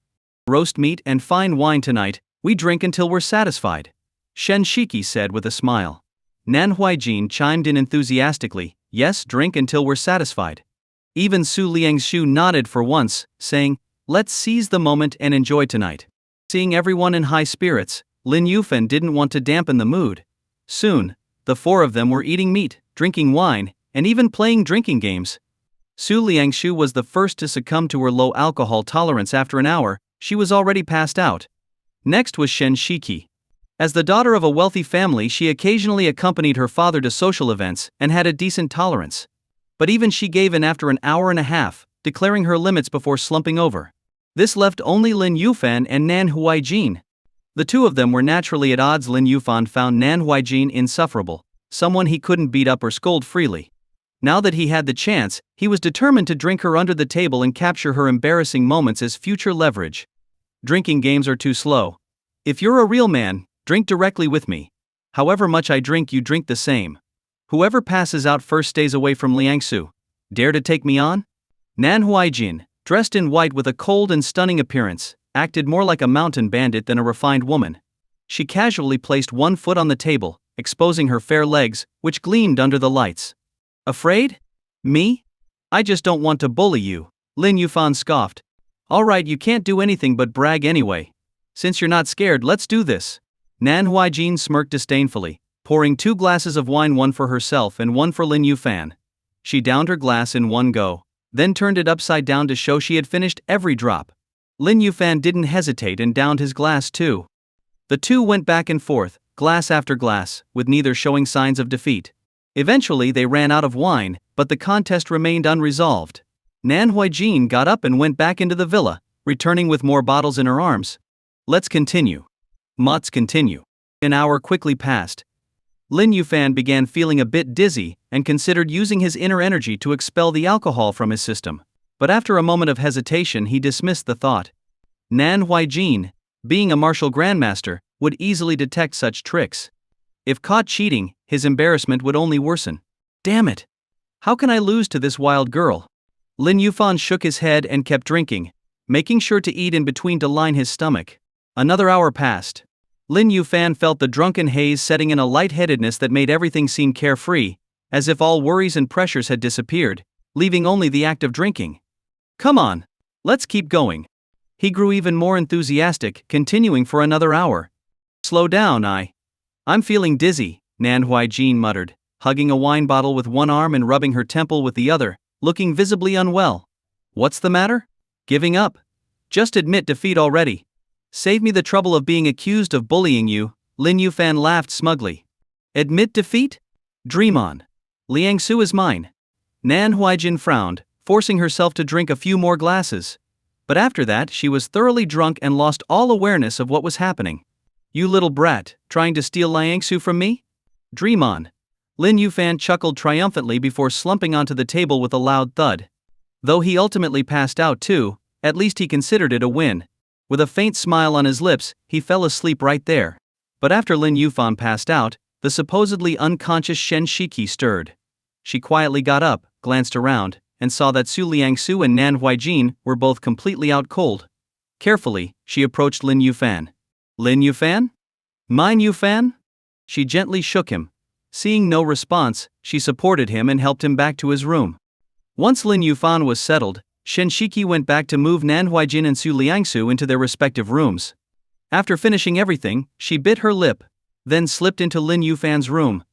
Roast meat and fine wine tonight, we drink until we're satisfied, Shen Shiki said with a smile. Nan Huaijin chimed in enthusiastically, yes, drink until we're satisfied. Even Su Liangsu nodded for once, saying, let's seize the moment and enjoy tonight. Seeing everyone in high spirits, Lin Yufan didn't want to dampen the mood. Soon, the four of them were eating meat, drinking wine, and even playing drinking games. Su Liangsu was the first to succumb to her low alcohol tolerance. After an hour, she was already passed out. Next was Shen Shiki. As the daughter of a wealthy family, she occasionally accompanied her father to social events and had a decent tolerance. But even she gave in after an hour and a half, declaring her limits before slumping over. This left only Lin Yufan and Nan Huaijin. The two of them were naturally at odds. Lin Yufan found Nan Huaijin insufferable, someone he couldn't beat up or scold freely. Now that he had the chance, he was determined to drink her under the table and capture her embarrassing moments as future leverage. Drinking games are too slow. If you're a real man, drink directly with me. However much I drink, you drink the same. Whoever passes out first stays away from Liangsu. Dare to take me on? Nan Huaijin, dressed in white with a cold and stunning appearance, acted more like a mountain bandit than a refined woman. She casually placed one foot on the table, exposing her fair legs, which gleamed under the lights. Afraid? Me? I just don't want to bully you, Lin Yufan scoffed. Alright, you can't do anything but brag anyway. Since you're not scared, let's do this. Nan Huaijin smirked disdainfully, pouring 2 glasses of wine, one for herself and one for Lin Yufan. She downed her glass in one go, then turned it upside down to show she had finished every drop. Lin Yufan didn't hesitate and downed his glass too. The two went back and forth, glass after glass, with neither showing signs of defeat. Eventually they ran out of wine, but the contest remained unresolved. Nan Huaijin got up and went back into the villa, returning with more bottles in her arms. Let's continue. Let's continue. An hour quickly passed. Lin Yufan began feeling a bit dizzy and considered using his inner energy to expel the alcohol from his system. But after a moment of hesitation, he dismissed the thought. Nan Huaijin, being a martial grandmaster, would easily detect such tricks. If caught cheating, his embarrassment would only worsen. Damn it! How can I lose to this wild girl? Lin Yufan shook his head and kept drinking, making sure to eat in between to line his stomach. Another hour passed. Lin Yufan felt the drunken haze setting in, a lightheadedness that made everything seem carefree, as if all worries and pressures had disappeared, leaving only the act of drinking. Come on, let's keep going. He grew even more enthusiastic, continuing for another hour. Slow down, I'm feeling dizzy, Nan Huaijin muttered, hugging a wine bottle with one arm and rubbing her temple with the other, looking visibly unwell. What's the matter? Giving up? Just admit defeat already. Save me the trouble of being accused of bullying you, Lin Yufan laughed smugly. Admit defeat? Dream on. Liangsu is mine. Nan Huaijin frowned, forcing herself to drink a few more glasses. But after that she was thoroughly drunk and lost all awareness of what was happening. You little brat, trying to steal Liangsu from me? Dream on. Lin Yufan chuckled triumphantly before slumping onto the table with a loud thud. Though he ultimately passed out too, at least he considered it a win. With a faint smile on his lips, he fell asleep right there. But after Lin Yufan passed out, the supposedly unconscious Shen Shiki stirred. She quietly got up, glanced around, and saw that Su Liangsu and Nan Huaijin were both completely out cold. Carefully, she approached Lin Yufan. Lin Yufan? Mine Yufan? She gently shook him. Seeing no response, she supported him and helped him back to his room. Once Lin Yufan was settled, Shen Shiki went back to move Nan Huaijin and Su Liangsu into their respective rooms. After finishing everything, she bit her lip, then slipped into Lin Yufan's room.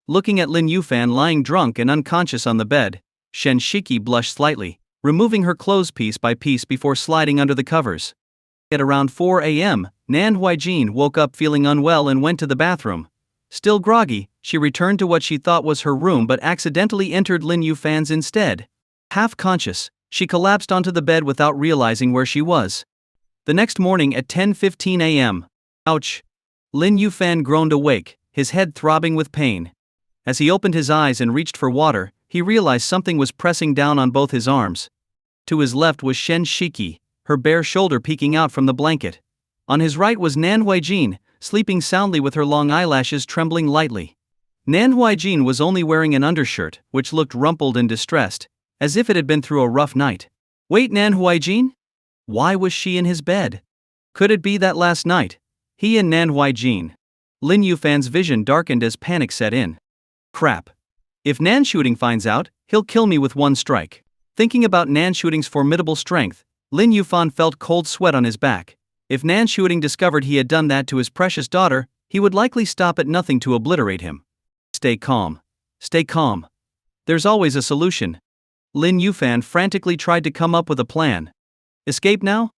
Looking at Lin Yufan lying drunk and unconscious on the bed, Shen Shiki blushed slightly, removing her clothes piece by piece before sliding under the covers. At around 4 a.m., Nan Huijin woke up feeling unwell and went to the bathroom. Still groggy, she returned to what she thought was her room but accidentally entered Lin Yufan's instead. Half conscious, she collapsed onto the bed without realizing where she was. The next morning at 10:15 a.m. Ouch! Lin Yufan groaned awake, his head throbbing with pain. As he opened his eyes and reached for water, he realized something was pressing down on both his arms. To his left was Shen Shiki, her bare shoulder peeking out from the blanket. On his right was Nan Huijin, sleeping soundly with her long eyelashes trembling lightly. Nan Huijin was only wearing an undershirt, which looked rumpled and distressed, as if it had been through a rough night. Wait, Nan Huijin? Why was she in his bed? Could it be that last night, he and Nan Huijin? Lin Yufan's vision darkened as panic set in. Crap. If Nan Shooting finds out, he'll kill me with one strike. Thinking about Nan Shooting's formidable strength, Lin Yufan felt cold sweat on his back. If Nan Shooting discovered he had done that to his precious daughter, he would likely stop at nothing to obliterate him. Stay calm. Stay calm. There's always a solution. Lin Yufan frantically tried to come up with a plan. Escape now?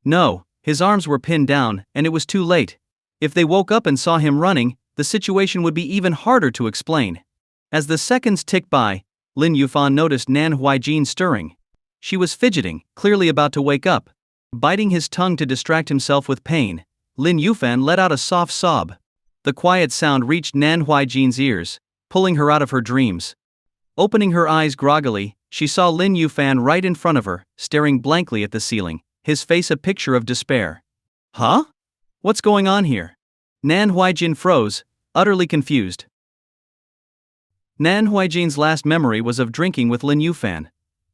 No, his arms were pinned down, and it was too late. If they woke up and saw him running, the situation would be even harder to explain. As the seconds ticked by, Lin Yufan noticed Nan Huijin stirring. She was fidgeting, clearly about to wake up. Biting his tongue to distract himself with pain, Lin Yufan let out a soft sob. The quiet sound reached Nan Huijin's ears, pulling her out of her dreams. Opening her eyes groggily, she saw Lin Yufan right in front of her, staring blankly at the ceiling, his face a picture of despair. Huh? What's going on here? Nan Huijin froze, utterly confused. Nan Huijin's last memory was of drinking with Lin Yufan.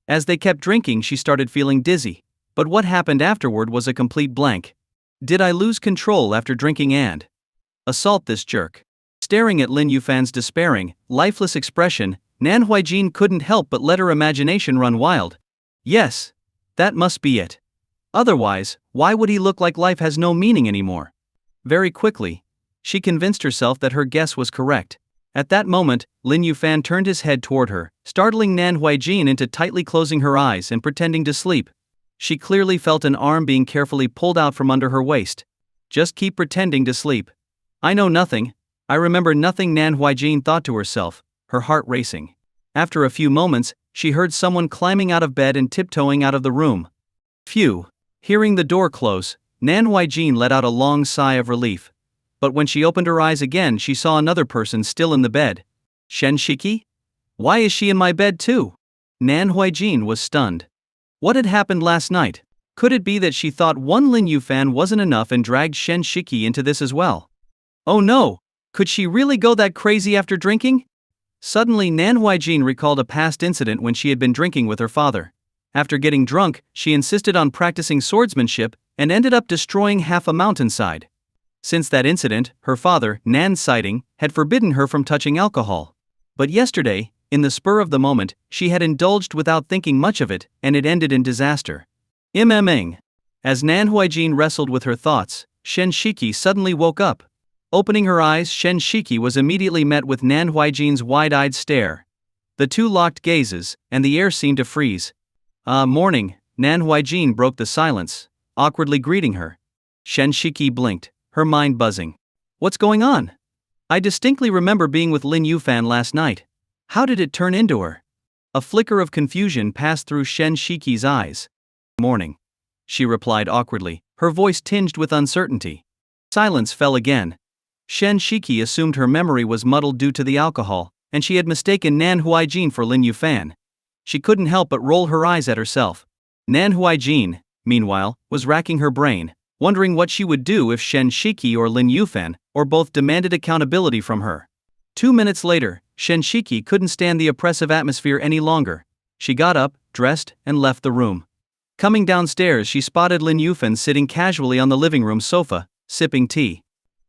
As they kept drinking, she started feeling dizzy. But what happened afterward was a complete blank. Did I lose control after drinking and assault this jerk? Staring at Lin Yufan's despairing, lifeless expression, Nan Huijin couldn't help but let her imagination run wild. Yes, that must be it. Otherwise, why would he look like life has no meaning anymore? Very quickly, she convinced herself that her guess was correct. At that moment, Lin Yufan turned his head toward her, startling Nan Huijin into tightly closing her eyes and pretending to sleep. She clearly felt an arm being carefully pulled out from under her waist. Just keep pretending to sleep. I know nothing. I remember nothing, Nan Huijin thought to herself, her heart racing. After a few moments, she heard someone climbing out of bed and tiptoeing out of the room. Phew. Hearing the door close, Nan Huijin let out a long sigh of relief. But when she opened her eyes again, she saw another person still in the bed. Shen Shiki? Why is she in my bed too? Nan Huijin was stunned. What had happened last night? Could it be that she thought one Lin Yufan wasn't enough and dragged Shen Shiki into this as well? Oh no! Could she really go that crazy after drinking? Suddenly Nan Huijin recalled a past incident when she had been drinking with her father. After getting drunk, she insisted on practicing swordsmanship and ended up destroying half a mountainside. Since that incident, her father, Nan Sighting, had forbidden her from touching alcohol. But yesterday, in the spur of the moment, she had indulged without thinking much of it, and it ended in disaster. Mming. As Nan Huijin wrestled with her thoughts, Shen Shiki suddenly woke up. Opening her eyes, Shen Shiki was immediately met with Nan Huijin's wide-eyed stare. The two locked gazes, and the air seemed to freeze. Morning, Nan Huijin broke the silence, awkwardly greeting her. Shen Shiki blinked, her mind buzzing. What's going on? I distinctly remember being with Lin Yufan last night. How did it turn into her? A flicker of confusion passed through Shen Shiki's eyes. Morning, she replied awkwardly, her voice tinged with uncertainty. Silence fell again. Shen Shiki assumed her memory was muddled due to the alcohol, and she had mistaken Nan Huijin for Lin Yufan. She couldn't help but roll her eyes at herself. Nan Huijin, meanwhile, was racking her brain, wondering what she would do if Shen Shiki or Lin Yufan, or both, demanded accountability from her. 2 minutes later, Shen Shiki couldn't stand the oppressive atmosphere any longer. She got up, dressed, and left the room. Coming downstairs, she spotted Lin Yufan sitting casually on the living room sofa, sipping tea.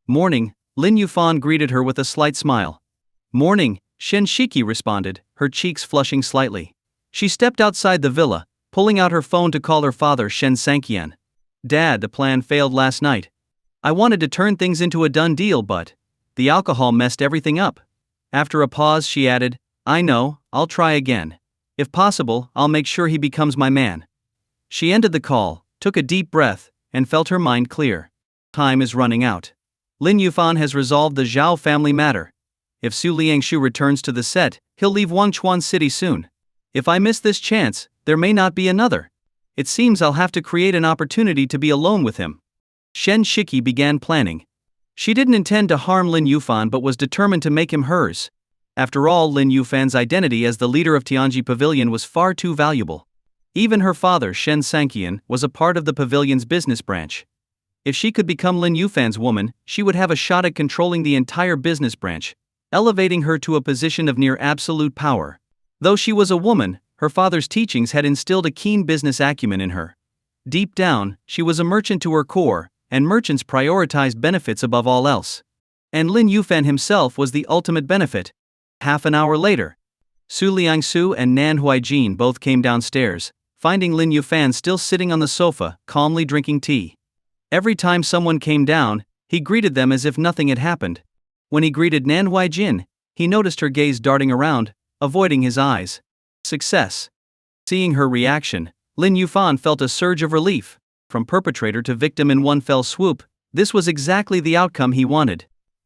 Morning, Lin Yufan greeted her with a slight smile. Morning, Shen Shiki responded, her cheeks flushing slightly. She stepped outside the villa, pulling out her phone to call her father Shen Sanqian. Dad, the plan failed last night. I wanted to turn things into a done deal, but the alcohol messed everything up. After a pause, she added, I know, I'll try again. If possible, I'll make sure he becomes my man. She ended the call, took a deep breath, and felt her mind clear. Time is running out. Lin Yufan has resolved the Xiao family matter. If Su Liangshu returns to the set, he'll leave Wangchuan City soon. If I miss this chance, there may not be another. It seems I'll have to create an opportunity to be alone with him. Shen Shiki began planning. She didn't intend to harm Lin Yufan but was determined to make him hers. After all, Lin Yufan's identity as the leader of Tianji Pavilion was far too valuable. Even her father, Shen Sanqian, was a part of the pavilion's business branch. If she could become Lin Yufan's woman, she would have a shot at controlling the entire business branch, elevating her to a position of near absolute power. Though she was a woman, her father's teachings had instilled a keen business acumen in her. Deep down, she was a merchant to her core, and merchants prioritized benefits above all else. And Lin Yufan himself was the ultimate benefit. Half an hour later, Su Liangsu and Nan Huaijin both came downstairs, finding Lin Yufan still sitting on the sofa, calmly drinking tea. Every time someone came down, he greeted them as if nothing had happened. When he greeted Nan Huaijin, he noticed her gaze darting around, avoiding his eyes. Success. Seeing her reaction, Lin Yufan felt a surge of relief. From perpetrator to victim in one fell swoop, this was exactly the outcome he wanted.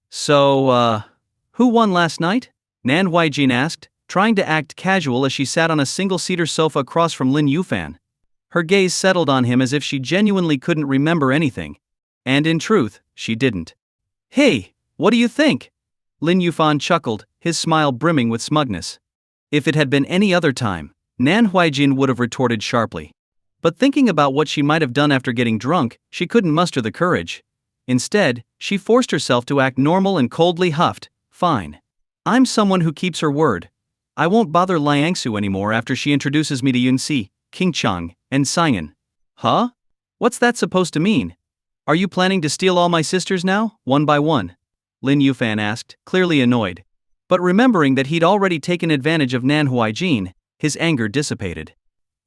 So, who won last night? Nan Huaijin asked, trying to act casual as she sat on a single-seater sofa across from Lin Yufan. Her gaze settled on him as if she genuinely couldn't remember anything. And in truth, she didn't. Hey, what do you think? Lin Yufan chuckled, his smile brimming with smugness. If it had been any other time, Nan Huaijin would have retorted sharply. But thinking about what she might have done after getting drunk, she couldn't muster the courage. Instead, she forced herself to act normal and coldly huffed, "Fine. I'm someone who keeps her word. I won't bother Liangsu anymore after she introduces me to Yunxi, Qingchang, and Xian." Huh? What's that supposed to mean? Are you planning to steal all my sisters now, one by one? Lin Yufan asked, clearly annoyed. But remembering that he'd already taken advantage of Nan Huaijin, his anger dissipated.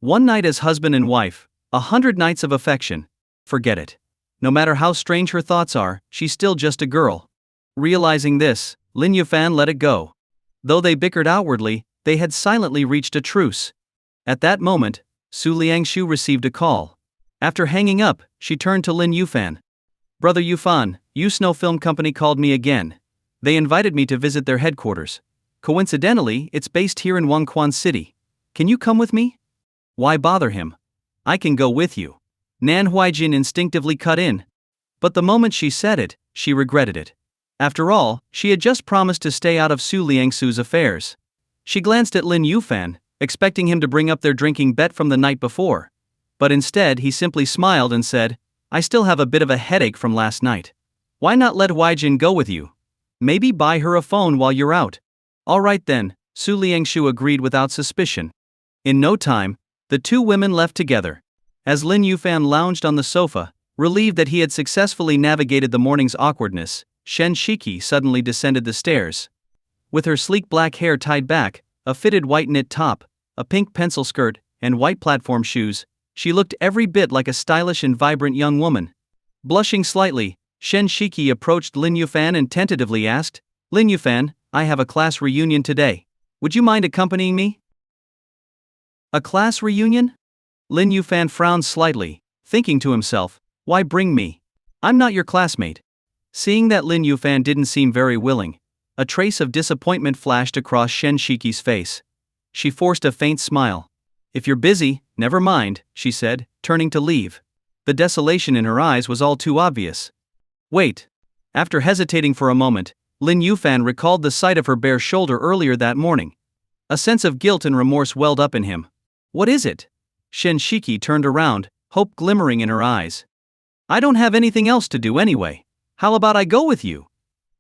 One night as husband and wife, 100 nights of affection. Forget it. No matter how strange her thoughts are, she's still just a girl. Realizing this, Lin Yufan let it go. Though they bickered outwardly, they had silently reached a truce. At that moment, Su Liangshu received a call. After hanging up, she turned to Lin Yufan. "Brother Yufan, Snow Film Company called me again. They invited me to visit their headquarters. Coincidentally, it's based here in Wangquan City. Can you come with me?" "Why bother him? I can go with you." Nan Huaijin instinctively cut in. But the moment she said it, she regretted it. After all, she had just promised to stay out of Su Liangsu's affairs. She glanced at Lin Yufan, expecting him to bring up their drinking bet from the night before. But instead he simply smiled and said, "I still have a bit of a headache from last night. Why not let Huaijin go with you? Maybe buy her a phone while you're out." "All right then," Su Liangshu agreed without suspicion. In no time, the two women left together. As Lin Yufan lounged on the sofa, relieved that he had successfully navigated the morning's awkwardness, Shen Shiki suddenly descended the stairs. With her sleek black hair tied back, a fitted white knit top, a pink pencil skirt, and white platform shoes, she looked every bit like a stylish and vibrant young woman. Blushing slightly, Shen Shiki approached Lin Yufan and tentatively asked, "Lin Yufan, I have a class reunion today. Would you mind accompanying me?" "A class reunion?" Lin Yufan frowned slightly, thinking to himself, "Why bring me? I'm not your classmate." Seeing that Lin Yufan didn't seem very willing, a trace of disappointment flashed across Shen Shiki's face. She forced a faint smile. "If you're busy, never mind," she said, turning to leave. The desolation in her eyes was all too obvious. "Wait." After hesitating for a moment, Lin Yufan recalled the sight of her bare shoulder earlier that morning. A sense of guilt and remorse welled up in him. "What is it?" Shen Shiki turned around, hope glimmering in her eyes. "I don't have anything else to do anyway. How about I go with you?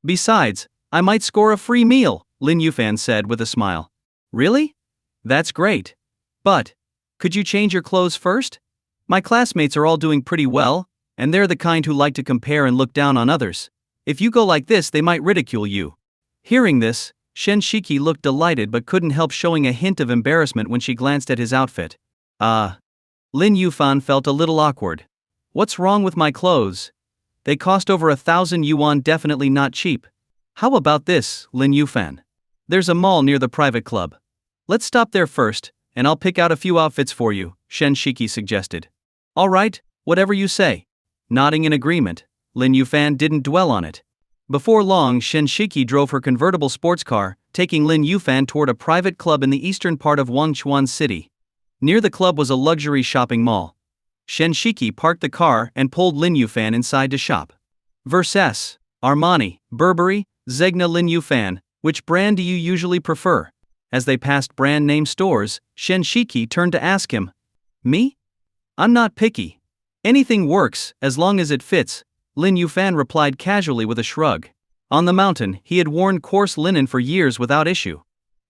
Besides, I might score a free meal," Lin Yufan said with a smile. "Really? That's great. But, could you change your clothes first? My classmates are all doing pretty well, and they're the kind who like to compare and look down on others. If you go like this, they might ridicule you." Hearing this, Shen Shiki looked delighted but couldn't help showing a hint of embarrassment when she glanced at his outfit. Lin Yufan felt a little awkward. "What's wrong with my clothes? They cost over 1,000 yuan, definitely not cheap. How about this, Lin Yufan? There's a mall near the private club. Let's stop there first, and I'll pick out a few outfits for you," Shen Shiki suggested. "All right, whatever you say." Nodding in agreement, Lin Yufan didn't dwell on it. Before long, Shen Shiki drove her convertible sports car, taking Lin Yufan toward a private club in the eastern part of Wangchuan City. Near the club was a luxury shopping mall. Shen Shiki parked the car and pulled Lin Yufan inside to shop. Versace, Armani, Burberry, Zegna. Lin Yufan, which brand do you usually prefer? As they passed brand name stores, Shen Shiki turned to ask him. Me? I'm not picky. Anything works, as long as it fits, Lin Yufan replied casually with a shrug. On the mountain, he had worn coarse linen for years without issue.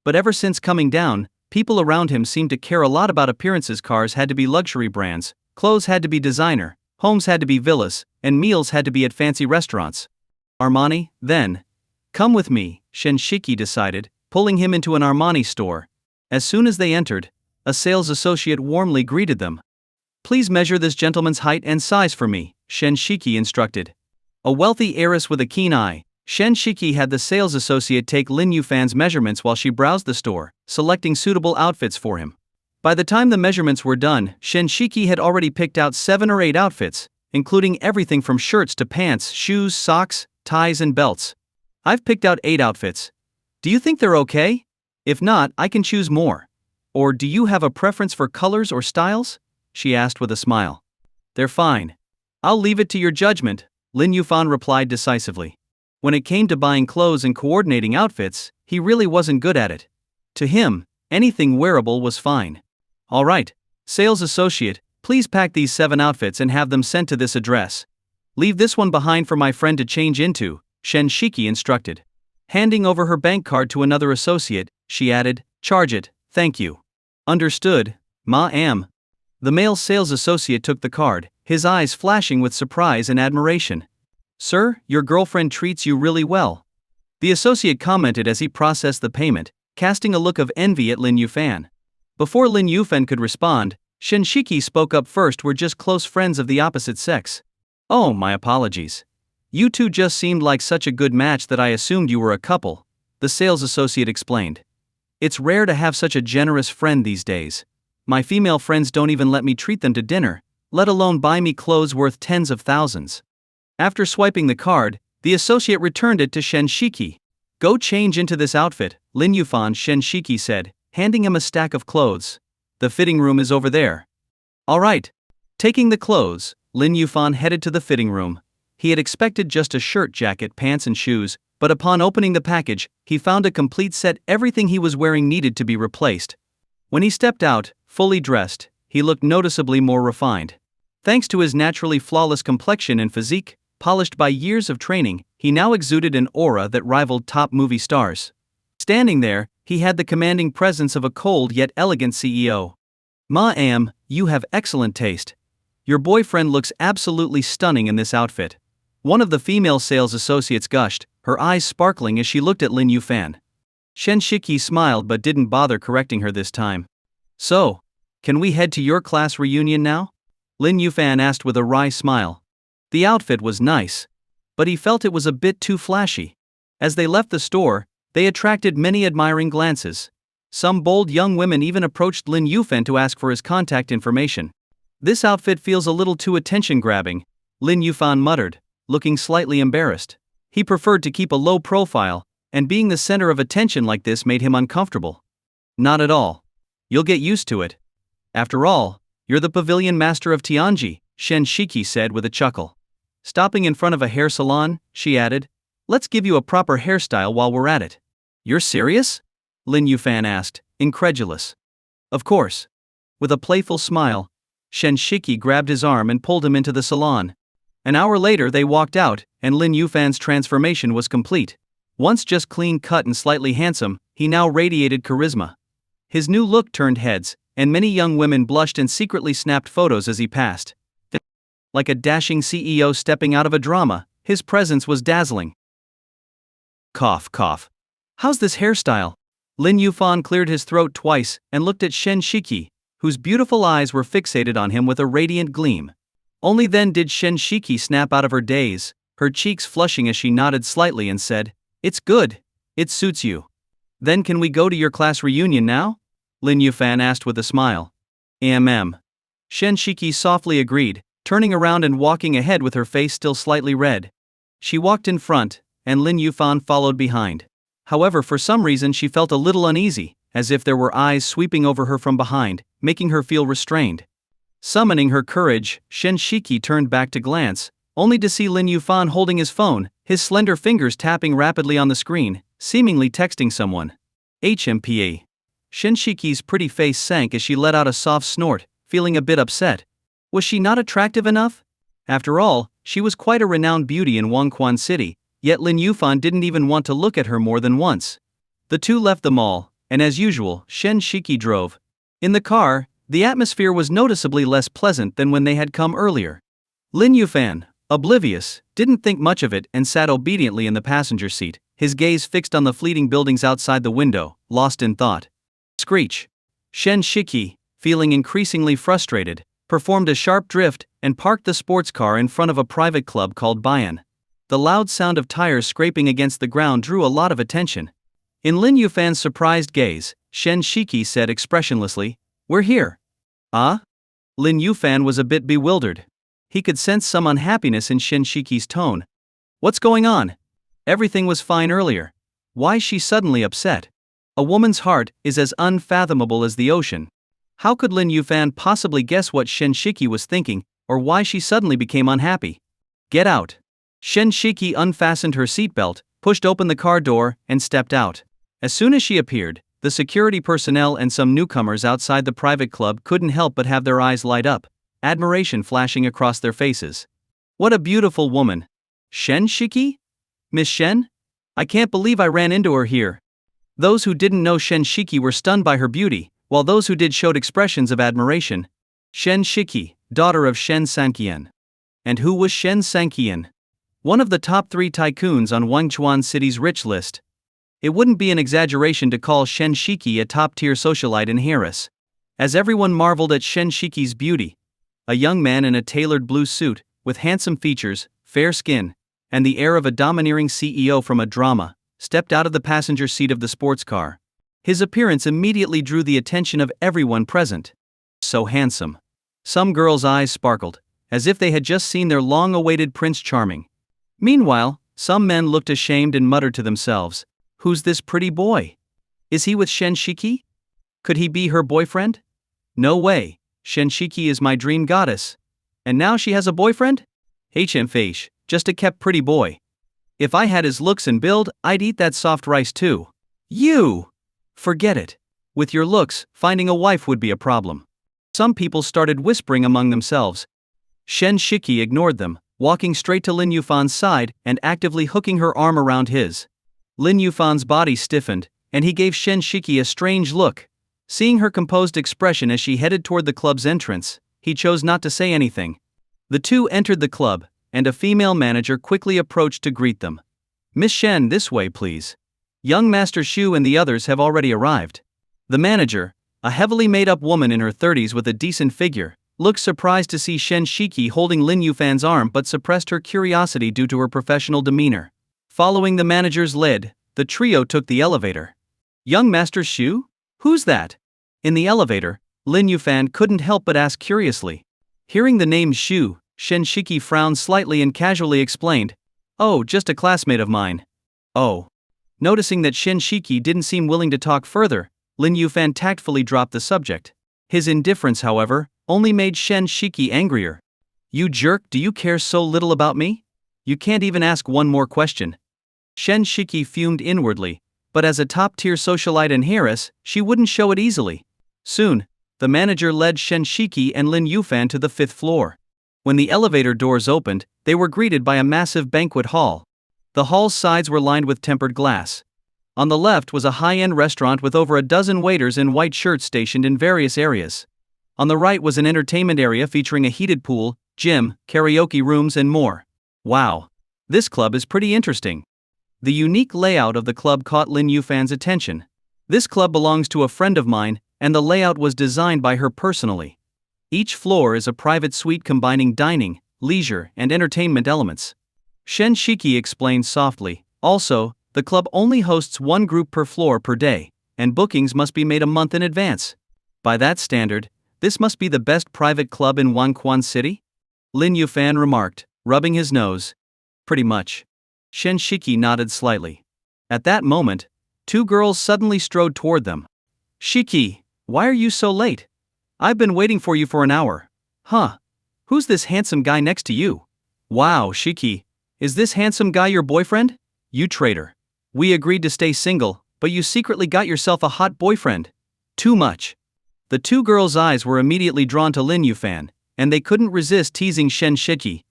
But ever since coming down, people around him seemed to care a lot about appearances. Cars had to be luxury brands, clothes had to be designer, homes had to be villas, and meals had to be at fancy restaurants. Armani, then. Come with me, Shen Shiki decided, pulling him into an Armani store. As soon as they entered, a sales associate warmly greeted them. Please measure this gentleman's height and size for me, Shen Shiki instructed. A wealthy heiress with a keen eye, Shen Shiki had the sales associate take Lin Yufan's measurements while she browsed the store, selecting suitable outfits for him. By the time the measurements were done, Shen Shiki had already picked out 7 or 8 outfits, including everything from shirts to pants, shoes, socks, ties and belts. I've picked out 8 outfits. Do you think they're okay? If not, I can choose more. Or do you have a preference for colors or styles? She asked with a smile. They're fine. I'll leave it to your judgment, Lin Yufan replied decisively. When it came to buying clothes and coordinating outfits, he really wasn't good at it. To him, anything wearable was fine. All right, sales associate, please pack these 7 outfits and have them sent to this address. Leave this one behind for my friend to change into, Shen Shiki instructed. Handing over her bank card to another associate, she added, charge it, thank you. Understood, ma'am. The male sales associate took the card, his eyes flashing with surprise and admiration. Sir, your girlfriend treats you really well. The associate commented as he processed the payment, casting a look of envy at Lin Yufan. Before Lin Yufan could respond, Shen Shiki spoke up first. We're just close friends of the opposite sex. Oh, my apologies. You two just seemed like such a good match that I assumed you were a couple, the sales associate explained. It's rare to have such a generous friend these days. My female friends don't even let me treat them to dinner, let alone buy me clothes worth tens of thousands. After swiping the card, the associate returned it to Shen Shiki. Go change into this outfit, Lin Yufan, Shen Shiki said, handing him a stack of clothes. The fitting room is over there. All right. Taking the clothes, Lin Yufan headed to the fitting room. He had expected just a shirt, jacket, pants and shoes, but upon opening the package, he found a complete set. Everything he was wearing needed to be replaced. When he stepped out, fully dressed, he looked noticeably more refined. Thanks to his naturally flawless complexion and physique, polished by years of training, he now exuded an aura that rivaled top movie stars. Standing there, he had the commanding presence of a cold yet elegant CEO. Ma'am, you have excellent taste. Your boyfriend looks absolutely stunning in this outfit. One of the female sales associates gushed, her eyes sparkling as she looked at Lin Yufan. Shen Shiki smiled but didn't bother correcting her this time. So, can we head to your class reunion now? Lin Yufan asked with a wry smile. The outfit was nice, but he felt it was a bit too flashy. As they left the store, they attracted many admiring glances. Some bold young women even approached Lin Yufan to ask for his contact information. This outfit feels a little too attention-grabbing, Lin Yufan muttered, looking slightly embarrassed. He preferred to keep a low profile, and being the center of attention like this made him uncomfortable. Not at all. You'll get used to it. After all, you're the pavilion master of Tianji, Shen Shiki said with a chuckle. Stopping in front of a hair salon, she added, let's give you a proper hairstyle while we're at it. You're serious? Lin Yufan asked, incredulous. Of course. With a playful smile, Shen Shiki grabbed his arm and pulled him into the salon. An hour later they walked out, and Lin Yufan's transformation was complete. Once just clean-cut and slightly handsome, he now radiated charisma. His new look turned heads, and many young women blushed and secretly snapped photos as he passed. Like a dashing CEO stepping out of a drama, his presence was dazzling. Cough, cough. How's this hairstyle? Lin Yufan cleared his throat twice and looked at Shen Shiki, whose beautiful eyes were fixated on him with a radiant gleam. Only then did Shen Shiki snap out of her daze, her cheeks flushing as she nodded slightly and said, It's good. It suits you. Then can we go to your class reunion now? Lin Yufan asked with a smile. Shen Shiki softly agreed, turning around and walking ahead with her face still slightly red. She walked in front, and Lin Yuan followed behind. However, for some reason she felt a little uneasy, as if there were eyes sweeping over her from behind, making her feel restrained. Summoning her courage, Shen Shiki turned back to glance, only to see Lin Yuan holding his phone, his slender fingers tapping rapidly on the screen, seemingly texting someone. HMPA. Shen Shiki's pretty face sank as she let out a soft snort, feeling a bit upset. Was she not attractive enough? After all, she was quite a renowned beauty in Wangquan City, yet Lin Yuan didn't even want to look at her more than once. The two left the mall, and as usual, Shen Shiki drove. In the car, the atmosphere was noticeably less pleasant than when they had come earlier. Lin Yuan, oblivious, didn't think much of it and sat obediently in the passenger seat, his gaze fixed on the fleeting buildings outside the window, lost in thought. Screech. Shen Shiki, feeling increasingly frustrated, performed a sharp drift and parked the sports car in front of a private club called Vying. The loud sound of tires scraping against the ground drew a lot of attention. In Lin Yufan's surprised gaze, Shen Shiki said expressionlessly, "We're here." Ah? Lin Yufan was a bit bewildered. He could sense some unhappiness in Shen Shiki's tone. What's going on? Everything was fine earlier. Why is she suddenly upset? A woman's heart is as unfathomable as the ocean. How could Lin Yufan possibly guess what Shen Shiki was thinking, or why she suddenly became unhappy? Get out. Shen Shiki unfastened her seatbelt, pushed open the car door, and stepped out. As soon as she appeared, the security personnel and some newcomers outside the private club couldn't help but have their eyes light up, admiration flashing across their faces. What a beautiful woman. Shen Shiki? Miss Shen? I can't believe I ran into her here. Those who didn't know Shen Shiki were stunned by her beauty, while those who did showed expressions of admiration. Shen Shiki, daughter of Shen Sanqian. And who was Shen Sanqian? One of the top 3 tycoons on Wangquan City's rich list. It wouldn't be an exaggeration to call Shen Shiki a top-tier socialite in Harris. As everyone marveled at Shen Shiki's beauty, a young man in a tailored blue suit, with handsome features, fair skin, and the air of a domineering CEO from a drama, stepped out of the passenger seat of the sports car. His appearance immediately drew the attention of everyone present. So handsome. Some girls' eyes sparkled, as if they had just seen their long-awaited Prince Charming. Meanwhile, some men looked ashamed and muttered to themselves, "Who's this pretty boy? Is he with Shen Shiki? Could he be her boyfriend? No way, Shen Shiki is my dream goddess. And now she has a boyfriend? HMFH, just a kept pretty boy. If I had his looks and build, I'd eat that soft rice too." You! Forget it. With your looks, finding a wife would be a problem. Some people started whispering among themselves. Shen Shiki ignored them, walking straight to Lin Yufan's side and actively hooking her arm around his. Lin Yufan's body stiffened, and he gave Shen Shiki a strange look. Seeing her composed expression as she headed toward the club's entrance, he chose not to say anything. The two entered the club, and a female manager quickly approached to greet them. "Miss Shen, this way please. Young Master Xu and the others have already arrived." The manager, a heavily made-up woman in her 30s with a decent figure, looked surprised to see Shen Shiki holding Lin Yufan's arm but suppressed her curiosity due to her professional demeanor. Following the manager's lead, the trio took the elevator. "Young Master Xu? Who's that?" In the elevator, Lin Yufan couldn't help but ask curiously. Hearing the name Xu, Shen Shiki frowned slightly and casually explained, "Oh, just a classmate of mine." "Oh." Noticing that Shen Shiki didn't seem willing to talk further, Lin Yufan tactfully dropped the subject. His indifference, however, only made Shen Shiki angrier. "You jerk, do you care so little about me? You can't even ask one more question." Shen Shiki fumed inwardly, but as a top-tier socialite in Harris, she wouldn't show it easily. Soon, the manager led Shen Shiki and Lin Yufan to the 5th floor. When the elevator doors opened, they were greeted by a massive banquet hall. The hall's sides were lined with tempered glass. On the left was a high-end restaurant with over a dozen waiters in white shirts stationed in various areas. On the right was an entertainment area featuring a heated pool, gym, karaoke rooms and more. Wow! This club is pretty interesting. The unique layout of the club caught Lin Yufan's attention. This club belongs to a friend of mine, and the layout was designed by her personally. Each floor is a private suite combining dining, leisure, and entertainment elements. Shen Shiki explained softly. Also, the club only hosts one group per floor per day, and bookings must be made a month in advance. By that standard, this must be the best private club in Wangquan City? Lin Yufan remarked, rubbing his nose. Pretty much. Shen Shiki nodded slightly. At that moment, two girls suddenly strode toward them. Shiki, why are you so late? I've been waiting for you for an hour. Huh? Who's this handsome guy next to you? Wow, Shiki. Is this handsome guy your boyfriend? You traitor. We agreed to stay single, but you secretly got yourself a hot boyfriend. Too much. The two girls' eyes were immediately drawn to Lin Yufan, and they couldn't resist teasing Shen Shiki.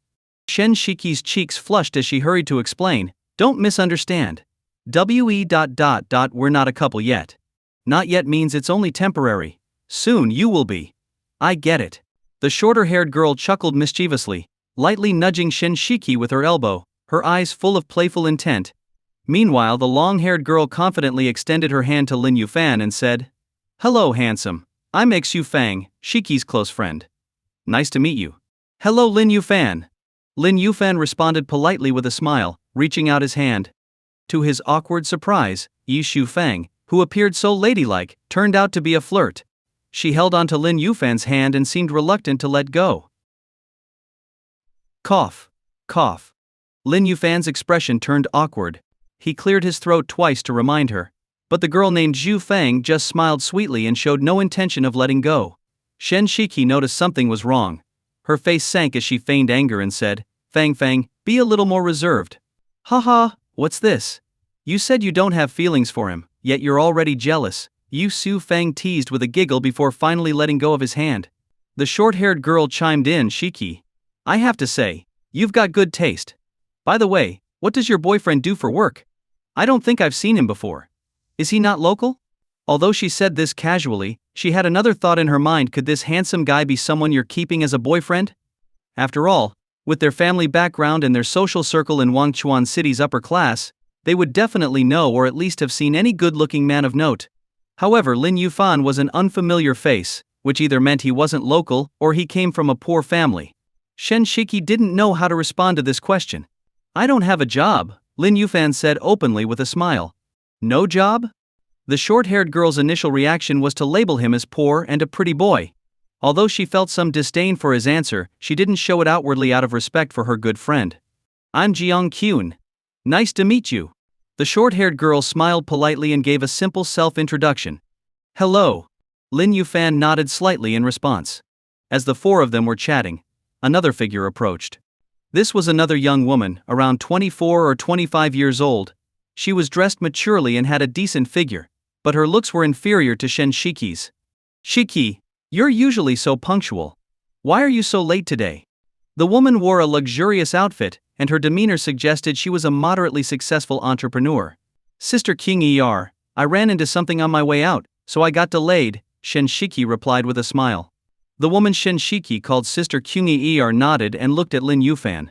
Shen Shiki's cheeks flushed as she hurried to explain, don't misunderstand. We're not a couple yet. Not yet means it's only temporary. Soon you will be. I get it. The shorter-haired girl chuckled mischievously, lightly nudging Shen Shiki with her elbow, her eyes full of playful intent. Meanwhile, the long-haired girl confidently extended her hand to Lin Yufan and said, Hello, handsome. I'm Xu Fang, Shiki's close friend. Nice to meet you. Hello, Lin Yufan. Lin Yufan responded politely with a smile, reaching out his hand. To his awkward surprise, Xu Fang, who appeared so ladylike, turned out to be a flirt. She held onto Lin Yufan's hand and seemed reluctant to let go. Cough. Cough. Lin Yufan's expression turned awkward. He cleared his throat twice to remind her. But the girl named Xu Fang just smiled sweetly and showed no intention of letting go. Shen Shiki noticed something was wrong. Her face sank as she feigned anger and said, Fang Fang, be a little more reserved. Haha, what's this? You said you don't have feelings for him, yet you're already jealous. Xu Fang teased with a giggle before finally letting go of his hand. The short-haired girl chimed in, Shiki. I have to say, you've got good taste. By the way, what does your boyfriend do for work? I don't think I've seen him before. Is he not local? Although she said this casually, she had another thought in her mind. Could this handsome guy be someone you're keeping as a boyfriend? After all, with their family background and their social circle in Wangchuan City's upper class, they would definitely know or at least have seen any good-looking man of note. However, Lin Yufan was an unfamiliar face, which either meant he wasn't local or he came from a poor family. Shen Shiki didn't know how to respond to this question. I don't have a job, Lin Yufan said openly with a smile. No job? The short-haired girl's initial reaction was to label him as poor and a pretty boy. Although she felt some disdain for his answer, she didn't show it outwardly out of respect for her good friend. I'm Jiang Kyun. Nice to meet you. The short-haired girl smiled politely and gave a simple self-introduction. Hello. Lin Yufan nodded slightly in response. As the four of them were chatting, another figure approached. This was another young woman, around 24 or 25 years old. She was dressed maturely and had a decent figure, but her looks were inferior to Shen Shiki's. Shiki, you're usually so punctual. Why are you so late today? The woman wore a luxurious outfit, and her demeanor suggested she was a moderately successful entrepreneur. Sister King I ran into something on my way out, so I got delayed, Shen Shiki replied with a smile. The woman Shen Shiki called Sister King nodded and looked at Lin Yufan.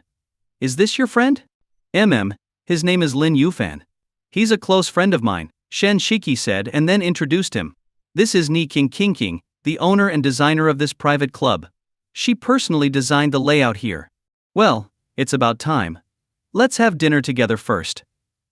Is this your friend? His name is Lin Yufan. He's a close friend of mine, Shen Shiki said and then introduced him. This is Ni King, the owner and designer of this private club. She personally designed the layout here. Well, it's about time. Let's have dinner together first.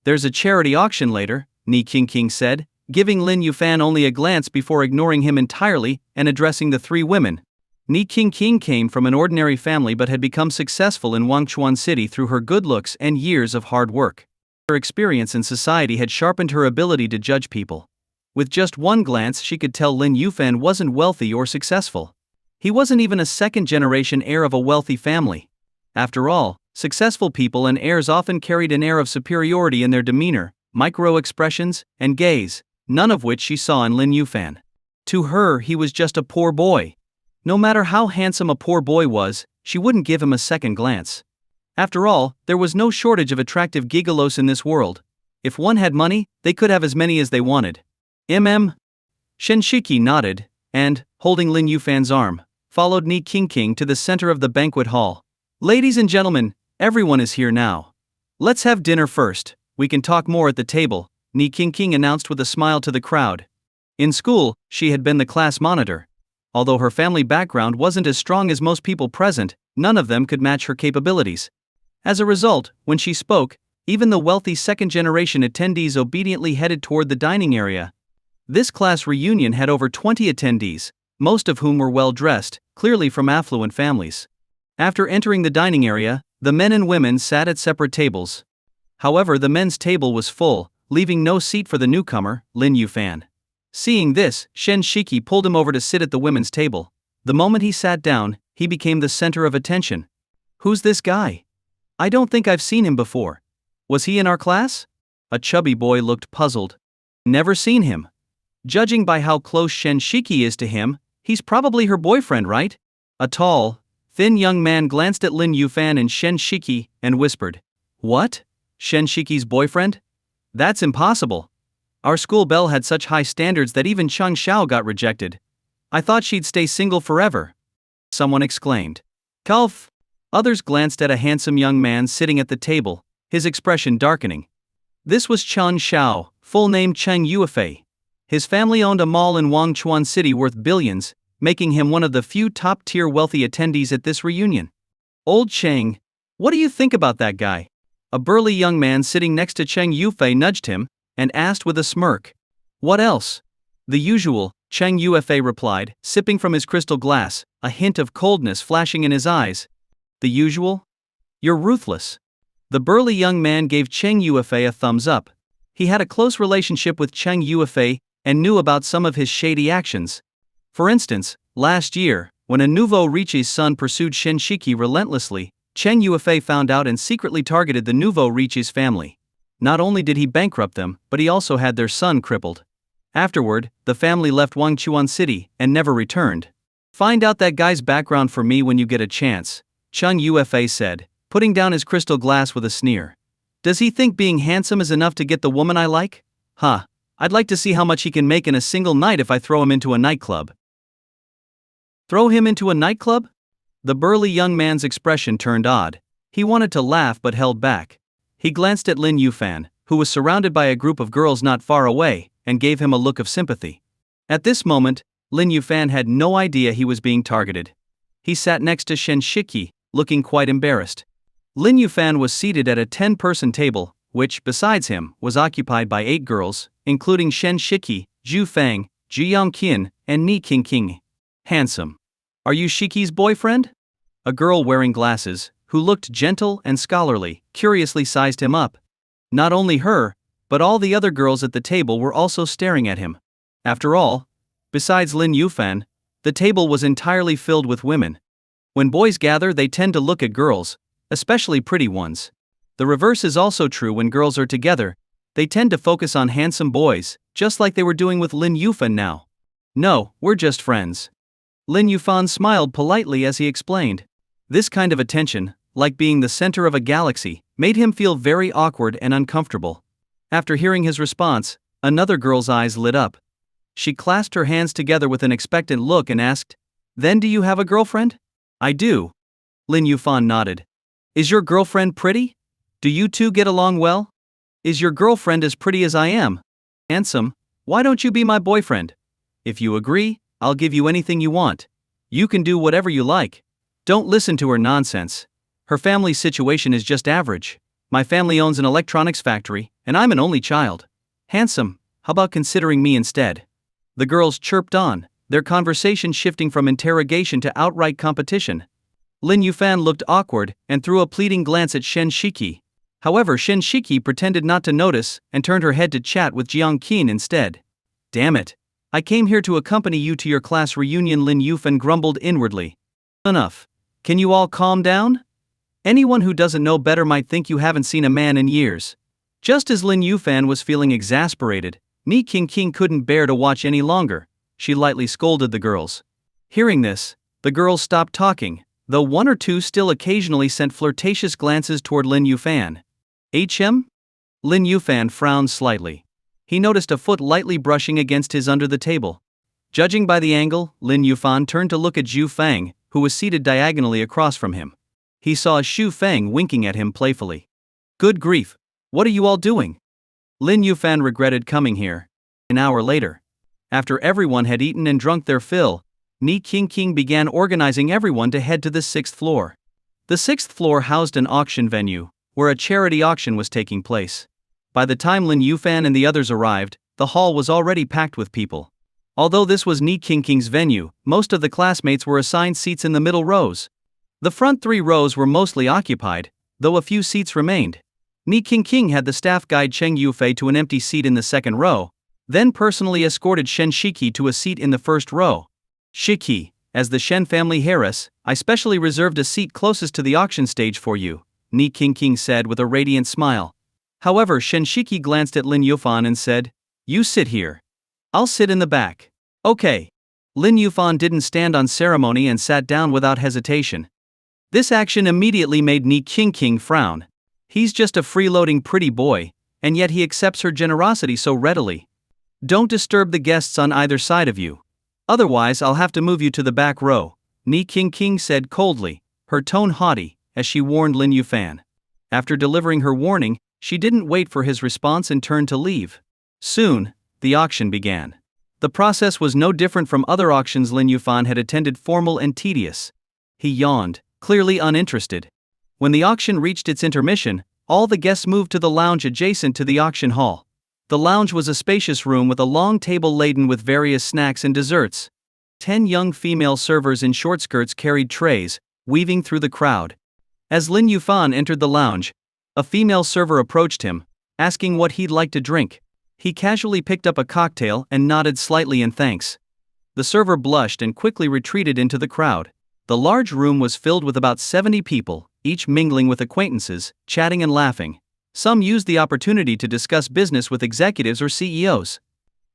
There's a charity auction later, Ni King said, giving Lin Yufan only a glance before ignoring him entirely and addressing the three women. Ni King came from an ordinary family but had become successful in Wangchuan City through her good looks and years of hard work. Her experience in society had sharpened her ability to judge people. With just one glance she could tell Lin Yufan wasn't wealthy or successful. He wasn't even a second-generation heir of a wealthy family. After all, successful people and heirs often carried an air of superiority in their demeanor, micro-expressions, and gaze, none of which she saw in Lin Yufan. To her, he was just a poor boy. No matter how handsome a poor boy was, she wouldn't give him a second glance. After all, there was no shortage of attractive gigolos in this world. If one had money, they could have as many as they wanted. Shen Shiki nodded, and, holding Lin Yufan's arm, followed Ni King to the center of the banquet hall. Ladies and gentlemen, everyone is here now. Let's have dinner first, we can talk more at the table, Ni King announced with a smile to the crowd. In school, she had been the class monitor. Although her family background wasn't as strong as most people present, none of them could match her capabilities. As a result, when she spoke, even the wealthy second-generation attendees obediently headed toward the dining area. This class reunion had over 20 attendees, most of whom were well-dressed, clearly from affluent families. After entering the dining area, the men and women sat at separate tables. However, the men's table was full, leaving no seat for the newcomer, Lin Yuan. Seeing this, Shen Shiki pulled him over to sit at the women's table. The moment he sat down, he became the center of attention. Who's this guy? I don't think I've seen him before. Was he in our class? A chubby boy looked puzzled. Never seen him. Judging by how close Shen Shiki is to him, he's probably her boyfriend, right? A tall, thin young man glanced at Lin Yuan and Shen Shiki and whispered, "What? Shen Shiki's boyfriend? That's impossible. Our school belle had such high standards that even Chang Xiao got rejected. I thought she'd stay single forever." Someone exclaimed. "Kalf!" Others glanced at a handsome young man sitting at the table, his expression darkening. This was Chang Xiao, full name Cheng Yuefei. His family owned a mall in Wangchuan City worth billions, making him one of the few top-tier wealthy attendees at this reunion. "Old Cheng, what do you think about that guy?" A burly young man sitting next to Cheng Yufei nudged him and asked with a smirk. "What else?" "The usual," Cheng Yufei replied, sipping from his crystal glass, a hint of coldness flashing in his eyes. "The usual? You're ruthless." The burly young man gave Cheng Yufei a thumbs up. He had a close relationship with Cheng Yufei and knew about some of his shady actions. For instance, last year, when a nouveau riche's son pursued Shen Shiki relentlessly, Cheng Yufei found out and secretly targeted the nouveau riche's family. Not only did he bankrupt them, but he also had their son crippled. Afterward, the family left Wangchuan City and never returned. "Find out that guy's background for me when you get a chance," Cheng Yufei said, putting down his crystal glass with a sneer. "Does he think being handsome is enough to get the woman I like? Huh, I'd like to see how much he can make in a single night if I throw him into a nightclub." "Throw him into a nightclub?" The burly young man's expression turned odd. He wanted to laugh but held back. He glanced at Lin Yuan, who was surrounded by a group of girls not far away, and gave him a look of sympathy. At this moment, Lin Yuan had no idea he was being targeted. He sat next to Shen Shiki, looking quite embarrassed. Lin Yuan was seated at a 10-person table, which, besides him, was occupied by 8 girls, including Shen Shiki, Zhu Fang, Jiang Qin, and Ni Qingqing. "Handsome. Are you Shiki's boyfriend?" A girl wearing glasses, who looked gentle and scholarly, curiously sized him up. Not only her, but all the other girls at the table were also staring at him. After all, besides Lin Yuan, the table was entirely filled with women. When boys gather, they tend to look at girls, especially pretty ones. The reverse is also true when girls are together. They tend to focus on handsome boys, just like they were doing with Lin Yuan now. "No, we're just friends." Lin Yuan smiled politely as he explained. This kind of attention, like being the center of a galaxy, made him feel very awkward and uncomfortable. After hearing his response, another girl's eyes lit up. She clasped her hands together with an expectant look and asked, "Then do you have a girlfriend?" "I do." Lin Yuan nodded. "Is your girlfriend pretty? Do you two get along well? Is your girlfriend as pretty as I am? Handsome? Why don't you be my boyfriend? If you agree, I'll give you anything you want. You can do whatever you like. Don't listen to her nonsense. Her family's situation is just average. My family owns an electronics factory, and I'm an only child. Handsome, how about considering me instead?" The girls chirped on, their conversation shifting from interrogation to outright competition. Lin Yuan looked awkward and threw a pleading glance at Shen Shiki. However, Shen Shiki pretended not to notice and turned her head to chat with Jiang Qin instead. "Damn it. I came here to accompany you to your class reunion," Lin Yuan grumbled inwardly. "Enough. Can you all calm down? Anyone who doesn't know better might think you haven't seen a man in years." Just as Lin Yuan was feeling exasperated, Ni Qingqing couldn't bear to watch any longer. She lightly scolded the girls. Hearing this, the girls stopped talking, though one or two still occasionally sent flirtatious glances toward Lin Yuan. "HM?" Lin Yuan frowned slightly. He noticed a foot lightly brushing against his under the table. Judging by the angle, Lin Yuan turned to look at Zhu Fang, who was seated diagonally across from him. He saw Zhu Fang winking at him playfully. "Good grief, what are you all doing?" Lin Yuan regretted coming here. An hour later, after everyone had eaten and drunk their fill, Ni Qingqing began organizing everyone to head to the 6th floor. The 6th floor housed an auction venue, where a charity auction was taking place. By the time Lin Yuan and the others arrived, the hall was already packed with people. Although this was Ni Qingqing's venue, most of the classmates were assigned seats in the middle rows. The front 3 rows were mostly occupied, though a few seats remained. Ni Qingqing had the staff guide Cheng Yufei to an empty seat in the second row, then personally escorted Shen Shiki to a seat in the first row. Shiki, as the Shen family heiress, I specially reserved a seat closest to the auction stage for you, Ni Qingqing said with a radiant smile. However, Shen Shiki glanced at Lin Yufan and said, "You sit here. I'll sit in the back." Okay. Lin Yufan didn't stand on ceremony and sat down without hesitation. This action immediately made Ni Qingqing frown. He's just a freeloading pretty boy, and yet he accepts her generosity so readily. Don't disturb the guests on either side of you. Otherwise I'll have to move you to the back row, Ni Qingqing said coldly, her tone haughty, as she warned Lin Yufan. After delivering her warning, she didn't wait for his response and turned to leave. Soon, the auction began. The process was no different from other auctions Lin Yufan had attended, formal and tedious. He yawned, clearly uninterested. When the auction reached its intermission, all the guests moved to the lounge adjacent to the auction hall. The lounge was a spacious room with a long table laden with various snacks and desserts. 10 young female servers in short skirts carried trays, weaving through the crowd. As Lin Yufan entered the lounge, a female server approached him, asking what he'd like to drink. He casually picked up a cocktail and nodded slightly in thanks. The server blushed and quickly retreated into the crowd. The large room was filled with about 70 people, each mingling with acquaintances, chatting and laughing. Some used the opportunity to discuss business with executives or CEOs.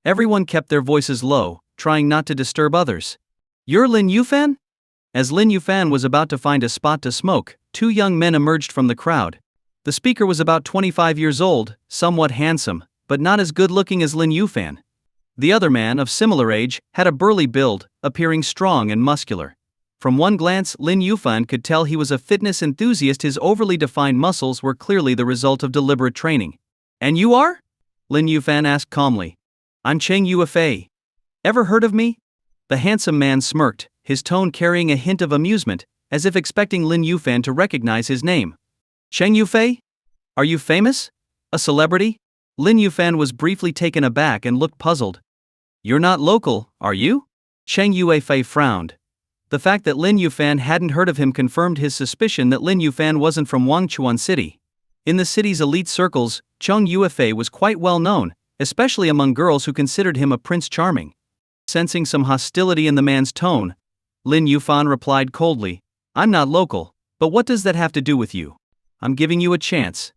Everyone kept their voices low, trying not to disturb others. "You're Lin Yufan?" As Lin Yufan was about to find a spot to smoke, 2 young men emerged from the crowd. The speaker was about 25 years old, somewhat handsome, but not as good-looking as Lin Yufan. The other man, of similar age, had a burly build, appearing strong and muscular. From one glance, Lin Yufan could tell he was a fitness enthusiast. His overly defined muscles were clearly the result of deliberate training. "And you are?" Lin Yufan asked calmly. "I'm Cheng Yufei. Ever heard of me?" The handsome man smirked, his tone carrying a hint of amusement, as if expecting Lin Yufan to recognize his name. "Cheng Yufei? Are you famous? A celebrity?" Lin Yufan was briefly taken aback and looked puzzled. "You're not local, are you?" Cheng Yufei frowned. The fact that Lin Yufan hadn't heard of him confirmed his suspicion that Lin Yufan wasn't from Wangchuan City. In the city's elite circles, Cheng Yufei was quite well known, especially among girls who considered him a prince charming. Sensing some hostility in the man's tone, Lin Yufan replied coldly, "I'm not local, but what does that have to do with you? I'm giving you a chance.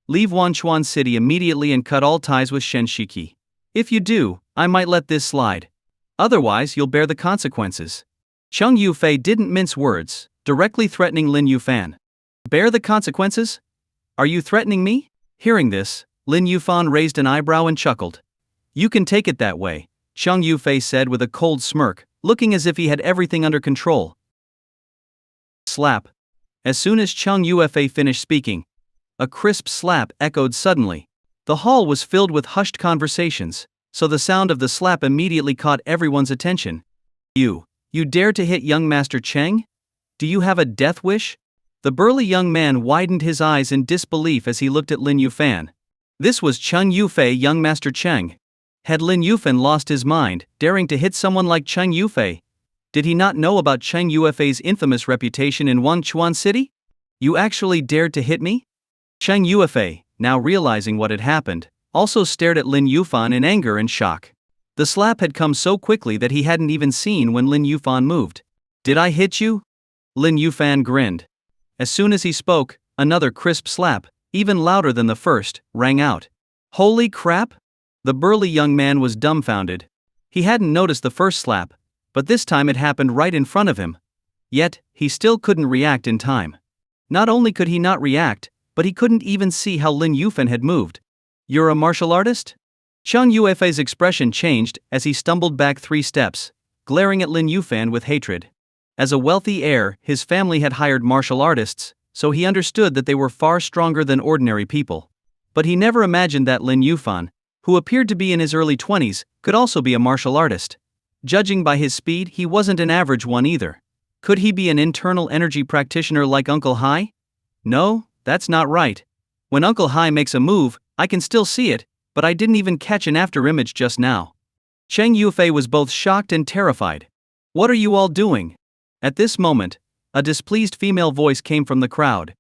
Leave Wangchuan City immediately and cut all ties with Shen Shiki. If you do, I might let this slide. Otherwise you'll bear the consequences." Cheng Yufei didn't mince words, directly threatening Lin Yufan. "Bear the consequences? Are you threatening me?" Hearing this, Lin Yufan raised an eyebrow and chuckled. "You can take it that way," Cheng Yufei said with a cold smirk, looking as if he had everything under control. Slap. As soon as Cheng Yufei finished speaking, a crisp slap echoed suddenly. The hall was filled with hushed conversations, so the sound of the slap immediately caught everyone's attention. You dare to hit young Master Cheng? Do you have a death wish?" The burly young man widened his eyes in disbelief as he looked at Lin Yufan. This was Cheng Yufei, young Master Cheng. Had Lin Yufan lost his mind, daring to hit someone like Cheng Yufei? Did he not know about Cheng Yufei's infamous reputation in Wangchuan City? "You actually dared to hit me?" Cheng Yufei, now realizing what had happened, also stared at Lin Yufan in anger and shock. The slap had come so quickly that he hadn't even seen when Lin Yufan moved. "Did I hit you?" Lin Yufan grinned. As soon as he spoke, another crisp slap, even louder than the first, rang out. "Holy crap!" The burly young man was dumbfounded. He hadn't noticed the first slap, but this time it happened right in front of him. Yet, he still couldn't react in time. Not only could he not react, but he couldn't even see how Lin Yufan had moved. "You're a martial artist?" Cheng Yufei's expression changed as he stumbled back 3 steps, glaring at Lin Yufan with hatred. As a wealthy heir, his family had hired martial artists, so he understood that they were far stronger than ordinary people. But he never imagined that Lin Yufan, who appeared to be in his early 20s, could also be a martial artist. Judging by his speed, he wasn't an average one either. Could he be an internal energy practitioner like Uncle Hai? No, that's not right. When Uncle Hai makes a move, I can still see it, but I didn't even catch an afterimage just now. Cheng Yufei was both shocked and terrified. "What are you all doing?" At this moment, A displeased female voice came from the crowd.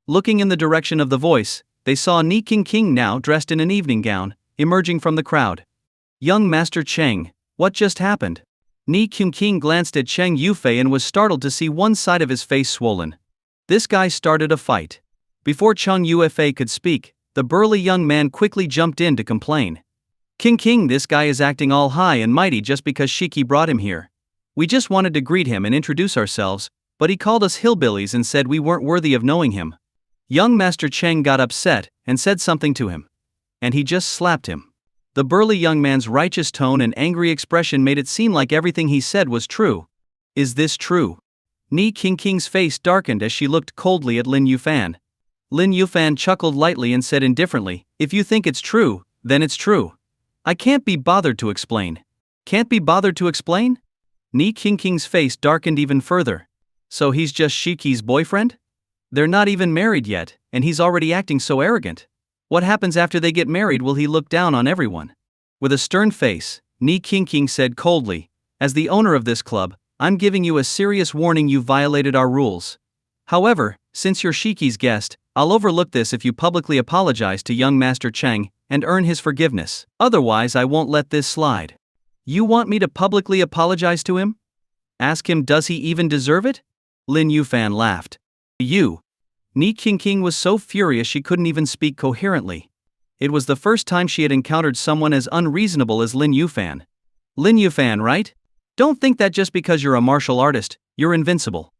Looking in the direction of the voice, they saw Ni King now dressed in an evening gown, emerging from the crowd. Young Master Cheng, what just happened? Ni King glanced at Cheng Yufei and was startled to see one side of his face swollen. This guy started a fight. Before Cheng Yufei could speak, the burly young man quickly jumped in to complain. King, this guy is acting all high and mighty just because Shiki brought him here. We just wanted to greet him and introduce ourselves, but he called us hillbillies and said we weren't worthy of knowing him. Young Master Cheng got upset and said something to him. And he just slapped him. The burly young man's righteous tone and angry expression made it seem like everything he said was true. Is this true? Ni King's face darkened as she looked coldly at Lin Yufan. Lin Yufan chuckled lightly and said indifferently, if you think it's true, then it's true. I can't be bothered to explain. Can't be bothered to explain? Ni King's face darkened even further. So he's just Shiki's boyfriend? They're not even married yet, and he's already acting so arrogant. What happens after they get married? Will he look down on everyone? With a stern face, Ni King said coldly, as the owner of this club, I'm giving you a serious warning. You violated our rules. However, since you're Shiki's guest, I'll overlook this if you publicly apologize to young Master Cheng and earn his forgiveness. Otherwise I won't let this slide. You want me to publicly apologize to him? Ask him, does he even deserve it? Lin Yufan laughed. You. Ni King was so furious she couldn't even speak coherently. It was the first time she had encountered someone as unreasonable as Lin Yufan. Lin Yufan, right? Don't think that just because you're a martial artist, you're invincible.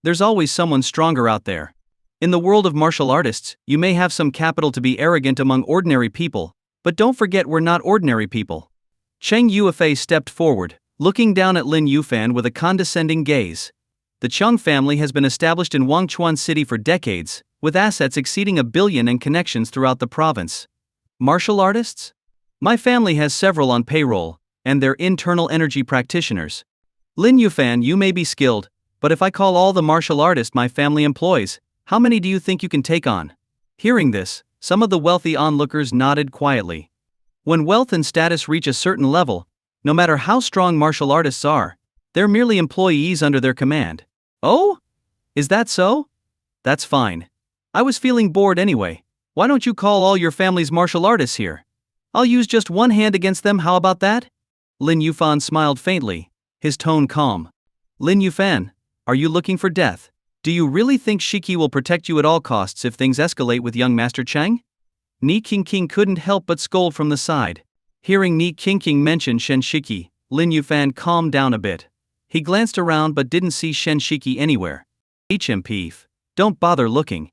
There's always someone stronger out there. In the world of martial artists, you may have some capital to be arrogant among ordinary people, but don't forget we're not ordinary people. Cheng Yufei stepped forward, looking down at Lin Yufan with a condescending gaze. The Cheng family has been established in Wangchuan City for decades, with assets exceeding $1 billion and connections throughout the province. Martial artists? My family has several on payroll, and they're internal energy practitioners. Lin Yufan, you may be skilled, but if I call all the martial artists my family employs, how many do you think you can take on? Hearing this, some of the wealthy onlookers nodded quietly. When wealth and status reach a certain level, no matter how strong martial artists are, they're merely employees under their command. Oh? Is that so? That's fine. I was feeling bored anyway. Why don't you call all your family's martial artists here? I'll use just one hand against them, how about that? Lin Yufan smiled faintly, his tone calm. Lin Yufan, are you looking for death? Do you really think Shiki will protect you at all costs if things escalate with young Master Cheng? Ni King couldn't help but scold from the side. Hearing Ni King mention Shen Shiki, Lin Yufan calmed down a bit. He glanced around but didn't see Shen Shiki anywhere. HMP, don't bother looking.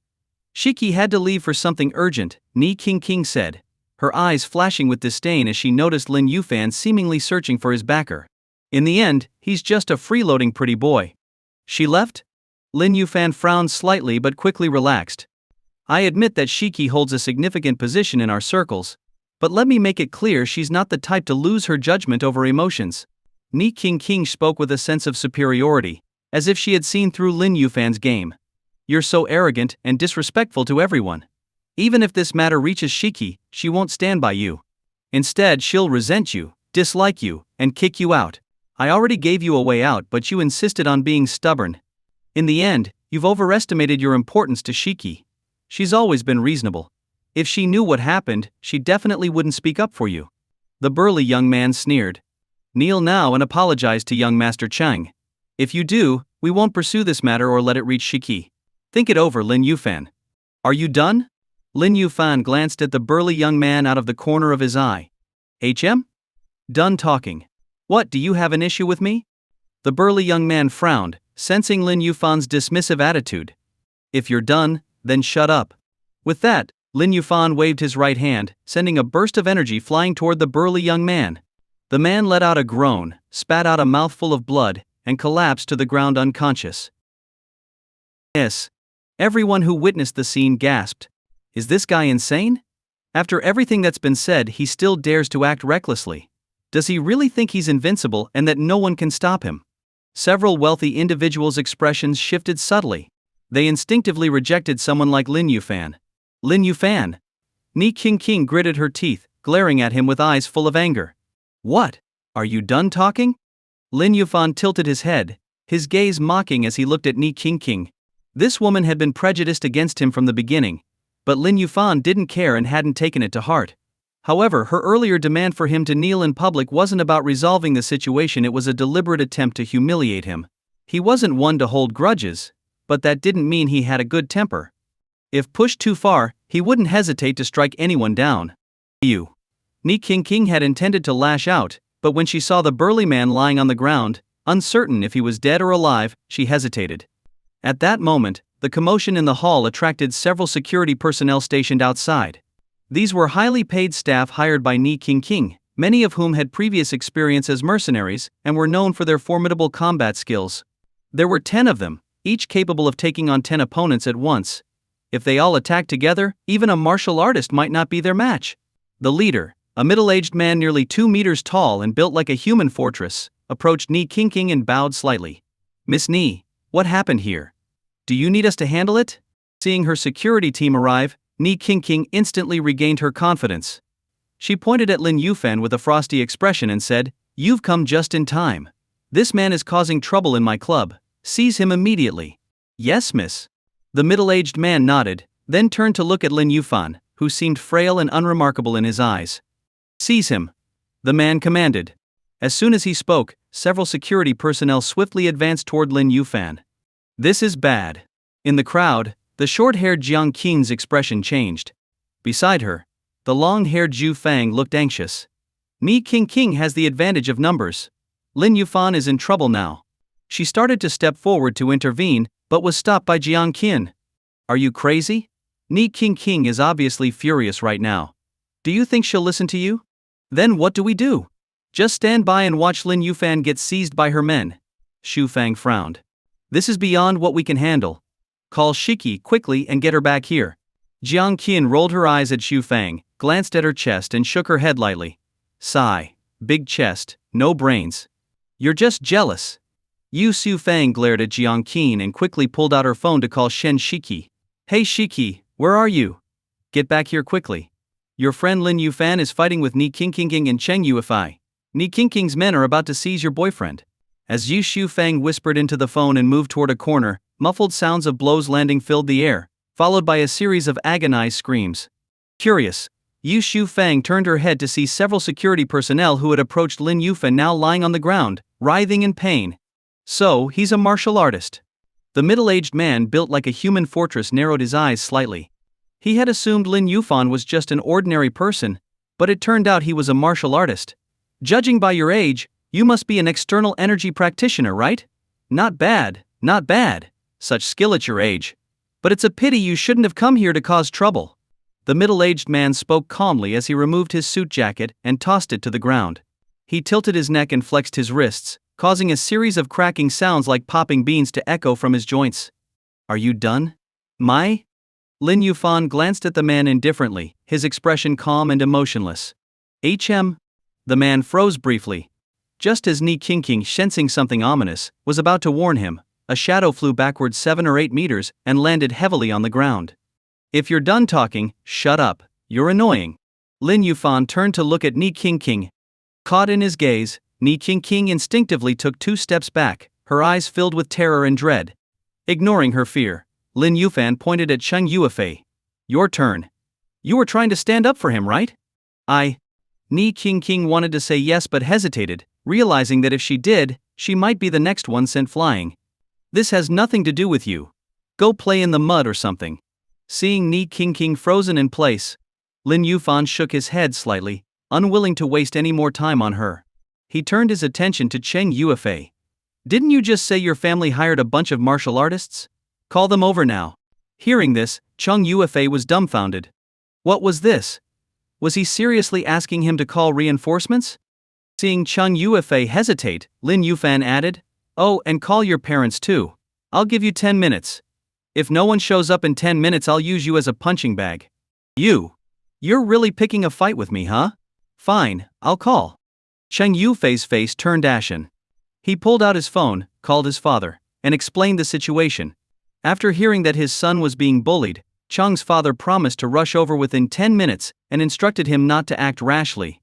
Shiki had to leave for something urgent, Ni King said, her eyes flashing with disdain as she noticed Lin Yufan seemingly searching for his backer. In the end, he's just a freeloading pretty boy. She left? Lin Yufan frowned slightly but quickly relaxed. I admit that Shiki holds a significant position in our circles, but let me make it clear she's not the type to lose her judgment over emotions. Ni King spoke with a sense of superiority, as if she had seen through Lin Yufan's game. You're so arrogant and disrespectful to everyone. Even if this matter reaches Shiki, she won't stand by you. Instead, she'll resent you, dislike you, and kick you out. I already gave you a way out, but you insisted on being stubborn. In the end, you've overestimated your importance to Shiki. She's always been reasonable. If she knew what happened, she definitely wouldn't speak up for you. The burly young man sneered. Kneel now and apologize to young Master Cheng. If you do, we won't pursue this matter or let it reach Shiki. Think it over, Lin Yufan. Are you done? Lin Yufan glanced at the burly young man out of the corner of his eye. HM? Done talking. What, do you have an issue with me? The burly young man frowned, sensing Lin Yufan's dismissive attitude. If you're done, then shut up. With that, Lin Yufan waved his right hand, sending a burst of energy flying toward the burly young man. The man let out a groan, spat out a mouthful of blood, and collapsed to the ground unconscious. Yes. Everyone who witnessed the scene gasped. Is this guy insane? After everything that's been said, he still dares to act recklessly. Does he really think he's invincible and that no one can stop him? Several wealthy individuals' expressions shifted subtly. They instinctively rejected someone like Lin Yufan. Lin Yufan! Ni King gritted her teeth, glaring at him with eyes full of anger. What? Are you done talking? Lin Yufan tilted his head, his gaze mocking as he looked at Ni Qingqing. This woman had been prejudiced against him from the beginning, but Lin Yufan didn't care and hadn't taken it to heart. However, her earlier demand for him to kneel in public wasn't about resolving the situation, it was a deliberate attempt to humiliate him. He wasn't one to hold grudges, but that didn't mean he had a good temper. If pushed too far, he wouldn't hesitate to strike anyone down. Ni Qingqing had intended to lash out, but when she saw the burly man lying on the ground, uncertain if he was dead or alive, she hesitated. At that moment, the commotion in the hall attracted several security personnel stationed outside. These were highly paid staff hired by Ni Qingqing, many of whom had previous experience as mercenaries and were known for their formidable combat skills. There were 10 of them, each capable of taking on 10 opponents at once. If they all attacked together, even a martial artist might not be their match. The leader, a middle-aged man nearly 2 meters tall and built like a human fortress, approached Ni Qingqing and bowed slightly. "Miss Ni, what happened here? Do you need us to handle it?" Seeing her security team arrive, Ni Qingqing instantly regained her confidence. She pointed at Lin Yufan with a frosty expression and said, "You've come just in time. This man is causing trouble in my club. Seize him immediately." "Yes, miss." The middle-aged man nodded, then turned to look at Lin Yufan, who seemed frail and unremarkable in his eyes. "Seize him," the man commanded. As soon as he spoke, several security personnel swiftly advanced toward Lin Yufan. "This is bad." In the crowd, the short-haired Jiang Qin's expression changed. Beside her, the long-haired Zhu Fang looked anxious. Ni Qingqing has the advantage of numbers. Lin Yufan is in trouble now. She started to step forward to intervene, but was stopped by Jiang Qin. "Are you crazy? Ni Qingqing is obviously furious right now. Do you think she'll listen to you? Then what do we do? Just stand by and watch Lin Yufan get seized by her men." Zhu Fang frowned. "This is beyond what we can handle. Call Shiki quickly and get her back here." Jiang Qin rolled her eyes at Zhu Fang, glanced at her chest and shook her head lightly. "Sigh. Big chest, no brains. You're just jealous." Zhu Fang glared at Jiang Qin and quickly pulled out her phone to call Shen Shiki. "Hey Shiki, where are you? Get back here quickly. Your friend Lin Yufan is fighting with Ni Qingqing and Cheng Yuefei. Ni Qingqing's men are about to seize your boyfriend." As Zhu Fang whispered into the phone and moved toward a corner, muffled sounds of blows landing filled the air, followed by a series of agonized screams. Curious, Zhu Fang turned her head to see several security personnel who had approached Lin Yufan now lying on the ground, writhing in pain. "So, he's a martial artist." The middle-aged man built like a human fortress narrowed his eyes slightly. He had assumed Lin Yufan was just an ordinary person, but it turned out he was a martial artist. "Judging by your age, you must be an external energy practitioner, right? Not bad, not bad. Such skill at your age. But it's a pity you shouldn't have come here to cause trouble." The middle-aged man spoke calmly as he removed his suit jacket and tossed it to the ground. He tilted his neck and flexed his wrists, causing a series of cracking sounds like popping beans to echo from his joints. "Are you done? Mai?" Lin Yufan glanced at the man indifferently, his expression calm and emotionless. "HM?" The man froze briefly. Just as Ni Qingqing, sensing something ominous, was about to warn him, a shadow flew backward 7 or 8 meters and landed heavily on the ground. "If you're done talking, shut up, you're annoying." Lin Yufan turned to look at Ni Qingqing. Caught in his gaze, Ni Qingqing instinctively took 2 steps back, her eyes filled with terror and dread. Ignoring her fear, Lin Yufan pointed at Cheng Yuefei. "Your turn. You were trying to stand up for him, right?" Ni Qingqing wanted to say yes but hesitated, realizing that if she did, she might be the next one sent flying. "This has nothing to do with you. Go play in the mud or something." Seeing Ni Qingqing frozen in place, Lin Yufan shook his head slightly, unwilling to waste any more time on her. He turned his attention to Cheng Yuefei. "Didn't you just say your family hired a bunch of martial artists? Call them over now." Hearing this, Cheng Yuefei was dumbfounded. What was this? Was he seriously asking him to call reinforcements? Seeing Cheng Yuefei hesitate, Lin Yufan added, "Oh, and call your parents too. I'll give you 10 minutes. If no one shows up in 10 minutes, I'll use you as a punching bag." You're really picking a fight with me, huh? Fine, I'll call." Cheng Yufei's face turned ashen. He pulled out his phone, called his father, and explained the situation. After hearing that his son was being bullied, Cheng's father promised to rush over within 10 minutes and instructed him not to act rashly.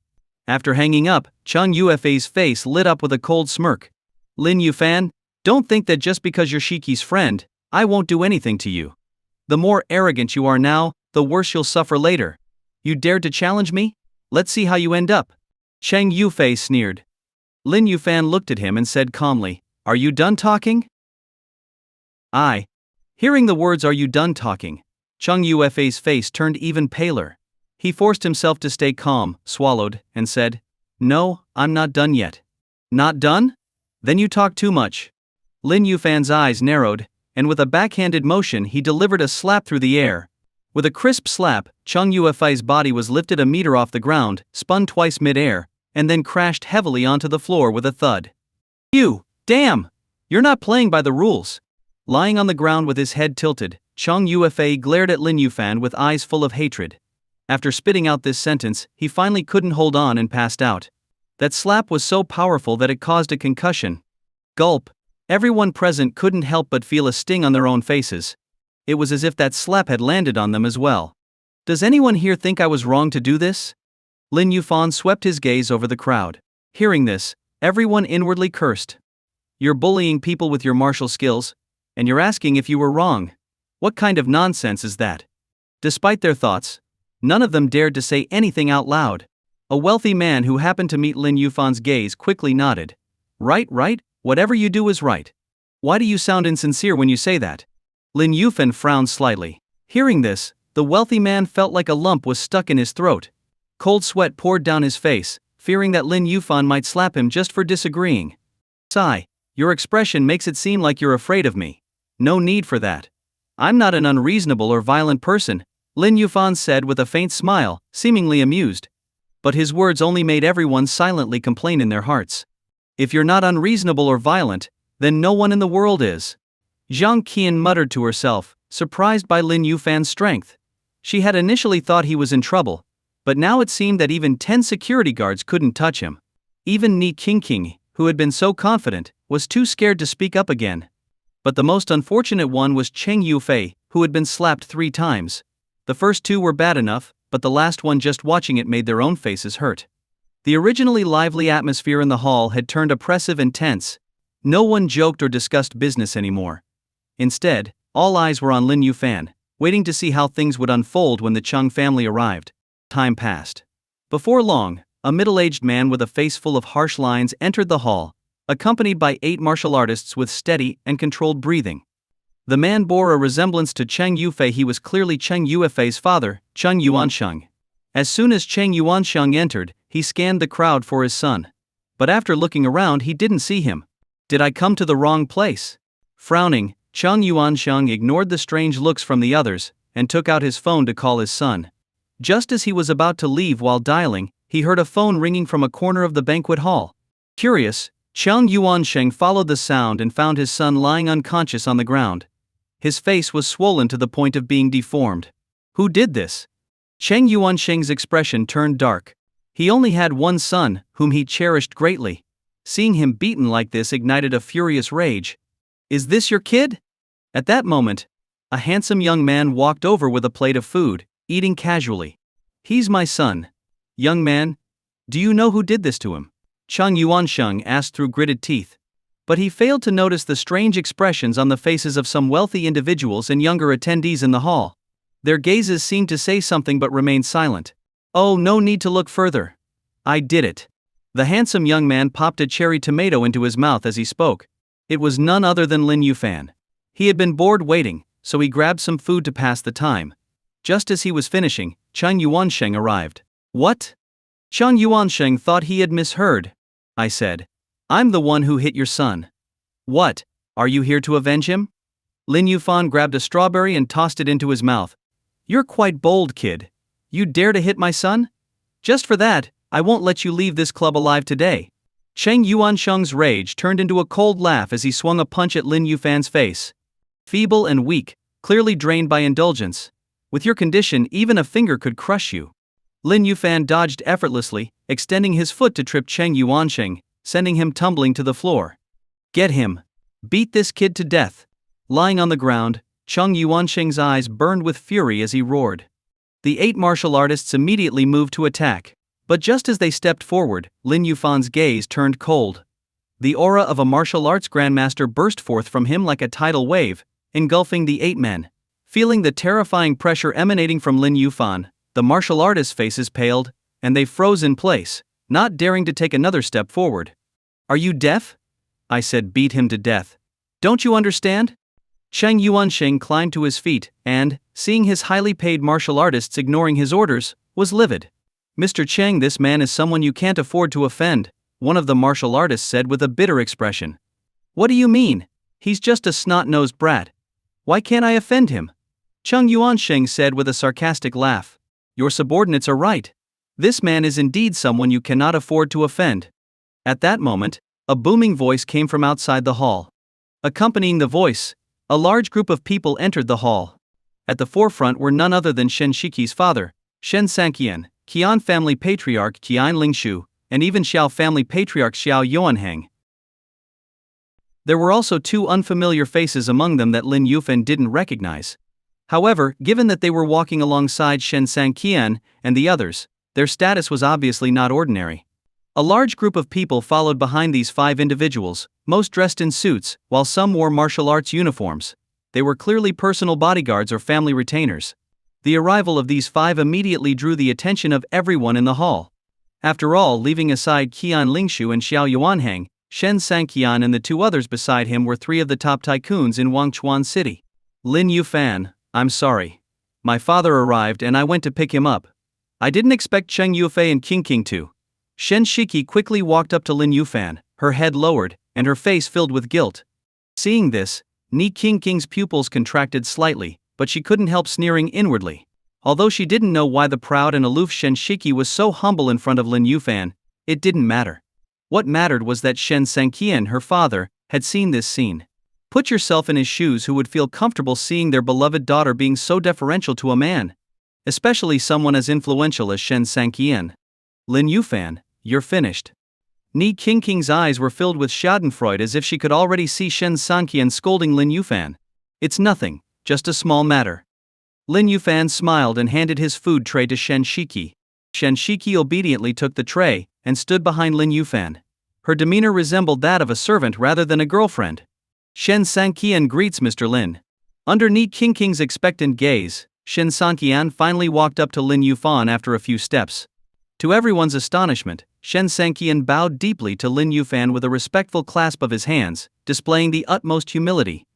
After hanging up, Cheng Yuefei's face lit up with a cold smirk. "Lin Yufan, Don't think that just because you're Shiki's friend, I won't do anything to you. The more arrogant you are now, the worse you'll suffer later. You dared to challenge me? Let's see how you end up. Cheng Yufei sneered. Lin Yufan looked at him and said calmly, Are you done talking? I. Hearing the words "Are you done talking?" Cheng Yufei's face turned even paler. He forced himself to stay calm, swallowed, and said, No, I'm not done yet. Not done? Then you talk too much. Lin Yufan's eyes narrowed, and with a backhanded motion he delivered a slap through the air. With a crisp slap, Cheng Yufei's body was lifted a meter off the ground, spun twice mid-air, and then crashed heavily onto the floor with a thud. You, damn! You're not playing by the rules. Lying on the ground with his head tilted, Cheng Yufei glared at Lin Yufan with eyes full of hatred. After spitting out this sentence, he finally couldn't hold on and passed out. That slap was so powerful that it caused a concussion. Gulp. Everyone present couldn't help but feel a sting on their own faces. It was as if that slap had landed on them as well. Does anyone here think I was wrong to do this? Lin Yufan swept his gaze over the crowd. Hearing this, everyone inwardly cursed. You're bullying people with your martial skills, and you're asking if you were wrong. What kind of nonsense is that? Despite their thoughts, none of them dared to say anything out loud. A wealthy man who happened to meet Lin Yufan's gaze quickly nodded. Right, whatever you do is right. Why do you sound insincere when you say that? Lin Yufan frowned slightly. Hearing this, the wealthy man felt like a lump was stuck in his throat. Cold sweat poured down his face, fearing that Lin Yufan might slap him just for disagreeing. Sigh, your expression makes it seem like you're afraid of me. No need for that. I'm not an unreasonable or violent person, Lin Yufan said with a faint smile, seemingly amused. But his words only made everyone silently complain in their hearts. If you're not unreasonable or violent, then no one in the world is. Zhang Qian muttered to herself, surprised by Lin Yufan's strength. She had initially thought he was in trouble, but now it seemed that even 10 security guards couldn't touch him. Even Ni Qingqing, who had been so confident, was too scared to speak up again. But the most unfortunate one was Cheng Yufei, who had been slapped 3 times. The first 2 were bad enough, but the last one just watching it made their own faces hurt. The originally lively atmosphere in the hall had turned oppressive and tense. No one joked or discussed business anymore. Instead, all eyes were on Lin Yufan, waiting to see how things would unfold when the Cheng family arrived. Time passed. Before long, a middle-aged man with a face full of harsh lines entered the hall, accompanied by 8 martial artists with steady and controlled breathing. The man bore a resemblance to Cheng Yufei. He was clearly Cheng Yufei's father, Cheng Yuansheng. As soon as Cheng Yuansheng entered, he scanned the crowd for his son. But after looking around, he didn't see him. Did I come to the wrong place? Frowning, Cheng Yuansheng ignored the strange looks from the others, and took out his phone to call his son. Just as he was about to leave while dialing, he heard a phone ringing from a corner of the banquet hall. Curious, Cheng Yuansheng followed the sound and found his son lying unconscious on the ground. His face was swollen to the point of being deformed. Who did this? Cheng Yuansheng's expression turned dark. He only had one son, whom he cherished greatly. Seeing him beaten like this ignited a furious rage. Is this your kid? At that moment, a handsome young man walked over with a plate of food, eating casually. He's my son. Young man, do you know who did this to him? Cheng Yuansheng asked through gritted teeth. But he failed to notice the strange expressions on the faces of some wealthy individuals and younger attendees in the hall. Their gazes seemed to say something but remained silent. Oh, no need to look further. I did it. The handsome young man popped a cherry tomato into his mouth as he spoke. It was none other than Lin Yufan. He had been bored waiting, so he grabbed some food to pass the time. Just as he was finishing, Cheng Yuansheng arrived. What? Cheng Yuansheng thought he had misheard. I said. I'm the one who hit your son. What, are you here to avenge him? Lin Yufan grabbed a strawberry and tossed it into his mouth. You're quite bold, kid. You dare to hit my son? Just for that, I won't let you leave this club alive today. Cheng Yuansheng's rage turned into a cold laugh as he swung a punch at Lin Yufan's face. Feeble and weak, clearly drained by indulgence. With your condition, even a finger could crush you. Lin Yufan dodged effortlessly, extending his foot to trip Cheng Yuansheng, sending him tumbling to the floor. Get him. Beat this kid to death. Lying on the ground, Cheng Yuansheng's eyes burned with fury as he roared. The 8 martial artists immediately moved to attack. But just as they stepped forward, Lin Yufan's gaze turned cold. The aura of a martial arts grandmaster burst forth from him like a tidal wave, engulfing the 8 men. Feeling the terrifying pressure emanating from Lin Yuan, the martial artists' faces paled, and they froze in place, not daring to take another step forward. "Are you deaf?" I said. "Beat him to death. Don't you understand?" Cheng Yuansheng climbed to his feet and, seeing his highly paid martial artists ignoring his orders, was livid. "Mr. Cheng, this man is someone you can't afford to offend," one of the martial artists said with a bitter expression. "What do you mean? He's just a snot-nosed brat. Why can't I offend him?" Cheng Yuansheng said with a sarcastic laugh. "Your subordinates are right. This man is indeed someone you cannot afford to offend." At that moment, a booming voice came from outside the hall. Accompanying the voice, a large group of people entered the hall. At the forefront were none other than Shen Shiki's father, Shen Sanqian, Keon family patriarch Qian Lingshu, and even Xiao family patriarch Xiao Yuanheng. There were also 2 unfamiliar faces among them that Lin Yuan didn't recognize. However, given that they were walking alongside Shen Sanqian and the others, their status was obviously not ordinary. A large group of people followed behind these 5 individuals, most dressed in suits, while some wore martial arts uniforms. They were clearly personal bodyguards or family retainers. The arrival of these 5 immediately drew the attention of everyone in the hall. After all, leaving aside Qian Lingshu and Xiao Yuanheng, Shen Sanqian and the 2 others beside him were 3 of the top tycoons in Wangchuan City. "Lin Yuan, I'm sorry. My father arrived and I went to pick him up. I didn't expect Cheng Yufei and King to." Shen Shiki quickly walked up to Lin Yuan, her head lowered, and her face filled with guilt. Seeing this, Ni King's pupils contracted slightly, but she couldn't help sneering inwardly. Although she didn't know why the proud and aloof Shen Shiki was so humble in front of Lin Yuan, it didn't matter. What mattered was that Shen Sanqian, her father, had seen this scene. Put yourself in his shoes. Who would feel comfortable seeing their beloved daughter being so deferential to a man? Especially someone as influential as Shen Sanqian. "Lin Yuan, you're finished." Ni King's eyes were filled with schadenfreude as if she could already see Shen Sanqian scolding Lin Yuan. "It's nothing, just a small matter." Lin Yuan smiled and handed his food tray to Shen Shiki. Shen Shiki obediently took the tray and stood behind Lin Yuan. Her demeanor resembled that of a servant rather than a girlfriend. "Shen Sanqian greets Mr. Lin." Under Ni King's expectant gaze, Shen Sanqian finally walked up to Lin Yuan after a few steps. To everyone's astonishment, Shen Sanqian bowed deeply to Lin Yuan with a respectful clasp of his hands, displaying the utmost humility.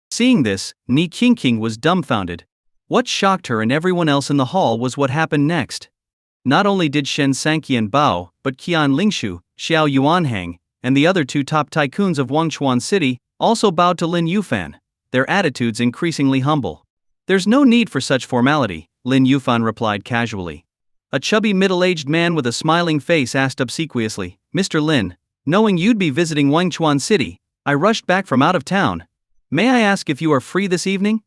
Seeing this, Ni King was dumbfounded. What shocked her and everyone else in the hall was what happened next. Not only did Shen Sanqian bow, but Qian Lingshu, Xiao Yuanheng, and the other 2 top tycoons of Wangchuan City also bowed to Lin Yuan, their attitudes increasingly humble. "There's no need for such formality," Lin Yuan replied casually. A chubby middle-aged man with a smiling face asked obsequiously, "Mr. Lin, knowing you'd be visiting Wangchuan City, I rushed back from out of town. May I ask if you are free this evening?"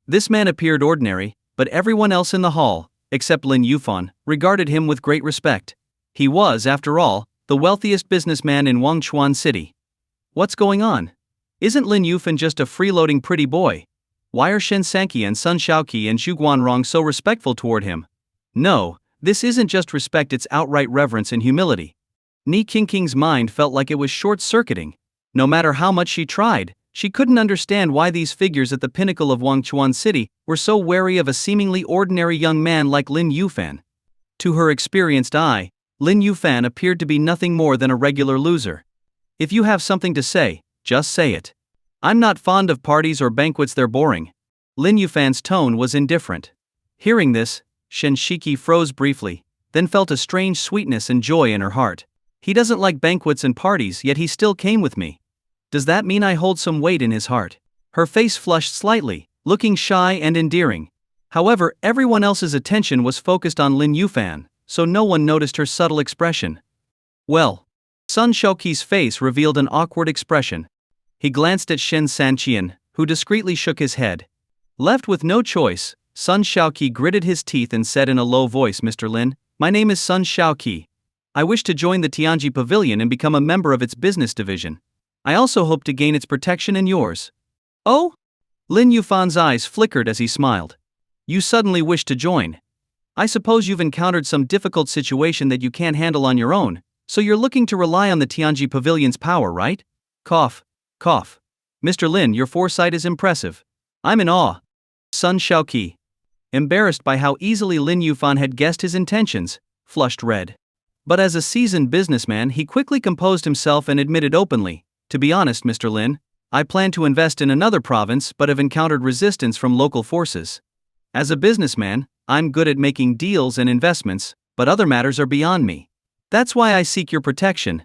This man appeared ordinary, but everyone else in the hall, except Lin Yuan, regarded him with great respect. He was, after all, the wealthiest businessman in Wangchuan City. What's going on? Isn't Lin Yuan just a freeloading pretty boy? Why are Shen Sanqian, Sun Shaoqi and Zhu Guanrong so respectful toward him? No, this isn't just respect, it's outright reverence and humility. Ni King's mind felt like it was short-circuiting. No matter how much she tried, she couldn't understand why these figures at the pinnacle of Wangchuan City were so wary of a seemingly ordinary young man like Lin Yuan. To her experienced eye, Lin Yuan appeared to be nothing more than a regular loser. "If you have something to say, just say it. I'm not fond of parties or banquets, they're boring." Lin Yuan's tone was indifferent. Hearing this, Shen Shiki froze briefly, then felt a strange sweetness and joy in her heart. He doesn't like banquets and parties, yet he still came with me. Does that mean I hold some weight in his heart? Her face flushed slightly, looking shy and endearing. However, everyone else's attention was focused on Lin Yuan, so no one noticed her subtle expression. "Well." Sun Shaoqi's face revealed an awkward expression. He glanced at Shen Sanqian, who discreetly shook his head. Left with no choice, Sun Shaoqi gritted his teeth and said in a low voice, "Mr. Lin, my name is Sun Shaoqi. I wish to join the Tianji Pavilion and become a member of its business division. I also hope to gain its protection and yours." "Oh?" Lin Yufan's eyes flickered as he smiled. "You suddenly wish to join. I suppose you've encountered some difficult situation that you can't handle on your own, So you're looking to rely on the Tianji Pavilion's power, right? Cough, cough. Mr. Lin, your foresight is impressive. I'm in awe. Sun Xiaoqi, embarrassed by how easily Lin Yufan had guessed his intentions, flushed red. But as a seasoned businessman, he quickly composed himself and admitted openly, "To be honest, Mr. Lin, I plan to invest in another province but have encountered resistance from local forces. As a businessman, I'm good at making deals and investments, but other matters are beyond me. That's why I seek your protection."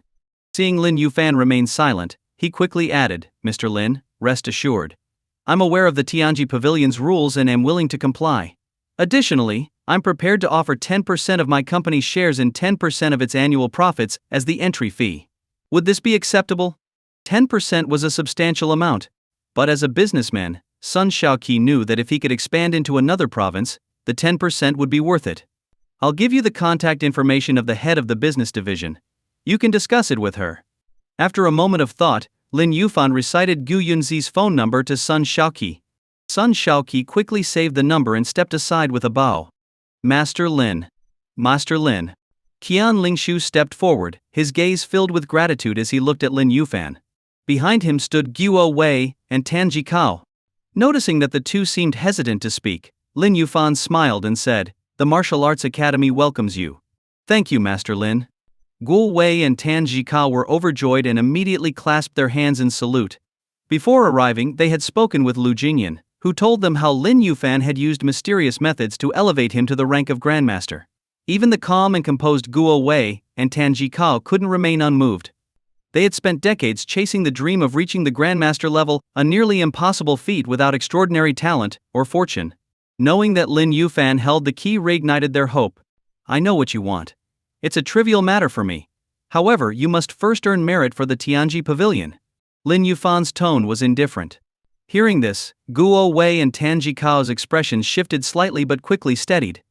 Seeing Lin Yufan remain silent, he quickly added, "Mr. Lin, rest assured. I'm aware of the Tianji Pavilion's rules and am willing to comply. Additionally, I'm prepared to offer 10% of my company's shares and 10% of its annual profits as the entry fee. Would this be acceptable?" 10% was a substantial amount. But as a businessman, Sun Xiaoqi knew that if he could expand into another province, the 10% would be worth it. "I'll give you the contact information of the head of the business division. You can discuss it with her." After a moment of thought, Lin Yufan recited Gu Yunzi's phone number to Sun Xiaoqi. Sun Xiaoqi quickly saved the number and stepped aside with a bow. "Master Lin. Master Lin." Keon Lingshu stepped forward, his gaze filled with gratitude as he looked at Lin Yufan. Behind him stood Guo Wei and Tan Jikao. Noticing that the two seemed hesitant to speak, Lin Yufan smiled and said, "The Martial Arts Academy welcomes you." "Thank you, Master Lin." Guo Wei and Tan Jikao were overjoyed and immediately clasped their hands in salute. Before arriving, they had spoken with Lu Jingyan, who told them how Lin Yufan had used mysterious methods to elevate him to the rank of Grandmaster. Even the calm and composed Guo Wei and Tan Jikao couldn't remain unmoved. They had spent decades chasing the dream of reaching the Grandmaster level, a nearly impossible feat without extraordinary talent or fortune. Knowing that Lin Yufan held the key reignited their hope. "I know what you want. It's a trivial matter for me. However, you must first earn merit for the Tianji Pavilion." Lin Yufan's tone was indifferent. Hearing this, Guo Wei and Tan Jikao's expressions shifted slightly but quickly steadied.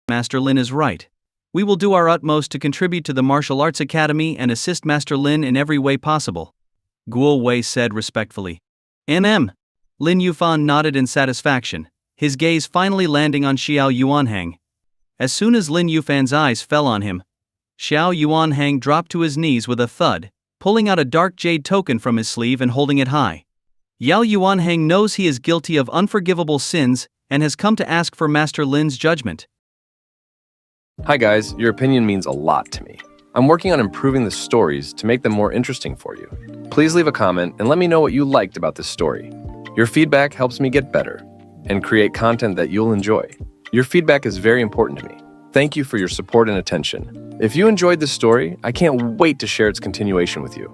"Master Lin is right. We will do our utmost to contribute to the Martial Arts Academy and assist Master Lin in every way possible," Guo Wei said respectfully. "Mm." Lin Yufan nodded in satisfaction, his gaze finally landing on Xiao Yuanhang. As soon as Lin Yufan's eyes fell on him, Xiao Yuanhang dropped to his knees with a thud, pulling out a dark jade token from his sleeve and holding it high. Yao Yuanhang knows he is guilty of unforgivable sins and has come to ask for Master Lin's judgment. Hi guys, your opinion means a lot to me. I'm working on improving the stories to make them more interesting for you. Please leave a comment and let me know what you liked about this story. Your feedback helps me get better and create content that you'll enjoy. Your feedback is very important to me. Thank you for your support and attention. If you enjoyed this story, I can't wait to share its continuation with you.